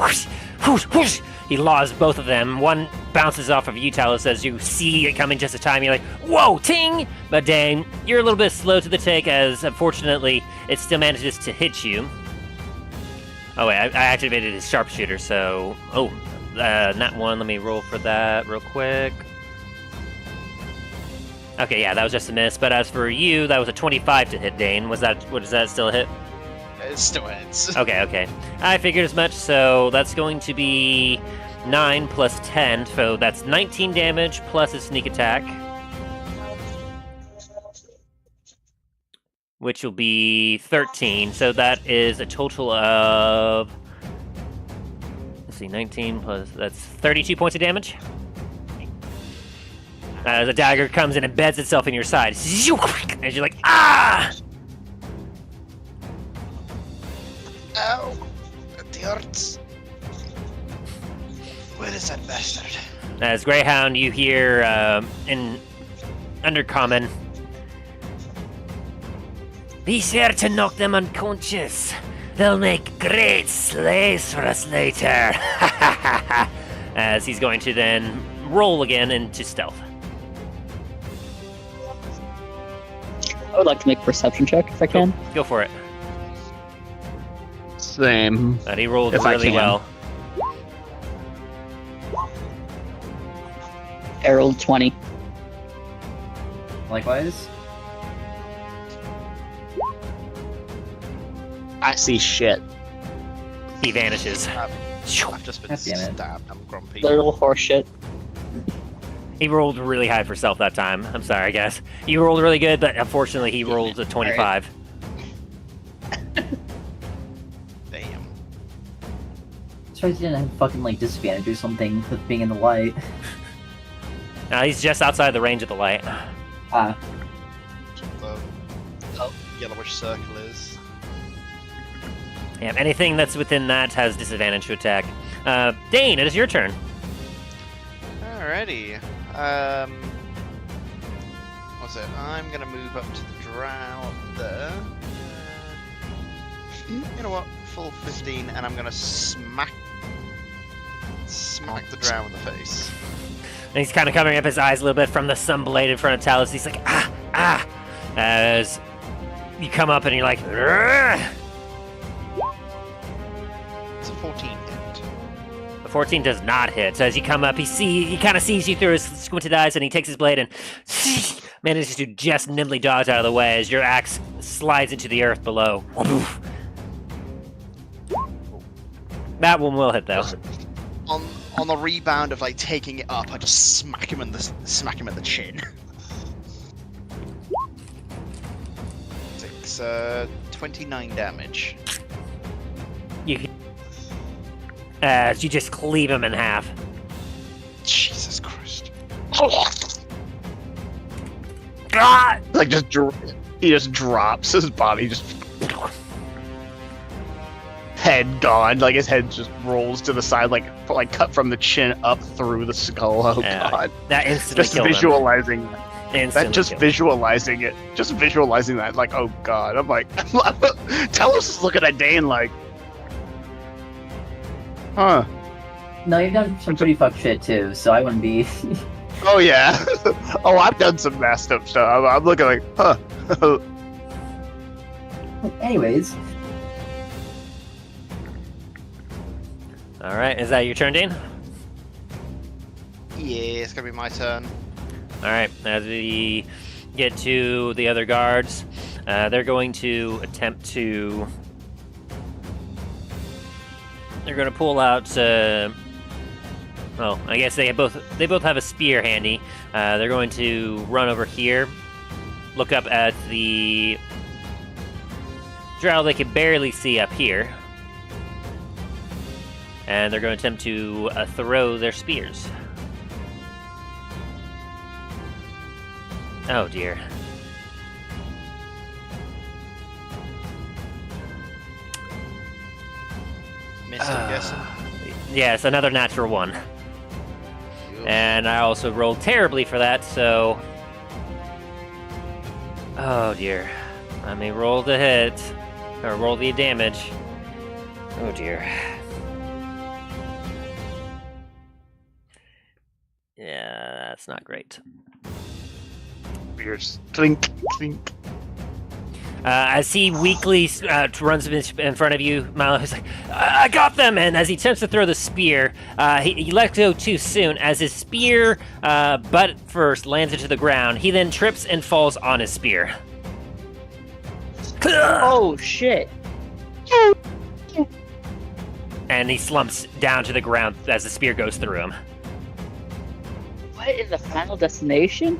He laws both of them. One bounces off of you, Talos, as you see it coming just in time. You're like, whoa, ting! But Dain, you're a little bit slow to the take, as unfortunately, it still manages to hit you. Oh wait, I activated his sharpshooter, so... Oh, not one. Let me roll for that real quick. Okay, yeah, that was just a miss. But as for you, that was a 25 to hit, Dain. What does that still hit? It still hits. Okay. I figured as much, so that's going to be 9 plus 10, so that's 19 damage plus a sneak attack. Which will be 13, so that is a total of... Let's see, 19 plus... That's 32 points of damage. The dagger comes and embeds itself in your side. As you're like, ah! Ow! It hurts. Where is that bastard? As Greyhound, you hear in Undercommon, be sure to knock them unconscious. They'll make great slaves for us later. As he's going to then roll again into stealth. I would like to make a perception check if I can. Go for it. Same. But he rolled If I really can. well. I rolled 20. Likewise. I see shit. He vanishes. I've just been God damn it. stabbed. I'm grumpy. Little horseshit. He rolled really high for stealth that time. I'm sorry, guys. You rolled really good, but unfortunately he rolled a 25. Damn. Sorry, he didn't have fucking like disadvantage or something with being in the light. He's just outside the range of the light. Ah, The yellowish circle is. Yeah, anything that's within that has disadvantage to attack. Dain, it is your turn. Alrighty. What's it? I'm gonna move up to the drow up there. You know what? Full 15, and I'm gonna smack the drow in the face. And he's kind of covering up his eyes a little bit from the sunblade in front of Talos. He's like, ah! As you come up and you're like, "Rrrr!" It's a 14 hit. The 14 does not hit. So as you come up, he kind of sees you through his squinted eyes, and he takes his blade and manages to just nimbly dodge out of the way as your axe slides into the earth below. That one will hit though. On the rebound of like taking it up, I just smack him in the chin. Takes 29 damage. As you just cleave him in half. Jesus Christ. God! Like he just drops his body, just head gone. Like his head just rolls to the side, like cut from the chin up through the skull. Oh god! That instantly Just killed him. visualizing Instantly that, just killed him. visualizing it, just visualizing that. Like oh god! I'm like, Talos is looking at Dain like, huh? no, you've done some pretty fucked shit too, so I wouldn't be. Oh yeah. Oh, I've done some messed up stuff. I'm looking like, huh? Anyways, All right, is that your turn, Dain? Yeah, it's gonna be my turn. All right, as we get to the other guards, they're going to attempt to. They're going to pull out. Well, I guess they both have a spear handy. They're going to run over here look up at the drow they can barely see up here. And they're going to attempt to throw their spears. Oh dear. Missed, I'm guessing. Yes, another natural one. And I also rolled terribly for that, so... Oh dear. Let me roll the hit. Or roll the damage. Oh dear. Yeah, that's not great. Spears. Clink, clink. As he weakly runs in front of you, Milo is like, I got them! And as he attempts to throw the spear, he let go too soon. As his spear, butt first, lands into the ground, he then trips and falls on his spear. Oh, shit. And he slumps down to the ground as the spear goes through him. What is the final destination?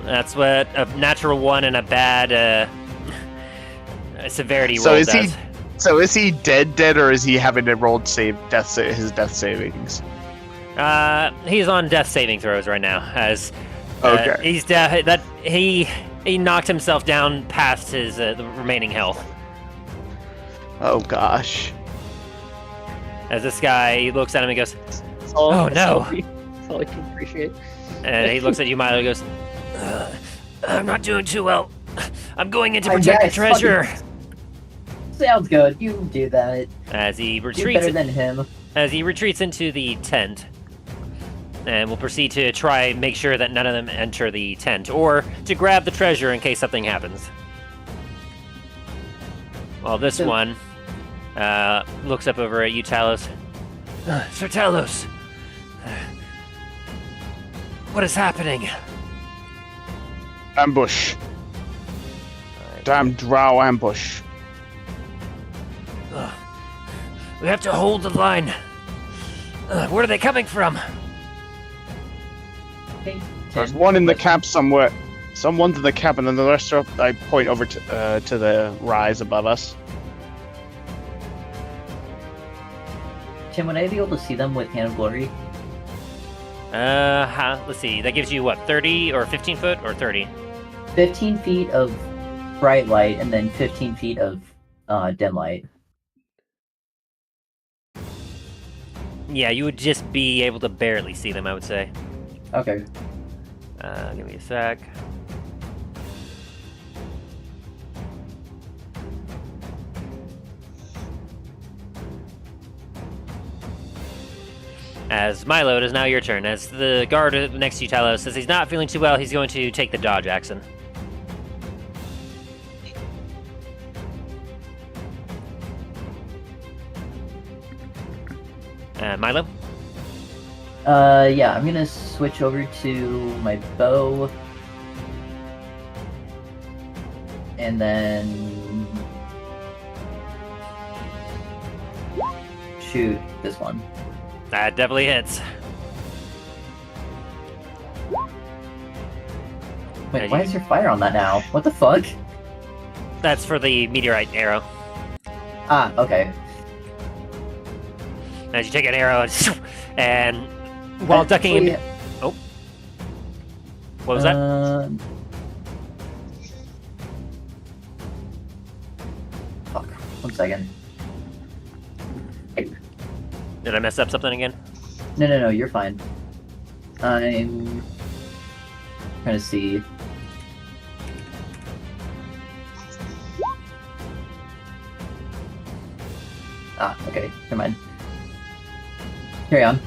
That's what a natural one and a bad severity So roll is does. is he dead, or is he having to roll his death savings? He's on death saving throws right now, as Okay. he's he knocked himself down past his the remaining health. Oh gosh. As this guy he looks at him and goes, Oh, no. That's all I can appreciate. and he looks at you, Milo, and goes, I'm not doing too well. I'm going in to My protect the guy's treasure. Sounds good. You do that. As he You're retreats, better than him. as he retreats into the tent, and we'll proceed to try and make sure that none of them enter the tent, or to grab the treasure in case something happens. Well, this So- one looks up over at you, Talos. Sir Talos, what is happening? Ambush. Damn drow ambush. We have to hold the line. Where are they coming from? Hey, There's Tim, one in the question. camp somewhere. Someone's in the camp, and then the rest are up. I point over to the rise above us. Tim, would I be able to see them with Hand of Glory? Let's see. That gives you what, 30 or 15 foot or 30? 15 feet of bright light and then 15 feet of dim light. Yeah, you would just be able to barely see them, I would say. Okay. Give me a sec. As Milo, it is now your turn. As the guard next to you, Talos, says he's not feeling too well, he's going to take the dodge action. Milo? Yeah, I'm gonna switch over to my bow. And then... shoot this one. That definitely hits. Wait, And why you- is there fire on that now? What the fuck? That's for the meteorite arrow. Ah, okay. As you take an arrow and while ducking in... Actually, Oh. What was that? Fuck. 1 second. Did I mess up something again? No, you're fine. I'm trying to see. Ah, okay, never mind. Carry on.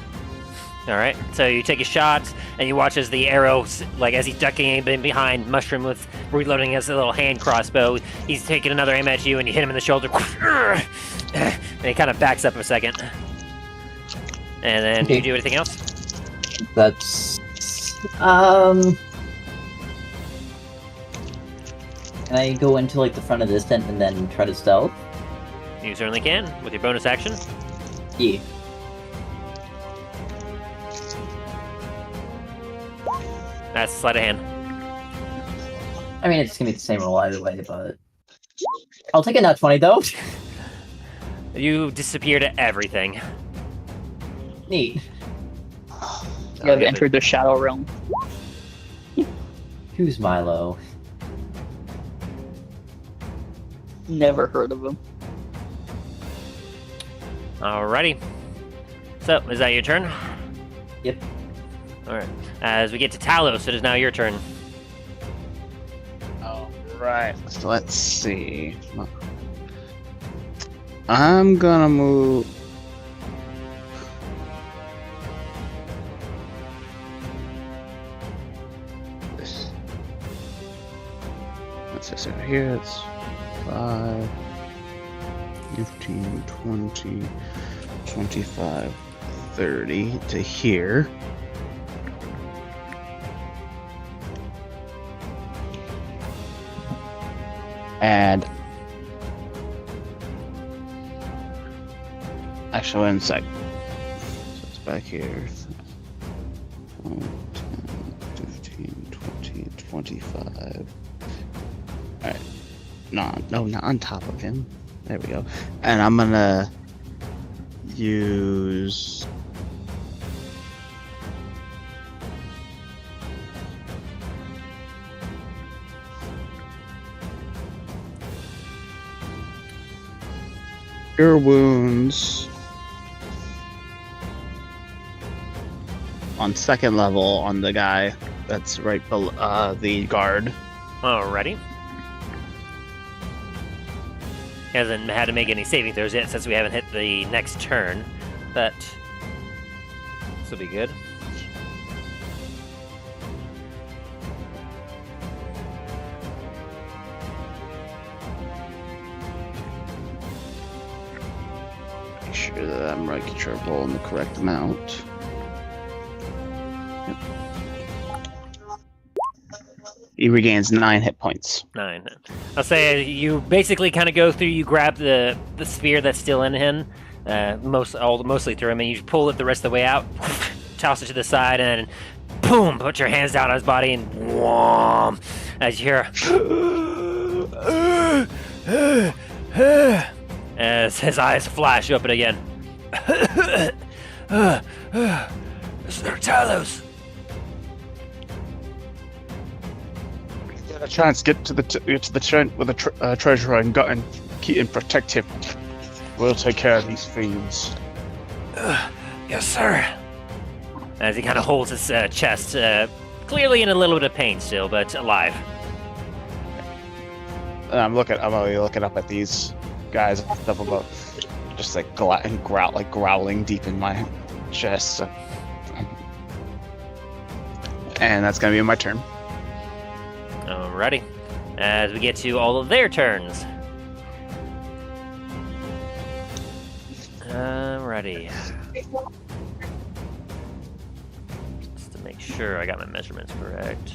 All right. So you take a shot, and you watch as the arrow, like as he's ducking in behind, Mushroom with reloading his little hand crossbow. He's taking another aim at you, and you hit him in the shoulder, and he kind of backs up a second. And then, do you Okay. do anything else? That's Can I go into like the front of this tent and then try to stealth? You certainly can with your bonus action. Yeah. That's sleight of hand. I mean, it's gonna be the same roll either way, but I'll take a nat 20 though. You disappear to everything. Neat. You have entered the Shadow Realm. Who's Milo? Never heard of him. Alrighty. So, is that your turn? Yep. Alright. As we get to Talos, it is now your turn. Right. So let's see. I'm gonna move. This. What's this over here? It's 5, 15, 20, 25, 30 to here. And actually, one sec. So it's back here. 1, 10, 15, 20, 25. Alright. No, not on top of him. There we go. And I'm gonna use. Cure wounds on second level on the guy that's right below the guard. Alrighty. He hasn't had to make any saving throws yet since we haven't hit the next turn, but this will be good. Make sure that I'm making sure I'm rolling the correct amount. Yep. He regains 9 hit points. 9. I'll say you basically kind of go through. You grab the spear that's still in him, mostly through him, and you pull it the rest of the way out, toss it to the side, and then boom, put your hands down on his body, and whomp, as you hear, as his eyes flash open again. Sir Talos. Get a chance, get to the tent with the treasure and keep and protect him. We'll take care of these fiends. Yes, sir. As he kind of holds his chest, clearly in a little bit of pain still, but alive. And I'm only looking up at these guys up above, just like growling deep in my chest. And that's gonna be my turn. Alrighty. As we get to all of their turns. Alrighty. Just to make sure I got my measurements correct.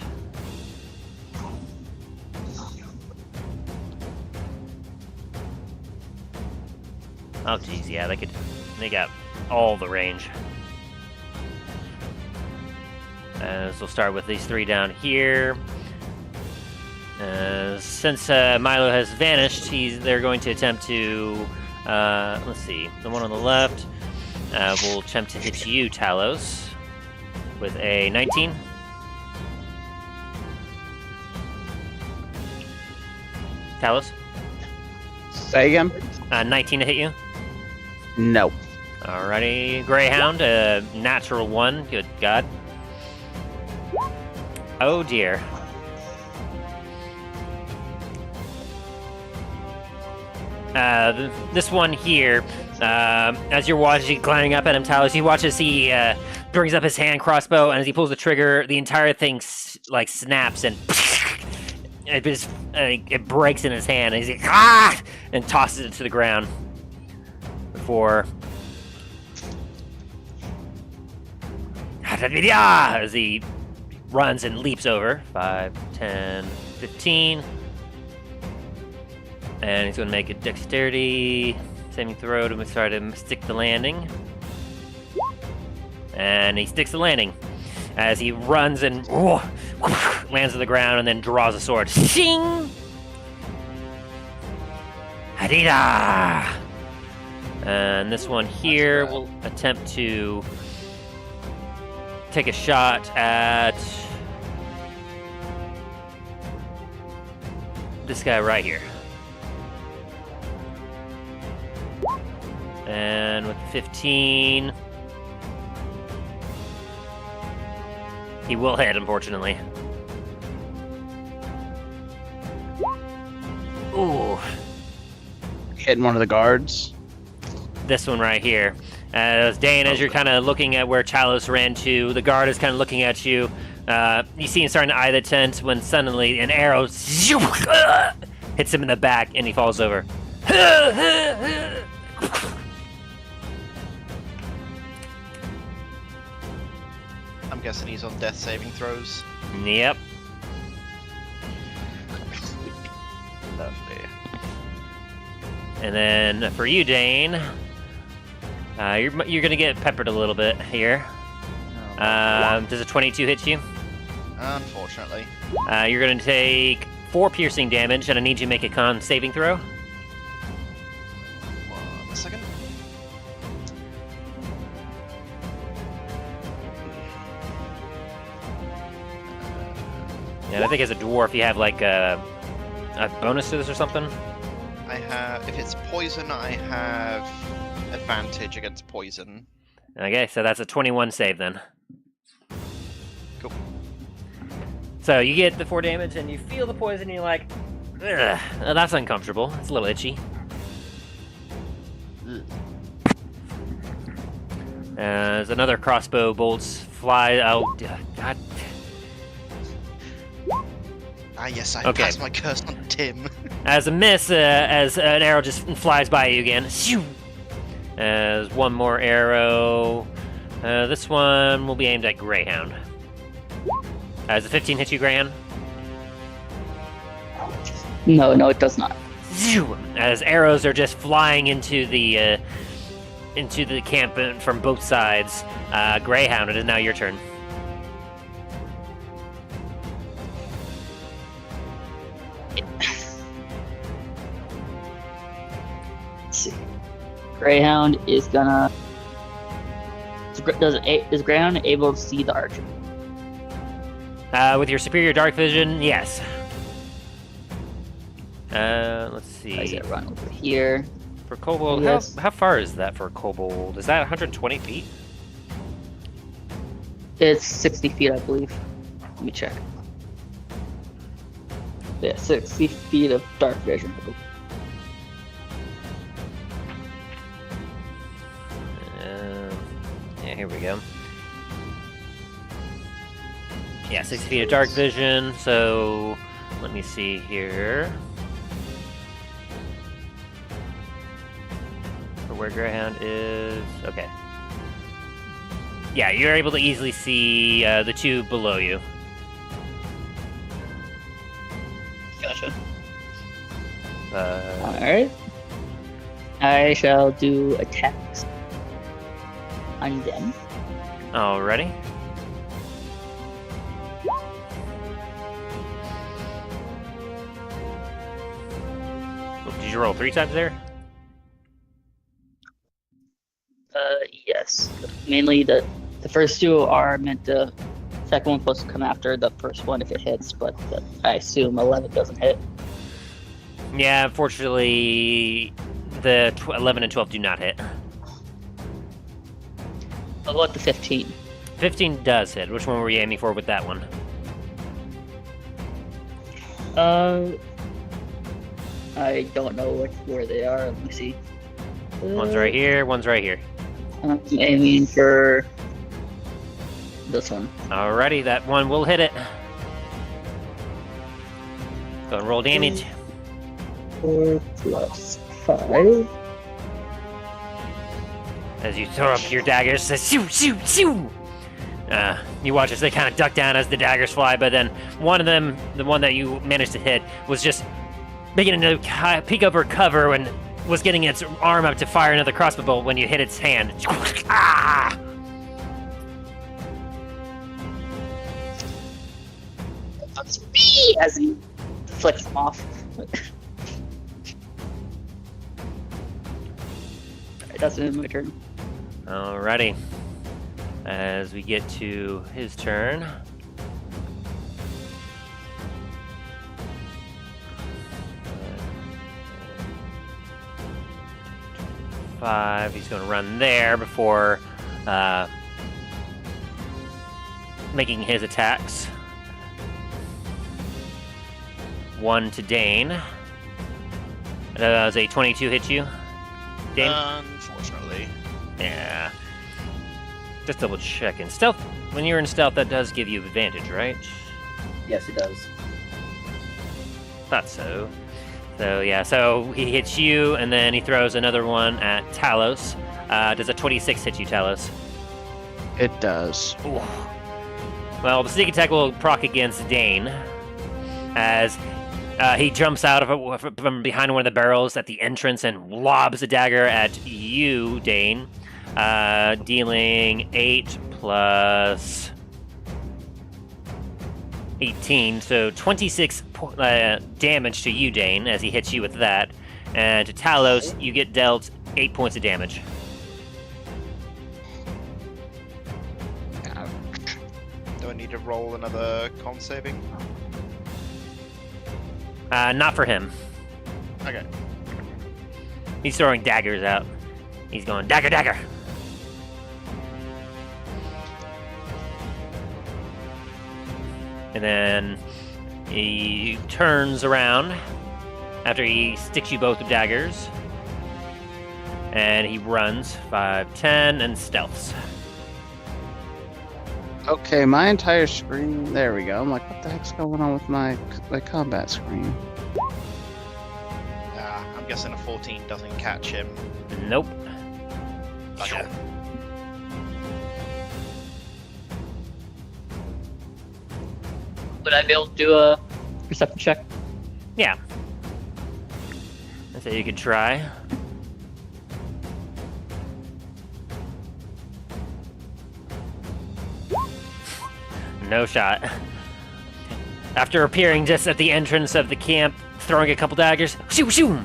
Oh geez, yeah, they got all the range. So we'll start with these 3 down here. Since Milo has vanished, they're going to attempt to, let's see, the one on the left will attempt to hit you, Talos, with a 19. Talos? Say again? 19 to hit you? No. Alrighty, Greyhound, natural 1, good God. Oh dear. This one here, as you're watching, climbing up at him, Talos, he watches, he brings up his hand crossbow, and as he pulls the trigger, the entire thing snaps, and it breaks in his hand, and he's like, ah! And tosses it to the ground before as he runs and leaps over. 5, 10, 15. And he's going to make a dexterity saving throw to try to stick the landing. And he sticks the landing. as he runs and lands on the ground and then draws a sword. Shing! Hadida! And this one here will attempt to take a shot at this guy right here. And with 15, he will hit, unfortunately. Ooh. Hitting one of the guards. This one right here. As Dain, as you're kind of looking at where Talos ran to, the guard is kind of looking at you. You see him starting to eye the tent when suddenly an arrow hits him in the back and he falls over. I'm guessing he's on death saving throws. Yep. Lovely. And then for you, Dain, you're gonna get peppered a little bit here. Does a 22 hit you? Unfortunately. You're gonna take 4 piercing damage, and I need you to make a con saving throw. 1 second. And I think as a dwarf, you have like a bonus to this or something. I have, if it's poison, I have advantage against poison. Okay, so that's a 21 save then. Cool. So you get the 4 damage, and you feel the poison, and you're like, ugh, that's uncomfortable. It's a little itchy. As another crossbow bolts fly out. God. Ah, yes, I Okay. passed my curse on Tim. As a miss, as an arrow just flies by you again. Shoo! As one more arrow. This one will be aimed at Greyhound. As a 15 hit you, Greyhound? No, it does not. Shoo! As arrows are just flying into the camp from both sides. Greyhound, it is now your turn. Let's see. Greyhound is gonna. Is Greyhound able to see the archer? With your superior dark vision, yes. Let's see. I gotta run over here. For Kobold, Yes. how far is that for Kobold? Is that 120 feet? It's 60 feet, I believe. Let me check. Yeah, 60 feet of dark vision. Yeah, here we go. Yeah, 60 feet of dark vision, so let me see here. For where Greyhound is. Okay. Yeah, you're able to easily see the two below you. Gotcha. Alright. I shall do attacks on them. Alrighty. Oh, did you roll 3 times there? Yes. Mainly the first 2 are meant to. Second one's supposed to come after the first one if it hits, but I assume 11 doesn't hit. Yeah, unfortunately, the 11 and 12 do not hit. What about the 15? 15 does hit. Which one were you aiming for with that one? I don't know where they are. Let me see. One's right here, one's right here. I'm aiming for this one. Alrighty, that one will hit it. Go and roll damage. 4 plus 5. As you throw up your daggers, says shoo, shoo, shoo! You watch as they kind of duck down as the daggers fly, but then one of them, the one that you managed to hit, was just beginning to peek over cover and was getting its arm up to fire another crossbow bolt when you hit its hand. Ah! goes, "Wee!" as he flicks them off. Alright, that's my turn. Alrighty. As we get to his turn. He's going to run there before making his attacks. One to Dain. Does a 22 hit you, Dain? Unfortunately. Yeah. Just double checking. Stealth. When you're in stealth, that does give you advantage, right? Yes, it does. Thought so. So yeah, so he hits you, and then he throws another one at Talos. Does a 26 hit you, Talos? It does. Ooh. Well, the sneak attack will proc against Dain, as he jumps out from behind one of the barrels at the entrance and lobs a dagger at you, Dain, dealing 8 plus 18, so 26 damage to you, Dain, as he hits you with that. And to Talos, you get dealt 8 points of damage. Do I need to roll another con saving? Not for him. Okay. He's throwing daggers out. He's going, dagger, dagger! And then he turns around after he sticks you both with daggers. And he runs 5, 10, and stealths. Okay, my entire screen. There we go. I'm like, what the heck's going on with my combat screen? I'm guessing a 14 doesn't catch him. Nope. Okay. Would I be able to do a perception check? Yeah. I say you could try. No shot. After appearing just at the entrance of the camp, throwing a couple daggers, shoo shoo!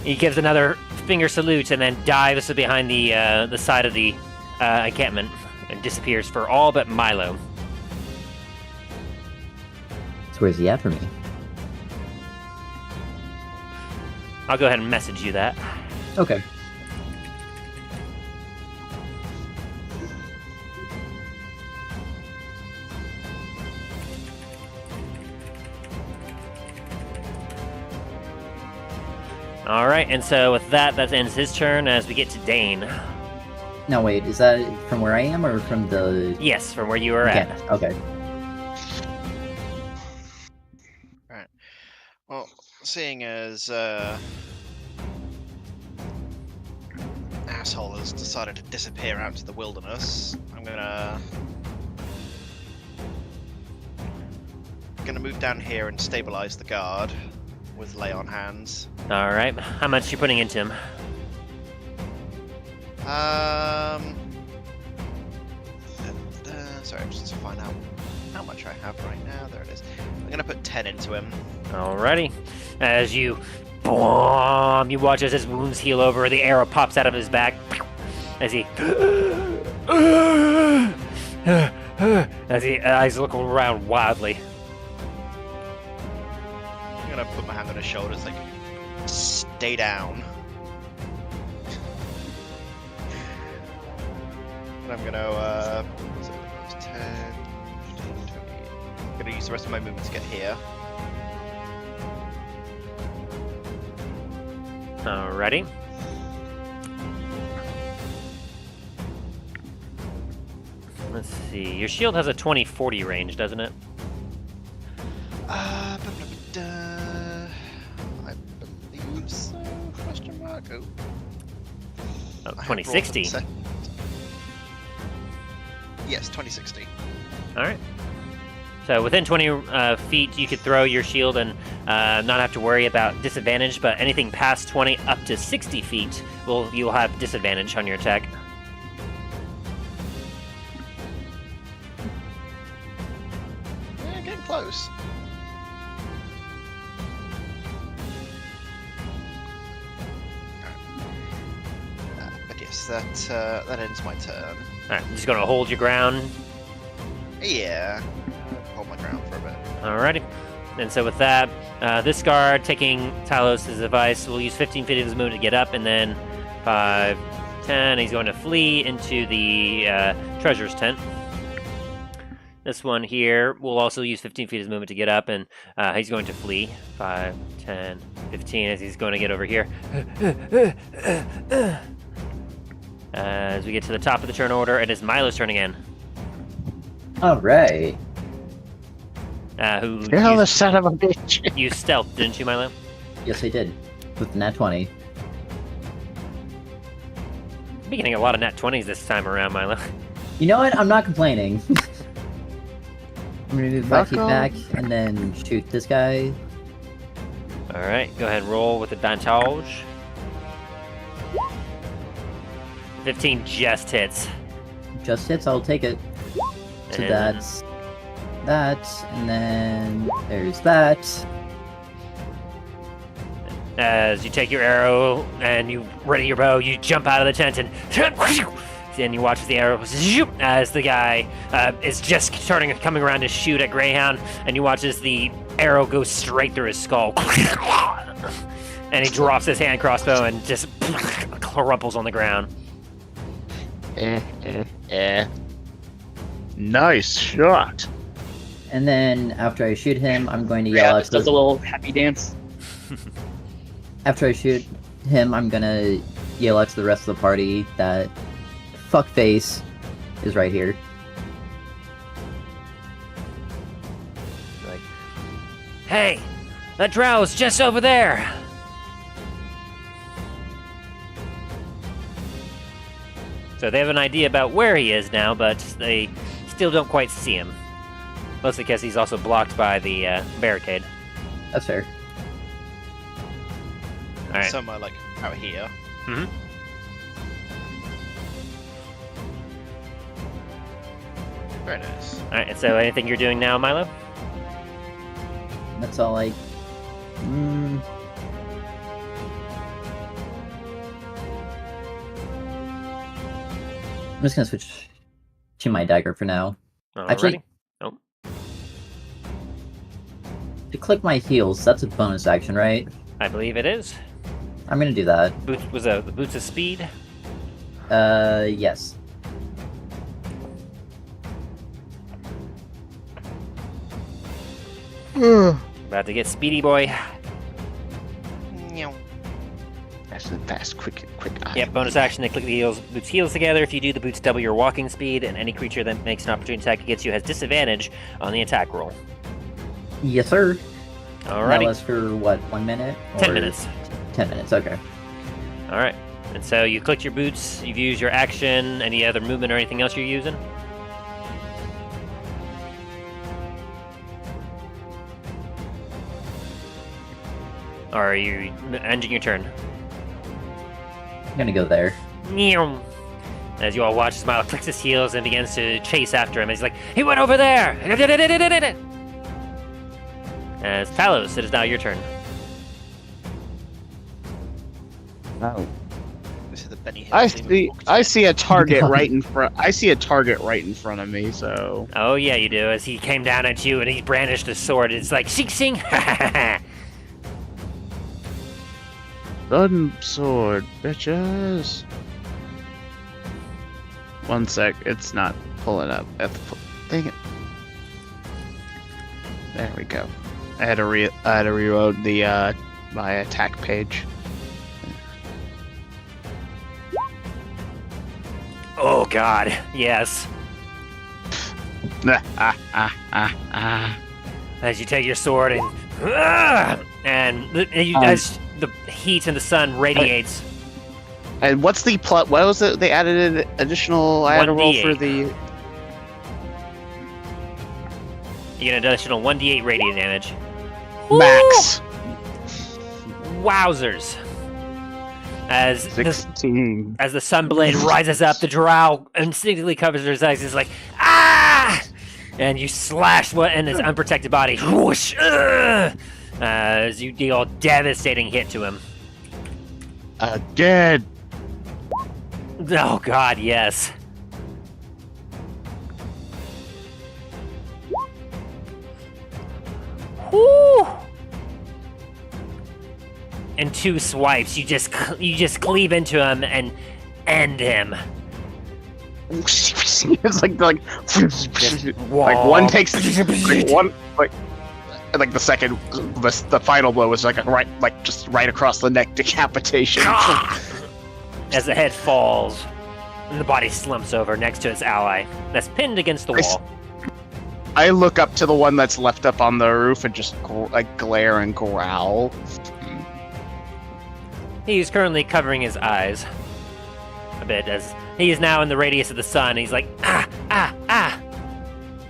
He gives another finger salute and then dives behind the side of the encampment and disappears for all but Milo. So where's he at for me? I'll go ahead and message you that. Okay. All right, and so with that ends his turn as we get to Dain. Now wait, is that from where I am or from the... Yes, from where you were at. Okay. Well, seeing as asshole has decided to disappear out into the wilderness, I'm gonna move down here and stabilize the guard with lay on hands. All right, how much you putting into him? Sorry, I'm just to find out how much I have right now. There it is. I'm gonna put 10 into him. Alrighty. As you boom, you watch as his wounds heal over, the arrow pops out of his back as he eyes look around wildly. I'm gonna put my hand on his shoulders, like, stay down. And I'm gonna, 10, 15, 20. I'm gonna use the rest of my movement to get here. Alrighty. Let's see. Your shield has a 20-40 range, doesn't it? I believe so. Question mark. Oh. Oh, I have 2060. rolled it. Yes, 2060. Alright. So within 20 feet, you could throw your shield and not have to worry about disadvantage, but anything past 20 up to 60 feet, you'll have disadvantage on your attack. Yeah, getting close. that ends my turn. Alright, I'm just gonna hold your ground. Yeah, hold my ground for a bit. Alrighty. And so with that, this guard, taking Talos' advice, will use 15 feet of his movement to get up, and then 5, 10, he's going to flee into the treasure's tent. This one here will also use 15 feet of his movement to get up, and he's going to flee. 5, 10, 15, as he's going to get over here. As we get to the top of the turn order, it is Milo's turn again. Alright. Who You're the son of a bitch. you stealth, didn't you, Milo? Yes, I did. With the nat 20. You're getting a lot of nat 20s this time around, Milo. You know what? I'm not complaining. I'm gonna move my feet Buckle. back and then shoot this guy. Alright, go ahead and roll with advantage. 15 just hits. Just hits, I'll take it. So And- that's that, and then there's that. As you take your arrow and you ready your bow, you jump out of the tent and you watch as the arrow as the guy is just coming around to shoot at Greyhound, and you watch as the arrow goes straight through his skull. And he drops his hand crossbow and just crumples on the ground. Nice shot. And then after I shoot him, I'm going to Yeah, yell out just to does a the... little happy dance. After I shoot him, I'm gonna yell out to the rest of the party that fuckface is right here. Like, hey, that drow's just over there. So they have an idea about where he is now, but they still don't quite see him. Mostly because he's also blocked by the barricade. That's fair. Alright. Somewhere like out here. Mhm. Very nice. Alright, so anything you're doing now, Milo? That's all I... I'm just gonna switch to my dagger for now. Actually- Alrighty. To click my heels, that's a bonus action, right? I believe it is. I'm gonna do that. The boots of speed. Yes. About to get speedy, boy. That's the fast, quick. Yep, bonus action to click the boots heels together. If you do, the boots double your walking speed, and any creature that makes an opportunity attack against you has disadvantage on the attack roll. Yes, sir. That Alrighty. was for, what, 1 minute? 10 Or- minutes. 10 minutes, okay. Alright. And so you clicked your boots, you've used your action, any other movement or anything else you're using? Or are you ending your turn? I'm gonna go there. Meow. As you all watch, Smile clicks his heels and begins to chase after him. He's like, he went over there! As Talos, it is now your turn. Oh. This is the Benny Hill I team of see. walked I in. see a target right in front. I see a target right in front of me. So Oh yeah, you do. As he came down at you and he brandished a sword, it's like, shing shing! gun sword, bitches. 1 sec. It's not pulling up. Dang it. There we go. I had to reload the my attack page. Oh god, yes. As you take your sword as the heat and the sun radiates. And what's the plot? What was it? They added an additional. I had to roll for 1d8. the. You get an additional 1d8 radiant damage. Max. Wowzers. As the 16. sunblade rises up, the drow instinctively covers his eyes. He's like, ah! And you slash what in his unprotected body. Whoosh! As you deal a devastating hit to him. Again. Oh God, yes. Woo! In 2 swipes, you just cleave into him and end him. It's like one takes like the second, the final blow was just right across the neck, decapitation. As the head falls, and the body slumps over next to its ally that's pinned against the wall. I look up to the one that's left up on the roof and just glare and growl. He's currently covering his eyes a bit as he is now in the radius of the sun. He's like, ah.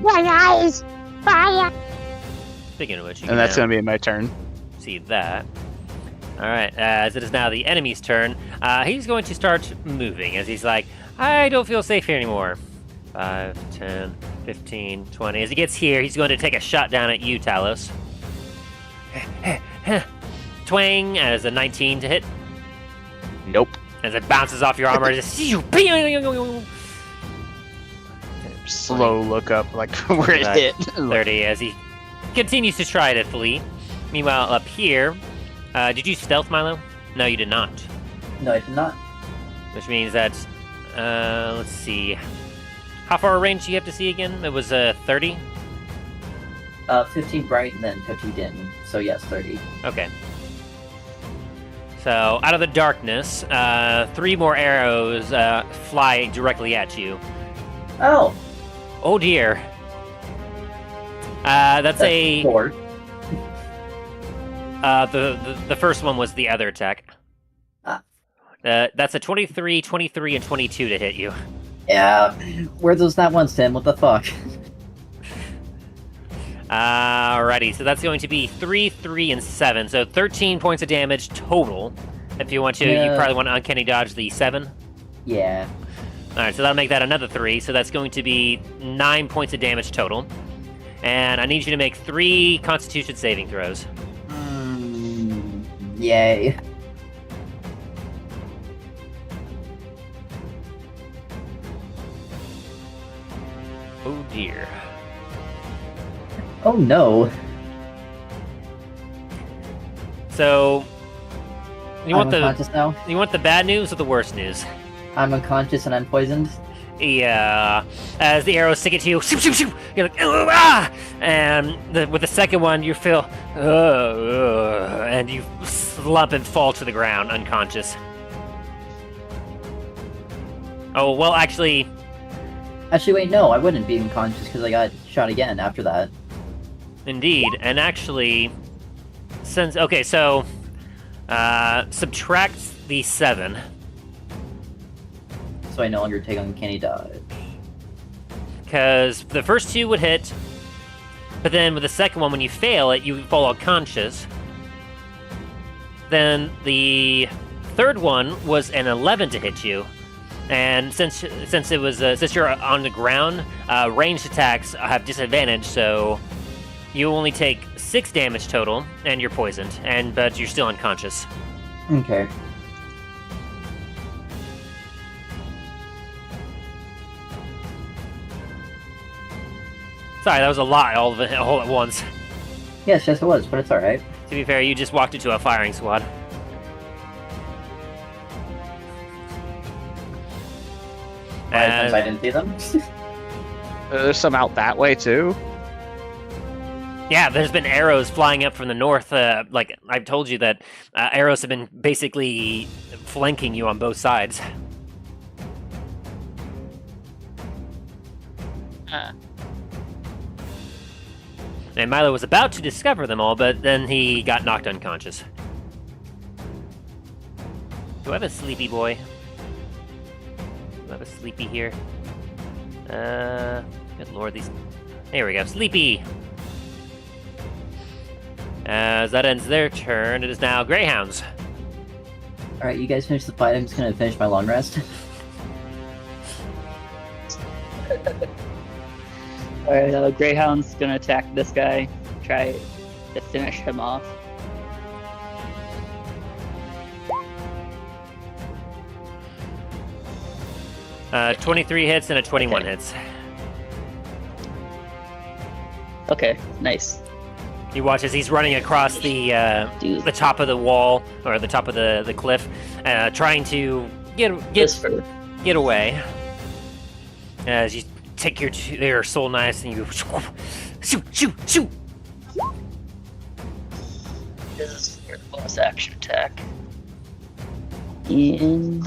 My eyes! Fire! Speaking of which, And that's going to be my turn. See that. Alright, as it is now the enemy's turn, he's going to start moving as he's like, I don't feel safe here anymore. 5, 10, 15, 20. As he gets here, he's going to take a shot down at you, Talos. Twang, as a 19 to hit. Nope. As it bounces off your armor, just Slow look up, like where it hit. 30 as he continues to try to flee. Meanwhile, up here, did you stealth, Milo? No, you did not. No, I did not. Which means that, let's see. How far a range do you have to see again? It was 30? 15 bright and then 50 dim. So yes, 30. Okay. So, out of the darkness, 3 more arrows fly directly at you. Oh! Oh dear. That's a... 4. The first one was the other attack. That's a 23, 23, and 22 to hit you. Yeah. Where those not ones, Tim? What the fuck? Alrighty, so that's going to be 3, 3, and 7. So 13 points of damage total. If you want to, you probably want to uncanny dodge the 7. Yeah. Alright, so that'll make that another 3. So that's going to be 9 points of damage total. And I need you to make 3 Constitution saving throws. Yay. Oh dear. Oh no. So, you I'm want unconscious now? you want the bad news or the worst news? I'm unconscious and I'm poisoned. Yeah. As the arrows stick at you, shoop, shoop, shoop, you're like, ah! And with the second one, you feel, and you slump and fall to the ground, unconscious. Oh, well, actually... Actually, wait, no, I wouldn't be unconscious because I got shot again after that. Indeed, and actually, since... Okay, so, subtract the 7. So I no longer take uncanny dodge. Because the first 2 would hit, but then with the second one, when you fail it, you fall unconscious. Then the third one was an 11 to hit you, and since it was since you're on the ground, ranged attacks have disadvantage, so you only take 6 damage total, and you're poisoned, but you're still unconscious. Okay. Sorry, that was a lot, all of it, all at once. Yes, it was, but it's alright. To be fair, you just walked into a firing squad. Since I didn't see them. There's some out that way too. Yeah, there's been arrows flying up from the north. Like I've told you that arrows have been basically flanking you on both sides. And Milo was about to discover them all, but then he got knocked unconscious. Do I have a sleepy boy? Do I have a sleepy here? Good lord, these... There we go, sleepy! As that ends their turn, it is now Greyhounds. Alright, you guys finish the fight, I'm just gonna finish my long rest. Alright, Greyhound's gonna attack this guy, try to finish him off. 23 hits and a 21 Okay. hits. Okay, nice. You watch as he's running across the Dude, top of the wall or the top of the cliff, trying to just for get away. As you take your soul knives and you shoot. this is your bonus action attack. And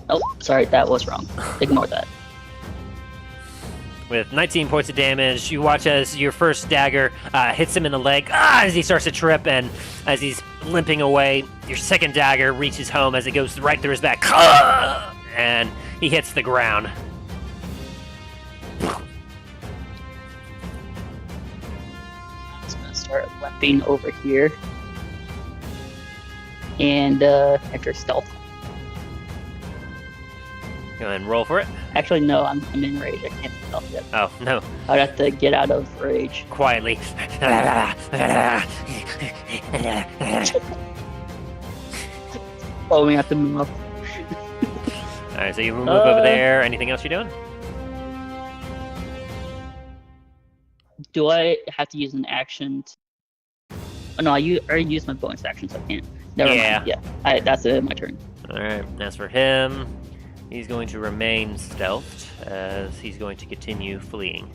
oh, sorry, that was wrong. Ignore that. With 19 points of damage, you watch as your first dagger hits him in the leg as he starts to trip, and as he's limping away, your second dagger reaches home as it goes right through his back, and he hits the ground. Just gonna start limping over here. And enter stealth. Go ahead and roll for it. Actually, no, I'm in rage. I can't stealth yet. Oh, no. I'd have to get out of rage. Quietly. Oh, we have to move. Alright, so you move over there. Anything else you're doing? Do I have to use an action? Oh, no, I already used my bonus action, so I can't. Never Yeah. mind. Yeah, that's my turn. Alright, as for him, he's going to remain stealthed as he's going to continue fleeing.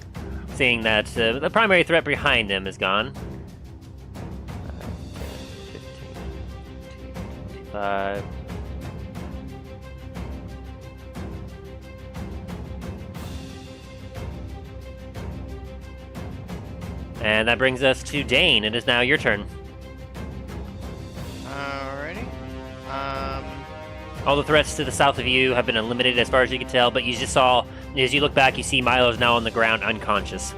Seeing that the primary threat behind him is gone. 5, 10, 15, 20, 25. And that brings us to Dain. It is now your turn. Alrighty. All the threats to the south of you have been eliminated as far as you can tell, but you just saw, as you look back, you see Milo's now on the ground, unconscious.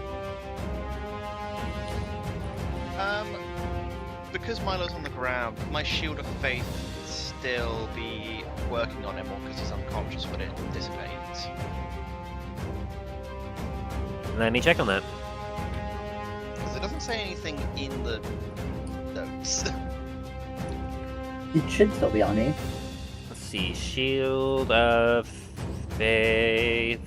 Because Milo's on the ground, my Shield of Faith still be working on him, or because he's unconscious, but it dissipates. Let me check on that. Because it doesn't say anything in the notes. It should still be on me. Let's see, Shield of Faith.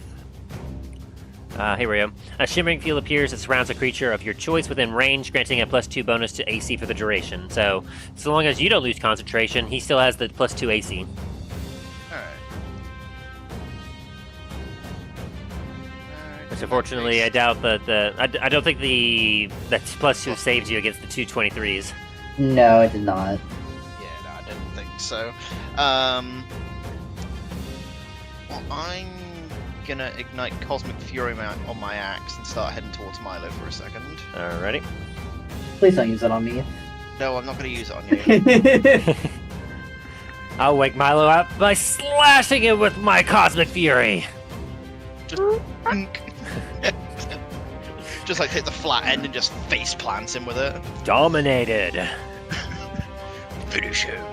Here we go. A shimmering field appears that surrounds a creature of your choice within range, granting a +2 bonus to AC for the duration. So long as you don't lose concentration, he still has the +2 AC. Alright. Which unfortunately, I doubt that I don't think that +2 saves you against the 223s. No, it did not. Yeah, no, I didn't think so. Well, I'm gonna ignite Cosmic Fury on my axe and start heading towards Milo for a second. Alrighty. Please don't use that on me. No, I'm not gonna use it on you. I'll wake Milo up by slashing it with my Cosmic Fury. Just just like hit the flat end and just face plants him with it. Dominated. Finish him.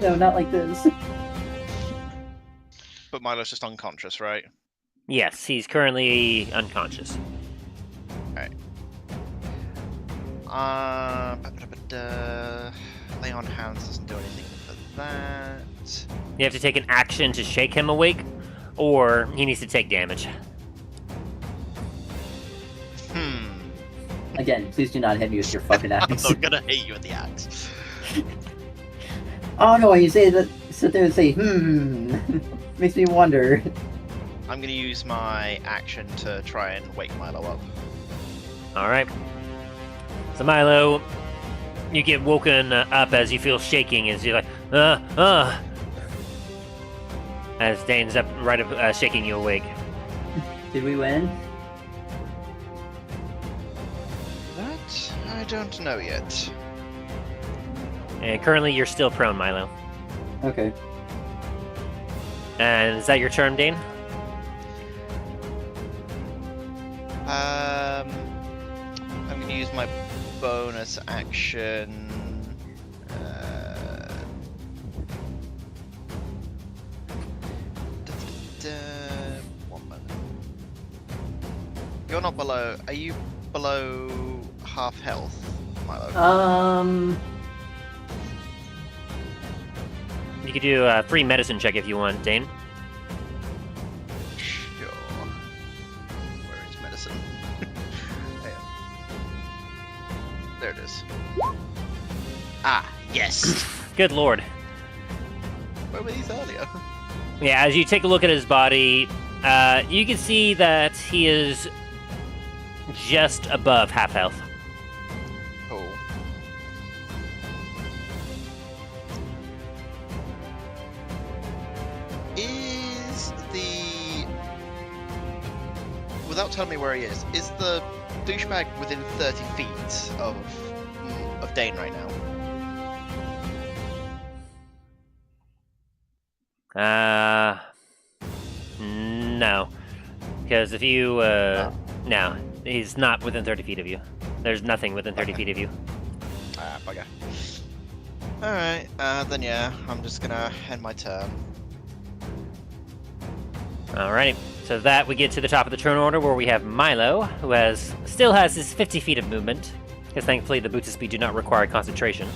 No, not like this. But Milo's just unconscious, right? Yes, he's currently unconscious. Lay on hands doesn't do anything for that. You have to take an action to shake him awake, or he needs to take damage. Again, please do not hit me with your fucking I'm axe. not gonna hit you with the axe. Oh no, you say that, sit there and say, makes me wonder. I'm gonna use my action to try and wake Milo up. Alright. So Milo, you get woken up as you feel shaking, as you're like, as Dane's up, right up, shaking you awake. Did we win? That I don't know yet. And currently you're still prone, Milo. Okay. And is that your turn, Dane? I'm gonna use my bonus action. 1 moment. You're not below. Are you below half health, Milo? You could do a free medicine check if you want, Dane. Sure. Where is medicine? There it is. Ah, yes. Good lord. Where were these earlier? Yeah, as you take a look at his body, you can see that he is just above half health. Oh. Is the... Without telling me where he is the douchebag within 30 feet of Dain right now? No. Because if you, no, he's not within 30 feet of you. There's nothing within 30 feet of you. Ah, bugger. Alright, then yeah, I'm just gonna end my turn. Alrighty. So that we get to the top of the turn order where we have Milo, who still has his 50 feet of movement. Because thankfully the boots of speed do not require concentration.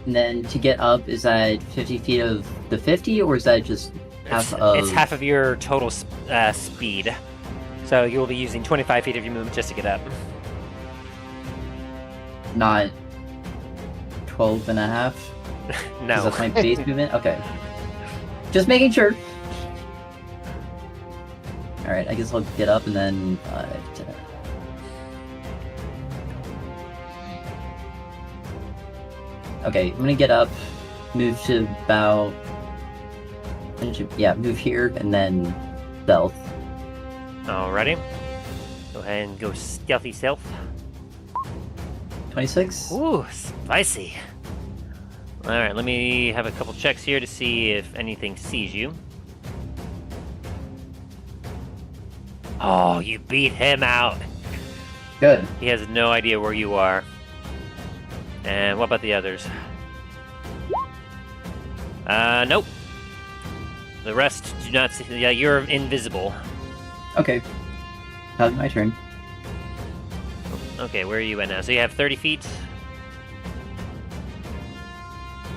And then to get up, is that 50 feet of the 50, or is that just half of... It's half of your total speed. So you'll be using 25 feet of your movement just to get up. Not 12 and a half? No. Is that my base movement? Okay. Just making sure. Alright, I guess I'll get up and then... 10. Okay, I'm gonna get up, move to about... Yeah, move here, and then stealth. Alrighty. Go ahead and go stealthy stealth. 26? Ooh, spicy. Alright, let me have a couple checks here to see if anything sees you. Oh, you beat him out. Good. He has no idea where you are. And what about the others? Nope. The rest do not see. Yeah, you're invisible. Okay. Now's my turn. Okay, where are you at now? So you have 30 feet?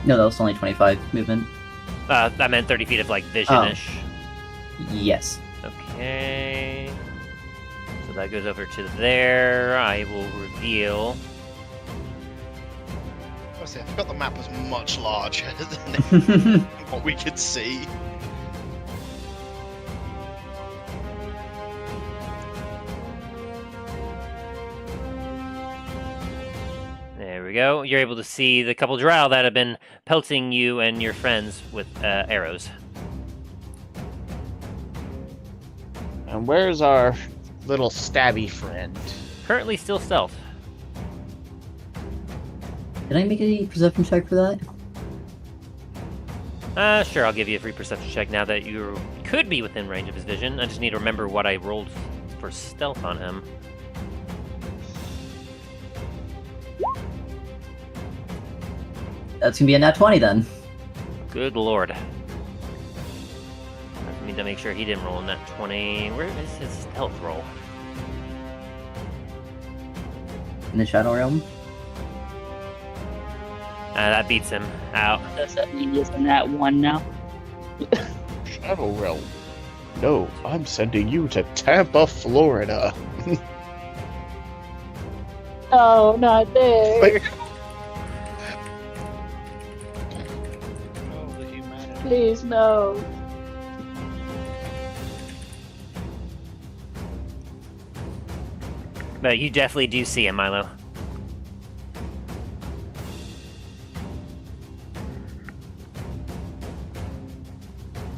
No, that was only 25 movement. I meant 30 feet of, like, vision-ish. Yes. Okay. So that goes over to there. I will reveal... Honestly, I forgot the map was much larger than what we could see. There we go. You're able to see the couple drow that have been pelting you and your friends with arrows. And where's our little stabby friend? Currently still stealth. Did I make a perception check for that? Sure, I'll give you a free perception check now that you could be within range of his vision. I just need to remember what I rolled for stealth on him. That's gonna be a nat 20 then. Good lord. I need to make sure he didn't roll in that 20. Where is his stealth roll? In the Shadow Realm. That beats him out. Does that mean he's in that one now? Shadow Realm. No, I'm sending you to Tampa, Florida. Oh, not there. Oh, the humanity. Please, no. But you definitely do see him, Milo.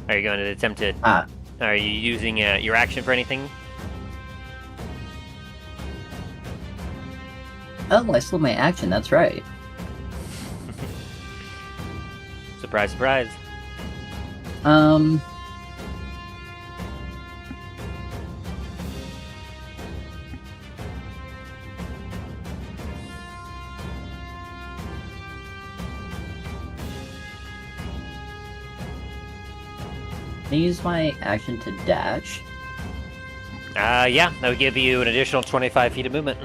Are you going to attempt to... Are you using your action for anything? Oh, I still have my action, that's right. Surprise, surprise. Can I use my action to dash? Yeah, that would give you an additional 25 feet of movement.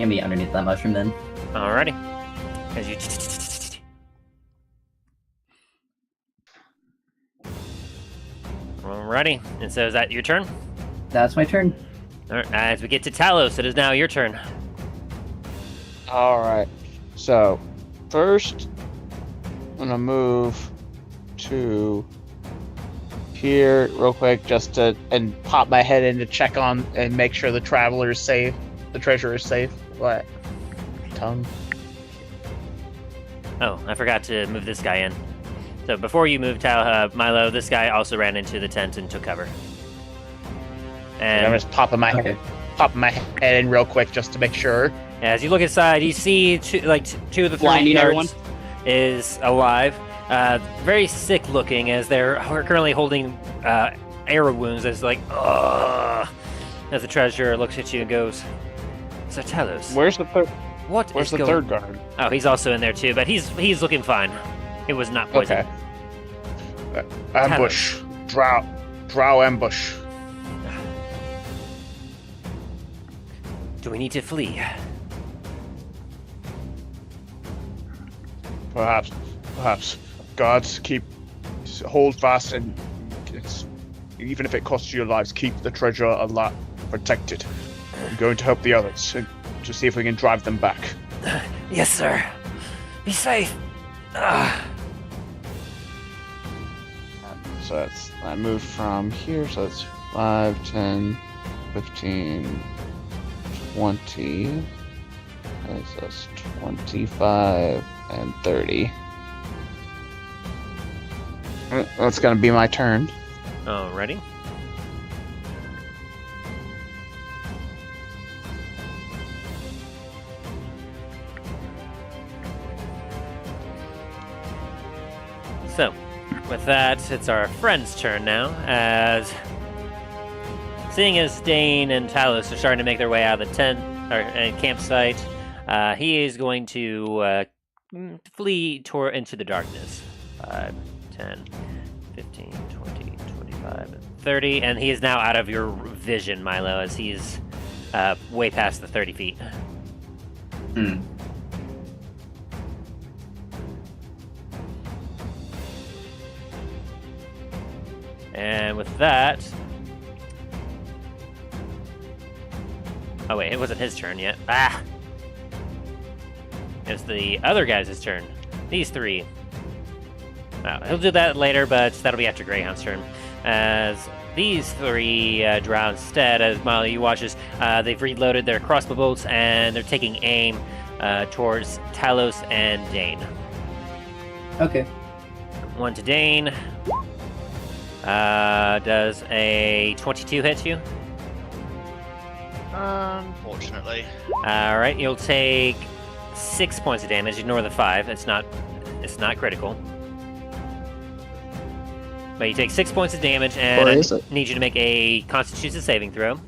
gonna be underneath that mushroom then. Alrighty. As you. Alrighty. And so is that your turn? That's my turn. Alright. As we get to Talos, it is now your turn. All right. So, first, I'm gonna move to here real quick, just to and pop my head in to check on and make sure the traveler is safe, the treasure is safe. What? Tongue. Oh, I forgot to move this guy in. So before you moved, Milo, this guy also ran into the tent and took cover. And I'm And just popping my head in real quick just to make sure. as you look inside, you see two of the Blinding three everyone? guards is alive. Very sick looking as they're currently holding arrow wounds. As like, ugh. As the treasurer looks at you and goes, "So Talos, Where's the third? what Where's is the going?" third guard? Oh, he's also in there too, but he's looking fine. It was not poison. Okay. Ambush. Drow ambush. Do we need to flee? Perhaps. Guards, hold fast, and even if it costs you your lives, keep the treasure alive, protected. I'm going to help the others to see if we can drive them back. Yes, sir. Be safe. So I moved from here, so it's 5, 10, 15, 20. Okay, so it's 25 and 30. That's gonna be my turn. Alrighty. So, with that, it's our friend's turn now, as seeing as Dain and Talos are starting to make their way out of the tent and campsite, he is going to flee into the darkness. 5, 10, 15, 20, 25, and 30, and he is now out of your vision, Milo, as he's way past the 30 feet. And with that... Oh wait, it wasn't his turn yet. It's the other guy's turn. These three. He'll do that later, but that'll be after Greyhound's turn. As these three drow instead, as Milo, you watch as they've reloaded their crossbow bolts and they're taking aim towards Talos and Dain. Okay. One to Dain. Does a 22 hit you? Unfortunately. Alright, you'll take 6 points of damage. Ignore the 5. It's not critical. But you take 6 points of damage, and I need you to make a Constitution saving throw.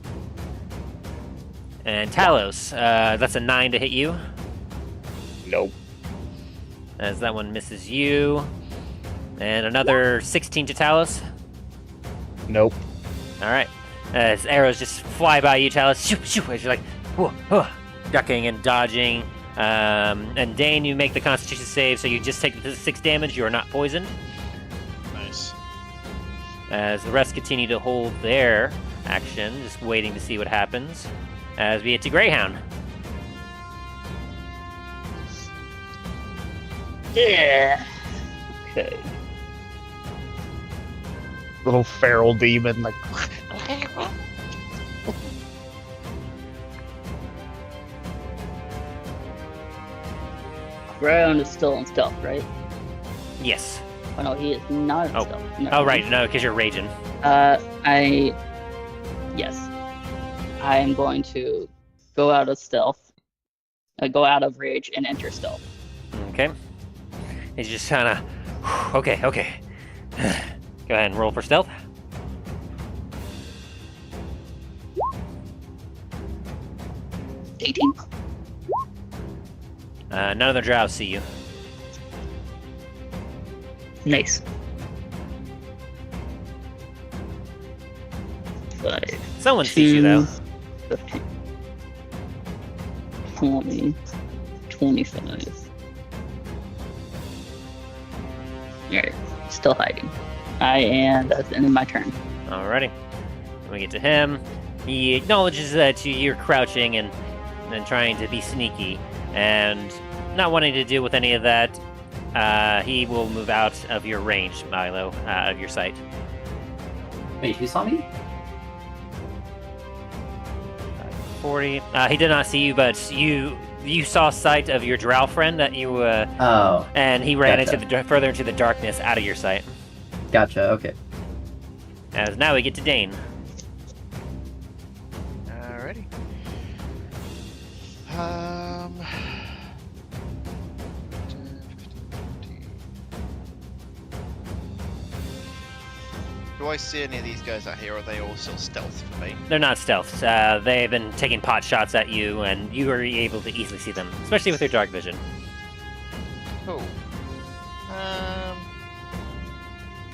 And Talos, that's a 9 to hit you. Nope. As that one misses you. And another 16 to Talos. Nope. Alright. As arrows just fly by you, Talos. Shoo, shoo, as you're like, whoa, whoa, ducking and dodging. And Dain, you make the Constitution save, so you just take the 6 damage. You are not poisoned. Nice. As the rest continue to hold their action, just waiting to see what happens. As we get to Greyhound. Yeah. Okay. Little feral demon, like. Greyhound is still in stealth, right? Yes. Oh no, he is not in stealth. No. Oh, right. No, because you're raging. Yes. I am going to go out of stealth, go out of rage, and enter stealth. Okay. He's just kind of... Okay. Go ahead and roll for stealth. $18. None of the drow see you. Nice. 5. Someone sees you, though. 15. 20, 25. Alright, still hiding. That's the end of my turn. Alrighty. When we get to him, he acknowledges that you're crouching and trying to be sneaky, and not wanting to deal with any of that. He will move out of your range, Milo, of your sight. Wait, who saw me? 40. He did not see you, but you saw sight of your drow friend that you. Oh. And he ran Gotcha. further into the darkness, out of your sight. Gotcha. Okay. As now we get to Dain. Alrighty. 10, 15, 20. Do I see any of these guys out here, or are they all still stealth for me? They're not stealths. They've been taking pot shots at you, and you are able to easily see them, especially with your dark vision. Cool.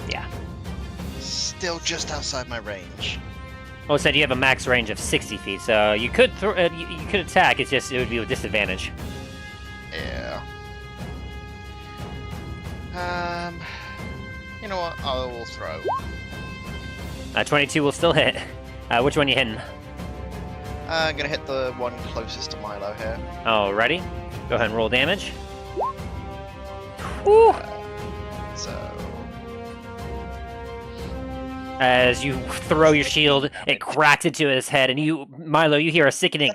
Yeah. Still just outside my range. Well, said you have a max range of 60 feet, so you could you could attack. It's just it would be a disadvantage. Yeah. You know what? I will throw. 22 will still hit. Which one you hitting? I'm gonna hit the one closest to Milo here. Alrighty. Go ahead and roll damage. Woo! So As you throw your shield, it cracks into his head, and Milo, you hear a sickening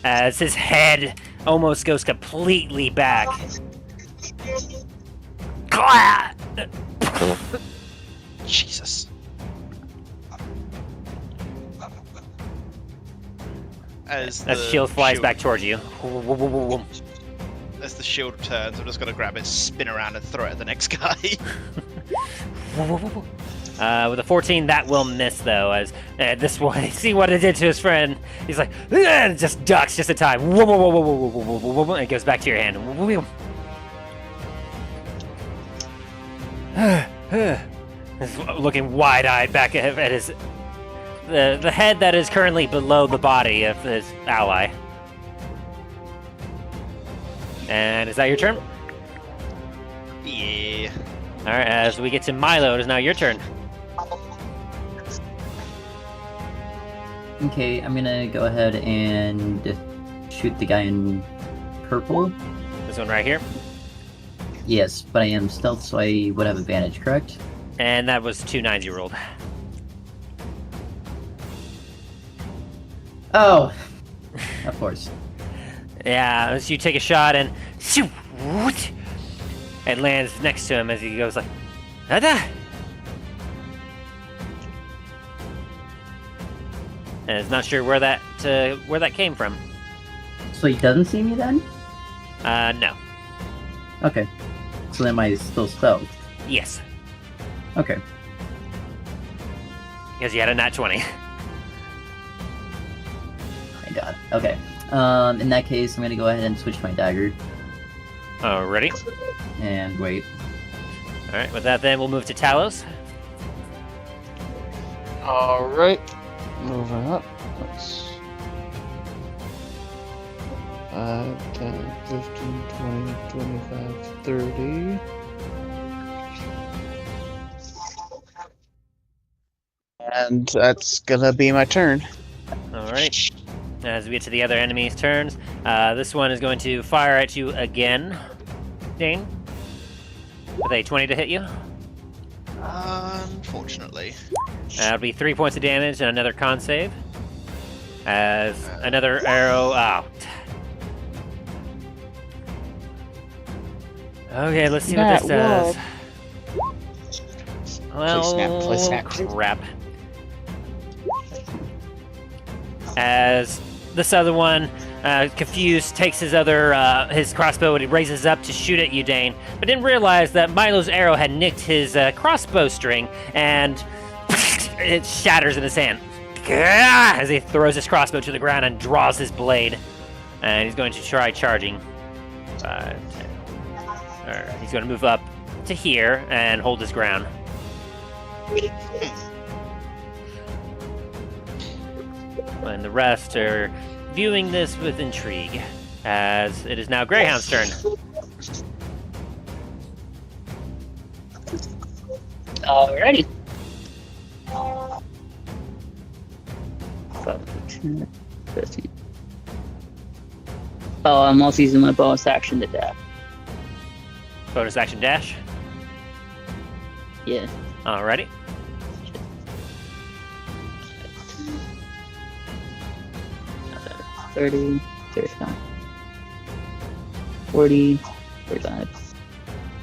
as his head almost goes completely back. Jesus. As the shield flies back towards you. As the shield turns, I'm just gonna grab it, spin around, and throw it at the next guy. With a 14, that will miss, though, as this one, see what it did to his friend. He's like, and just ducks just in time. And it goes back to your hand. He's looking wide-eyed back at his the head that is currently below the body of his ally. And is that your turn? Yeah. All right, as we get to Milo, it is now your turn. Okay, I'm gonna go ahead and shoot the guy in purple. This one right here. Yes, but I am stealth, so I would have advantage, correct? And that was 2 9s you rolled. Oh! Of course. Yeah, as you take a shot and it lands next to him as he goes like, Ada! And is not sure where that came from. So he doesn't see me then? No. Okay. So then am I still stealth? Yes, Okay. because you had a nat 20. My god. Okay. In that case, I'm gonna go ahead and switch my dagger. Ready? And wait. All right. With that, then we'll move to Talos. Alright. Moving up. Let's 5, 10, 15, 20, 25, 30. And that's gonna be my turn. All right. As we get to the other enemy's turns, this one is going to fire at you again, Dain. With a 20 to hit you. Unfortunately. That'll be 3 points of damage and another con save. As another arrow. Oh. Okay, let's see what this does. Well, Please snap. crap. As this other one, confused, takes his crossbow and he raises up to shoot at you, Dain, but didn't realize that Milo's arrow had nicked his crossbow string, and it shatters in his hand as he throws his crossbow to the ground and draws his blade. And he's going to try charging. 5, 10. He's going to move up to here and hold his ground. And the rest are viewing this with intrigue, as it is now Greyhound's turn. Alrighty. 5, 10, 15. Oh, I'm also using my bonus action to dash. Bonus action dash. Yeah. Alrighty. 30, 35, 40, 45,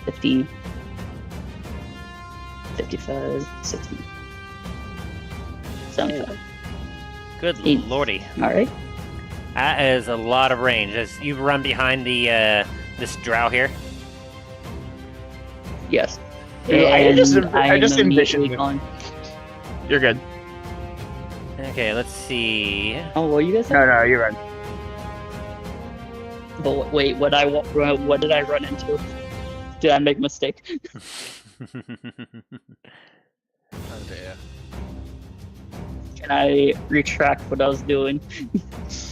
50, 55, 60, 75. Good Eight. lordy. Alright. That is a lot of range. As you run behind the this drow here. Yes. I just And I envisioned immediately it. going. You're good. Okay, let's see. Oh, well, you guys. No, you're right. But wait, what did I run into? Did I make a mistake? Oh dear. Can I retract what I was doing?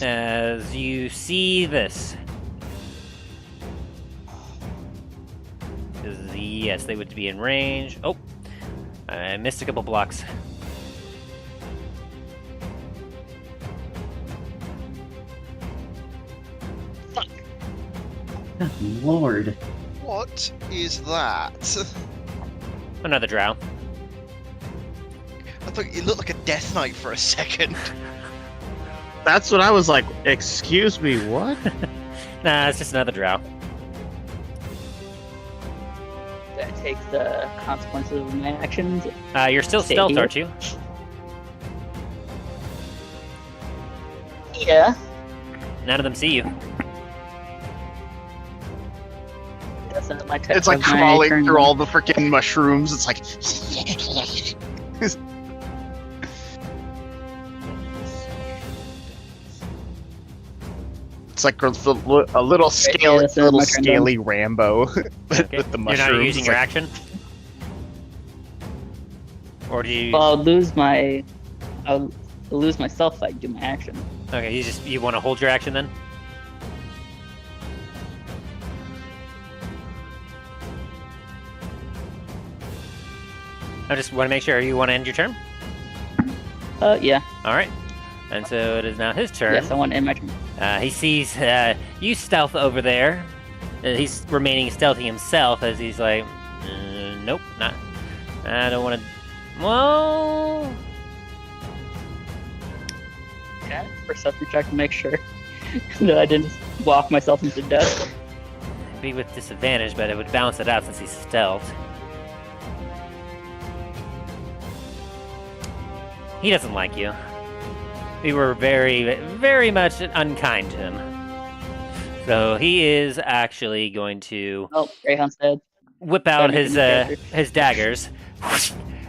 As you see this. 'Cause, yes, they would be in range. Oh, I missed a couple blocks. Good Lord. What is that? Another drow. I thought it looked like a death knight for a second. That's what I was like. Excuse me, what? Nah, it's just another drow. Did I take the consequences of my actions? You're still Stay stealth, here. aren't you? Yeah. None of them see you. That's not my It's like crawling through all the freaking mushrooms. It's like. It's like a little scale, that's little my turn scaly Rambo Okay. with the You're mushrooms. not using your Like, action? Or do you... Well, I'll lose my stealth if I do my action. Okay, you want to hold your action then? I just want to make sure you want to end your turn. Yeah. All right. And so it is now his turn. Yes, I want to end my turn. He sees you stealth over there. He's remaining stealthy himself as he's like, nope, not. I don't want to. Well, Yeah. Perception check to make sure that I didn't walk myself into death. be with disadvantage, but it would balance it out since he's stealth. He doesn't like you. We were very, very much unkind to him. So he is actually going to Oh, Greyhound's dead. whip out Sorry, his daggers,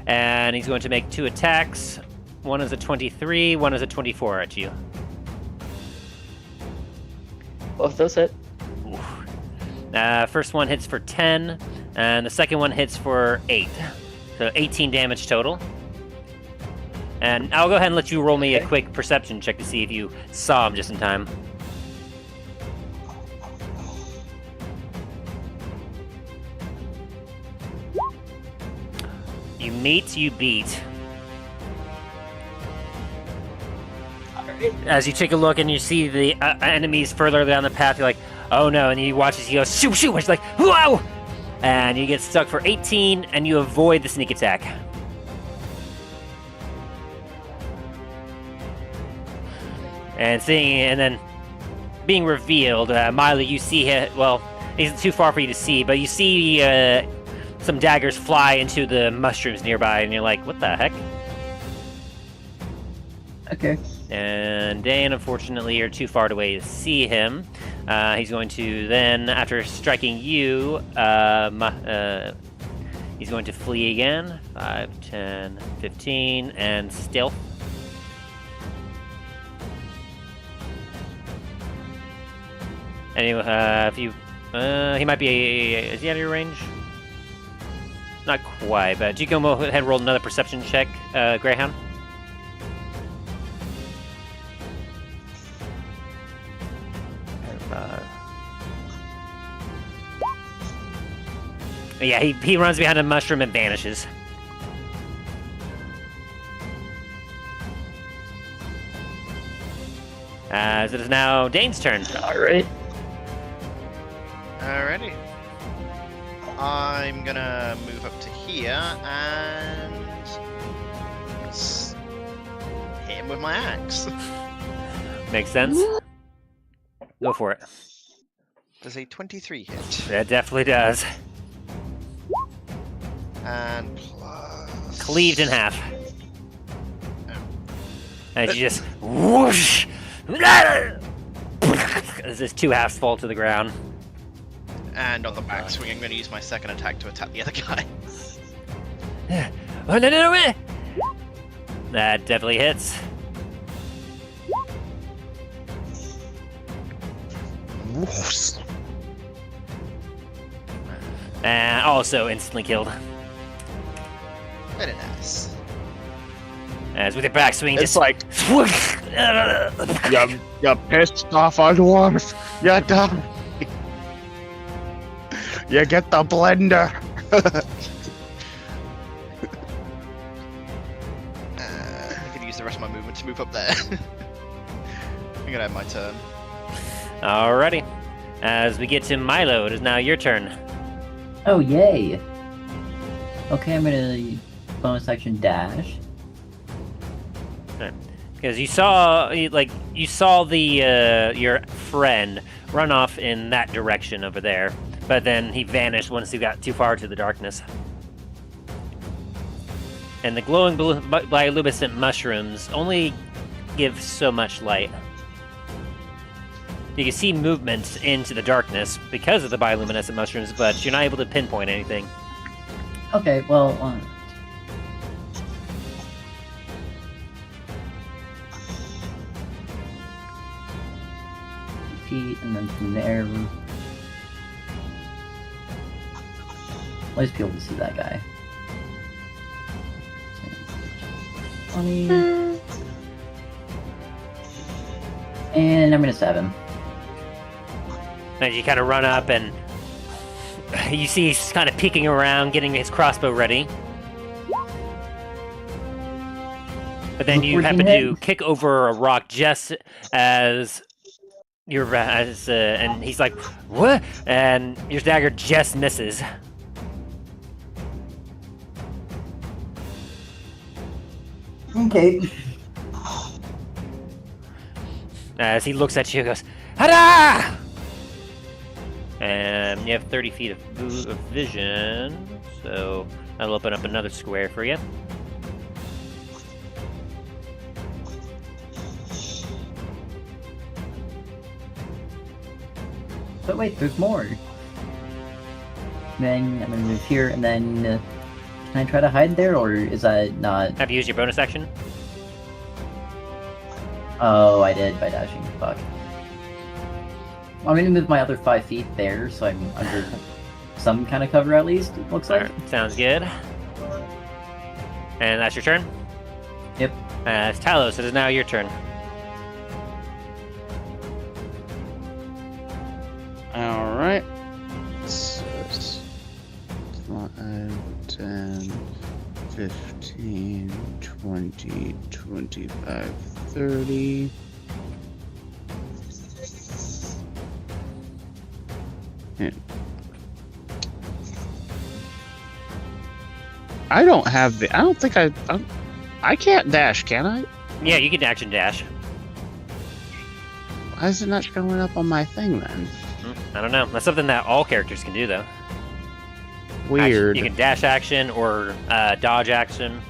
and he's going to make 2 attacks. One is a 23, one is a 24 at you. Both those hit. First one hits for 10, and the second one hits for 8. So 18 damage total. And I'll go ahead and let you roll me a quick perception check to see if you saw him just in time. You meet, you beat. Alright. As you take a look and you see the enemies further down the path, you're like, oh no, and you watch as he goes, shoot, shoot, and she's like, whoa! And you get stuck for 18, and you avoid the sneak attack. And then being revealed, Milo, you see him, well, he's too far for you to see, but you see some daggers fly into the mushrooms nearby, and you're like, what the heck? Okay. And Dain, unfortunately, you're too far away to see him. He's going to then, after striking you, he's going to flee again. 5, 10, 15, and stealth. Anyway, if you, he might be. Is he out of your range? Not quite, but you can go ahead and roll another perception check, Greyhound. Yeah, he runs behind a mushroom and vanishes. As it is now Dane's turn. Alright. Alrighty. I'm gonna move up to here and hit him with my axe. Makes sense. Go for it. Does a 23 hit? That definitely does. And plus... Cleaved in half. As you just whoosh! As his two halves fall to the ground. And on the backswing, I'm going to use my second attack to attack the other guy. Oh, no. That definitely hits. And also instantly killed. Very nice. As with your backswing, It's just like you're pissed off on dwarf. You're done. You get the blender. I could use the rest of my movement to move up there. I'm going to have my turn. Alrighty. As we get to Milo, it is now your turn. Oh, yay. Okay, I'm gonna bonus action dash. Because you saw the your friend run off in that direction over there, but then he vanished once he got too far to the darkness. And the glowing bioluminescent mushrooms only give so much light. You can see movement into the darkness because of the bioluminescent mushrooms, but you're not able to pinpoint anything. Okay, well, feet, and then from there, let's be able to see that guy. 20. And I'm gonna stab him. As you kind of run up and you see he's kind of peeking around, getting his crossbow ready. But then you happen to kick over a rock just as and he's like, "What?" And your dagger just misses. Okay. As he looks at you and goes, "Hada!" And you have 30 feet of vision, so that'll open up another square for you. But wait, there's more. Then I'm gonna move here, and then can I try to hide there, or is that not? Have you used your bonus action? Oh, I did by dashing. Fuck. I'm gonna move my other 5 feet there, so I'm under some kind of cover at least. It looks like. Alright, sounds good. And that's your turn. Yep. It's Talos. It is now your turn. All right. So it's 5, 10, 15, 20, 25, 30. Yeah. I don't have the. I don't think I can't dash, can I? Yeah, you can action dash. Why is it not showing up on my thing then? I don't know. That's something that all characters can do, though. Weird. You can dash action or dodge action.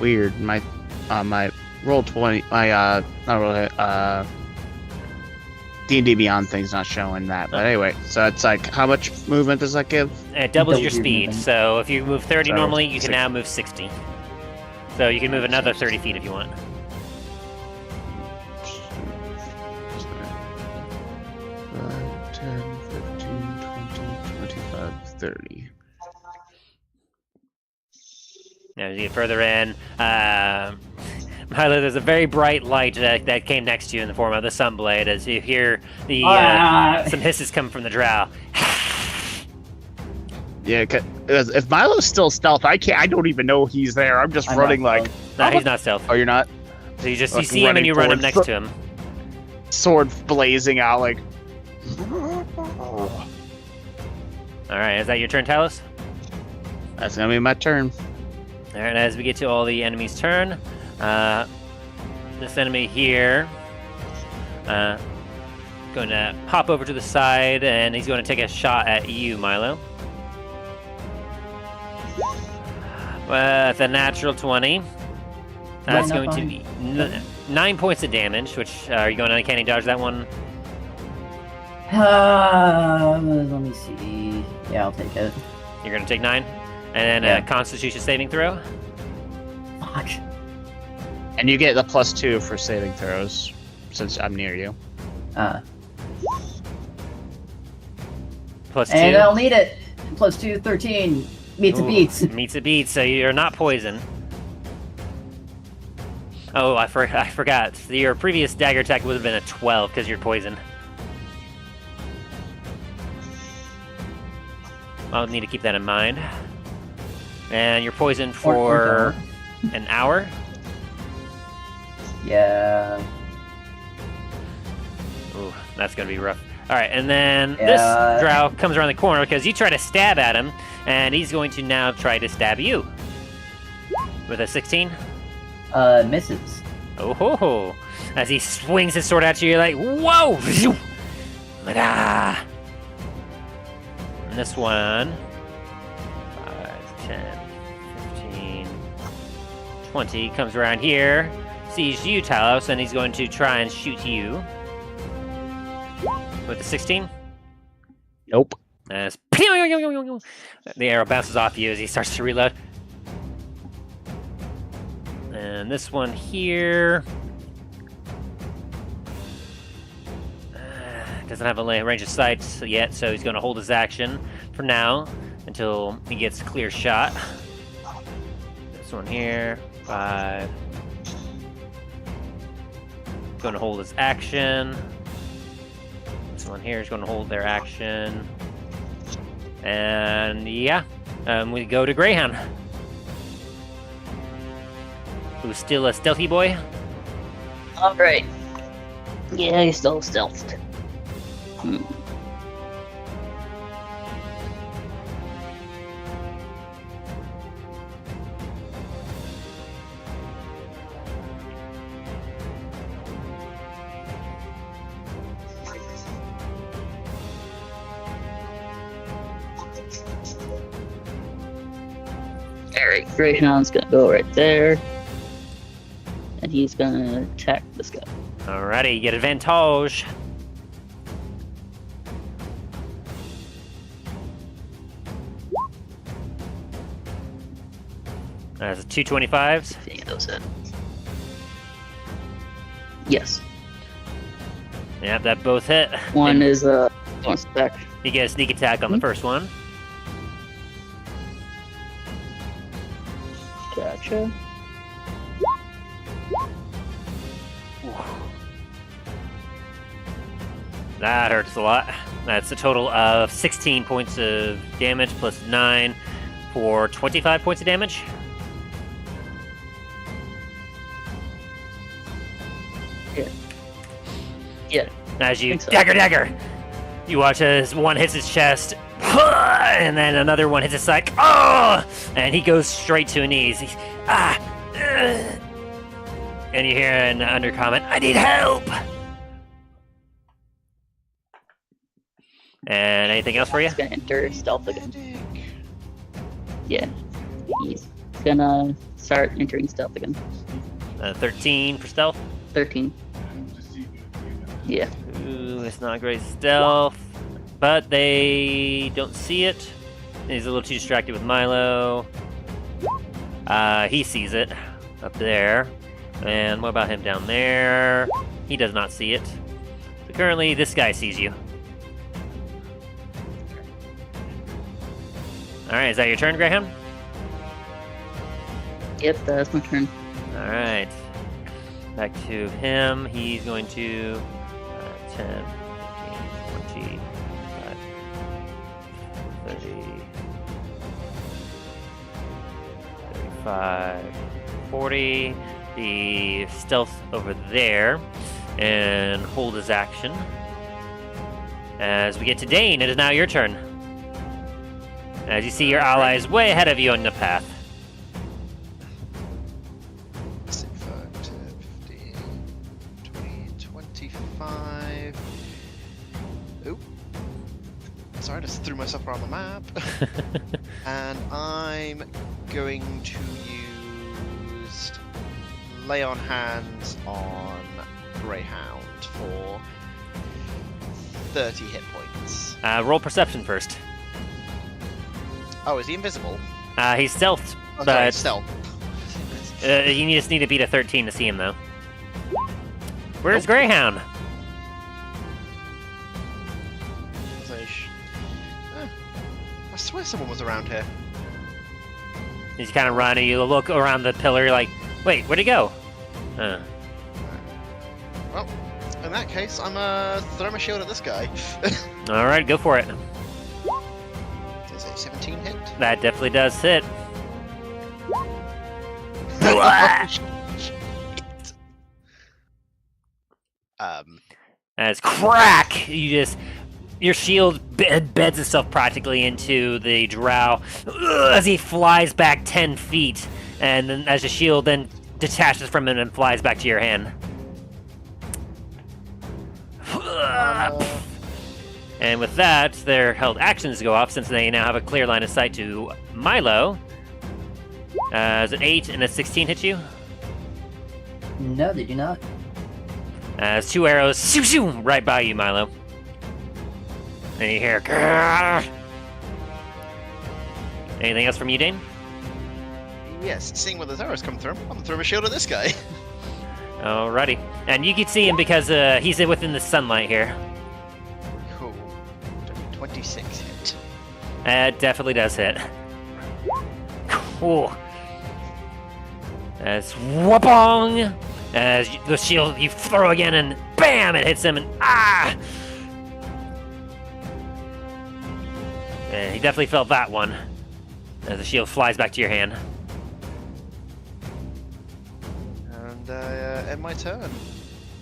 Weird. My roll 20. My not roll D&D Beyond thing's not showing that. But anyway, so it's like, how much movement does that give? It doubles your Doubles your speed. movement. So if you move 30 So, normally, you can 60. now move 60. So you can move another 30 feet if you want. 5, 10, 15, 20, 25, 30. Now, as you get further in, Milo, there's a very bright light that came next to you in the form of the sunblade as you hear the some hisses come from the drow. Yeah, if Milo's still stealth, I don't even know he's there. I'm just running like. No, he's not stealth. Oh, you're not. So you see him and you run up next to him. Sword blazing out like. All right, is that your turn, Talos? That's gonna be my turn. All right, as we get to all the enemies' turn, this enemy here, going to hop over to the side, and he's going to take a shot at you, Milo. With a natural 20. That's going to be 9 points of damage, which, are you going to uncanny dodge that one? Let me see. Yeah, I'll take it. You're going to take 9? And then a Constitution saving throw? Fuck. And you get the +2 for saving throws, since I'm near you. +2. And I'll need it. +2, 13. Meets a beats. Meets a beat, so you're not poisoned. Oh, I forgot. Your previous dagger attack would have been a 12 because you're poisoned. I'll need to keep that in mind. And you're poisoned for an hour? Yeah. Ooh, that's going to be rough. Alright, and then this drow comes around the corner because you try to stab at him, and he's going to now try to stab you. With a 16? Misses. Oh ho ho! As he swings his sword at you, you're like, whoa! Like, ah! And this one, 5, 10, 15, 20, comes around here, sees you, Talos, and he's going to try and shoot you. With the 16? Nope. As the arrow bounces off you as he starts to reload. And this one here doesn't have a range of sight yet, so he's going to hold his action for now until he gets a clear shot. This one here, 5. Going to hold his action. This one here is going to hold their action. And yeah, we go to Greyhound, who's still a stealthy boy. Alright. Yeah, he's still stealthed. Alright, Greyhound's gonna go right there. And he's gonna attack this guy. Alrighty, you get advantage. That's 225s. If any of those hit. Yes. Yeah, that both hit. One is don't spec. You get a sneak attack on the first one. Gotcha. That hurts a lot. That's a total of 16 points of damage plus 9 for 25 points of damage. Yeah. As you So. dagger, you watch as one hits his chest, and then another one hits his side. Oh! And he goes straight to his knees. He's, and you hear an undercomment, "I need help." And anything else for you? He's gonna enter stealth again. Yeah. He's gonna start entering stealth again. 13 for stealth. 13. Yeah. Ooh, it's not great stealth, but they don't see it. He's a little too distracted with Milo. He sees it up there. And what about him down there? He does not see it. So currently, this guy sees you. Alright, is that your turn, Greyhound? Yep, that's my turn. Alright. Back to him. He's going to 10, 15, 20, 30, 35, 40. The stealth over there and hold his action. As we get to Dain, it is now your turn. As you see your allies way ahead of you on the path. 5, 10, 15, 20, 25. Oop. Sorry, I just threw myself around the map. And I'm going to use Lay on Hands on Greyhound for 30 hit points. Roll perception first. Oh, is he invisible? He's stealthed, Oh, but sorry, stealth. you just need to beat a 13 to see him, though. Where's Greyhound? I swear someone was around here. He's kind of running. You look around the pillar, you're like, wait, where'd he go? Well, in that case, I'm throw my shield at this guy. All right, go for it. Is a 17 hit? That definitely does hit. As crack, your shield beds itself practically into the drow as he flies back 10 feet, and then as the shield then detaches from him and flies back to your hand. And with that, their held actions go off since they now have a clear line of sight to Milo. As an 8 and a 16 hit you? No, they do not. As 2 arrows shoo, shoo, right by you, Milo. And you hear grrr. Anything else from you, Dain? Yes, seeing where those arrows come through, I'm gonna throw my shield at this guy. Alrighty. And you can see him because he's within the sunlight here. Cool. 26 hit. It definitely does hit. Cool. As whoopong! As the shield you throw again and bam! It hits him and ah! And he definitely felt that one. As the shield flies back to your hand. And end my turn.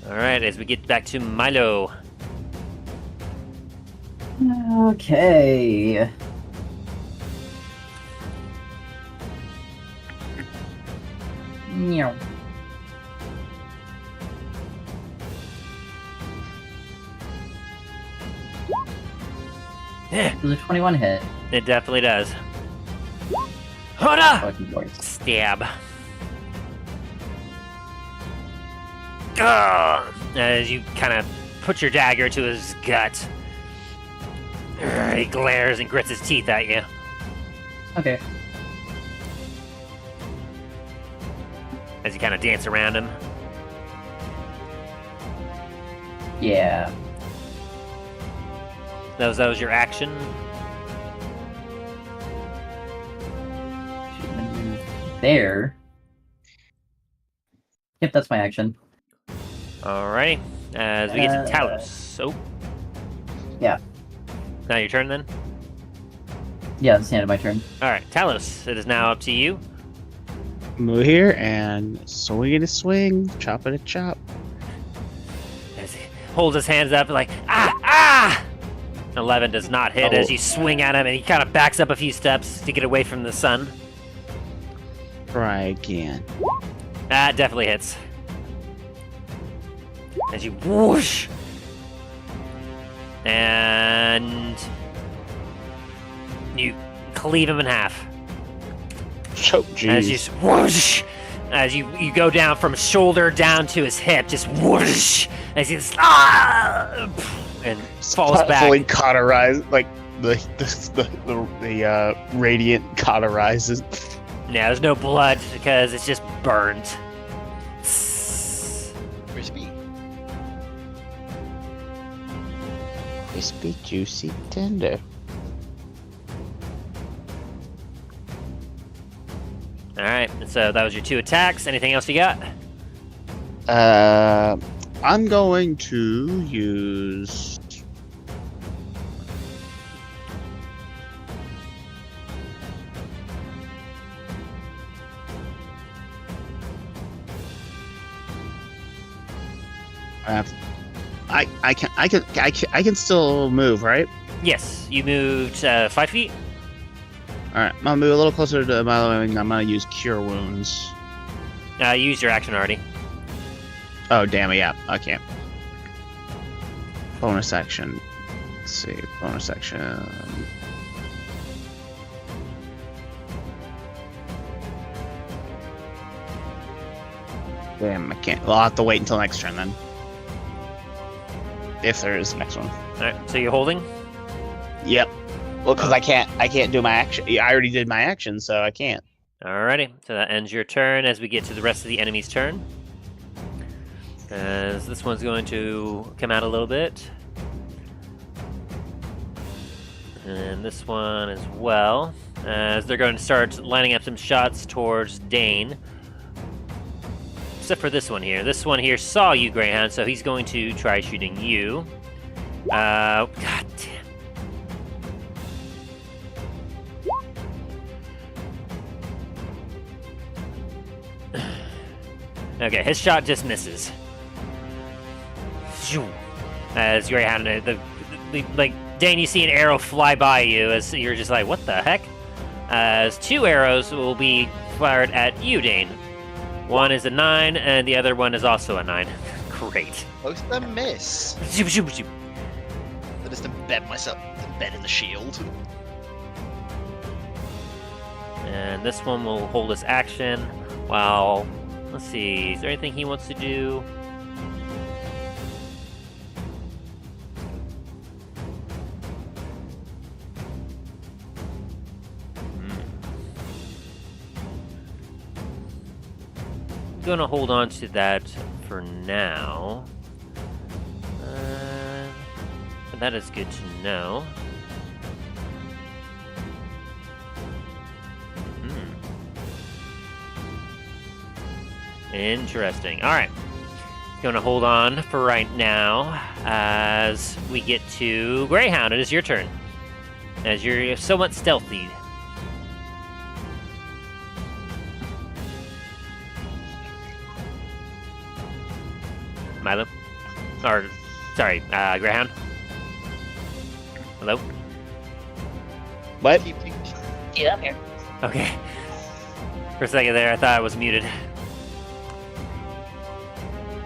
Alright, as we get back to Milo. Okay. Meow. Does a 21 hit? It definitely does. Hoda! Fucking voice. Stab. Ugh! As you kind of put your dagger to his gut. He glares and grits his teeth at you. Okay. As you kind of dance around him. Yeah. That was your action. There. Yep, that's my action. Alrighty. As we get to Talos. Oh. Yeah. Now your turn then? Yeah, it's the end of my turn. Alright, Talos, it is now up to you. Move here and swing it a swing, chop it a chop. As he holds his hands up like, ah! 11 does not hit as you swing at him and he kind of backs up a few steps to get away from the sun. Try again. That definitely hits. As you whoosh. And you cleave him in half. Oh, As you jeez. whoosh. As you go down from shoulder down to his hip, just whoosh. As he and falls back. Fully cauterized, like the radiant cauterizes. Yeah, there's no blood because it's just burned. Crispy. Crispy, juicy, tender. Alright, so that was your 2 attacks. Anything else you got? I'm going to use. I can still move, right? Yes, you moved 5 feet. All right, I'm gonna move a little closer to Milo, and I'm gonna use Cure Wounds. You used your action already. Oh damn it! Yeah, I can't. Bonus action. Let's see, bonus action. Damn, I can't. Well, I'll have to wait until next turn then. If there is the next one. All right, so you're holding. Yep. Well, because I can't do my action. I already did my action, so I can't. Alrighty, so that ends your turn. As we get to the rest of the enemy's turn, as this one's going to come out a little bit, and this one as well, as they're going to start lining up some shots towards Dain. Except for this one here. This one here saw you, Greyhound, so he's going to try shooting you. God damn. Okay, his shot just misses. As Greyhound, like Dain, you see an arrow fly by you, as you're just like, what the heck? As 2 arrows will be fired at you, Dain. One is a 9, and the other one is also a 9. Great. Both of them miss. Zoop, zoop, zoop. I just embed in the shield. And this one will hold his action while... Let's see, is there anything he wants to do? Gonna hold on to that for now. But that is good to know. Interesting. All right. Gonna hold on for right now as we get to Greyhound. It is your turn. As you're somewhat stealthy. Milo? Or, sorry, Greyhound? Hello? What? Yeah, I'm here. Okay. For a second there, I thought I was muted.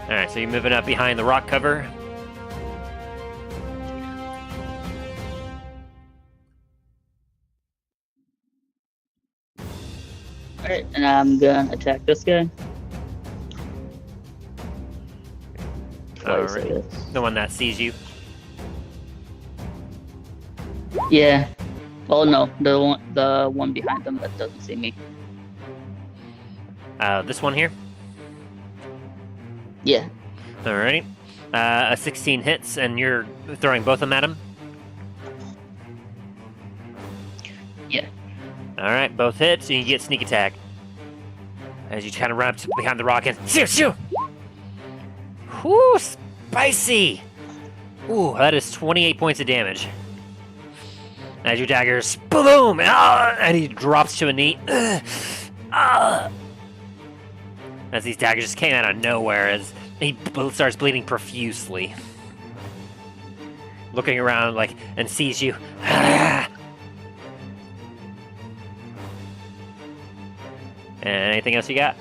Alright, so you're moving up behind the rock cover. Alright, and I'm gonna attack this guy. Twice, I Alright. guess. The one that sees you. Yeah. Oh no, the one behind them that doesn't see me. This one here. Yeah. Alrighty. A 16 hits, and you're throwing both of them at him? Yeah. Alright, both hits, and you get sneak attack. As you kind of run up to behind the rock and shoo, shoo! Whoo, spicy! Ooh, that is 28 points of damage. As your daggers, boom! And he drops to a knee. As these daggers just came out of nowhere, as he starts bleeding profusely. Looking around like, and sees you. And anything else you got?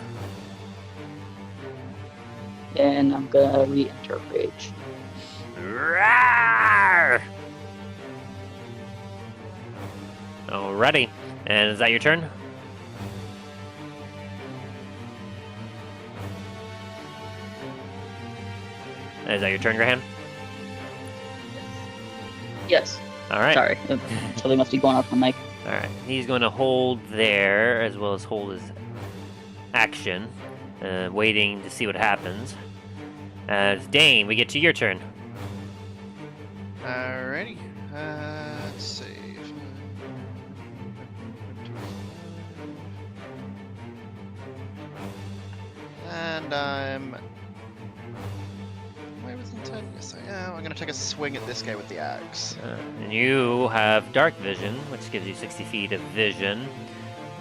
And I'm gonna re-enter rage. Rawr! Alrighty. And is that your turn? Is that your turn, Greyhound? Yes. Alright. Sorry. Something must be going off my mic. Alright. He's going to hold there, as well as hold his action, waiting to see what happens. As Dain, we get to your turn. Alrighty. Let's see. And I'm So yeah, I'm gonna take a swing at this guy with the axe. And you have dark vision, which gives you 60 feet of vision,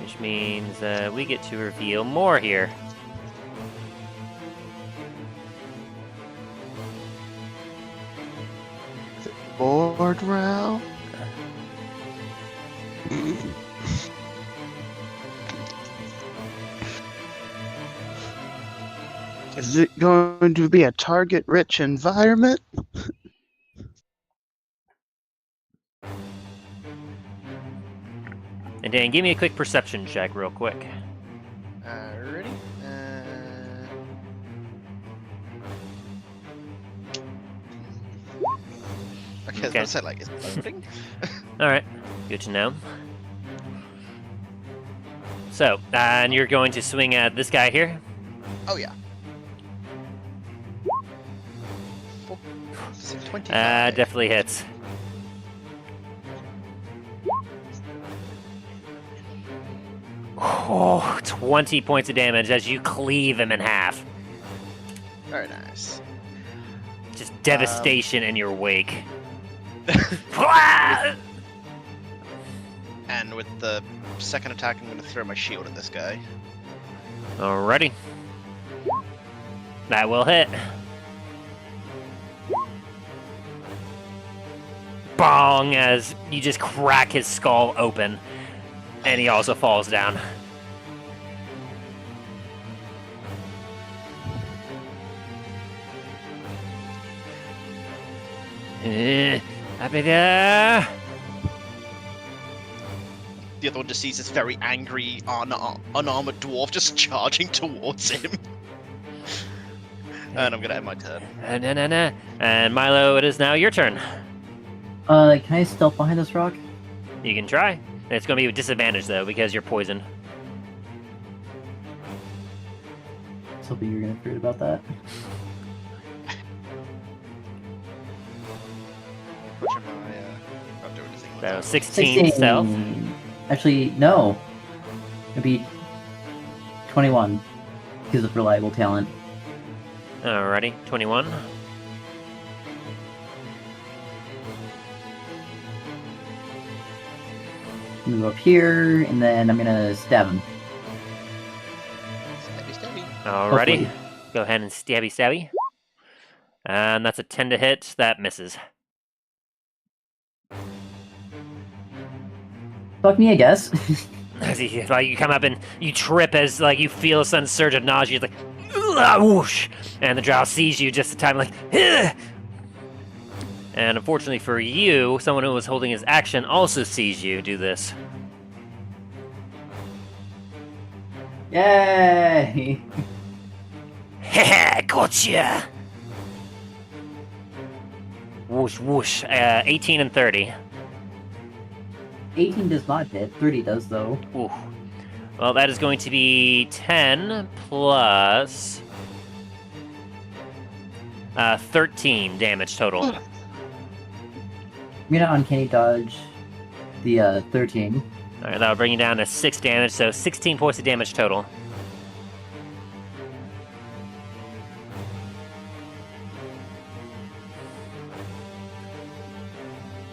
which means we get to reveal more here. Board row. Is it going to be a target-rich environment? And Dan, give me a quick perception check real quick. Ready? Okay, I was Okay. gonna say, like, it's loading. Alright, good to know. So, and you're going to swing at this guy here? Oh, yeah. 25. Definitely hits. Oh, 20 points of damage as you cleave him in half. Very nice. Just devastation in your wake. And with the second attack, I'm gonna throw my shield at this guy. Alrighty. That will hit. Bong, as you just crack his skull open. And he also falls down. The other one just sees this very angry, unarmored dwarf just charging towards him. And I'm gonna end my turn. And Milo, it is now your turn. Can I stealth behind this rock? You can try. It's going to be with disadvantage, though, because you're poisoned. I was hoping you were gonna forget about that. Which am I? Not doing anything with So that. 16 stealth. Actually, no. It'd be 21 because of reliable talent. Alrighty, 21. Move up here, and then I'm gonna stab him. Stabby, stabby. Alrighty. Hopefully. Go ahead and stabby stabby. And that's a 10 to hit. That misses. Fuck me, I guess. As you come up and you trip as like you feel a sudden surge of nausea. It's like, "Ugh," whoosh, and the drow sees you just in time, like, "Ugh." And unfortunately for you, someone who was holding his action also sees you do this. Yay! Heh, gotcha! Whoosh, whoosh. 18 and 30. 18 does not hit. 30 does, though. Ooh. Well, that is going to be 10 plus 13 damage total. I'm gonna uncanny dodge the 13. Alright, that'll bring you down to 6 damage, so 16 points of damage total.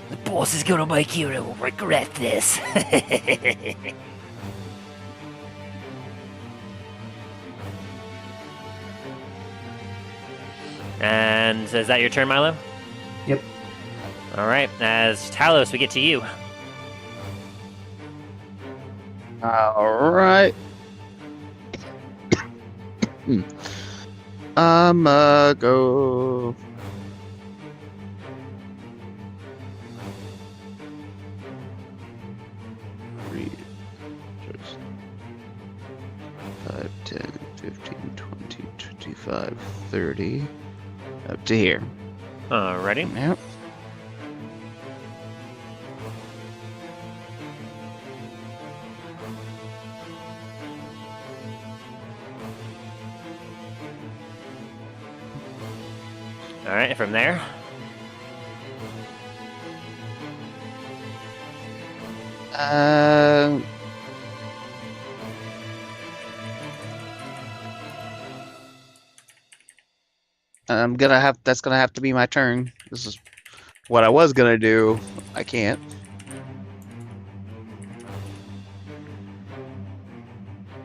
The boss is gonna make you regret this. And is that your turn, Milo? Yep. Alright, as Talos, we get to you. Alright. Go. Three, 5, 10, 15, 20, 25, 30. Up to here. Alrighty. Yep. Alright, and from there. Uh, That's gonna have to be my turn. This is what I was gonna do. I can't.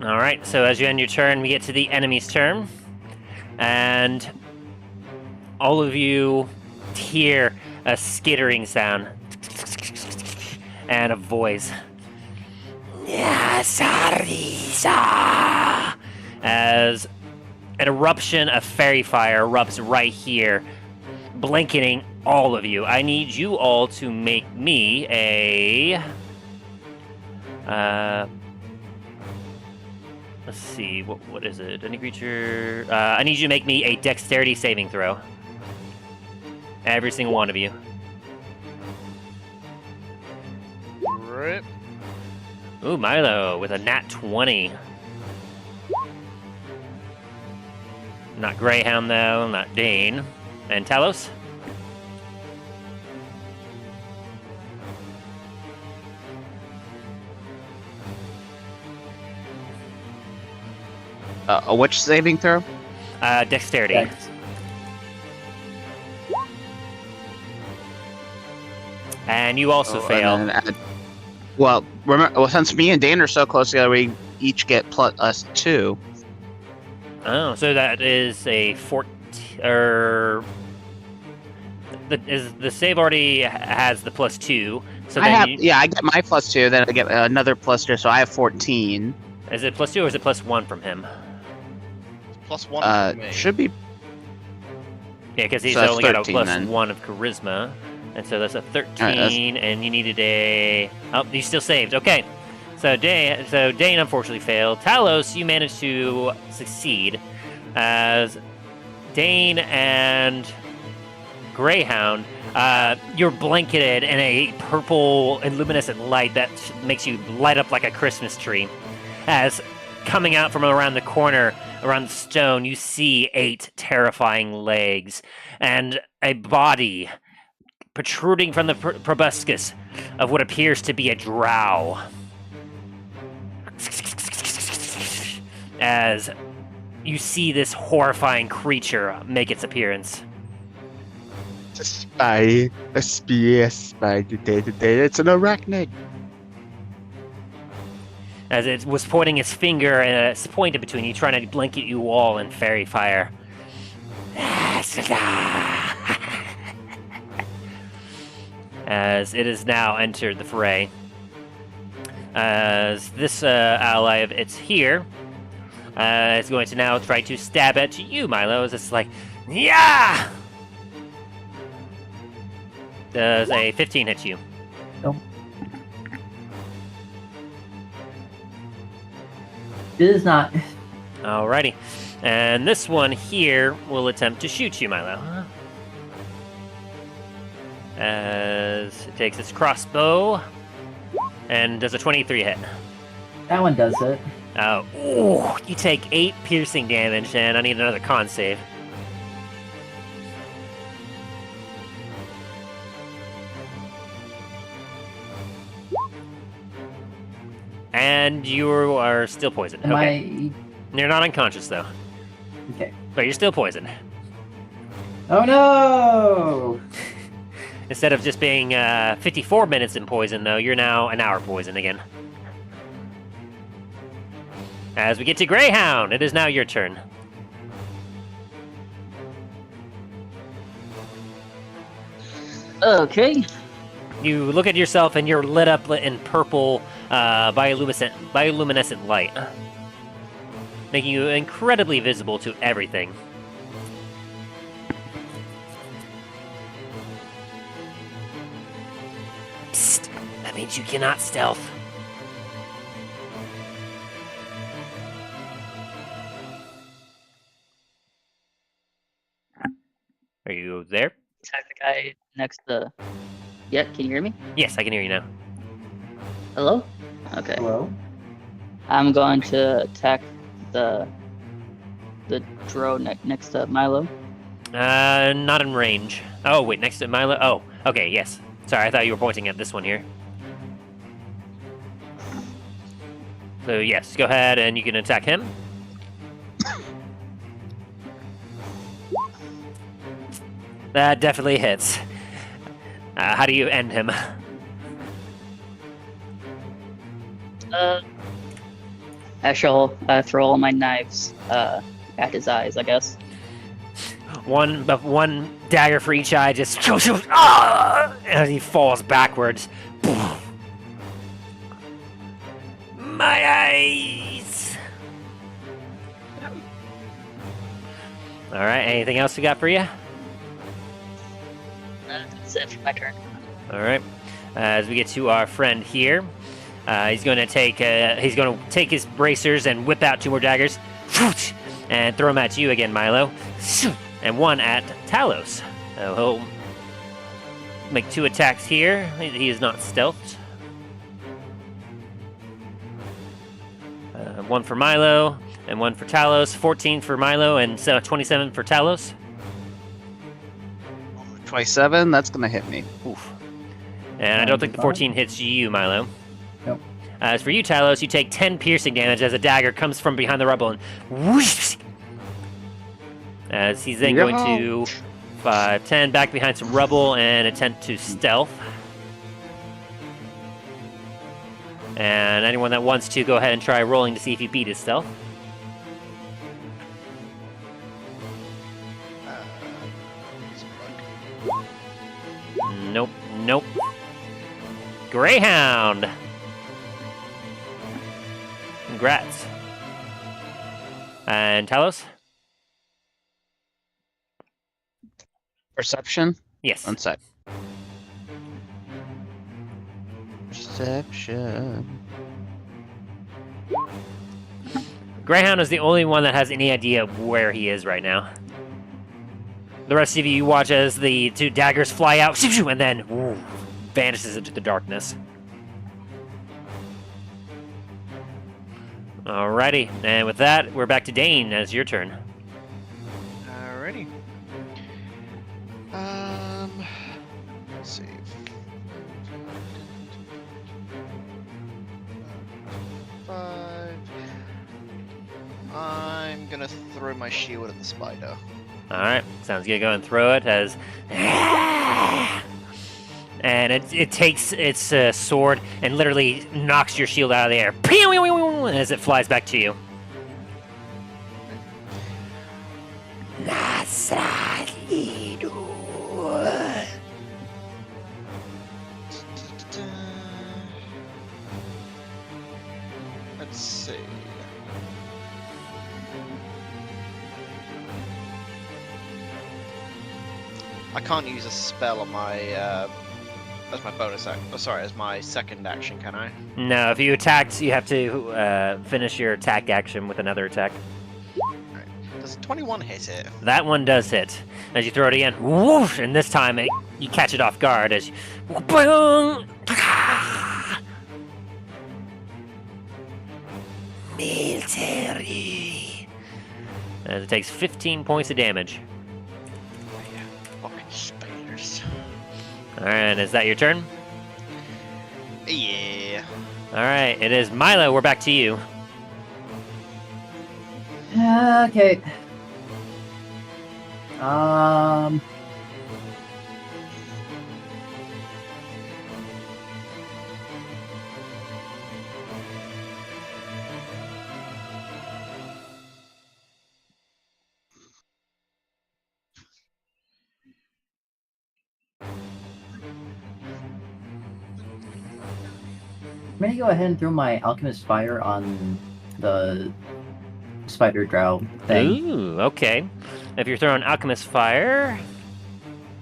All right. So as you end your turn, we get to the enemy's turn, and all of you hear a skittering sound and a voice. As an eruption of fairy fire erupts right here, blanketing all of you. I need you all to make me a... let's see, what is it? Any creature... I need you to make me a dexterity saving throw. Every single one of you. Right. Ooh, Milo with a nat 20. Not Greyhound, though. Not Dain. And Talos? Which saving throw? Dexterity. Dex. And you also fail. Well, remember, since me and Dan are so close together, we each get plus 2. Oh, so that is a 14... the save already has the +2. So then I get my +2, then I get another +2, so I have 14. Is it +2 or is it +1 from him? +1 for me. Should be. Yeah, because he's So that's only got a 13 then. +1 of charisma. And so that's a 13, and you needed a... Oh, you still saved. Okay. So Dain unfortunately failed. Talos, you managed to succeed, as Dain and Greyhound, you're blanketed in a purple and luminescent light that makes you light up like a Christmas tree. As coming out from around the corner, around the stone, you see 8 terrifying legs and a body protruding from the proboscis of what appears to be a drow. As you see this horrifying creature make its appearance. It's a spy. A spider. It's an arachnid. As it was pointing its finger and it's pointed between you, trying to blanket you all in fairy fire. As it has now entered the fray. As this ally of its here is going to now try to stab at you, Milo, as it's like, yeah! Does a 15 hit you? No. It is not. Alrighty. And this one here will attempt to shoot you, Milo. As it takes its crossbow and does a 23 hit. That one does it. Ooh, you take 8 piercing damage, and I need another con save. And you are still poisoned. Am Okay. You're not unconscious, though. Okay. But you're still poisoned. Oh no! Instead of just being 54 minutes in poison, though, you're now an hour poison again. As we get to Greyhound, it is now your turn. Okay. You look at yourself and you're lit up in purple bioluminescent light, making you incredibly visible to everything. Psst, that means you cannot stealth. Are you there? Attack the guy next to... Yeah, can you hear me? Yes, I can hear you now. Hello? Okay. Hello? I'm going to attack the drow next to Milo. Not in range. Oh, wait, next to Milo? Oh, okay, yes. Sorry, I thought you were pointing at this one here. So, yes, go ahead and you can attack him. That definitely hits. How do you end him? I shall throw all my knives at his eyes, I guess. One dagger for each eye, just as he falls backwards. My eyes. All right. Anything else we got for you? That's it for my turn. All right. As we get to our friend here, he's going to take his bracers and whip out 2 more daggers, and throw them at you again, Milo, and 1 at Talos. So he'll make 2 attacks here. He is not stealthed. 1 for Milo and 1 for Talos. 14 for Milo and 27 for Talos. 27, that's gonna hit me. Oof. And I don't think the 14 hits you, Milo. Nope. As for you, Talos, you take 10 piercing damage as a dagger comes from behind the rubble and whoosh! As he's then going to 5, 10 back behind some rubble and attempt to stealth. And anyone that wants to, go ahead and try rolling to see if he beat his stealth. Nope, nope. Greyhound! Congrats. And Talos? Perception? Yes. 1 sec. Perception. Greyhound is the only one that has any idea of where he is right now. The rest of you watch as the 2 daggers fly out, and then vanishes into the darkness. Alrighty, and with that, we're back to Dain. As your turn. Alrighty. Let's see. Five. I'm gonna throw my shield at the spider. Alright, sounds good. Go and throw it as... And it takes its sword and literally knocks your shield out of the air. As it flies back to you. Let's see. I can't use a spell on my as my bonus action. Oh, sorry, as my second action, can I? No, if you attacked, you have to finish your attack action with another attack. Right. Does 21 hit it? That one does hit. As you throw it again, whoosh, and this time you catch it off guard as you... Military. As it takes 15 points of damage. Fucking spiders. Alright, is that your turn? Yeah. Alright, it is Milo, we're back to you. Okay. I'm gonna go ahead and throw my Alchemist Fire on the spider drow thing. Ooh, okay. If you're throwing Alchemist Fire,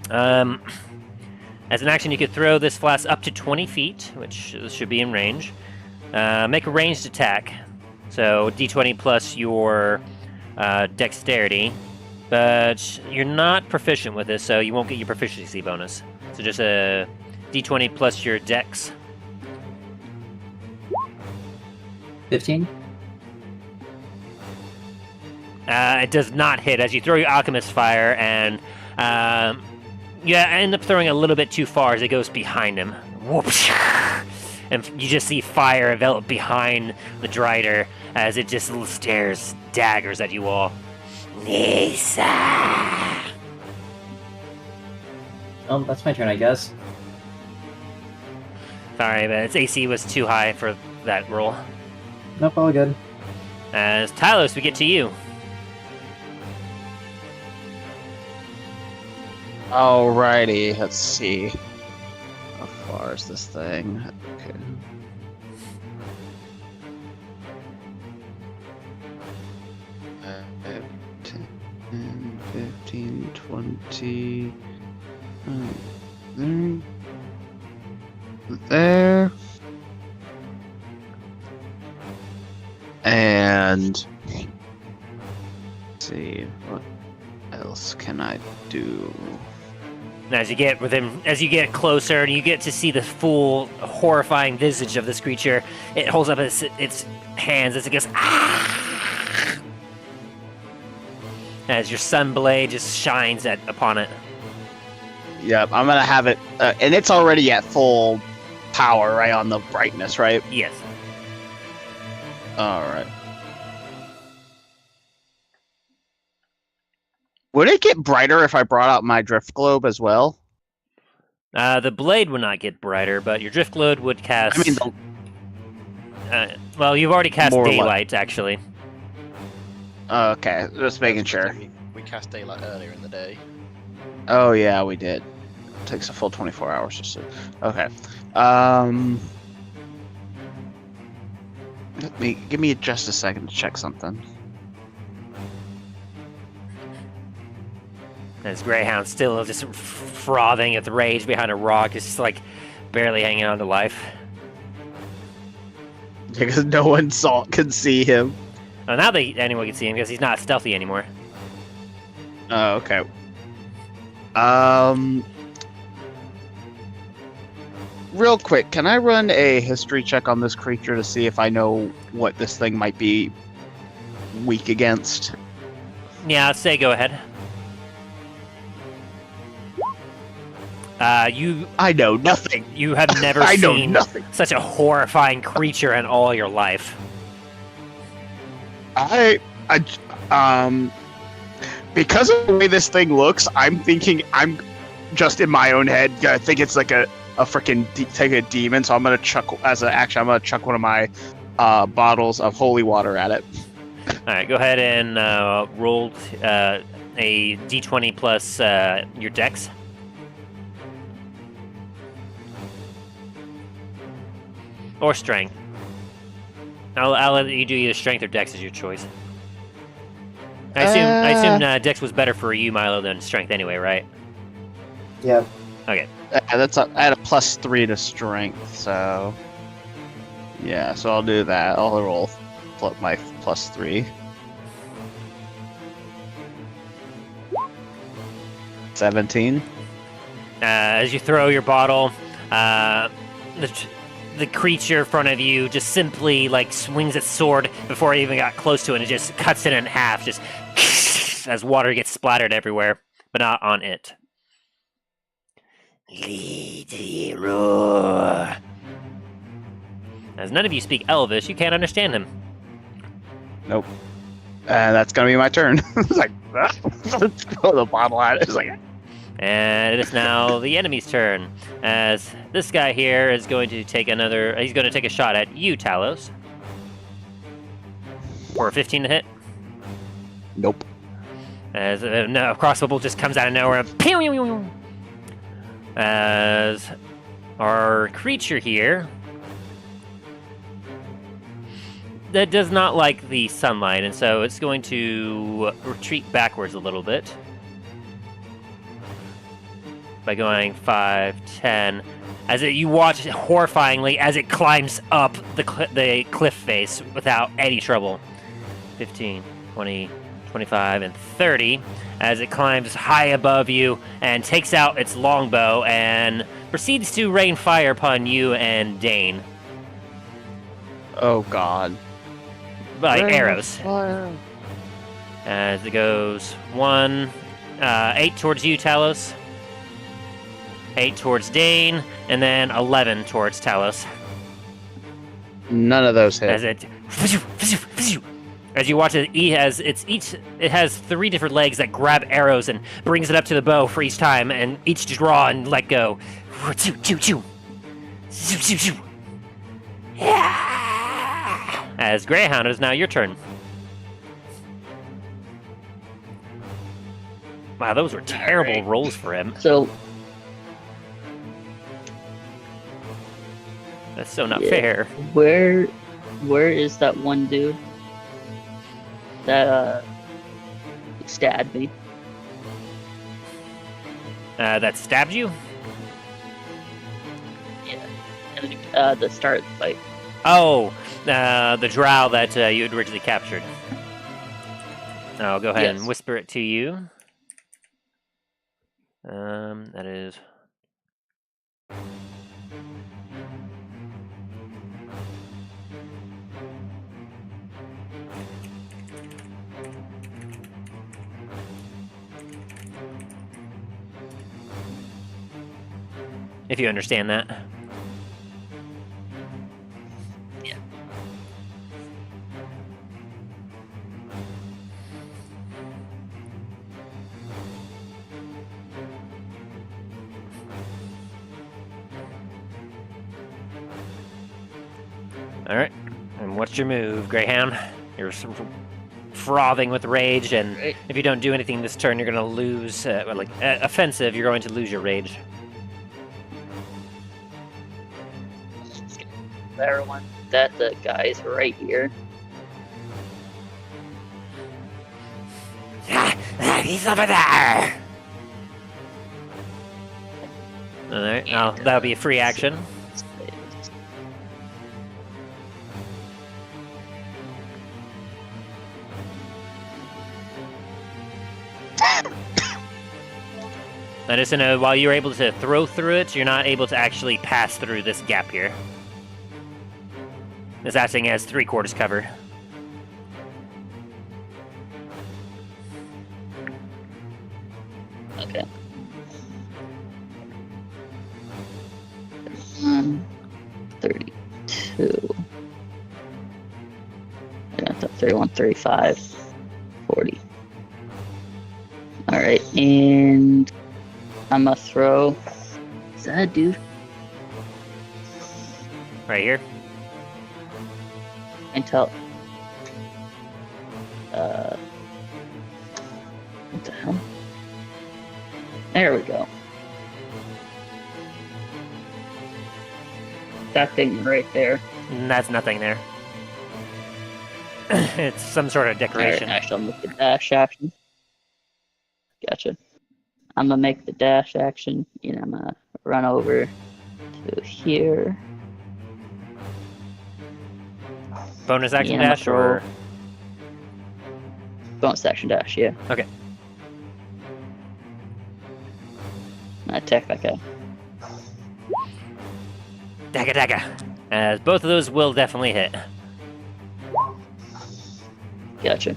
as an action, you could throw this flask up to 20 feet, which should be in range. Make a ranged attack. So d20 plus your dexterity. But you're not proficient with this, so you won't get your proficiency bonus. So just a d20 plus your dex. 15? It does not hit as you throw your Alchemist Fire, and you end up throwing a little bit too far as it goes behind him. Whoops! And you just see fire envelop behind the Drider as it just stares daggers at you all. Nisa! Oh, that's my turn, I guess. Sorry, but its AC was too high for that roll. Nope, all good. As Talos, we get to you. Alrighty, let's see. How far is this thing? Okay. Uh, 10, 15, 20. There. And let's see, what else can I do? And as you get closer and you get to see the full horrifying visage of this creature, it holds up its hands as it goes, ah! As your sun blade just shines upon it. Yep, I'm gonna have it, and it's already at full power, right, on the brightness, right? Yes. Alright. Would it get brighter if I brought out my drift globe as well? The blade would not get brighter, but your drift globe would cast... I mean, well, you've already cast More daylight, actually. Okay, just making sure. We cast daylight earlier in the day. Oh yeah, we did. It takes a full 24 hours to sleep. Okay. Give me just a second to check something. As Greyhound still just frothing with rage behind a rock, is just like barely hanging on to life. Because no one can see him. Oh, now anyone can see him because he's not stealthy anymore. Oh, okay. Real quick, can I run a history check on this creature to see if I know what this thing might be weak against? Yeah, I'd say go ahead. I know nothing. You have never I know seen nothing. such a horrifying creature in all your life. Because of the way this thing looks, I'm just in my own head. I think it's like a freaking take a demon. So I'm gonna chuck as an action. I'm gonna chuck one of my bottles of holy water at it. All right, go ahead and roll a d20 plus your dex. Or strength. I'll let you do either strength or dex as your choice. I assume dex was better for you, Milo, than strength anyway, right? Yeah. Okay. I had a +3 to strength, so yeah. So I'll do that. I'll roll my +3. 17. As you throw your bottle, the creature in front of you just simply like swings its sword before it even got close to it, and it just cuts it in half, just as water gets splattered everywhere, but not on it. As none of you speak Elvish, you can't understand him. Nope. That's gonna be my turn. It's like, throw the bottle at it. It's like. And it is now the enemy's turn, as this guy here is going to take he's going to take a shot at you, Talos. For a 15 to hit. Nope. As a crossbow bolt just comes out of nowhere. As our creature here that does not like the sunlight, and so it's going to retreat backwards a little bit. By going 5, 10, as you watch horrifyingly as it climbs up the cliff face without any trouble. 15, 20, 25, and 30, as it climbs high above you and takes out its longbow and proceeds to rain fire upon you and Dain. Oh God! By Rain arrows. Fire. As it goes 8 towards you, Talos. 8 towards Dain, and then 11 towards Talos. None of those hit. As it As you watch it, it has 3 different legs that grab arrows and brings it up to the bow for each time, and each draw and let go. Choo, choo, choo. Choo, choo, choo. Yeah. As Greyhound, it is now your turn. Wow, those were terrible rolls for him. So That's so not fair. where is that one dude that stabbed me? That stabbed you? And the start of the fight. Oh, the drow that you had originally captured. I'll go ahead and whisper it to you. That is... If you understand that. Yeah. Alright. And what's your move, Greyhound? You're frothing with rage, and Right. if you don't do anything this turn, you're going to lose... offensive, you're going to lose your rage. Everyone, that the guy's right here. He's over there! Alright, that'll be a free action. I just know while you're able to throw through it, you're not able to actually pass through this gap here. This acting as 3/4 cover. Okay. 32. Yeah, 31, 35, 40. Alright, and I'm gonna throw. Is that a dude? Right here. Until what the hell? There we go. That thing right there. That's nothing there. It's some sort of decoration. Alright, actually, I'm gonna make the dash action. Gotcha. I'm gonna make the dash action, and I'm gonna run over to here. Bonus action Yeah, dash or... Bonus action dash, yeah. Okay. I attack that guy. Dagger, dagger. As both of those will definitely hit. Gotcha.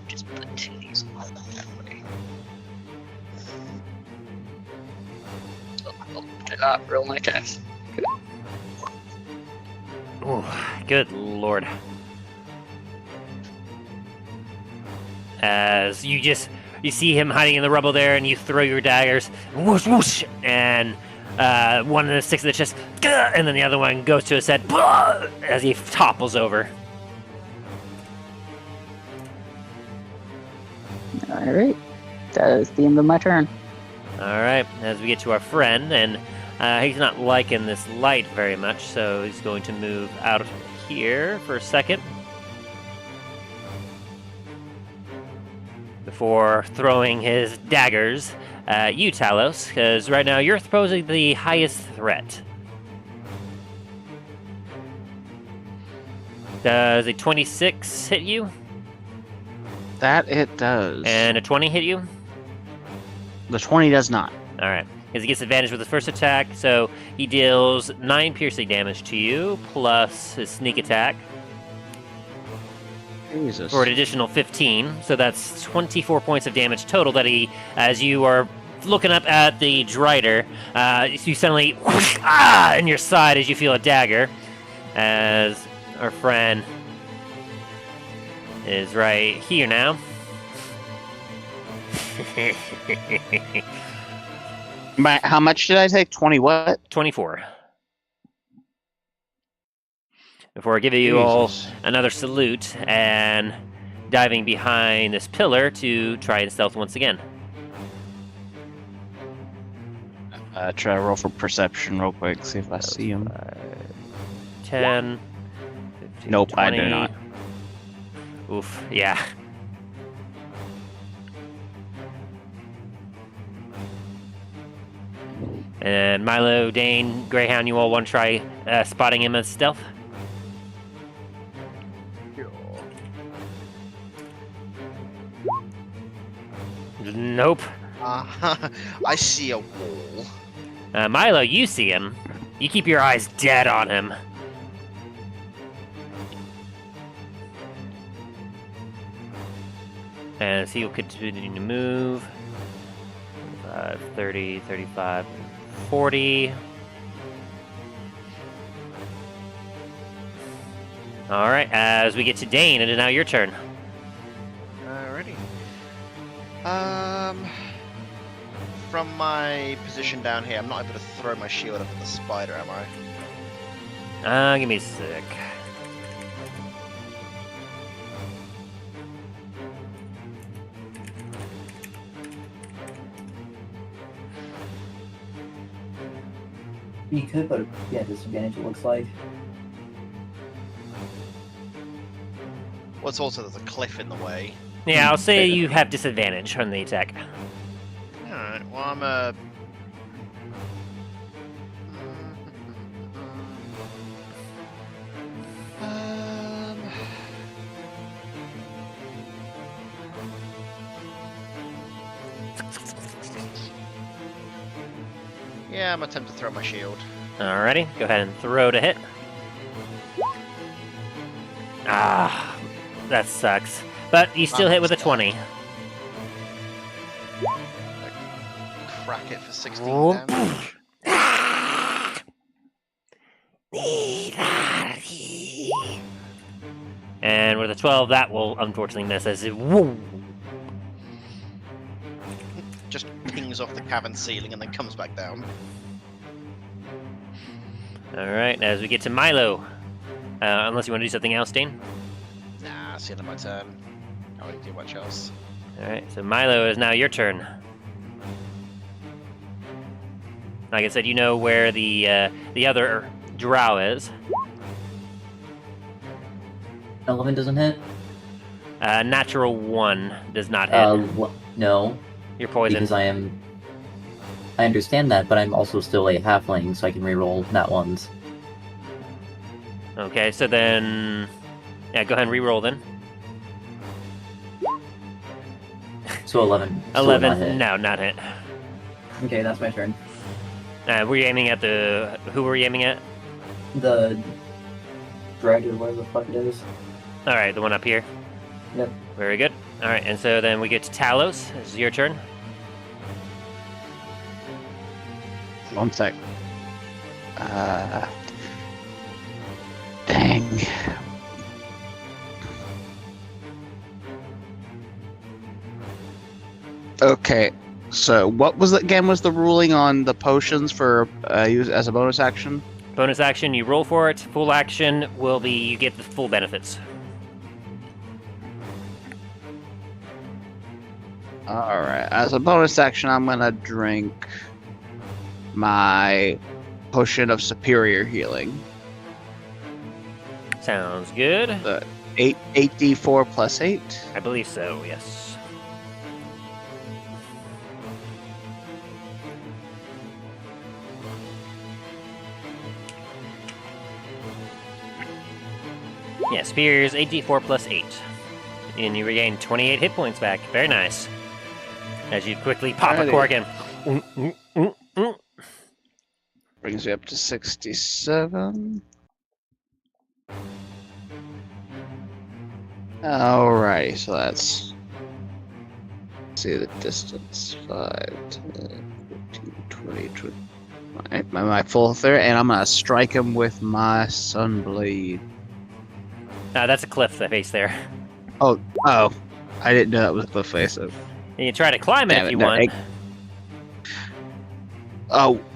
Just put 2 of these on that way. Oh, did not roll my attacks. Ooh, good lord. As you see him hiding in the rubble there, and you throw your daggers, whoosh, whoosh, and one of them sticks to the chest, and then the other one goes to his head, as he topples over. Alright. That is the end of my turn. Alright, as we get to our friend, and he's not liking this light very much, so he's going to move out of here for a second. Before throwing his daggers at you, Talos, because right now you're posing the highest threat. Does a 26 hit you? That it does. And a 20 hit you? The 20 does not. Alright, because he gets advantage with his first attack, so he deals 9 piercing damage to you, plus his sneak attack. Jesus. For an additional 15, so that's 24 points of damage total that he, as you are looking up at the Drider, you suddenly in your side as you feel a dagger, as our friend is right here now. How much did I take? 20 what? 24. Before giving you all Jesus. another salute and diving behind this pillar to try and stealth once again. Try to roll for perception real quick, see if I see him. 10, 15, Nope, 20. I do not. Oof, yeah. And Milo, Dain, Greyhound, you all want to try spotting him as stealth? Nope. I see a wall. Milo, you see him. You keep your eyes dead on him. As he will continue to move. 30, 35, 40. Alright, as we get to Dain, it is now your turn. Alrighty. From my position down here, I'm not able to throw my shield up at the spider, am I? Give me a sec. You could, but yeah, disadvantage it looks like. Well, it's also there's a cliff in the way. Yeah, I'll say you have disadvantage on the attack. Alright, well, I'm a... Yeah, I'm attempting to throw my shield. Alrighty, go ahead and throw to hit. Ah, that sucks. But you still hit with a 20. Crack it for 16 Oh. damage. And with a 12, that will unfortunately miss as it woo. Just pings off the cavern ceiling and then comes back down. Alright, as we get to Milo. Unless you want to do something else, Dane. Nah, it's the end of my turn. I won't do much else. Alright, so Milo is now your turn. Like I said, you know where the other drow is. 11 doesn't hit? Natural 1 does not hit. No, You're poisoned. because I understand that, but I'm also still a halfling, so I can reroll nat ones. Okay, so then... Yeah, go ahead and reroll then. So 11. still not 11, hit. no, not hit. Okay, that's my turn. Were you aiming at the... Who were you aiming at? The Dragon, whatever the fuck it is. Alright, the one up here. Yep. Very good. Alright, and so then we get to Talos. This is your turn. One sec. Dang. Okay, so what was the ruling on the potions for use as a bonus action? Bonus action, you roll for it. Full action will be you get the full benefits. Alright, as a bonus action, I'm gonna drink my potion of superior healing. Sounds good. 8d4 plus 8. I believe so, yes. Yeah, Spears, 8d4 plus 8. And you regain 28 hit points back. Very nice. As you quickly pop a Alrighty. cork and... Brings you up to 67. Alrighty, so that's see the distance. 5, 10, 15, 20, 20. My full third, and I'm gonna strike him with my Sunblade. That's a cliff face there. Oh, I didn't know that was a cliff face. You can try to climb it Damn if it, you no, want.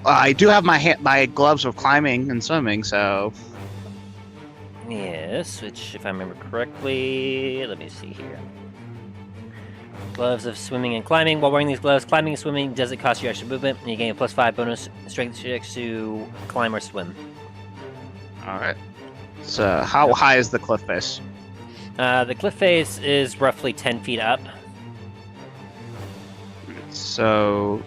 I do have my gloves of climbing and swimming, so Yes, which, if I remember correctly, let me see here. Gloves of swimming and climbing. While wearing these gloves, climbing and swimming doesn't cost you extra movement, and you gain a +5 bonus strength checks to climb or swim. all right. So how high is the cliff face? The cliff face is roughly 10 feet up. So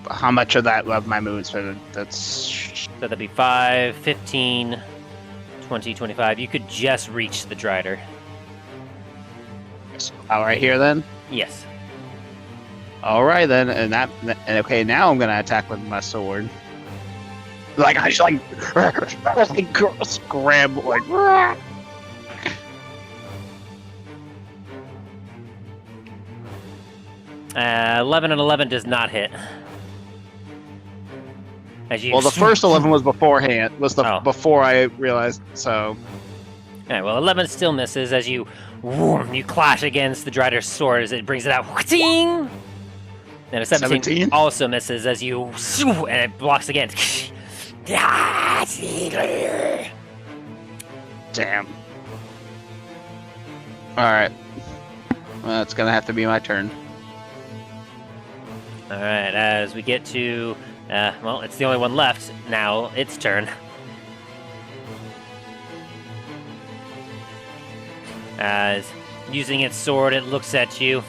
how much of that of my movement's been? That's So that'd be 5, 15, 20, 25. You could just reach the Drider. right here then. Yes. All right then, and okay. Now I'm gonna attack with my sword. Like I just like scramble like. 11 and 11 does not hit. As you Well, the first 11 was beforehand. Before I realized. So. Alright, well, 11 still misses as you clash against the Drider's sword as it brings it out. And a 17 also misses as you and it blocks again. Damn. Alright. Well, it's gonna have to be my turn. Alright, as we get to... well, it's the only one left. Now, its turn. As, using its sword, it looks at you.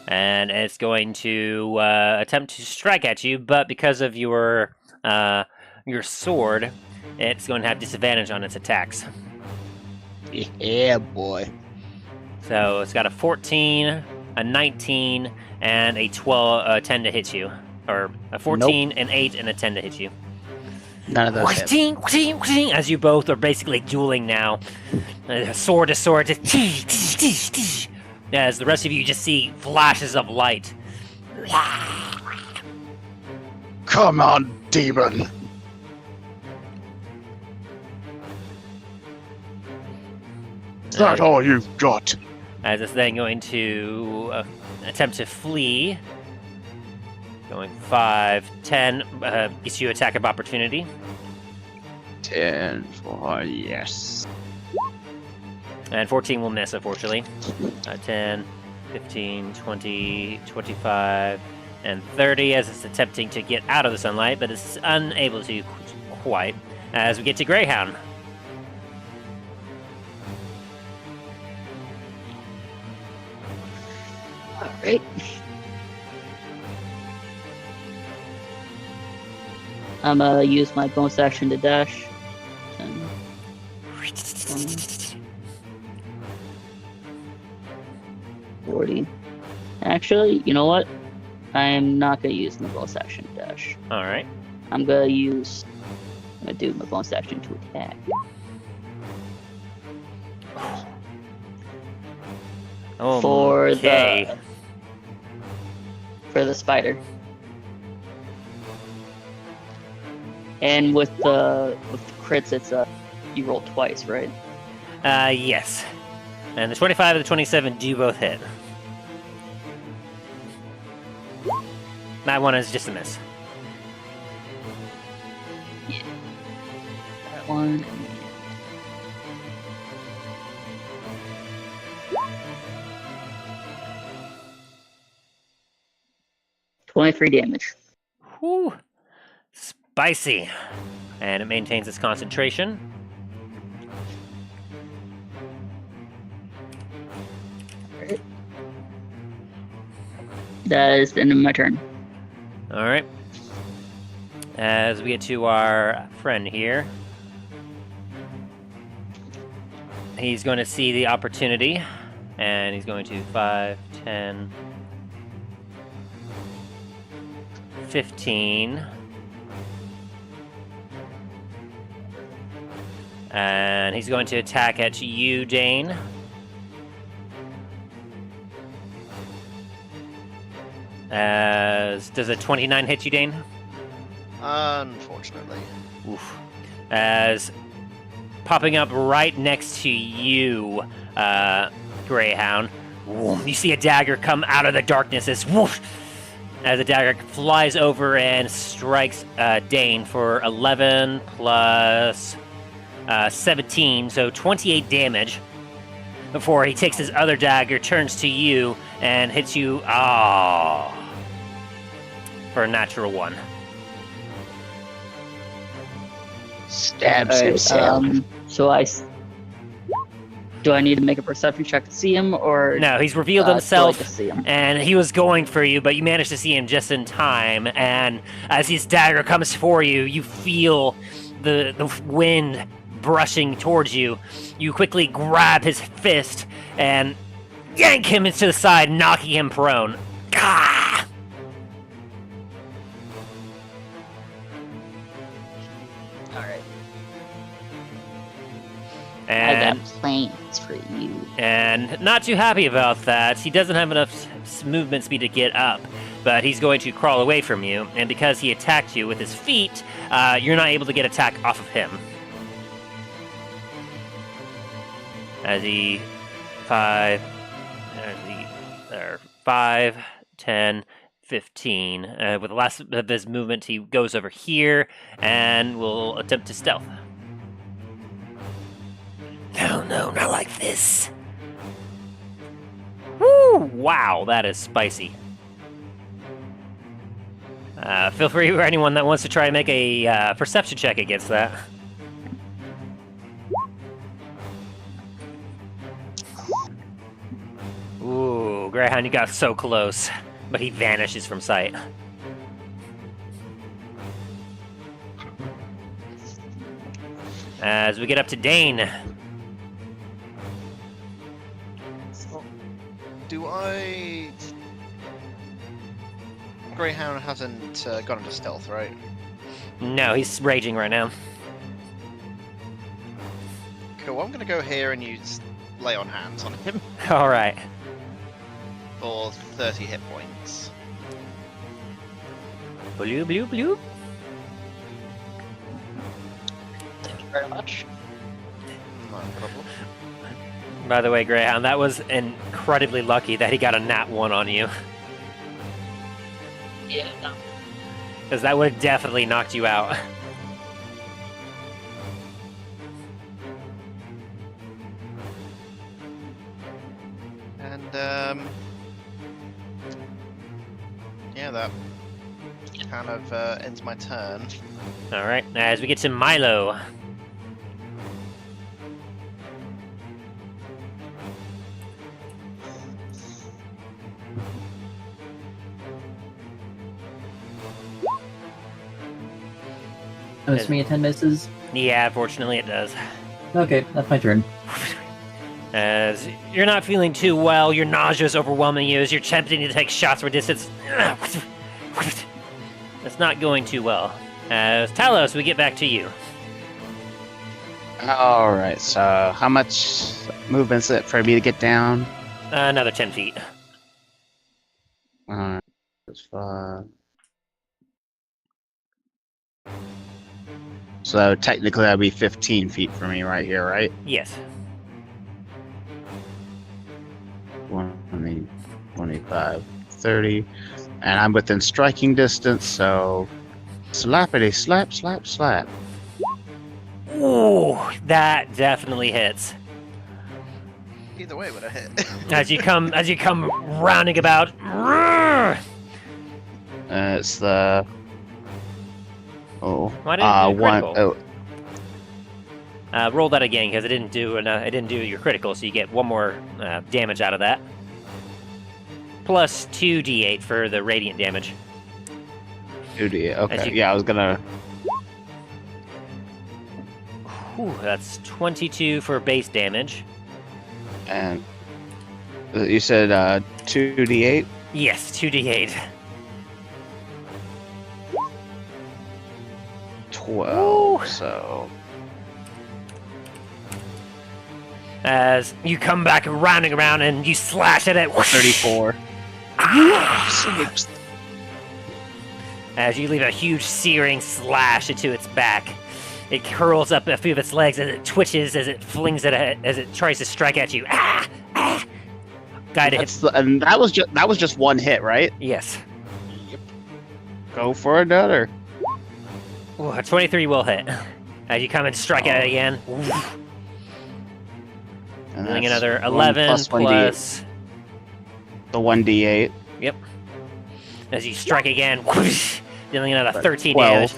And it's going to attempt to strike at you, but because of your sword, it's going to have disadvantage on its attacks. Yeah, boy. So it's got a 14, a 19, and a 10 to hit you. Or a 14, an 8, and a 10 to hit you. None of those hit. As you both are basically dueling now. Sword to sword. As the rest of you just see flashes of light. Come on, demon. Is that all you've got? As it's then going to attempt to flee. Going 5, 10, gets you attack of opportunity. 10 for yes. And 14 will miss, unfortunately. 10, 15, 20, 25, and 30 as it's attempting to get out of the sunlight, but it's unable to quite. As we get to Greyhound. Alright. I'm gonna use my bonus action to dash. 10, 20, 40. Actually, you know what? I'm not gonna use my bonus action to dash. Alright. I'm gonna do my bonus action to attack. For the spider. And with the crits, it's you roll twice, right? Yes. And the 25 and the 27 do both hit. That one is just a miss. Yeah. That one. 23 damage. Whew. Spicy. And it maintains its concentration. That is the end of my turn. Alright. As we get to our friend here. He's going to see the opportunity. And he's going to 5, 10, 15. And he's going to attack at you, Dain. Does a 29 hit you, Dain? Unfortunately. Oof. As popping up right next to you, Greyhound, you see a dagger come out of the darkness as a dagger flies over and strikes Dain for 11 plus 17, so 28 damage. Before he takes his other dagger, turns to you, and hits you for a natural 1. Stabs Alright, himself. do I need to make a perception check to see him, or No, he's revealed do I himself, just see him? and he was going for you, but you managed to see him just in time. And as his dagger comes for you, you feel the wind brushing towards you. You quickly grab his fist and yank him into the side, knocking him prone. Ah! Alright. I And got plans for you. And not too happy about that. He doesn't have enough movement speed to get up, but he's going to crawl away from you. And because he attacked you with his feet, you're not able to get attack off of him. As he 5, 10, 15. With the last of his movement, he goes over here and will attempt to stealth. No, not like this. Woo! Wow, that is spicy. Feel free for anyone that wants to try and make a perception check against that. Ooh, Greyhound, you got so close, but he vanishes from sight. As we get up to Dain. Do I... Greyhound hasn't gone into stealth, right? No, he's raging right now. Cool, I'm gonna go here and use lay on hands on him All right. for 30 hit points. Bloop, bloop, bloop. Thank you very much. No problem. By the way, Greyhound, that was incredibly lucky that he got a nat 1 on you, Yeah, no. because that would have definitely knocked you out. And yeah, that kind of ends my turn. All right, as we get to Milo. I'm assuming a 10 misses. Yeah, fortunately it does. Okay, that's my turn. As you're not feeling too well, your nausea is overwhelming you as you're attempting to take shots from a distance. It's not going too well. As Talos, we get back to you. Alright, so how much movement's it for me to get down? Another 10 feet. Alright, that's 5. So technically that'd be 15 feet for me right here, right? Yes. 20, 25, 30. And I'm within striking distance, so slappity slap, slap, slap. Ooh, that definitely hits. Either way would I hit. As you come rounding about. It's the Why didn't it do one. critical? Roll that again because it didn't do your critical, so you get 1 more damage out of that. Plus 2d8 for the radiant damage. 2D. Okay, As you- yeah, I was gonna. Whew, that's 22 for base damage. And you said 2d8. Yes, 2d8. 12. Ooh. So As you come back rounding around and you slash at it. 34. as you leave a huge searing slash into its back. It curls up a few of its legs as it twitches, as it flings it, as it tries to strike at you. Ah! Ah! Guy hit. And that was just one hit, right? Yes. Yep. Go for another. Ooh, a 23 will hit. As you come and strike at it again. And Doing that's another 1 11 plus 1d8. plus. The 1d8. Yep. As you strike again, dealing another That's 13 12. damage.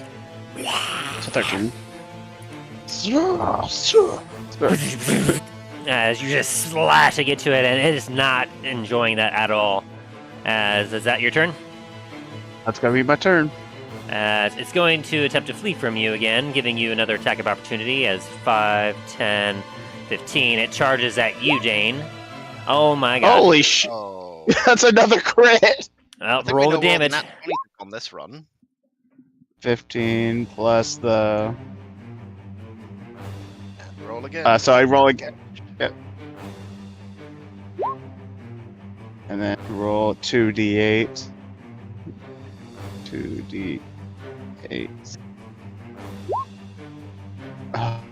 So 13. As you just slash into it, and it is not enjoying that at all. Is that your turn? That's gonna be my turn. As it's going to attempt to flee from you again, giving you another attack of opportunity as 5, 10, 15. It charges at you, Dain. Oh my god. Holy shit! Oh. That's another crit. Well, I think roll we the know damage. nat 20 on this run. 15 plus the. Roll again. So I roll again. Yep. And then roll 2d8. 2d8.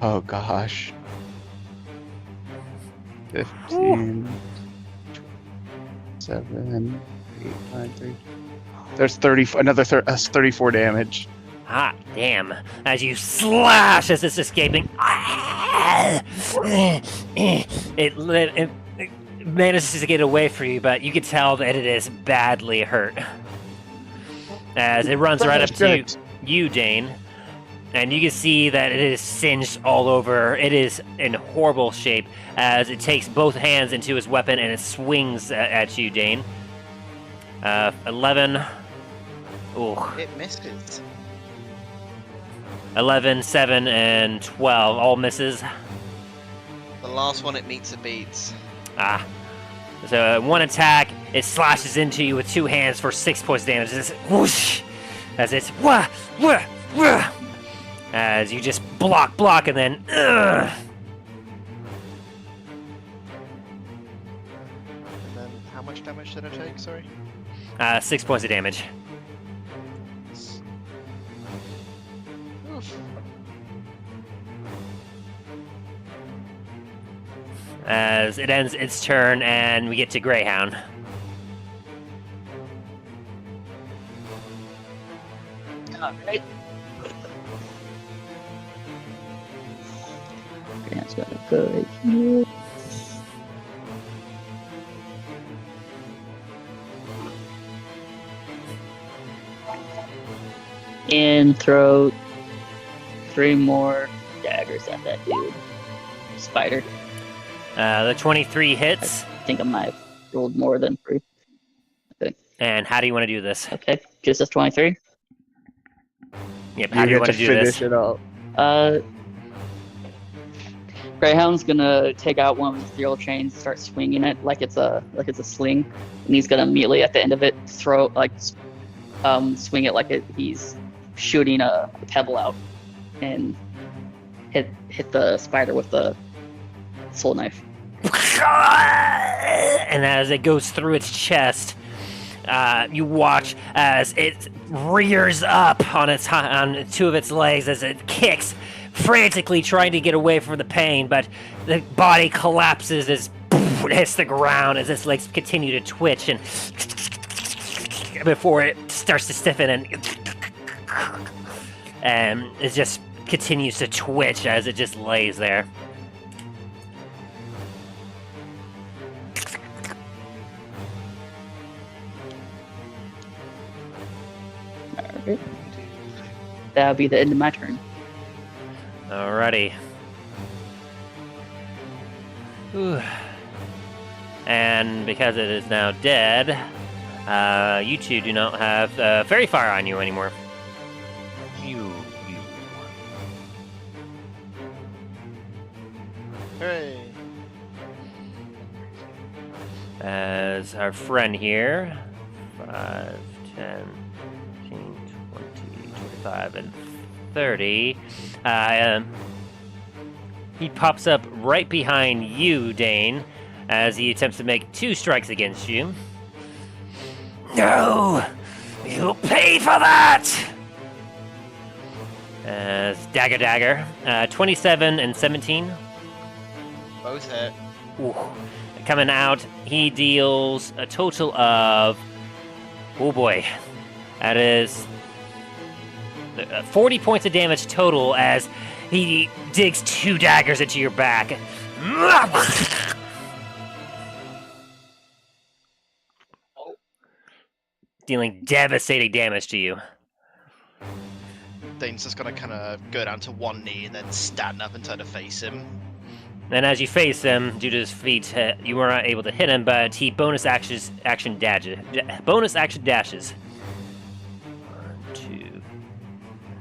Oh gosh. 15. 7, 8, 9, 3. There's 34 damage. Hot damn. As you slash as it's escaping. It manages to get away from you, but you can tell that it is badly hurt. As it runs right up to you, Dain. And you can see that it is singed all over. It is in horrible shape as it takes both hands into his weapon and it swings at you, Dain. 11. Ooh. It misses. 11, 7, and 12. All misses. The last one it meets it beats. Ah. So one attack, it slashes into you with two hands for 6 points of damage. It's whoosh, as it's wah, wah, wah, as you just block, and then And then how much damage did I take? Sorry. 6 points of damage. Oof. As it ends its turn, and we get to Greyhound. Alright. Grant's got a good heal. And throw 3 more daggers at that dude. Spider. The 23 hits. I think I might have rolled more than 3. And how do you want to do this? Okay, just as 23. Yep, how do you want to do this? It all. Greyhound's gonna take out one of his steel chains, start swinging it like it's a sling, and he's gonna immediately at the end of it throw swing it like he's shooting a pebble out, and hit the spider with the soul knife. And as it goes through its chest, you watch as it rears up on two of its legs as it kicks, frantically trying to get away from the pain, but the body collapses as it hits the ground as its legs continue to twitch and before it starts to stiffen and it just continues to twitch as it just lays there. Alright. That'll be the end of my turn. Alrighty. Whew. And because it is now dead, you two do not have fairy fire on you anymore. You. Hooray. As our friend here, 5, 10, 15, 20, 25, and 30, he pops up right behind you, Dain, as he attempts to make 2 strikes against you. No! You'll pay for that! Dagger. 27 and 17. Both hit. Ooh. Coming out, he deals a total of... Oh boy. That is 40 points of damage total as he digs 2 daggers into your back. Dealing devastating damage to you. Dane's just gonna kind of go down to one knee and then stand up and try to face him. And as you face him, due to his feet, you were not able to hit him, but he bonus action dashes. 1, 2,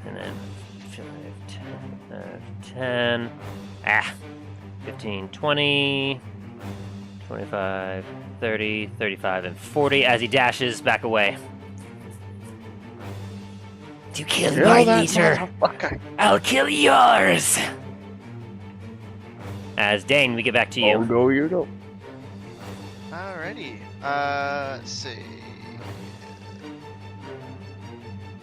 and then 10. 15, 20, 25, 30, 35, and 40 as he dashes back away. You killed my leader. I'll kill yours. As Dain, we get back to you. Oh, no, you don't. Alrighty. Let's see.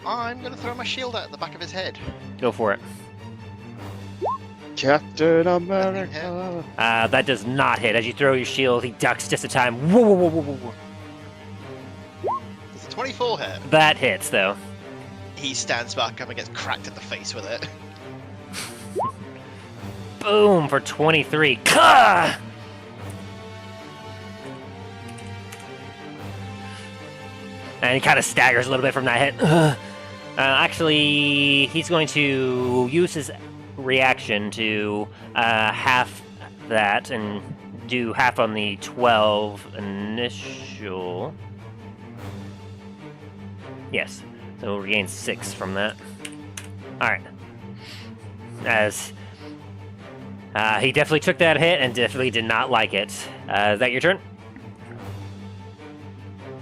I'm gonna throw my shield at the back of his head. Go for it. Captain America. That does not hit. As you throw your shield, he ducks just in time. Whoa, whoa, whoa, whoa, whoa. It's a 24 hit. That hits, though. He stands back up and gets cracked in the face with it. Boom for 23. Kah! And he kind of staggers a little bit from that hit. Actually, he's going to use his reaction to half that and do half on the 12 initial. Yes, so we'll regain 6 from that. Alright. As he definitely took that hit and definitely did not like it. Is that your turn?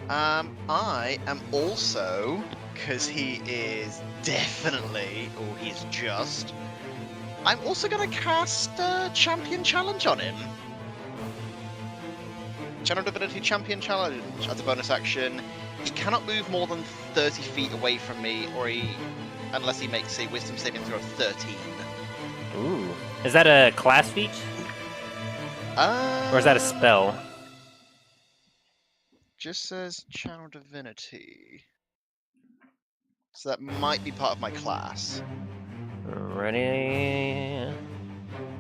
I am also, because he is definitely, or he's just, I'm also going to cast Champion Challenge on him. Channel Divinity Champion Challenge as a bonus action. He cannot move more than 30 feet away from me, unless he makes a Wisdom saving throw of 13. Ooh. Is that a class feat? Or is that a spell? Just says Channel Divinity. So that might be part of my class. Ready?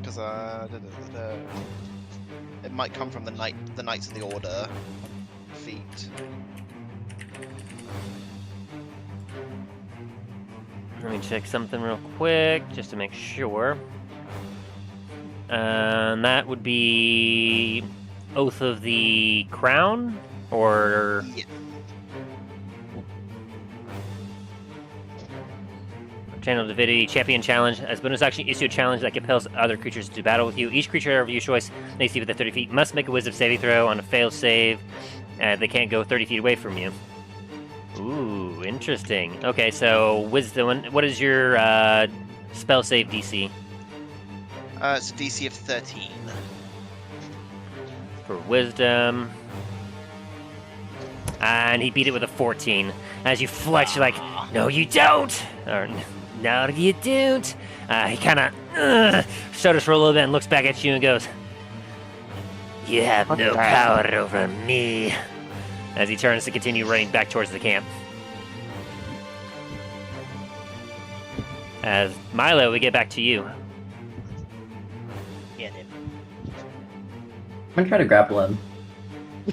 Because it might come from the Knights of the Order feat. Let me check something real quick, just to make sure. That would be Oath of the Crown, or Yeah. Channel Divinity Champion Challenge. As bonus action, issue a challenge that compels other creatures to battle with you. Each creature of your choice, they see within 30 feet, must make a Wisdom saving throw. On a failed save, they can't go 30 feet away from you. Ooh, interesting. Okay, so Wisdom. What is your spell save DC? It's a DC of 13. For Wisdom. And he beat it with a 14. As you flex, you're like, no, you don't! Or, no, you don't! He kind of shudders for a little bit and looks back at you and goes, you have no power over me. As he turns to continue running back towards the camp. As Milo, we get back to you. Yeah, dude. I'm gonna try to grapple him.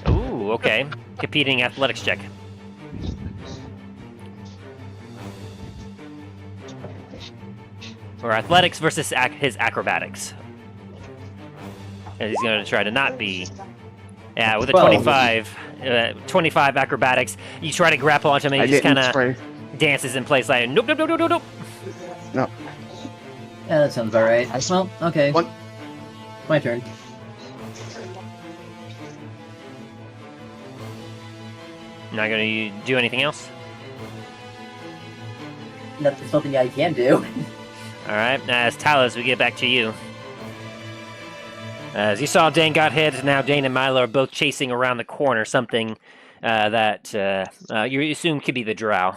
Ooh, okay. Competing athletics check. Or athletics versus his acrobatics. And he's going to try to not be... Yeah, with a 25, 25 acrobatics, you try to grapple onto him and he just kind of dances in place like, nope, nope, nope, nope, nope, nope. No. Yeah, that sounds about right. Well, okay. What? My turn. Not going to do anything else? That's something I can do. Alright, as Talos, we get back to you. As you saw, Dain got hit. Now Dain and Milo are both chasing around the corner, something that you assume could be the drow.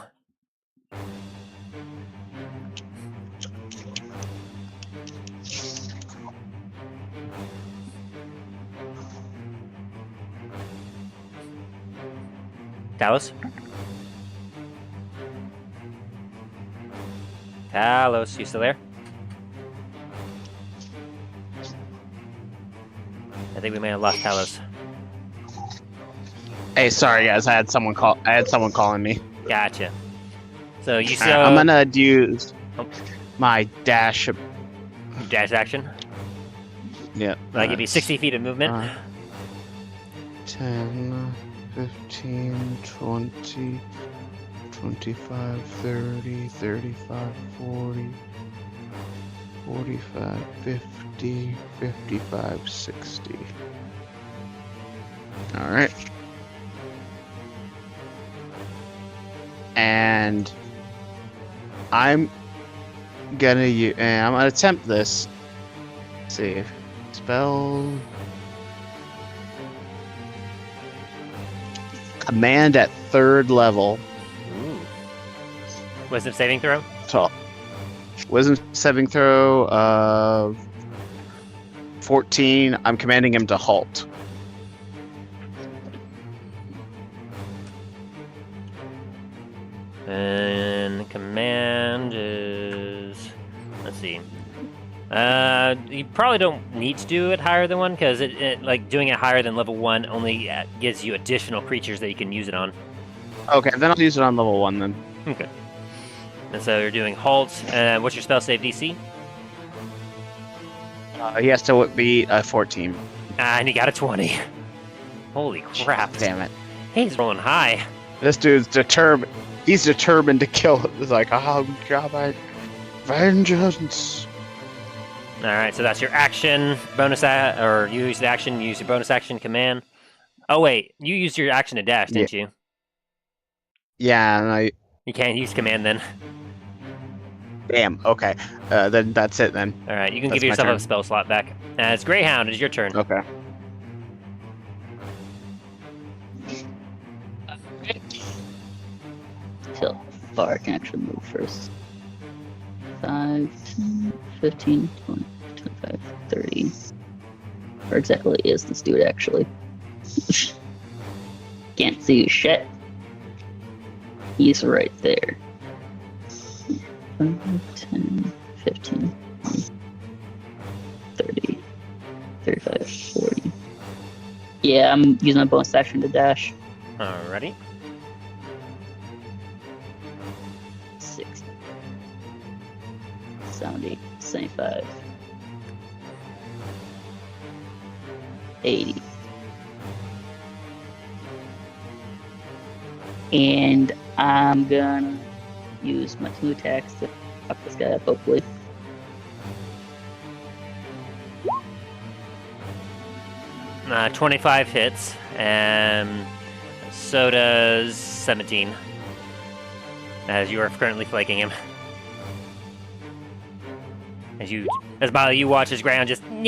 Talos? Talos, you still there? I think we may have lost Talos. Hey, sorry guys, I had someone calling me. Gotcha. So you All right, I'm gonna use Oh. my dash. dash action. Yeah. I give you 60 feet of movement. 10, 15, 20, 25, 30, 35, 40, 45, 50, 55, 60. Alright. And I'm gonna attempt this. Let's see. Spell. Command at 3rd level. Ooh. Wisdom saving throw? So, wisdom saving throw of 14. I'm commanding him to halt. And command is... Let's see. You probably don't need to do it higher than 1, because like doing it higher than level 1 only gives you additional creatures that you can use it on. Okay, then I'll use it on level 1 then. Okay. And so you're doing halt. What's your spell save DC? He has to be 14. And he got a 20. Holy crap. Damn it. He's rolling high. This dude's determined. He's determined to kill it. It's like, oh god, vengeance. Alright, so that's your action, bonus, or you use the action, you use your bonus action command. Oh wait, you used your action to dash, didn't you? Yeah, and You can't use command then. Damn, okay. Then that's it then. Alright, you can That's give my yourself a turn. spell slot back. It's Greyhound, it's your turn. Okay. How far I can actually move first? 5, 10, 15, 20, 25, 30. Where exactly is this dude actually? Can't see shit. He's right there. 5, 10, 15, 20, 30, 35, 40. Yeah, I'm using my bonus action to dash. Alrighty. 60, 70, 75, 80. And I'm gonna use my 2 attacks to fuck this guy up, hopefully. Uh, 25 hits, and so does 17. As you are currently flanking him. As Milo, you watch his ground just and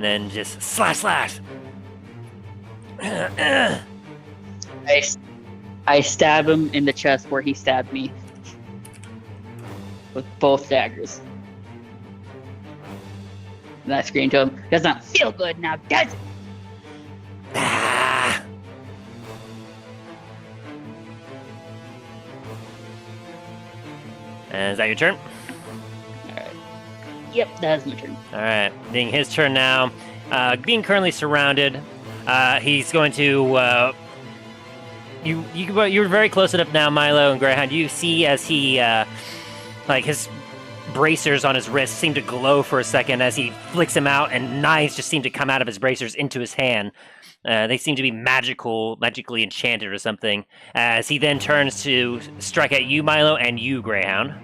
then just slash. I stab him in the chest where he stabbed me with both daggers. And I scream to him, "Does not feel good now, does it?" Ah. And is that your turn? Alright. Yep, that's my turn. Alright, being his turn now. Being currently surrounded, he's going to... You're very close enough now, Milo and Greyhound. You see as he, like his bracers on his wrist seem to glow for a second as he flicks them out, and knives just seem to come out of his bracers into his hand. They seem to be magically enchanted or something. As he then turns to strike at you, Milo, and you, Greyhound.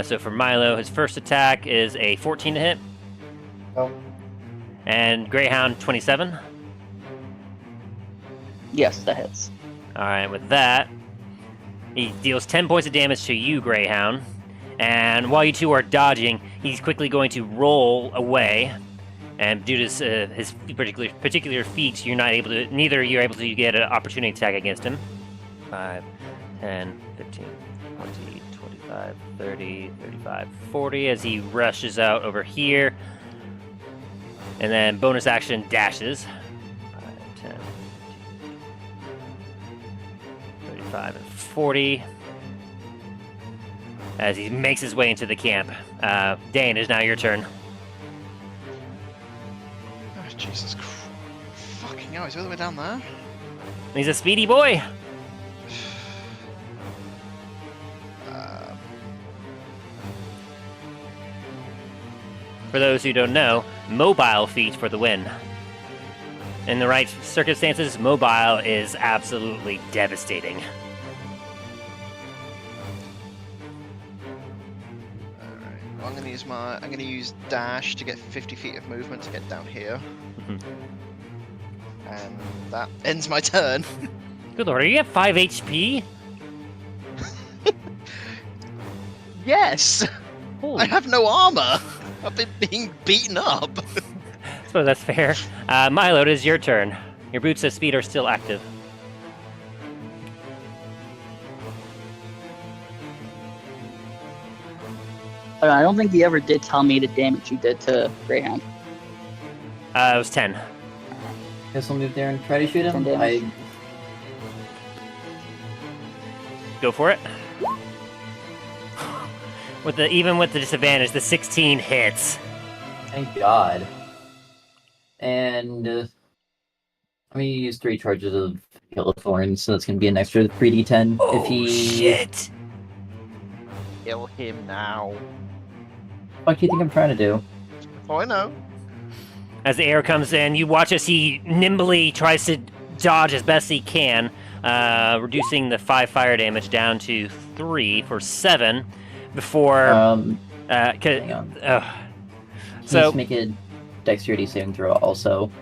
So for Milo, his first attack is a 14 to hit. Oh. And Greyhound, 27. Yes, that hits. Alright, with that, he deals 10 points of damage to you, Greyhound. And while you two are dodging, he's quickly going to roll away. And due to his particular feat, neither you're able to get an opportunity attack against him. 5, 10, 15, 20, 25, 30, 35, 40 as he rushes out over here. And then bonus action dashes. 5, 10, 35, and 40. As he makes his way into the camp. Dain, it is now your turn. Oh, Jesus Christ. Fucking hell, he's all the way down there? He's a speedy boy. For those who don't know, mobile feat for the win. In the right circumstances, mobile is absolutely devastating. Alright, well, I'm gonna use dash to get 50 feet of movement to get down here. And that ends my turn. Good lord, are you at 5 HP? Yes! Holy I have no armor! I've been being beaten up! I suppose that's fair. Milo, it is your turn. Your boots of speed are still active. I don't think you ever did tell me the damage you did to Greyhound. It was 10. Guess we'll move there and try to shoot him. 10 damage. Go for it. Even with the disadvantage, the 16 hits. Thank God. And I'm gonna use 3 charges of Yellow Thorns, so that's gonna be an extra 3d10 if he. Shit! Kill him now. What do you think I'm trying to do? Oh, I know. As the air comes in, you watch as he nimbly tries to dodge as best he can, reducing the 5 fire damage down to 3 for 7 before. Hang on. So Let's make a dexterity saving throw also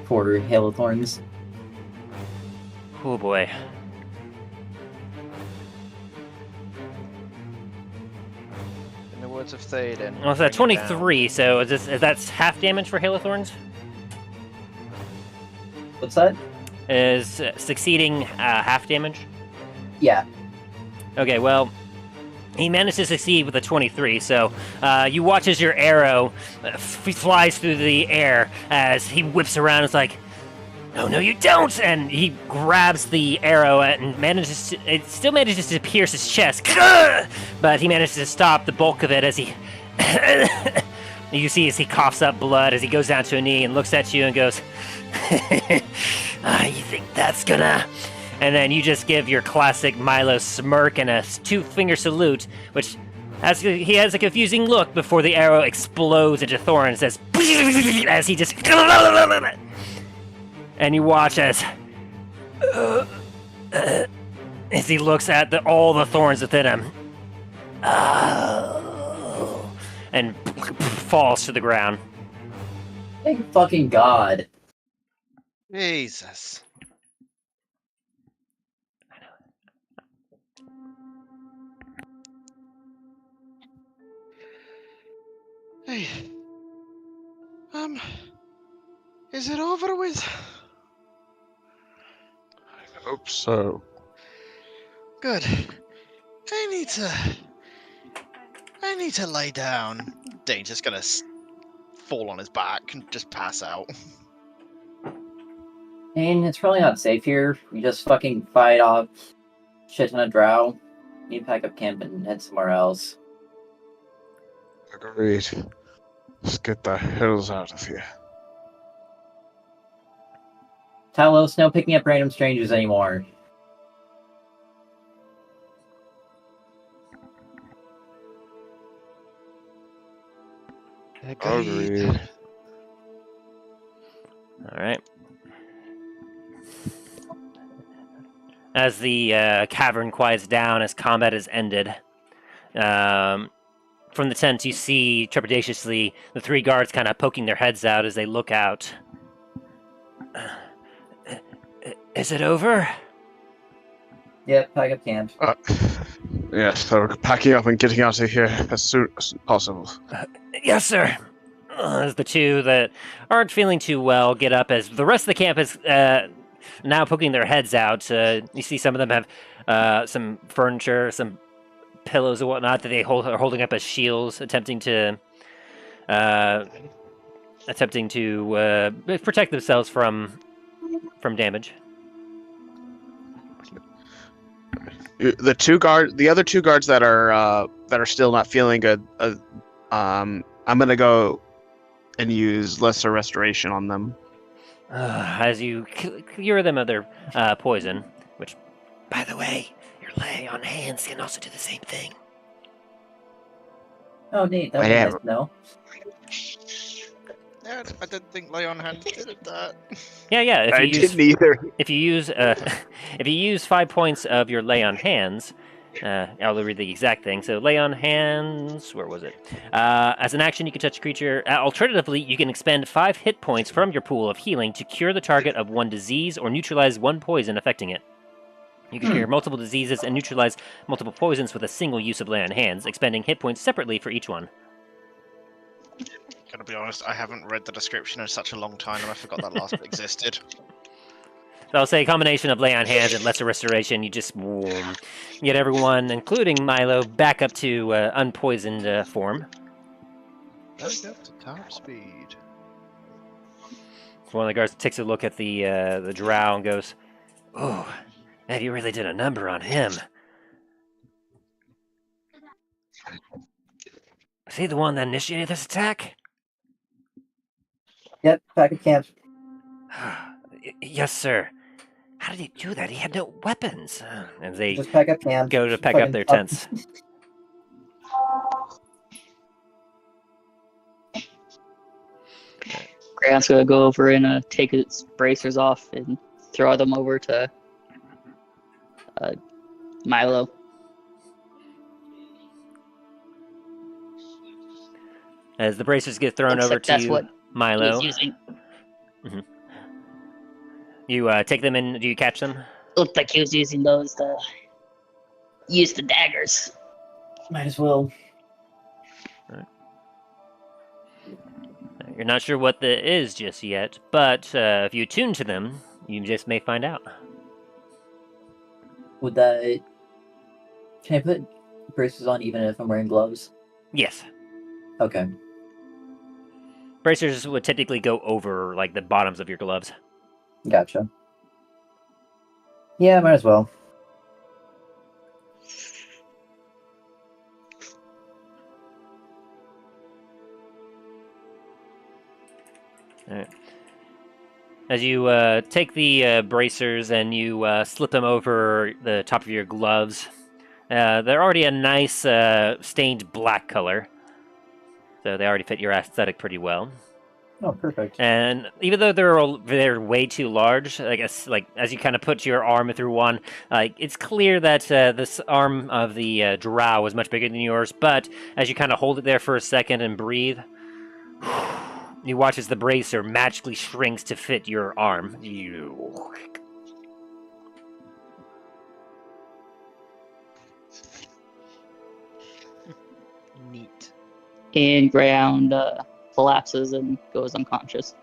for Hail of Thorns. oh boy. In the words of Theoden. Well, so 23. So is that half damage for Hail of Thorns? What's that? Is succeeding half damage? Yeah. Okay, well, he managed to succeed with a 23, so you watch as your arrow flies through the air as he whips around. It's like, no, you don't! And he grabs the arrow and it still manages to pierce his chest, but he manages to stop the bulk of it as he... You see as he coughs up blood as he goes down to a knee and looks at you and goes, you think that's gonna... And then you just give your classic Milo smirk and a 2-finger salute, which he has a confusing look before the arrow explodes into thorns as he just... And you watch as he looks at all the thorns within him. And falls to the ground. Thank fucking God. Jesus. Hey. Is it over with? I hope so. Good. I need to lay down. Dane's just gonna fall on his back and just pass out. And it's probably not safe here. We just fucking fight off shit ton of drow. Need to pack up camp and head somewhere else. Agreed. Let's get the hells out of here. Talos, no picking up random strangers anymore. Agreed. All right. As the cavern quiets down, as combat is ended, from the tent you see trepidatiously the 3 guards kind of poking their heads out as they look out. Is it over? Yep, pack up camp. Yes, so we're packing up and getting out of here as soon as possible. Yes, sir. as the two that aren't feeling too well get up, as the rest of the camp is now poking their heads out. You see some of them have some furniture, some pillows and whatnot that they are holding up as shields, attempting to protect themselves from damage. The other two guards that are still not feeling good. I'm gonna go and use lesser restoration on them. As you cure them of their poison, which, by the way, your lay on hands can also do the same thing. Oh, neat. That would be nice to know. Yeah, I didn't think lay on hands did that. Yeah. I didn't either. If you use 5 points of your lay on hands, I'll read the exact thing. So lay on hands, where was it? As an action, you can touch a creature. Alternatively, you can expend 5 hit points from your pool of healing to cure the target of 1 disease or neutralize 1 poison affecting it. You can cure multiple diseases and neutralize multiple poisons with a single use of lay on hands, expending hit points separately for each one. Gotta be honest, I haven't read the description in such a long time, and I forgot that last bit existed. So I'll say a combination of lay on hands and lesser restoration. You just get everyone, including Milo, back up to unpoisoned form. Back up to top speed. So one of the guards takes a look at the drow and goes, "Oh, man, you really did a number on him. Is he the one that initiated this attack?" Yep, back at camp. Yes, sir. How did he do that? He had no weapons. And they Just pack up camp. go to pack up their tents. Grant's gonna go over and take his bracers off and throw them over to Milo. As the bracers get thrown Looks over like to that's what Milo, he's using. you take them in. Do you catch them? Looked like he was using those to use the daggers. Might as well. You're not sure what that is just yet, but if you attune to them, you just may find out. Would that... Can I put braces on even if I'm wearing gloves? Yes. Okay. Bracers would typically go over like the bottoms of your gloves. Gotcha. Yeah, might as well. All right. As you take the bracers and you slip them over the top of your gloves, they're already a nice stained black color, so they already fit your aesthetic pretty well. Oh, perfect. And even though they're way too large, I guess, like as you kind of put your arm through one, like it's clear that this arm of the drow is much bigger than yours. But as you kind of hold it there for a second and breathe, you watch as the bracer magically shrinks to fit your arm. Neat. And Greyhound collapses and goes unconscious.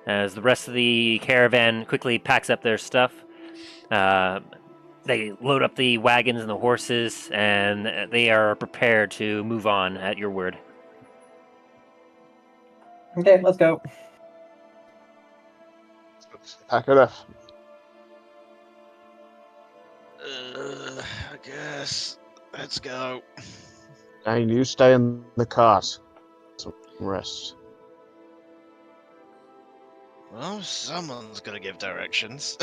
As the rest of the caravan quickly packs up their stuff, they load up the wagons and the horses, and they are prepared to move on at your word. Okay, let's go. Pack it up. I guess. Let's go. And you stay in the cars. Some rest. Well, someone's gonna give directions.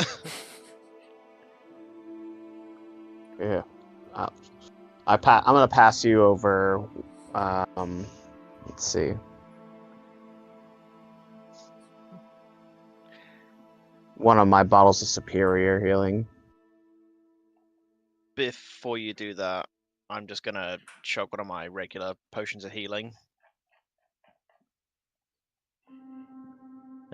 Yeah. I'm gonna pass you over. Let's see. One of my bottles of superior healing. Before you do that, I'm just gonna chug one of my regular potions of healing.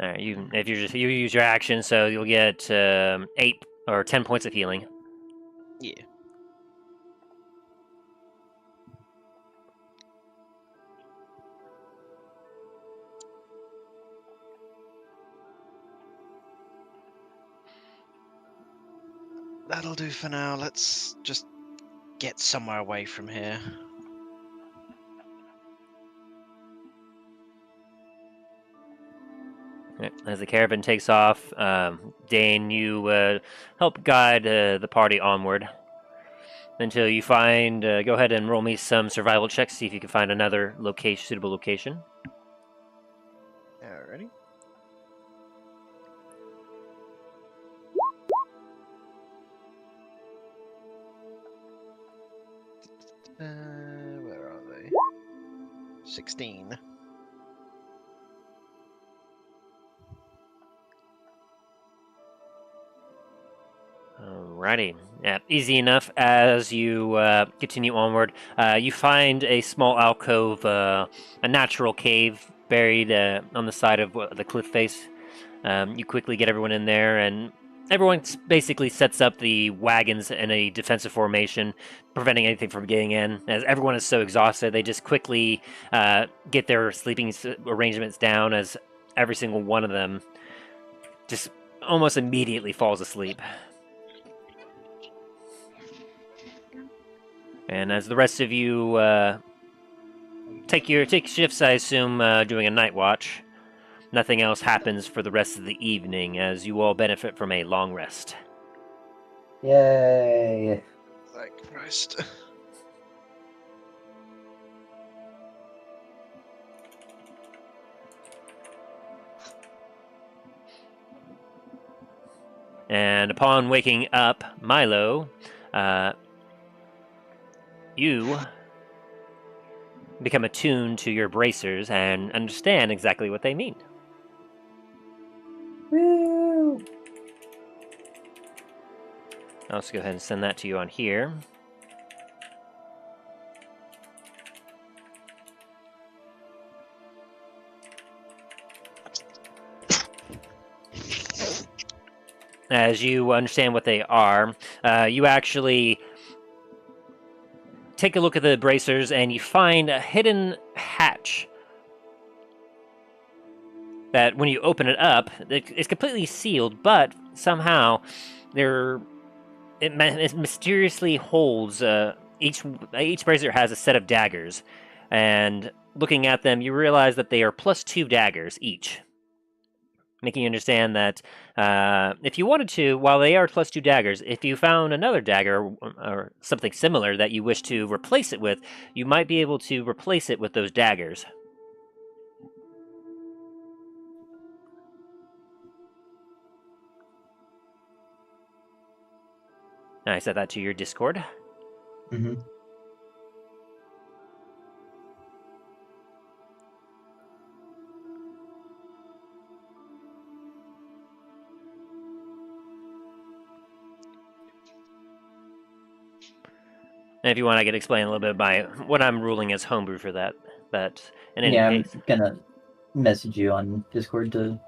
All right, if you use your action, so you'll get 8 or 10 points of healing. Yeah. That'll do for now. Let's just get somewhere away from here. As the caravan takes off, Dain, you help guide the party onward until you find. Go ahead and roll me some survival checks. See if you can find another suitable location. Alrighty. Where are they? 16. Alrighty. Yeah, easy enough. As you continue onward, you find a small alcove, a natural cave buried on the side of the cliff face. You quickly get everyone in there, and everyone basically sets up the wagons in a defensive formation, preventing anything from getting in. As everyone is so exhausted, they just quickly get their sleeping arrangements down, as every single one of them just almost immediately falls asleep. And as the rest of you take shifts, I assume, doing a night watch, nothing else happens for the rest of the evening, as you all benefit from a long rest. Yay! Thank Christ. And upon waking up, Milo, you become attuned to your bracers and understand exactly what they mean. Woo! I'll just go ahead and send that to you on here. As you understand what they are, you actually take a look at the bracers and you find a hidden hatch that when you open it up, it's completely sealed, but somehow it mysteriously holds each bracer has a set of daggers, and looking at them, you realize that they are +2 daggers each, making you understand that if you wanted to, while they are +2 daggers, if you found another dagger or something similar that you wish to replace it with, you might be able to replace it with those daggers. I set that to your Discord. Mm-hmm. And if you want, I could explain a little bit by what I'm ruling as homebrew for that. But in any Yeah, case, I'm gonna message you on Discord to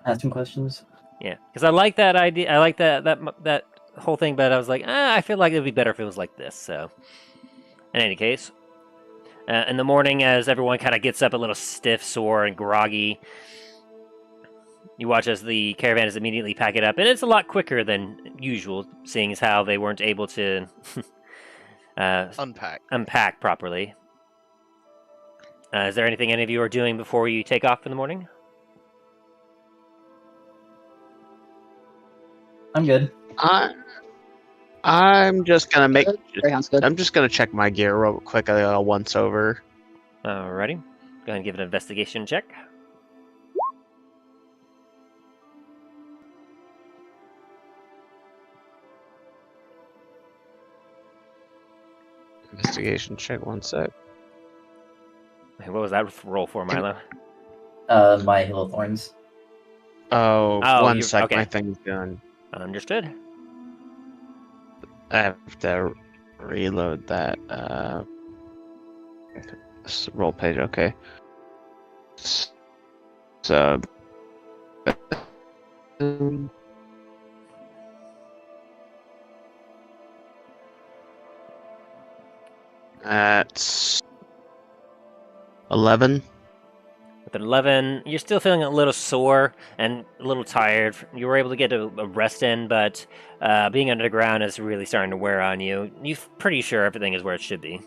ask some questions. yeah, because I like that idea. I like that whole thing, but I was like, I feel like it would be better if it was like this. So, in any case, in the morning, as everyone kind of gets up a little stiff, sore, and groggy, you watch as the caravan is immediately pack it up, and it's a lot quicker than usual, seeing as how they weren't able to unpack properly. Is there anything any of you are doing before you take off in the morning? I'm good. I'm just gonna make. Greyhound's good. I'm just gonna check my gear real quick. Once over. Alrighty. Go ahead and give an investigation check. Investigation check. 1 sec. What was that roll for, Milo? My Hill Thorns. Oh, Oh, 1 sec. okay. My thing's done. Understood. I have to reload that. Roll page. Okay. So. That's 11. With an 11, you're still feeling a little sore and a little tired. You were able to get a rest in, but being underground is really starting to wear on you. You're pretty sure everything is where it should be.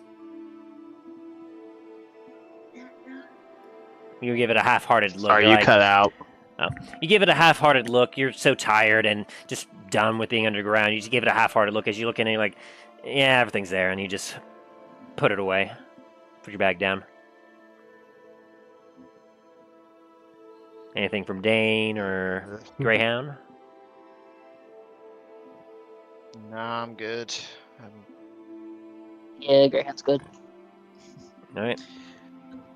You give it a half-hearted look. Are you cut out? Oh. You give it a half-hearted look. You're so tired and just done with being underground. You just give it a half-hearted look as you look in and you're like, yeah, everything's there. And you just put it away. Put your bag down. Anything from Dain or Greyhound? Nah, I'm good. Yeah, Greyhound's good. All right.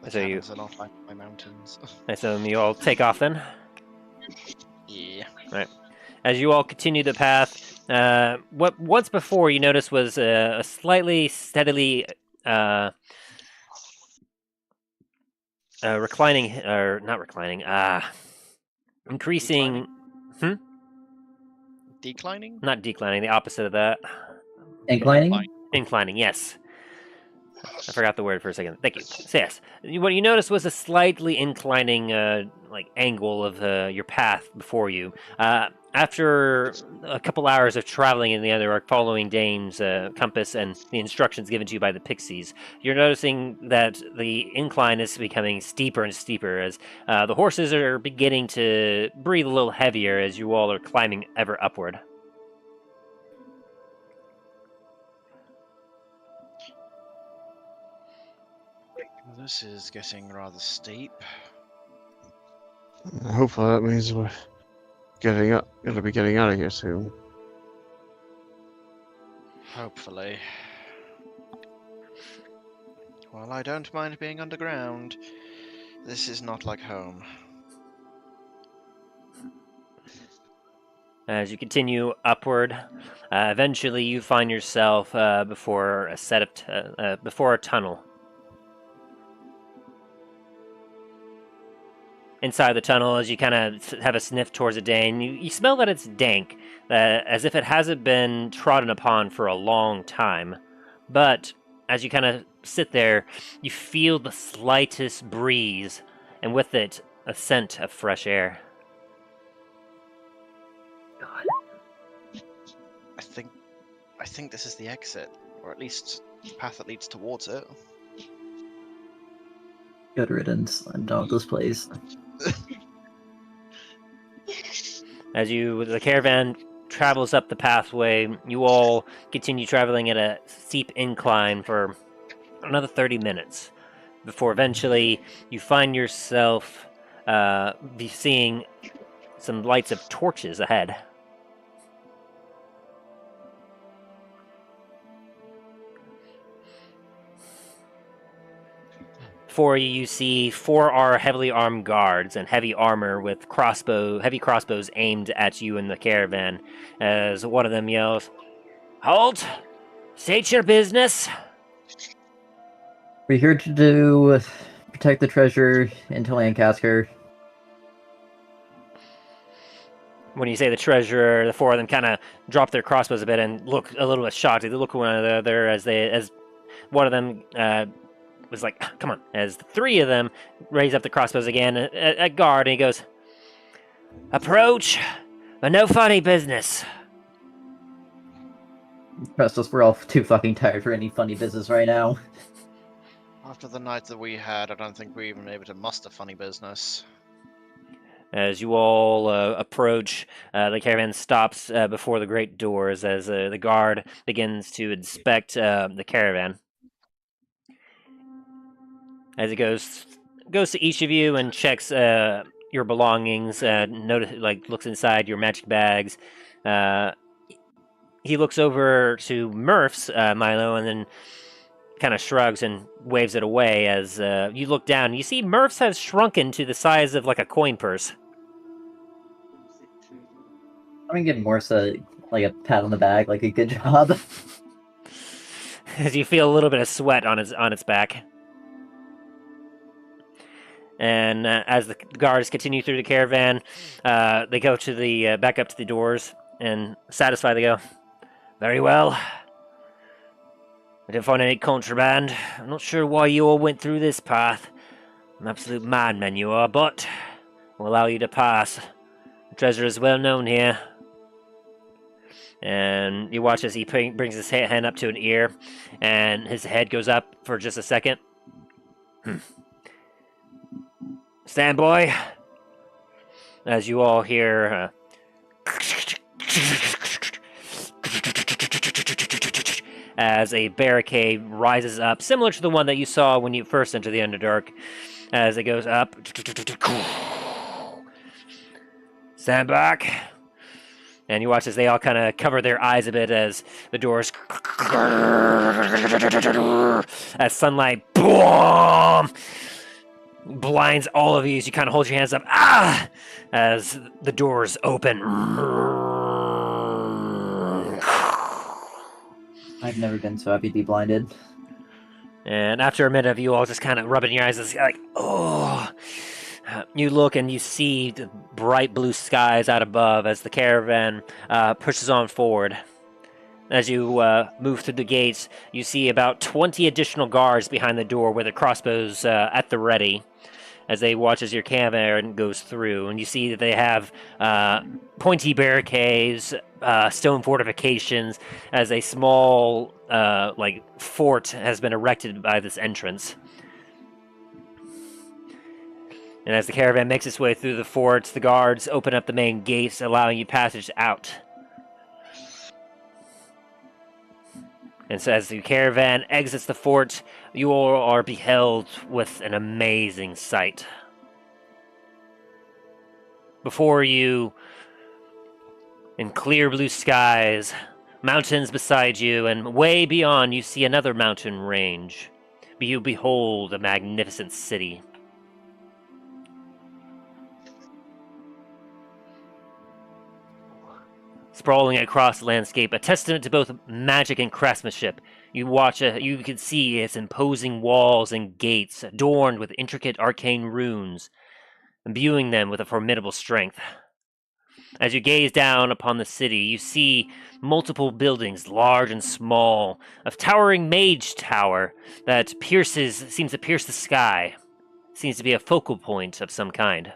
The So you- caverns are not like my mountains. I assume you all take off then. Yeah. As you all continue the path, what once before you noticed was a slightly steadily reclining, or not reclining, increasing, Declining? not declining, the opposite of that. Inclining? Inclining, yes. I forgot the word for a second. Thank you. So yes, what you noticed was a slightly inclining, like angle of your path before you. After a couple hours of traveling in the Underdark, following Dane's compass and the instructions given to you by the pixies, you're noticing that the incline is becoming steeper and steeper as the horses are beginning to breathe a little heavier as you all are climbing ever upward. This is getting rather steep. Hopefully that means we're gonna be getting out of here soon. Hopefully. Well, I don't mind being underground. This is not like home. As you continue upward, eventually you find yourself before a tunnel. Inside the tunnel, as you kind of have a sniff towards the Dain, you smell that it's dank, as if it hasn't been trodden upon for a long time. But as you kind of sit there, you feel the slightest breeze, and with it, a scent of fresh air. I think this is the exit, or at least the path that leads towards it. Good riddance. I'm done with this place. As the caravan travels up the pathway, you all continue traveling at a steep incline for another 30 minutes before eventually you find yourself seeing some lights of torches ahead. Before you see 4 heavily armed guards and heavy armor with heavy crossbows aimed at you in the caravan, as one of them yells, "Halt! State your business!" We're here to protect the treasure into Lancasquer. When you say the treasurer, the 4 of them kind of drop their crossbows a bit and look a little bit shocked. They look one another as one of them was like, "Come on!" As the 3 of them raise up the crossbows again at guard, and he goes, "Approach, but no funny business." Trust us, we're all too fucking tired for any funny business right now. After the night that we had, I don't think we're even able to muster funny business. As you all approach, the caravan stops before the great doors as the guard begins to inspect the caravan. As he goes to each of you and checks your belongings, looks inside your magic bags. He looks over to Murph's Milo and then kind of shrugs and waves it away as you look down. You see Murph's has shrunken to the size of like a coin purse. I'm gonna give Morsa like a pat on the back, like a good job. As you feel a little bit of sweat on its back. And as the guards continue through the caravan, they go to the back up to the doors, and satisfied they go, "Very well. I didn't find any contraband. I'm not sure why you all went through this path. An absolute madman you are, but we'll allow you to pass. The treasure is well known here." And you watch as he brings his hand up to an ear, and his head goes up for just a second. "Stand, boy." As you all hear as a barricade rises up, similar to the one that you saw when you first entered the Underdark. As it goes up. "Stand back." And you watch as they all kind of cover their eyes a bit as the doors, as sunlight boom, blinds all of you as you kind of hold your hands up, as the doors open. I've never been so happy to be blinded. And after a minute of you all just kind of rubbing your eyes, it's like, oh. You look and you see the bright blue skies out above as the caravan pushes on forward. As you move through the gates, you see about 20 additional guards behind the door with their crossbows at the ready as they watch as your caravan goes through. And you see that they have pointy barricades, stone fortifications, as a small fort has been erected by this entrance. And as the caravan makes its way through the forts, the guards open up the main gates, allowing you passage out. And so as the caravan exits the fort, you all are beheld with an amazing sight. Before you, in clear blue skies, mountains beside you, and way beyond you see another mountain range. You behold a magnificent city. Sprawling across the landscape, a testament to both magic and craftsmanship. You can see its imposing walls and gates, adorned with intricate arcane runes, imbuing them with a formidable strength. As you gaze down upon the city, you see multiple buildings, large and small, a towering mage tower that seems to pierce the sky. Seems to be a focal point of some kind.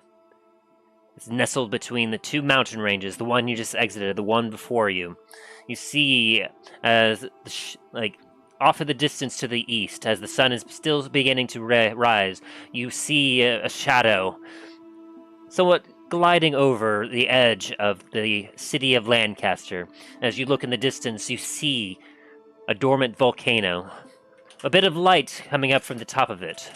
It's nestled between the two mountain ranges, the one you just exited, the one before you. You see, as off in the distance to the east, as the sun is still beginning to rise, you see a shadow, somewhat gliding over the edge of the city of Lancasquer. As you look in the distance, you see a dormant volcano, a bit of light coming up from the top of it.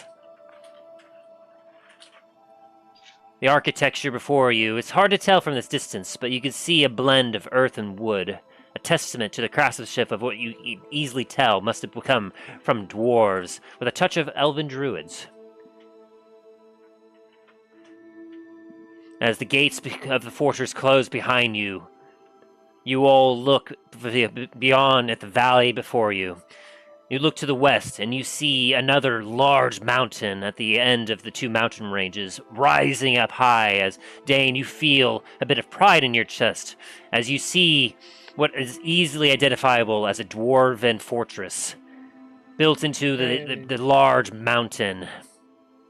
The architecture before you, it's hard to tell from this distance, but you can see a blend of earth and wood, a testament to the craftsmanship of what you easily tell must have come from dwarves, with a touch of elven druids. As the gates of the fortress close behind you, you all look beyond at the valley before you. You look to the west, and you see another large mountain at the end of the two mountain ranges, rising up high. As Dain, you feel a bit of pride in your chest, as you see what is easily identifiable as a dwarven fortress, built into the large mountain.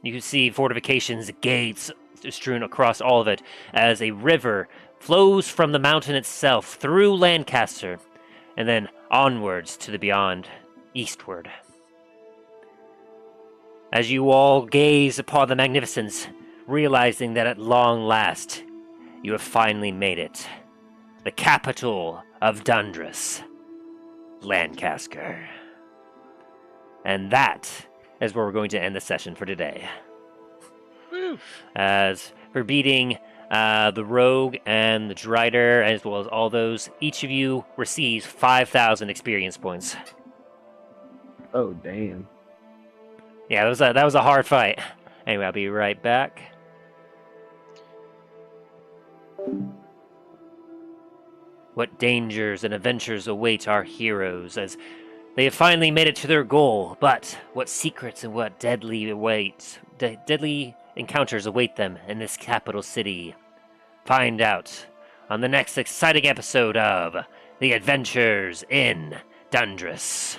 You can see fortifications, gates strewn across all of it, as a river flows from the mountain itself through Lancasquer, and then onwards to the beyond. Eastward. As you all gaze upon the magnificence, realizing that at long last, you have finally made it. The capital of Dundras, Lancasquer. And that is where we're going to end the session for today. Woo. As for beating the Rogue and the Drider, as well as all those, each of you receives 5,000 experience points. Oh, damn. Yeah, that was a hard fight. Anyway, I'll be right back. What dangers and adventures await our heroes as they have finally made it to their goal, but what secrets and what deadly encounters await them in this capital city? Find out on the next exciting episode of The Adventures in Dundras.